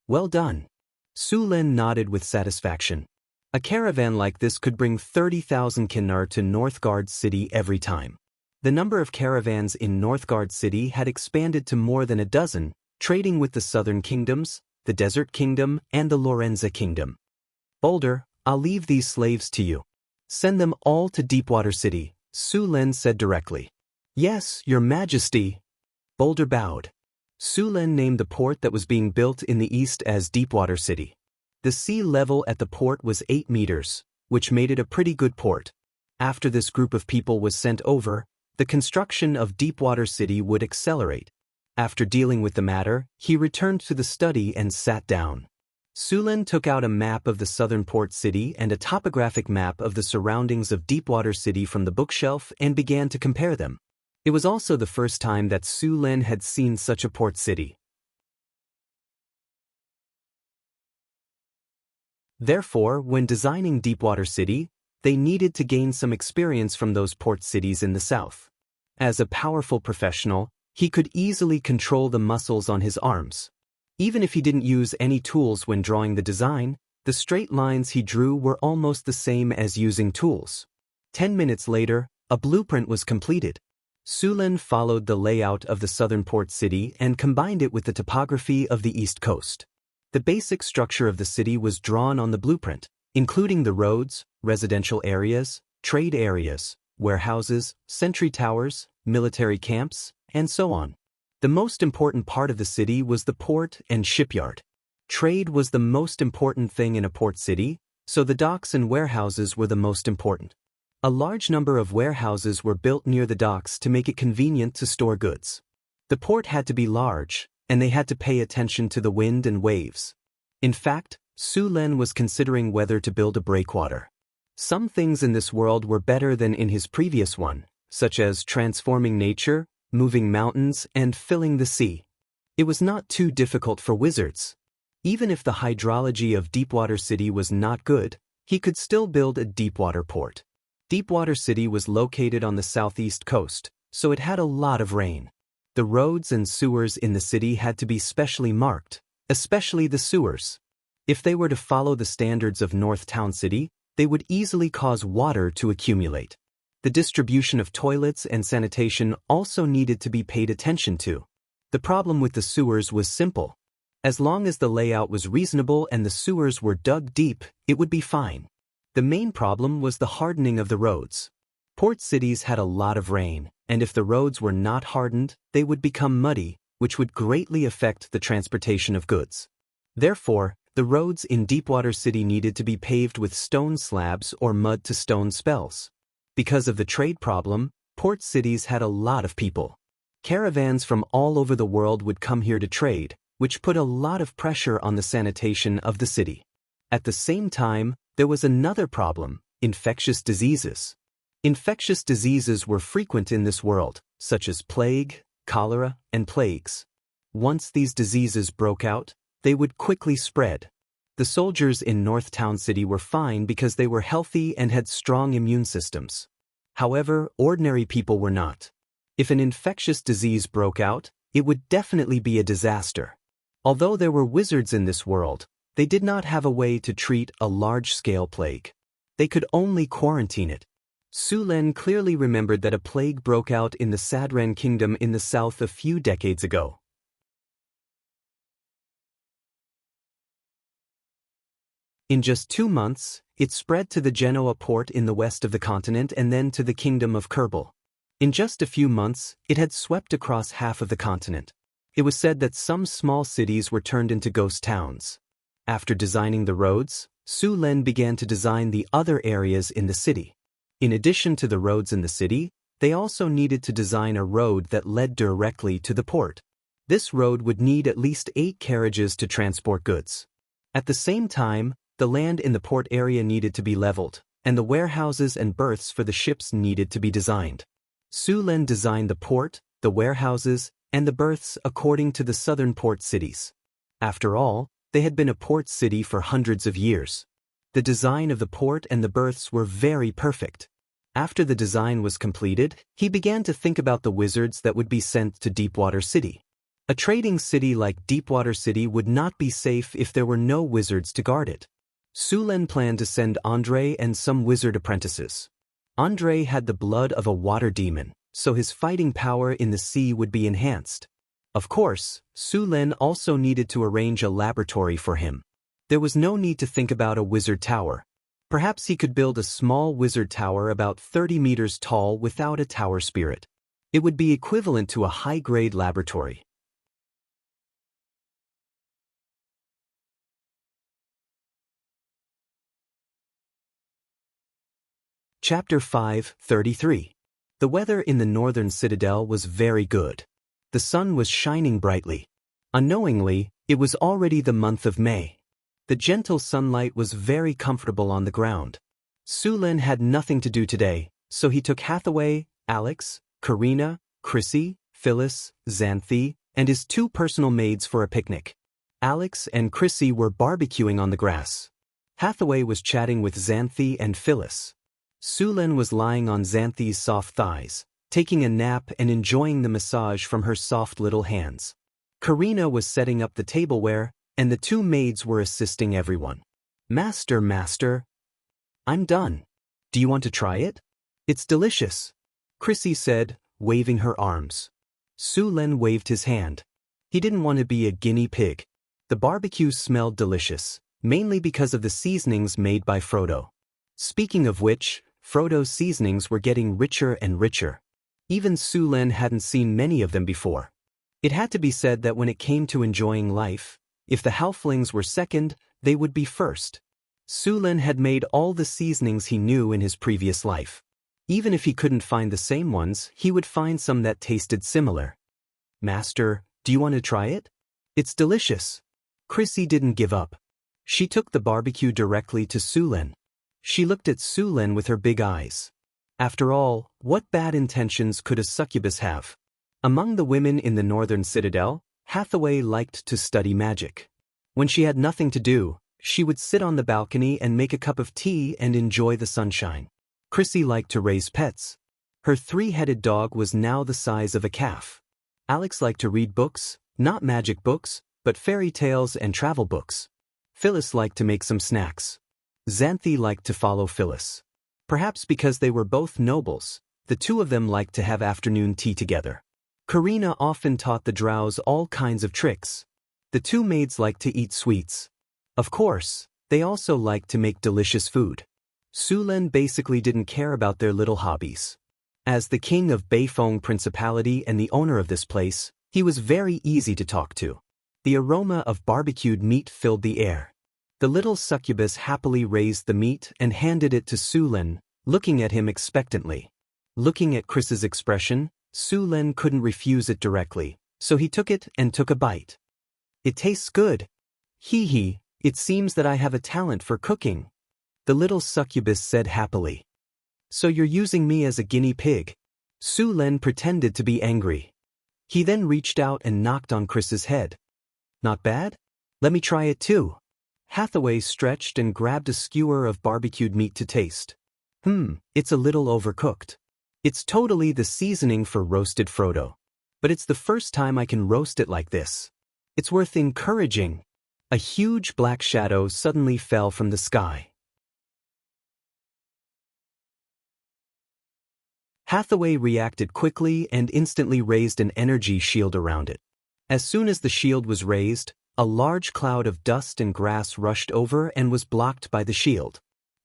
Well done. Su Lin nodded with satisfaction. A caravan like this could bring 30,000 kinar to Northgard City every time. The number of caravans in Northgard City had expanded to more than a dozen, trading with the southern kingdoms, the Desert Kingdom, and the Lorenza Kingdom. Boulder, I'll leave these slaves to you. Send them all to Deepwater City, Su Lin said directly. Yes, Your Majesty. Boulder bowed. Su Lin named the port that was being built in the east as Deepwater City. The sea level at the port was 8 meters, which made it a pretty good port. After this group of people was sent over, the construction of Deepwater City would accelerate. After dealing with the matter, he returned to the study and sat down. Su Lin took out a map of the southern port city and a topographic map of the surroundings of Deepwater City from the bookshelf and began to compare them. It was also the first time that Su Lin had seen such a port city. Therefore, when designing Deepwater City, they needed to gain some experience from those port cities in the south. As a powerful professional, he could easily control the muscles on his arms. Even if he didn't use any tools when drawing the design, the straight lines he drew were almost the same as using tools. 10 minutes later, a blueprint was completed. Su Lin followed the layout of the southern port city and combined it with the topography of the east coast. The basic structure of the city was drawn on the blueprint, including the roads, residential areas, trade areas, warehouses, sentry towers, military camps, and so on. The most important part of the city was the port and shipyard. Trade was the most important thing in a port city, so the docks and warehouses were the most important. A large number of warehouses were built near the docks to make it convenient to store goods. The port had to be large, and they had to pay attention to the wind and waves. In fact, Su Lin was considering whether to build a breakwater. Some things in this world were better than in his previous one, such as transforming nature, moving mountains, and filling the sea. It was not too difficult for wizards. Even if the hydrology of Deepwater City was not good, he could still build a deepwater port. Deepwater City was located on the southeast coast, so it had a lot of rain. The roads and sewers in the city had to be specially marked, especially the sewers. If they were to follow the standards of North Town City, they would easily cause water to accumulate. The distribution of toilets and sanitation also needed to be paid attention to. The problem with the sewers was simple. As long as the layout was reasonable and the sewers were dug deep, it would be fine. The main problem was the hardening of the roads. Port cities had a lot of rain, and if the roads were not hardened, they would become muddy, which would greatly affect the transportation of goods. Therefore, the roads in Deepwater City needed to be paved with stone slabs or mud-to-stone spells. Because of the trade problem, port cities had a lot of people. Caravans from all over the world would come here to trade, which put a lot of pressure on the sanitation of the city. At the same time, there was another problem: infectious diseases. Infectious diseases were frequent in this world, such as plague, cholera, and plagues. Once these diseases broke out, they would quickly spread. The soldiers in North Town City were fine because they were healthy and had strong immune systems. However, ordinary people were not. If an infectious disease broke out, it would definitely be a disaster. Although there were wizards in this world, they did not have a way to treat a large-scale plague. They could only quarantine it. Su Len clearly remembered that a plague broke out in the Sadren Kingdom in the south a few decades ago. In just 2 months, it spread to the Genoa port in the west of the continent and then to the Kingdom of Kerbal. In just a few months, it had swept across half of the continent. It was said that some small cities were turned into ghost towns. After designing the roads, Su Len began to design the other areas in the city. In addition to the roads in the city, they also needed to design a road that led directly to the port. This road would need at least 8 carriages to transport goods. At the same time, the land in the port area needed to be leveled, and the warehouses and berths for the ships needed to be designed. Su Len designed the port, the warehouses, and the berths according to the southern port cities. After all, they had been a port city for hundreds of years. The design of the port and the berths were very perfect. After the design was completed, he began to think about the wizards that would be sent to Deepwater City. A trading city like Deepwater City would not be safe if there were no wizards to guard it. Su Len planned to send André and some wizard apprentices. André had the blood of a water demon, so his fighting power in the sea would be enhanced. Of course, Su Len also needed to arrange a laboratory for him. There was no need to think about a wizard tower. Perhaps he could build a small wizard tower about 30 meters tall without a tower spirit. It would be equivalent to a high-grade laboratory. Chapter 5:33. The weather in the northern citadel was very good. The sun was shining brightly. Unknowingly, it was already the month of May. The gentle sunlight was very comfortable on the ground. Su Len had nothing to do today, so he took Hathaway, Alex, Karina, Chrissy, Phyllis, Xanthi, and his 2 personal maids for a picnic. Alex and Chrissy were barbecuing on the grass. Hathaway was chatting with Xanthi and Phyllis. Su Len was lying on Xanthi's soft thighs, taking a nap and enjoying the massage from her soft little hands. Karina was setting up the tableware, and the 2 maids were assisting everyone. Master, I'm done. Do you want to try it? It's delicious, Chrissy said, waving her arms. Su Len waved his hand. He didn't want to be a guinea pig. The barbecue smelled delicious, mainly because of the seasonings made by Frodo. Speaking of which, Frodo's seasonings were getting richer and richer. Even Su Len hadn't seen many of them before. It had to be said that when it came to enjoying life, if the halflings were second, they would be first. Su Len had made all the seasonings he knew in his previous life. Even if he couldn't find the same ones, he would find some that tasted similar. Master, do you want to try it? It's delicious. Chrissy didn't give up. She took the barbecue directly to Su Len. She looked at Su Len with her big eyes. After all, what bad intentions could a succubus have? Among the women in the northern citadel, Hathaway liked to study magic. When she had nothing to do, she would sit on the balcony and make a cup of tea and enjoy the sunshine. Chrissy liked to raise pets. Her three-headed dog was now the size of a calf. Alex liked to read books, not magic books, but fairy tales and travel books. Phyllis liked to make some snacks. Xanthi liked to follow Phyllis. Perhaps because they were both nobles, the two of them liked to have afternoon tea together. Karina often taught the drows all kinds of tricks. The two maids liked to eat sweets. Of course, they also liked to make delicious food. Sulen basically didn't care about their little hobbies. As the king of Beifeng Principality and the owner of this place, he was very easy to talk to. The aroma of barbecued meat filled the air. The little succubus happily raised the meat and handed it to Sulen, looking at him expectantly. Looking at Chris's expression, Sulen couldn't refuse it directly, so he took it and took a bite. It tastes good. Hee hee, it seems that I have a talent for cooking. The little succubus said happily. So you're using me as a guinea pig? Sulen pretended to be angry. He then reached out and knocked on Chris's head. Not bad? Let me try it too. Hathaway stretched and grabbed a skewer of barbecued meat to taste. It's a little overcooked. It's totally the seasoning for roasted Frodo. But it's the first time I can roast it like this. It's worth encouraging. A huge black shadow suddenly fell from the sky. Hathaway reacted quickly and instantly raised an energy shield around it. As soon as the shield was raised, a large cloud of dust and grass rushed over and was blocked by the shield.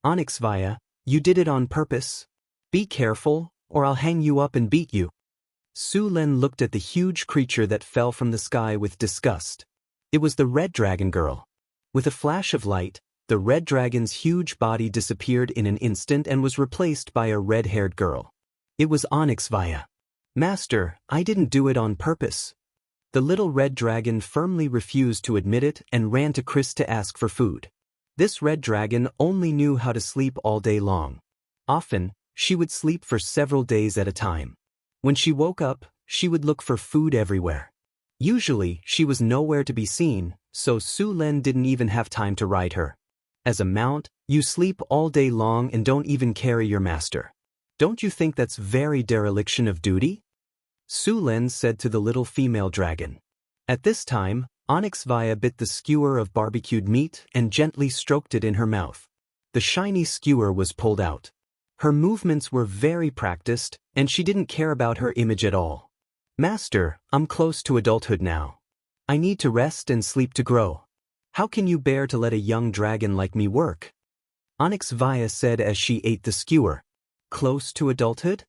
Onyxvaya, you did it on purpose. Be careful, or I'll hang you up and beat you. Sulen looked at the huge creature that fell from the sky with disgust. It was the red dragon girl. With a flash of light, the red dragon's huge body disappeared in an instant and was replaced by a red-haired girl. It was Onyxvaya. Master, I didn't do it on purpose. The little red dragon firmly refused to admit it and ran to Chris to ask for food. This red dragon only knew how to sleep all day long. Often, she would sleep for several days at a time. When she woke up, she would look for food everywhere. Usually, she was nowhere to be seen, so Sulen didn't even have time to ride her. As a mount, you sleep all day long and don't even carry your master. Don't you think that's very dereliction of duty? Sulen said to the little female dragon. At this time, Onyxvaya bit the skewer of barbecued meat and gently stroked it in her mouth. The shiny skewer was pulled out. Her movements were very practiced, and she didn't care about her image at all. Master, I'm close to adulthood now. I need to rest and sleep to grow. How can you bear to let a young dragon like me work? Onyxvaya said as she ate the skewer. Close to adulthood?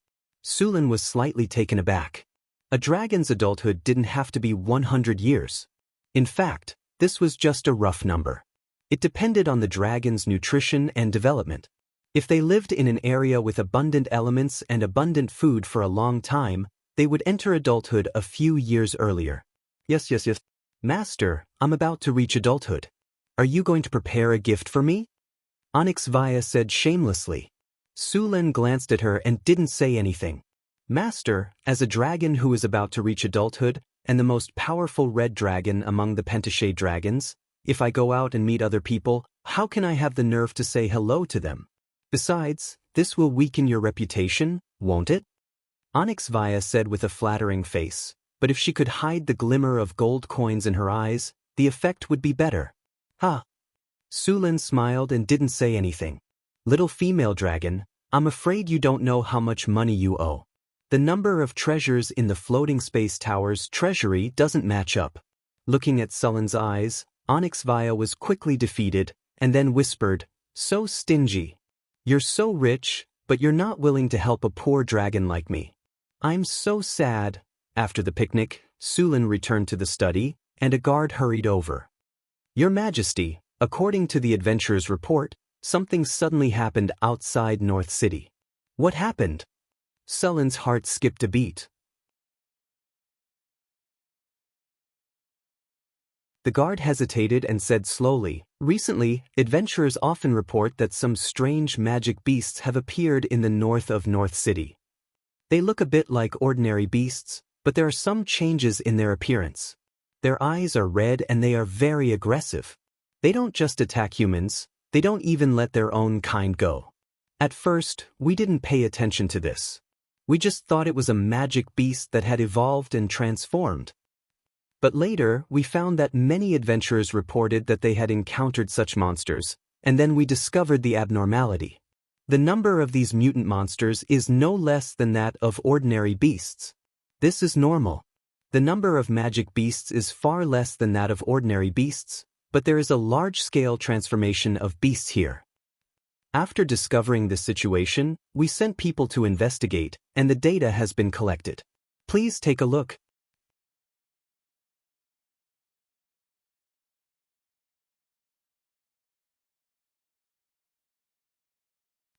Sulen was slightly taken aback. A dragon's adulthood didn't have to be 100 years. In fact, this was just a rough number. It depended on the dragon's nutrition and development. If they lived in an area with abundant elements and abundant food for a long time, they would enter adulthood a few years earlier. Yes. Master, I'm about to reach adulthood. Are you going to prepare a gift for me? Onyxvaya said shamelessly. Sulen glanced at her and didn't say anything. Master, as a dragon who is about to reach adulthood, and the most powerful red dragon among the Pentashade dragons, if I go out and meet other people, how can I have the nerve to say hello to them? Besides, this will weaken your reputation, won't it? Onyxvaya said with a flattering face, but if she could hide the glimmer of gold coins in her eyes, the effect would be better. Ha! Sulen smiled and didn't say anything. Little female dragon, I'm afraid you don't know how much money you owe. The number of treasures in the floating space tower's treasury doesn't match up. Looking at Sullen's eyes, Onyxvaya was quickly defeated, and then whispered, So stingy. You're so rich, but you're not willing to help a poor dragon like me. I'm so sad. After the picnic, Sulen returned to the study, and a guard hurried over. Your Majesty, according to the adventurer's report, something suddenly happened outside North City. What happened? Sullen's heart skipped a beat. The guard hesitated and said slowly, Recently, adventurers often report that some strange magic beasts have appeared in the north of North City. They look a bit like ordinary beasts, But there are some changes in their appearance. Their eyes are red and they are very aggressive. They don't just attack humans, they don't even let their own kind go. At first, we didn't pay attention to this. We just thought it was a magic beast that had evolved and transformed. But later, we found that many adventurers reported that they had encountered such monsters, and then we discovered the abnormality. The number of these mutant monsters is no less than that of ordinary beasts. This is normal. The number of magic beasts is far less than that of ordinary beasts, but there is a large-scale transformation of beasts here. After discovering this situation, we sent people to investigate, and the data has been collected. Please take a look.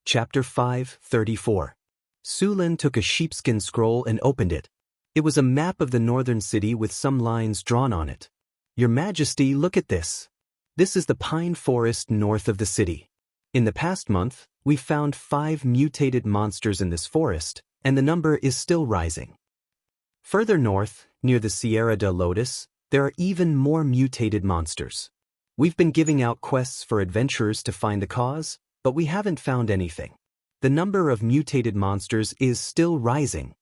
Chapter 5:34. Su Lin took a sheepskin scroll and opened it. It was a map of the northern city with some lines drawn on it. Your Majesty, look at this. This is the pine forest north of the city. In the past month, we found 5 mutated monsters in this forest, and the number is still rising. Further north, near the Sierra de Lotus, there are even more mutated monsters. We've been giving out quests for adventurers to find the cause, but we haven't found anything. The number of mutated monsters is still rising.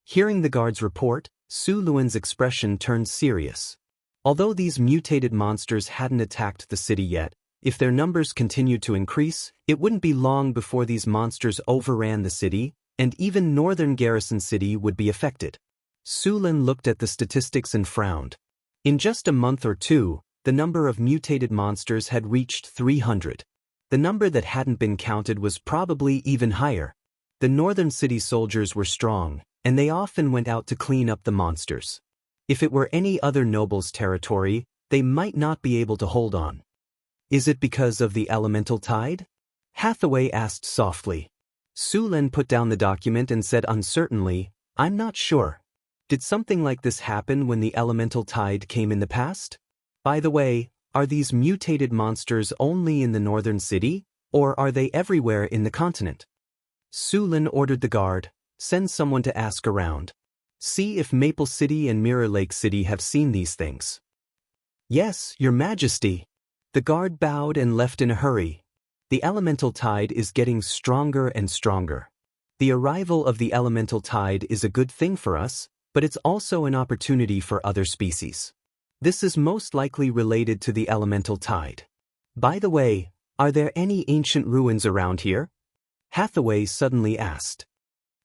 Hearing the guard's report, Su Luan's expression turned serious. Although these mutated monsters hadn't attacked the city yet, if their numbers continued to increase, it wouldn't be long before these monsters overran the city, and even northern Garrison City would be affected. Su Lin looked at the statistics and frowned. In just a month or two, the number of mutated monsters had reached 300. The number that hadn't been counted was probably even higher. The northern city soldiers were strong, and they often went out to clean up the monsters. If it were any other noble's territory, they might not be able to hold on. Is it because of the elemental tide? Hathaway asked softly. Su Lin put down the document and said uncertainly, I'm not sure. Did something like this happen when the elemental tide came in the past? By the way, are these mutated monsters only in the northern city, or are they everywhere in the continent? Su Lin ordered the guard, send someone to ask around. See if Maple City and Mirror Lake City have seen these things. Yes, Your Majesty. The guard bowed and left in a hurry. The elemental tide is getting stronger and stronger. The arrival of the elemental tide is a good thing for us, but it's also an opportunity for other species. This is most likely related to the elemental tide. By the way, are there any ancient ruins around here? Hathaway suddenly asked.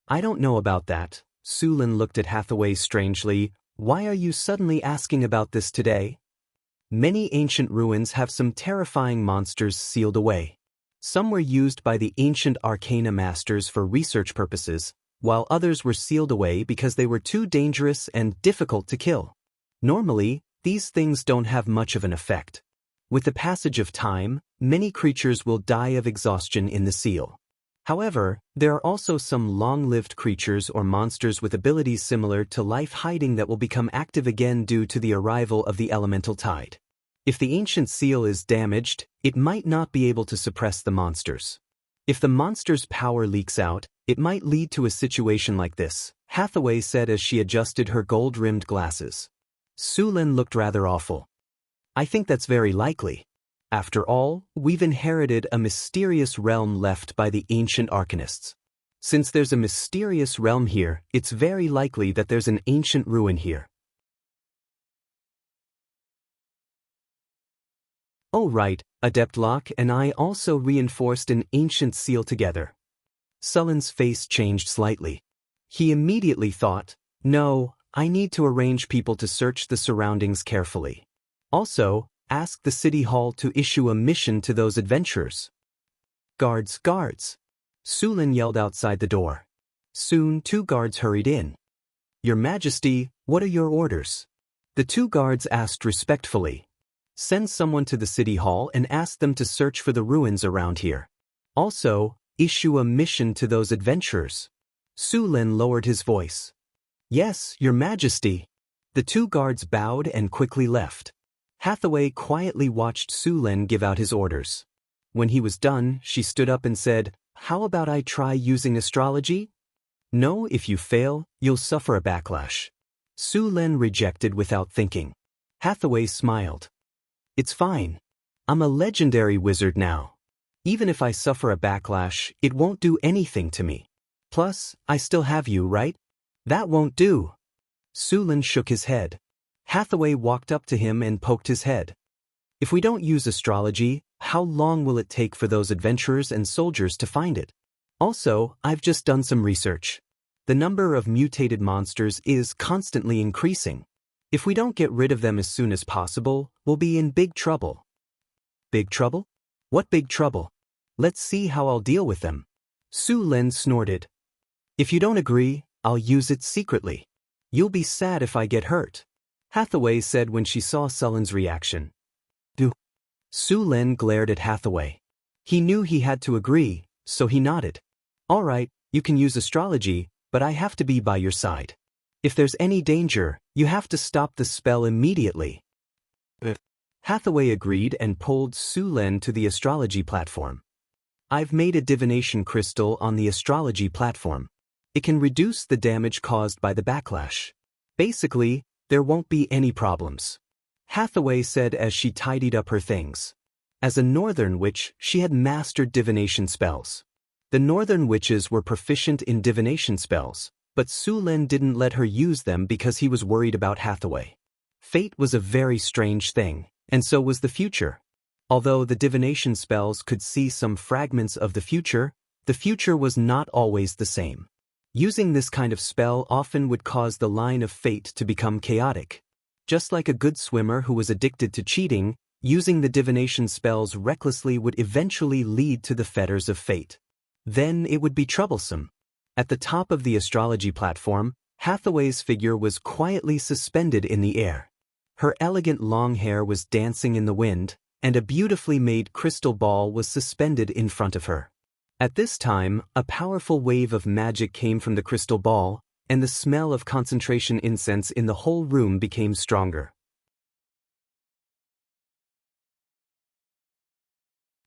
I don't know about that. Su Lin looked at Hathaway strangely. Why are you suddenly asking about this today? Many ancient ruins have some terrifying monsters sealed away. Some were used by the ancient arcana masters for research purposes, while others were sealed away because they were too dangerous and difficult to kill. Normally, these things don't have much of an effect. With the passage of time, many creatures will die of exhaustion in the seal. However, there are also some long-lived creatures or monsters with abilities similar to life hiding that will become active again due to the arrival of the elemental tide. If the ancient seal is damaged, it might not be able to suppress the monsters. If the monster's power leaks out, it might lead to a situation like this, Hathaway said as she adjusted her gold-rimmed glasses. Su Lin looked rather awful. I think that's very likely. After all, we've inherited a mysterious realm left by the ancient arcanists. Since there's a mysterious realm here, it's very likely that there's an ancient ruin here. Oh right, Adept Locke and I also reinforced an ancient seal together. Sullen's face changed slightly. He immediately thought, no, I need to arrange people to search the surroundings carefully. Also, ask the city hall to issue a mission to those adventurers. Guards, guards! Su Lin yelled outside the door. Soon 2 guards hurried in. Your Majesty, what are your orders? The 2 guards asked respectfully. Send someone to the city hall and ask them to search for the ruins around here. Also, issue a mission to those adventurers. Su Lin lowered his voice. Yes, Your Majesty. The 2 guards bowed and quickly left. Hathaway quietly watched Su Lin give out his orders. When he was done, she stood up and said, How about I try using astrology? No, if you fail, you'll suffer a backlash. Su Len rejected without thinking. Hathaway smiled. It's fine. I'm a legendary wizard now. Even if I suffer a backlash, it won't do anything to me. Plus, I still have you, right? That won't do. Su Len shook his head. Hathaway walked up to him and poked his head. If we don't use astrology, how long will it take for those adventurers and soldiers to find it? Also, I've just done some research. The number of mutated monsters is constantly increasing. If we don't get rid of them as soon as possible, we'll be in big trouble. Big trouble? What big trouble? Let's see how I'll deal with them. Su Len snorted. If you don't agree, I'll use it secretly. You'll be sad if I get hurt. Hathaway said when she saw Sullen's reaction. Su Len glared at Hathaway. He knew he had to agree, so he nodded. All right, you can use astrology, but I have to be by your side. If there's any danger, you have to stop the spell immediately. Hathaway agreed and pulled Su Len to the astrology platform. I've made a divination crystal on the astrology platform. It can reduce the damage caused by the backlash. Basically, there won't be any problems. Hathaway said as she tidied up her things. As a northern witch, she had mastered divination spells. The northern witches were proficient in divination spells, but Su Len didn't let her use them because he was worried about Hathaway. Fate was a very strange thing, and so was the future. Although the divination spells could see some fragments of the future was not always the same. Using this kind of spell often would cause the line of fate to become chaotic. Just like a good swimmer who was addicted to cheating, using the divination spells recklessly would eventually lead to the fetters of fate. Then it would be troublesome. At the top of the astrology platform, Hathaway's figure was quietly suspended in the air. Her elegant long hair was dancing in the wind, and a beautifully made crystal ball was suspended in front of her. At this time, a powerful wave of magic came from the crystal ball, and the smell of concentration incense in the whole room became stronger.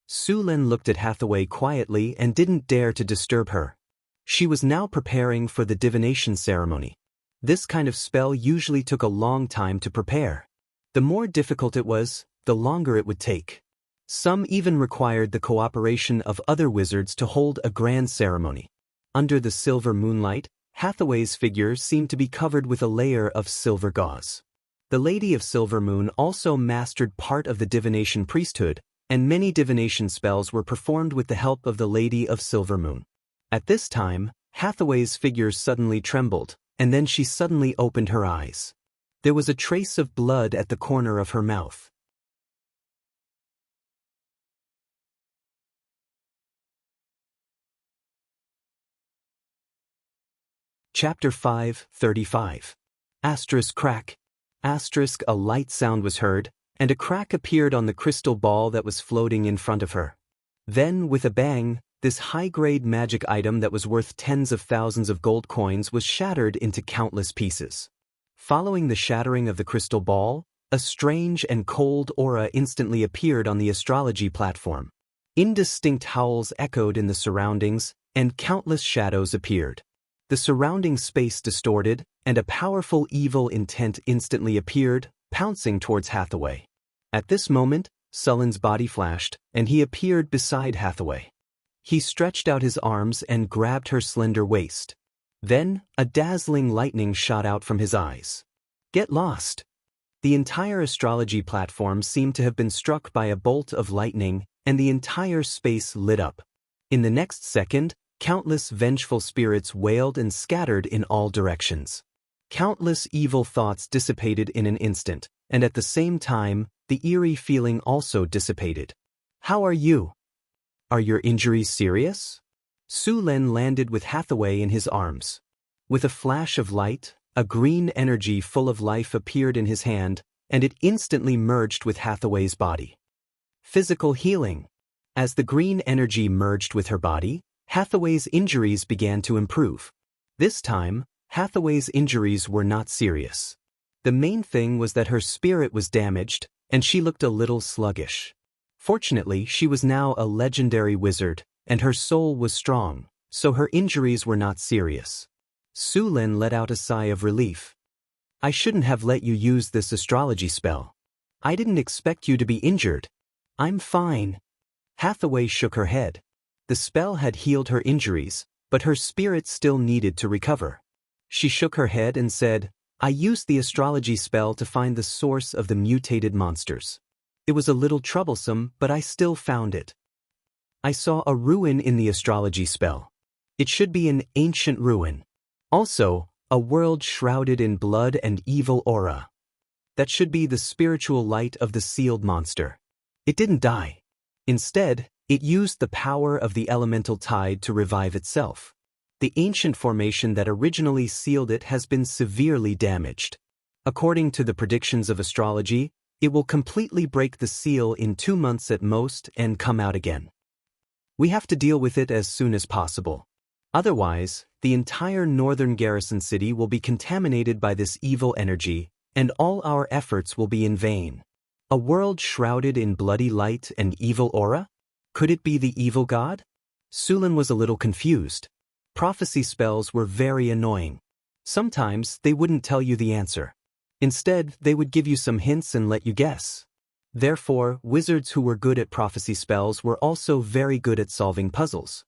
Su Len looked at Hathaway quietly and didn't dare to disturb her. She was now preparing for the divination ceremony. This kind of spell usually took a long time to prepare. The more difficult it was, the longer it would take. Some even required the cooperation of other wizards to hold a grand ceremony. Under the silver moonlight, Hathaway's figure seemed to be covered with a layer of silver gauze. The Lady of Silver Moon also mastered part of the divination priesthood, and many divination spells were performed with the help of the Lady of Silver Moon. At this time, Hathaway's figure suddenly trembled, and then she suddenly opened her eyes. There was a trace of blood at the corner of her mouth. Chapter 5:35. Asterisk crack. Asterisk a light sound was heard, and a crack appeared on the crystal ball that was floating in front of her. Then, with a bang, this high-grade magic item that was worth tens of thousands of gold coins was shattered into countless pieces. Following the shattering of the crystal ball, a strange and cold aura instantly appeared on the astrology platform. Indistinct howls echoed in the surroundings, and countless shadows appeared. The surrounding space distorted, and a powerful evil intent instantly appeared, pouncing towards Hathaway. At this moment, Sullen's body flashed, and he appeared beside Hathaway. He stretched out his arms and grabbed her slender waist. Then, a dazzling lightning shot out from his eyes. Get lost! The entire astrology platform seemed to have been struck by a bolt of lightning, and the entire space lit up. In the next second, countless vengeful spirits wailed and scattered in all directions. Countless evil thoughts dissipated in an instant, and at the same time, the eerie feeling also dissipated. How are you? Are your injuries serious? Su Len landed with Hathaway in his arms. With a flash of light, a green energy full of life appeared in his hand, and it instantly merged with Hathaway's body. Physical healing. As the green energy merged with her body, Hathaway's injuries began to improve. This time, Hathaway's injuries were not serious. The main thing was that her spirit was damaged, and she looked a little sluggish. Fortunately, she was now a legendary wizard, and her soul was strong, so her injuries were not serious. Su Len let out a sigh of relief. I shouldn't have let you use this astrology spell. I didn't expect you to be injured. I'm fine. Hathaway shook her head. The spell had healed her injuries, but her spirit still needed to recover. She shook her head and said, I used the astrology spell to find the source of the mutated monsters. It was a little troublesome, but I still found it. I saw a ruin in the astrology spell. It should be an ancient ruin. Also, a world shrouded in blood and evil aura. That should be the spiritual light of the sealed monster. It didn't die. Instead, it used the power of the elemental tide to revive itself. The ancient formation that originally sealed it has been severely damaged. According to the predictions of astrology, it will completely break the seal in 2 months at most and come out again. We have to deal with it as soon as possible. Otherwise, the entire northern garrison city will be contaminated by this evil energy, and all our efforts will be in vain. A world shrouded in bloody light and evil aura? Could it be the evil god? Sulin was a little confused. Prophecy spells were very annoying. Sometimes they wouldn't tell you the answer. Instead, they would give you some hints and let you guess. Therefore, wizards who were good at prophecy spells were also very good at solving puzzles.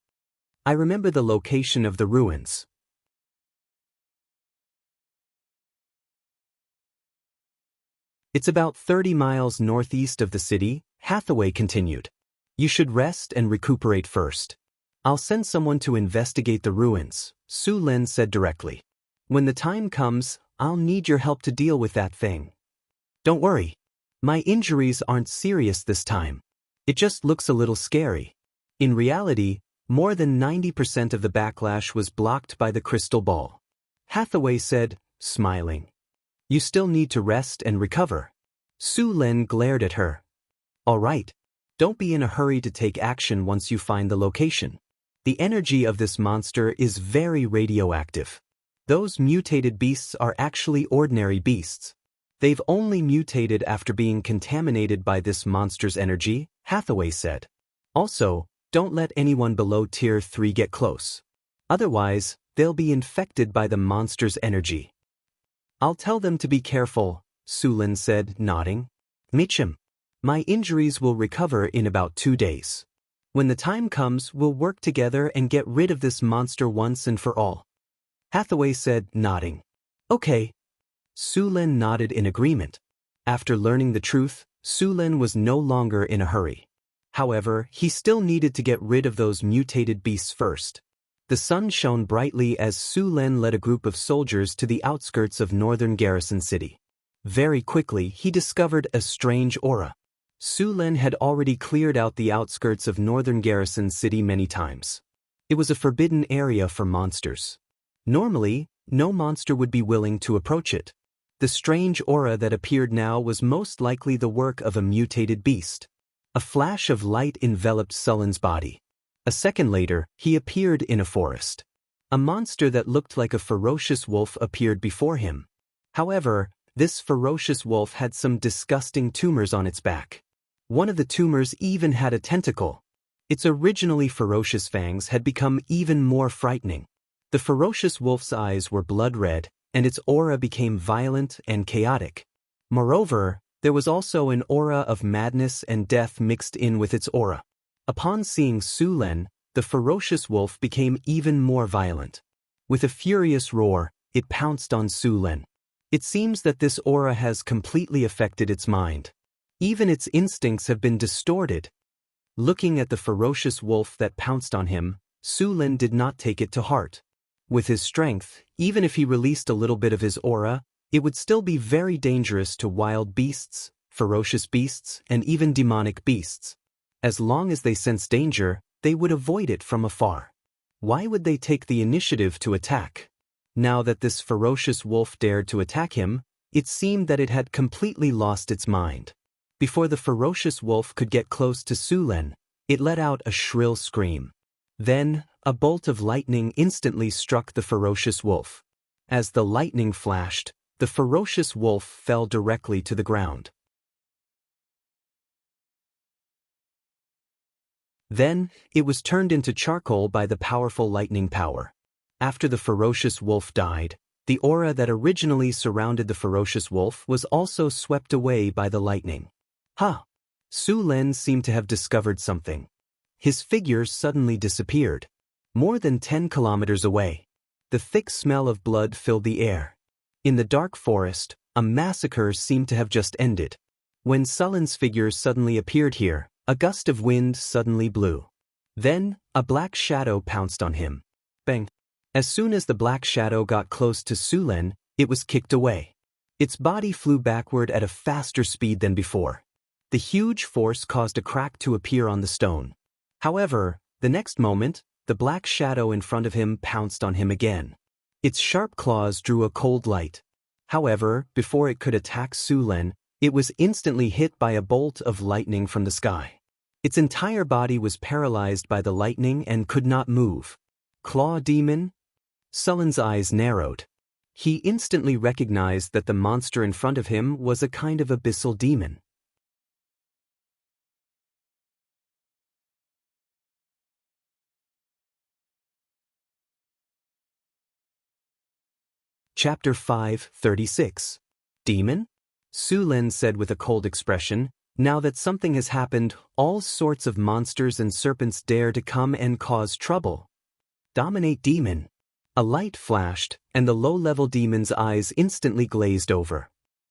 I remember the location of the ruins. It's about 30 miles northeast of the city, Hathaway continued. You should rest and recuperate first. I'll send someone to investigate the ruins, Su Lin said directly. When the time comes, I'll need your help to deal with that thing. Don't worry. My injuries aren't serious this time. It just looks a little scary. In reality, more than 90% of the backlash was blocked by the crystal ball. Hathaway said, smiling. You still need to rest and recover. Su Lin glared at her. All right. Don't be in a hurry to take action once you find the location. The energy of this monster is very radioactive. Those mutated beasts are actually ordinary beasts. They've only mutated after being contaminated by this monster's energy, Hathaway said. Also, don't let anyone below Tier 3 get close. Otherwise, they'll be infected by the monster's energy. I'll tell them to be careful, Sulin said, nodding. Mitchum. My injuries will recover in about 2 days. When the time comes, we'll work together and get rid of this monster once and for all. Hathaway said, nodding. Okay. Sulin nodded in agreement. After learning the truth, Sulin was no longer in a hurry. However, he still needed to get rid of those mutated beasts first. The sun shone brightly as Sulin led a group of soldiers to the outskirts of northern Garrison City. Very quickly, he discovered a strange aura. Sulin had already cleared out the outskirts of northern Garrison City many times. It was a forbidden area for monsters. Normally, no monster would be willing to approach it. The strange aura that appeared now was most likely the work of a mutated beast. A flash of light enveloped Sulin's body. A second later, he appeared in a forest. A monster that looked like a ferocious wolf appeared before him. However, this ferocious wolf had some disgusting tumors on its back. One of the tumors even had a tentacle. Its originally ferocious fangs had become even more frightening. The ferocious wolf's eyes were blood red, and its aura became violent and chaotic. Moreover, there was also an aura of madness and death mixed in with its aura. Upon seeing Sulin, the ferocious wolf became even more violent. With a furious roar, it pounced on Sulin. It seems that this aura has completely affected its mind. Even its instincts have been distorted. Looking at the ferocious wolf that pounced on him, Sulin did not take it to heart. With his strength, even if he released a little bit of his aura, it would still be very dangerous to wild beasts, ferocious beasts, and even demonic beasts. As long as they sensed danger, they would avoid it from afar. Why would they take the initiative to attack? Now that this ferocious wolf dared to attack him, it seemed that it had completely lost its mind. Before the ferocious wolf could get close to Sulin, it let out a shrill scream. Then, a bolt of lightning instantly struck the ferocious wolf. As the lightning flashed, the ferocious wolf fell directly to the ground. Then, it was turned into charcoal by the powerful lightning power. After the ferocious wolf died, The aura that originally surrounded the ferocious wolf was also swept away by the lightning. Ha! Su Len seemed to have discovered something. His figure suddenly disappeared. More than 10 kilometers away. The thick smell of blood filled the air. In the dark forest, a massacre seemed to have just ended. When Sullen's figure suddenly appeared here, a gust of wind suddenly blew. Then, a black shadow pounced on him. Bang! As soon as the black shadow got close to Su Len, it was kicked away. Its body flew backward at a faster speed than before. The huge force caused a crack to appear on the stone. However, the next moment, the black shadow in front of him pounced on him again. Its sharp claws drew a cold light. However, before it could attack Su Len, it was instantly hit by a bolt of lightning from the sky. Its entire body was paralyzed by the lightning and could not move. Claw demon? Sullen's eyes narrowed. He instantly recognized that the monster in front of him was a kind of abyssal demon. Chapter 5:36. Demon? Su Len said with a cold expression, "Now that something has happened, all sorts of monsters and serpents dare to come and cause trouble. Dominate demon." A light flashed, and the low-level demon's eyes instantly glazed over.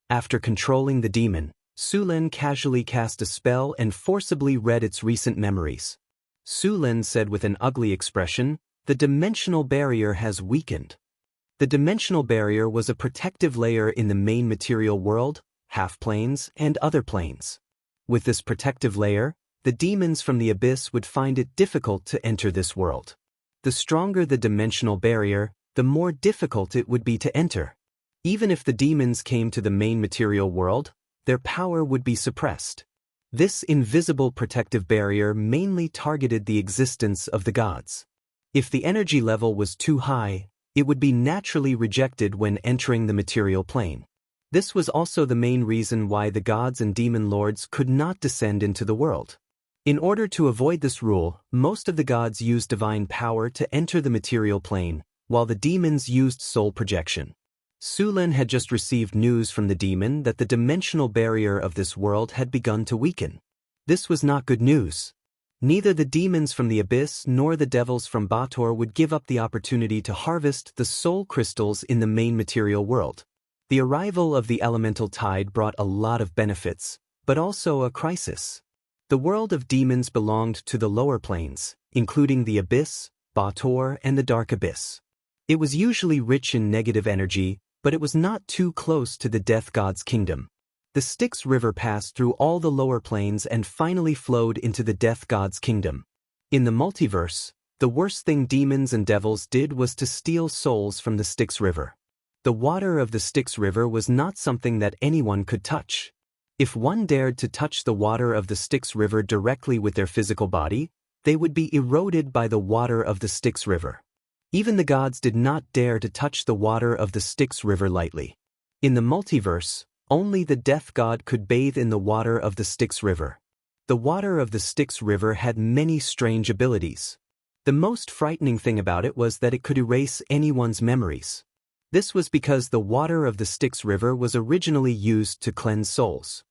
After controlling the demon, Su Len casually cast a spell and forcibly read its recent memories. Su Len said with an ugly expression, "The dimensional barrier has weakened." The dimensional barrier was a protective layer in the main material world, half-planes, and other planes. With this protective layer, the demons from the abyss would find it difficult to enter this world. The stronger the dimensional barrier, the more difficult it would be to enter. Even if the demons came to the main material world, their power would be suppressed. This invisible protective barrier mainly targeted the existence of the gods. If the energy level was too high, it would be naturally rejected when entering the material plane. This was also the main reason why the gods and demon lords could not descend into the world. In order to avoid this rule, most of the gods used divine power to enter the material plane, while the demons used soul projection. Su Len had just received news from the demon that the dimensional barrier of this world had begun to weaken. This was not good news. Neither the demons from the abyss nor the devils from Bator would give up the opportunity to harvest the soul crystals in the main material world. The arrival of the elemental tide brought a lot of benefits, but also a crisis. The world of demons belonged to the lower planes, including the abyss, Bator, and the dark abyss. It was usually rich in negative energy, but it was not too close to the death god's kingdom. The Styx River passed through all the lower planes and finally flowed into the death god's kingdom. In the multiverse, the worst thing demons and devils did was to steal souls from the Styx River. The water of the Styx River was not something that anyone could touch. If one dared to touch the water of the Styx River directly with their physical body, they would be eroded by the water of the Styx River. Even the gods did not dare to touch the water of the Styx River lightly. In the multiverse, only the death god could bathe in the water of the Styx River. The water of the Styx River had many strange abilities. The most frightening thing about it was that it could erase anyone's memories. This was because the water of the Styx River was originally used to cleanse souls.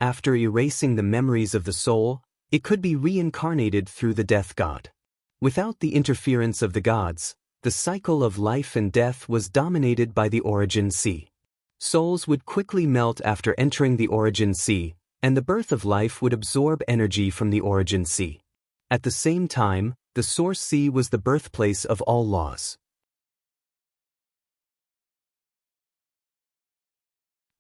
After erasing the memories of the soul, it could be reincarnated through the death god. Without the interference of the gods, the cycle of life and death was dominated by the origin sea. Souls would quickly melt after entering the origin sea, and the birth of life would absorb energy from the origin sea. At the same time, the source sea was the birthplace of all laws.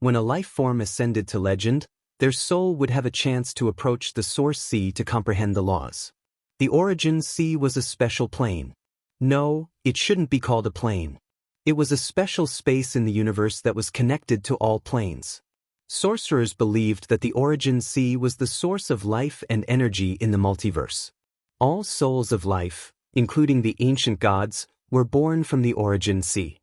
When a life form ascended to legend, their soul would have a chance to approach the source sea to comprehend the laws. The origin sea was a special plane. No, it shouldn't be called a plane. It was a special space in the universe that was connected to all planes. Sorcerers believed that the origin sea was the source of life and energy in the multiverse. All souls of life, including the ancient gods, were born from the origin sea.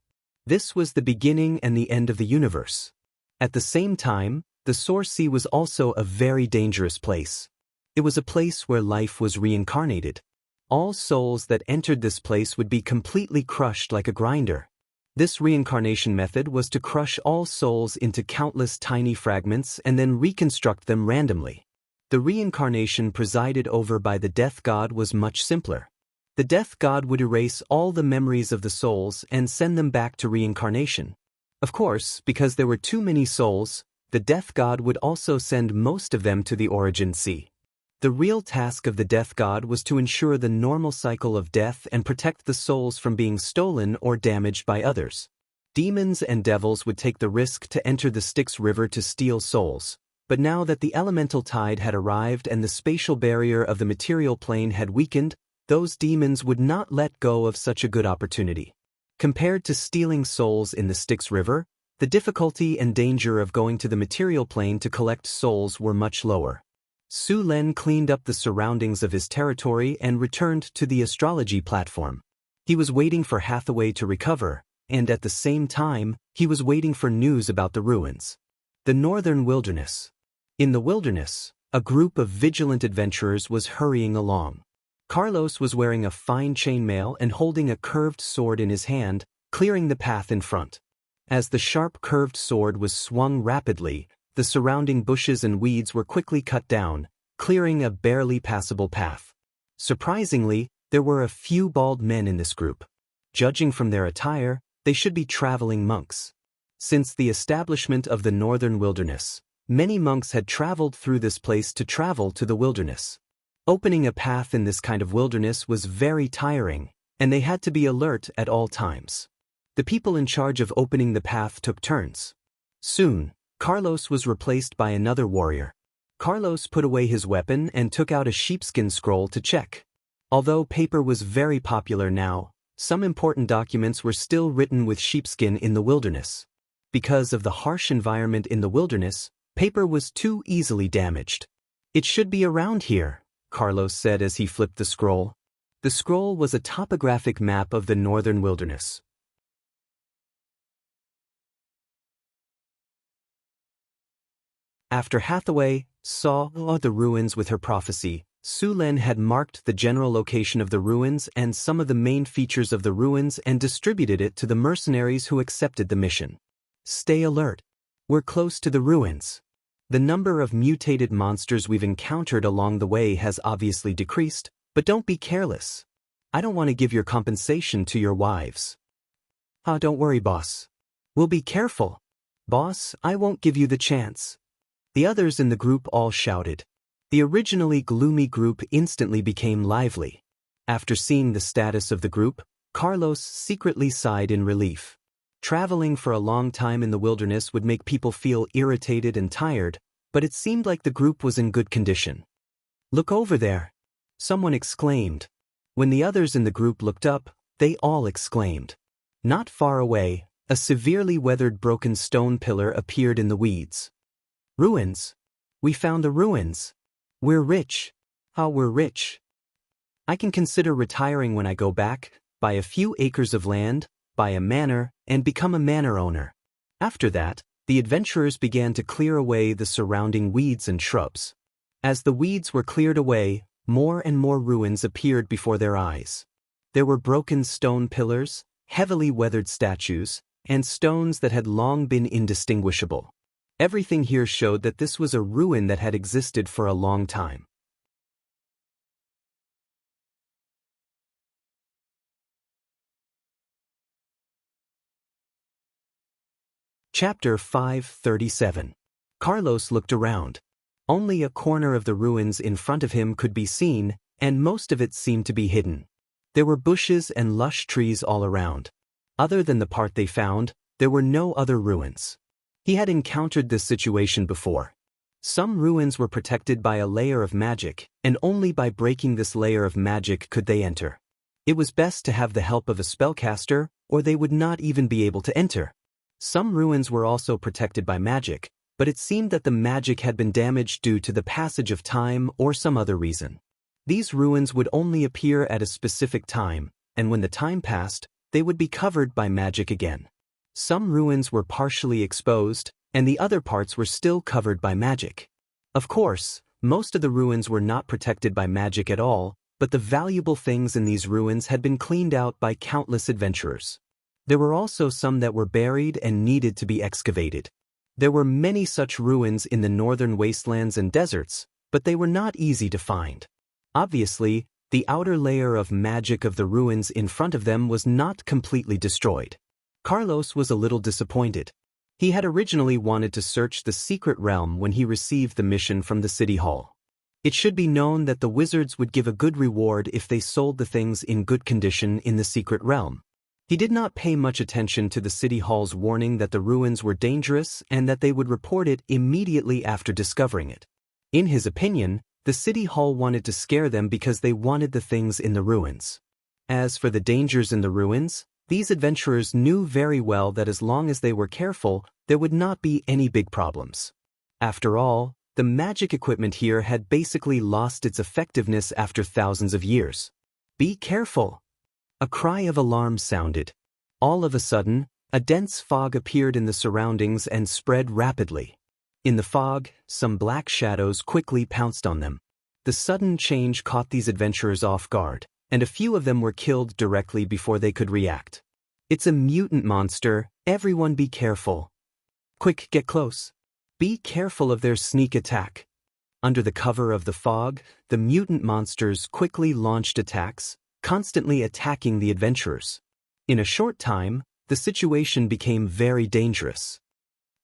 This was the beginning and the end of the universe. At the same time, the source sea was also a very dangerous place. It was a place where life was reincarnated. All souls that entered this place would be completely crushed like a grinder. This reincarnation method was to crush all souls into countless tiny fragments and then reconstruct them randomly. The reincarnation presided over by the death god was much simpler. The death god would erase all the memories of the souls and send them back to reincarnation. Of course, because there were too many souls, the death god would also send most of them to the origin sea. The real task of the death god was to ensure the normal cycle of death and protect the souls from being stolen or damaged by others. Demons and devils would take the risk to enter the Styx River to steal souls, but now that the elemental tide had arrived and the spatial barrier of the material plane had weakened, those demons would not let go of such a good opportunity. Compared to stealing souls in the Styx River, the difficulty and danger of going to the material plane to collect souls were much lower. Su Len cleaned up the surroundings of his territory and returned to the astrology platform. He was waiting for Hathaway to recover, and at the same time, he was waiting for news about the ruins. The Northern Wilderness. In the wilderness, a group of vigilant adventurers was hurrying along. Carlos was wearing a fine chainmail and holding a curved sword in his hand, clearing the path in front. As the sharp curved sword was swung rapidly, the surrounding bushes and weeds were quickly cut down, clearing a barely passable path. Surprisingly, there were a few bald men in this group. Judging from their attire, they should be traveling monks. Since the establishment of the Northern Wilderness, many monks had traveled through this place to travel to the wilderness. Opening a path in this kind of wilderness was very tiring, and they had to be alert at all times. The people in charge of opening the path took turns. Soon, Carlos was replaced by another warrior. Carlos put away his weapon and took out a sheepskin scroll to check. Although paper was very popular now, some important documents were still written with sheepskin in the wilderness. Because of the harsh environment in the wilderness, paper was too easily damaged. "It should be around here," Carlos said as he flipped the scroll. The scroll was a topographic map of the Northern Wilderness. After Hathaway saw the ruins with her prophecy, Su Len had marked the general location of the ruins and some of the main features of the ruins and distributed it to the mercenaries who accepted the mission. "Stay alert. We're close to the ruins. The number of mutated monsters we've encountered along the way has obviously decreased, but don't be careless. I don't want to give your compensation to your wives." Don't worry, boss. We'll be careful. Boss, I won't give you the chance." The others in the group all shouted. The originally gloomy group instantly became lively. After seeing the status of the group, Carlos secretly sighed in relief. Traveling for a long time in the wilderness would make people feel irritated and tired, but it seemed like the group was in good condition. "Look over there," someone exclaimed. When the others in the group looked up, they all exclaimed. Not far away, a severely weathered broken stone pillar appeared in the weeds. "Ruins. We found the ruins. We're rich. We're rich. I can consider retiring when I go back, buy a few acres of land, buy a manor, and become a manor owner." After that, the adventurers began to clear away the surrounding weeds and shrubs. As the weeds were cleared away, more and more ruins appeared before their eyes. There were broken stone pillars, heavily weathered statues, and stones that had long been indistinguishable. Everything here showed that this was a ruin that had existed for a long time. Chapter 537. Carlos looked around. Only a corner of the ruins in front of him could be seen, and most of it seemed to be hidden. There were bushes and lush trees all around. Other than the part they found, there were no other ruins. He had encountered this situation before. Some ruins were protected by a layer of magic, and only by breaking this layer of magic could they enter. It was best to have the help of a spellcaster, or they would not even be able to enter. Some ruins were also protected by magic, but it seemed that the magic had been damaged due to the passage of time or some other reason. These ruins would only appear at a specific time, and when the time passed, they would be covered by magic again. Some ruins were partially exposed, and the other parts were still covered by magic. Of course, most of the ruins were not protected by magic at all, but the valuable things in these ruins had been cleaned out by countless adventurers. There were also some that were buried and needed to be excavated. There were many such ruins in the northern wastelands and deserts, but they were not easy to find. Obviously, the outer layer of magic of the ruins in front of them was not completely destroyed. Carlos was a little disappointed. He had originally wanted to search the secret realm when he received the mission from the city hall. It should be known that the wizards would give a good reward if they sold the things in good condition in the secret realm. He did not pay much attention to the city hall's warning that the ruins were dangerous and that they would report it immediately after discovering it. In his opinion, the city hall wanted to scare them because they wanted the things in the ruins. As for the dangers in the ruins, these adventurers knew very well that as long as they were careful, there would not be any big problems. After all, the magic equipment here had basically lost its effectiveness after thousands of years. Be careful! A cry of alarm sounded. All of a sudden, a dense fog appeared in the surroundings and spread rapidly. In the fog, some black shadows quickly pounced on them. The sudden change caught these adventurers off guard, and a few of them were killed directly before they could react. It's a mutant monster, everyone be careful. Quick, get close. Be careful of their sneak attack. Under the cover of the fog, the mutant monsters quickly launched attacks, constantly attacking the adventurers. In a short time, the situation became very dangerous.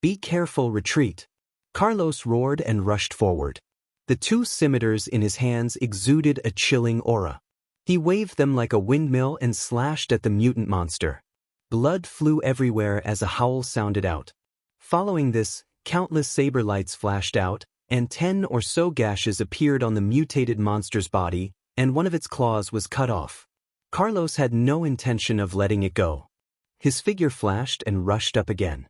Be careful, retreat. Carlos roared and rushed forward. The two scimitars in his hands exuded a chilling aura. He waved them like a windmill and slashed at the mutant monster. Blood flew everywhere as a howl sounded out. Following this, countless saber lights flashed out, and 10 or so gashes appeared on the mutated monster's body, and one of its claws was cut off. Carlos had no intention of letting it go. His figure flashed and rushed up again.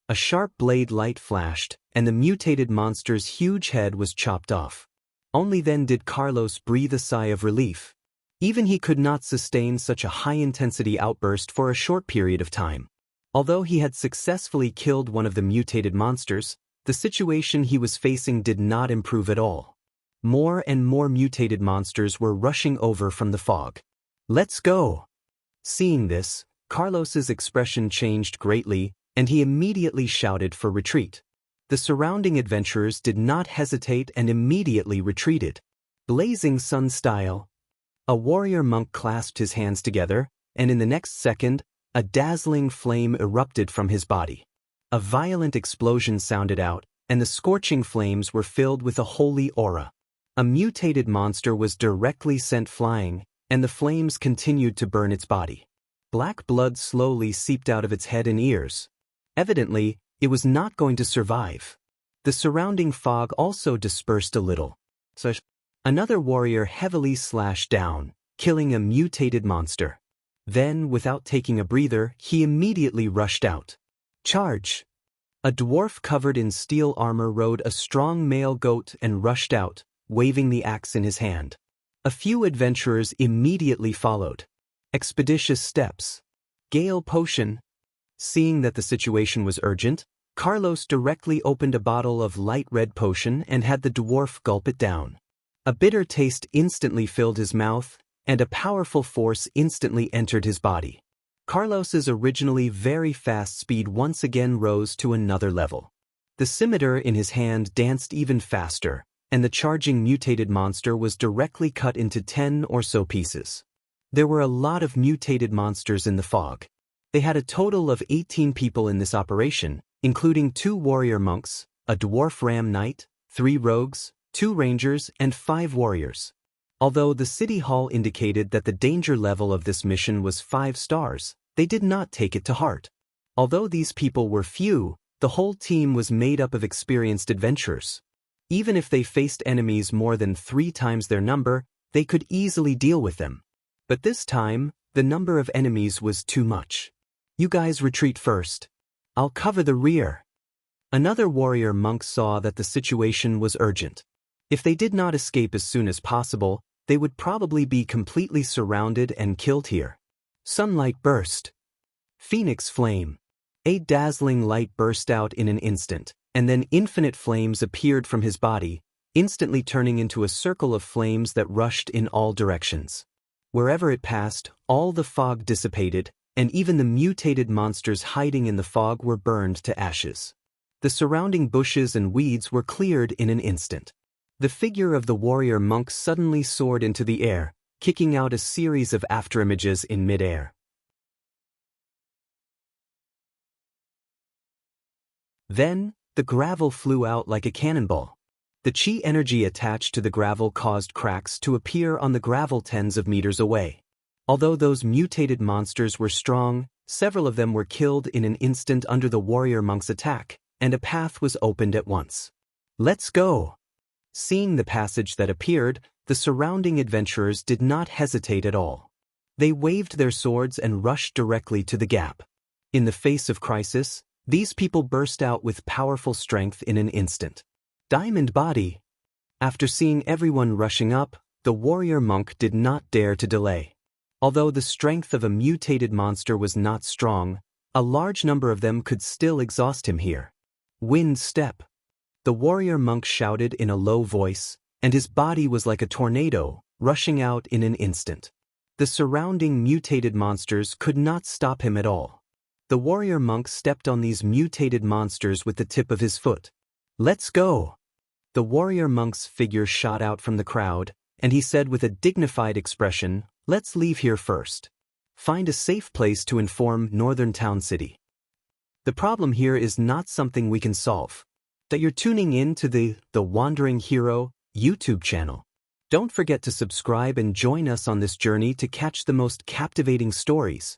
A sharp blade light flashed, and the mutated monster's huge head was chopped off. Only then did Carlos breathe a sigh of relief. Even he could not sustain such a high-intensity outburst for a short period of time. Although he had successfully killed one of the mutated monsters, the situation he was facing did not improve at all. More and more mutated monsters were rushing over from the fog. Let's go! Seeing this, Carlos's expression changed greatly, and he immediately shouted for retreat. The surrounding adventurers did not hesitate and immediately retreated. Blazing sun style. A warrior monk clasped his hands together, and in the next second, a dazzling flame erupted from his body. A violent explosion sounded out, and the scorching flames were filled with a holy aura. A mutated monster was directly sent flying, and the flames continued to burn its body. Black blood slowly seeped out of its head and ears. Evidently, it was not going to survive. The surrounding fog also dispersed a little. Another warrior heavily slashed down, killing a mutated monster. Then, without taking a breather, he immediately rushed out. Charge! A dwarf covered in steel armor rode a strong male goat and rushed out, waving the axe in his hand. A few adventurers immediately followed. Expeditious steps. Gale potion. Seeing that the situation was urgent, Carlos directly opened a bottle of light red potion and had the dwarf gulp it down. A bitter taste instantly filled his mouth, and a powerful force instantly entered his body. Carlos's originally very fast speed once again rose to another level. The scimitar in his hand danced even faster, and the charging mutated monster was directly cut into 10 or so pieces. There were a lot of mutated monsters in the fog. They had a total of 18 people in this operation, including 2 warrior monks, a dwarf ram knight, 3 rogues, 2 rangers, and 5 warriors. Although the city hall indicated that the danger level of this mission was 5 stars, they did not take it to heart. Although these people were few, the whole team was made up of experienced adventurers. Even if they faced enemies more than 3 times their number, they could easily deal with them. But this time, the number of enemies was too much. You guys retreat first. I'll cover the rear. Another warrior monk saw that the situation was urgent. If they did not escape as soon as possible, they would probably be completely surrounded and killed here. Sunlight burst. Phoenix flame. A dazzling light burst out in an instant, and then infinite flames appeared from his body, instantly turning into a circle of flames that rushed in all directions. Wherever it passed, all the fog dissipated, and even the mutated monsters hiding in the fog were burned to ashes. The surrounding bushes and weeds were cleared in an instant. The figure of the warrior monk suddenly soared into the air, kicking out a series of afterimages in midair. Then, the gravel flew out like a cannonball. The chi energy attached to the gravel caused cracks to appear on the gravel tens of meters away. Although those mutated monsters were strong, several of them were killed in an instant under the warrior monk's attack, and a path was opened at once. "Let's go!" Seeing the passage that appeared, the surrounding adventurers did not hesitate at all. They waved their swords and rushed directly to the gap. In the face of crisis, these people burst out with powerful strength in an instant. Diamond Body. After seeing everyone rushing up, the warrior monk did not dare to delay. Although the strength of a mutated monster was not strong, a large number of them could still exhaust him here. "Wind Step." The warrior monk shouted in a low voice, and his body was like a tornado, rushing out in an instant. The surrounding mutated monsters could not stop him at all. The warrior monk stepped on these mutated monsters with the tip of his foot. "Let's go!" The warrior monk's figure shot out from the crowd, and he said with a dignified expression, "Let's leave here first. Find a safe place to inform Northern Town City. The problem here is not something we can solve." That you're tuning in to the Wandering Hero YouTube channel. Don't forget to subscribe and join us on this journey to catch the most captivating stories.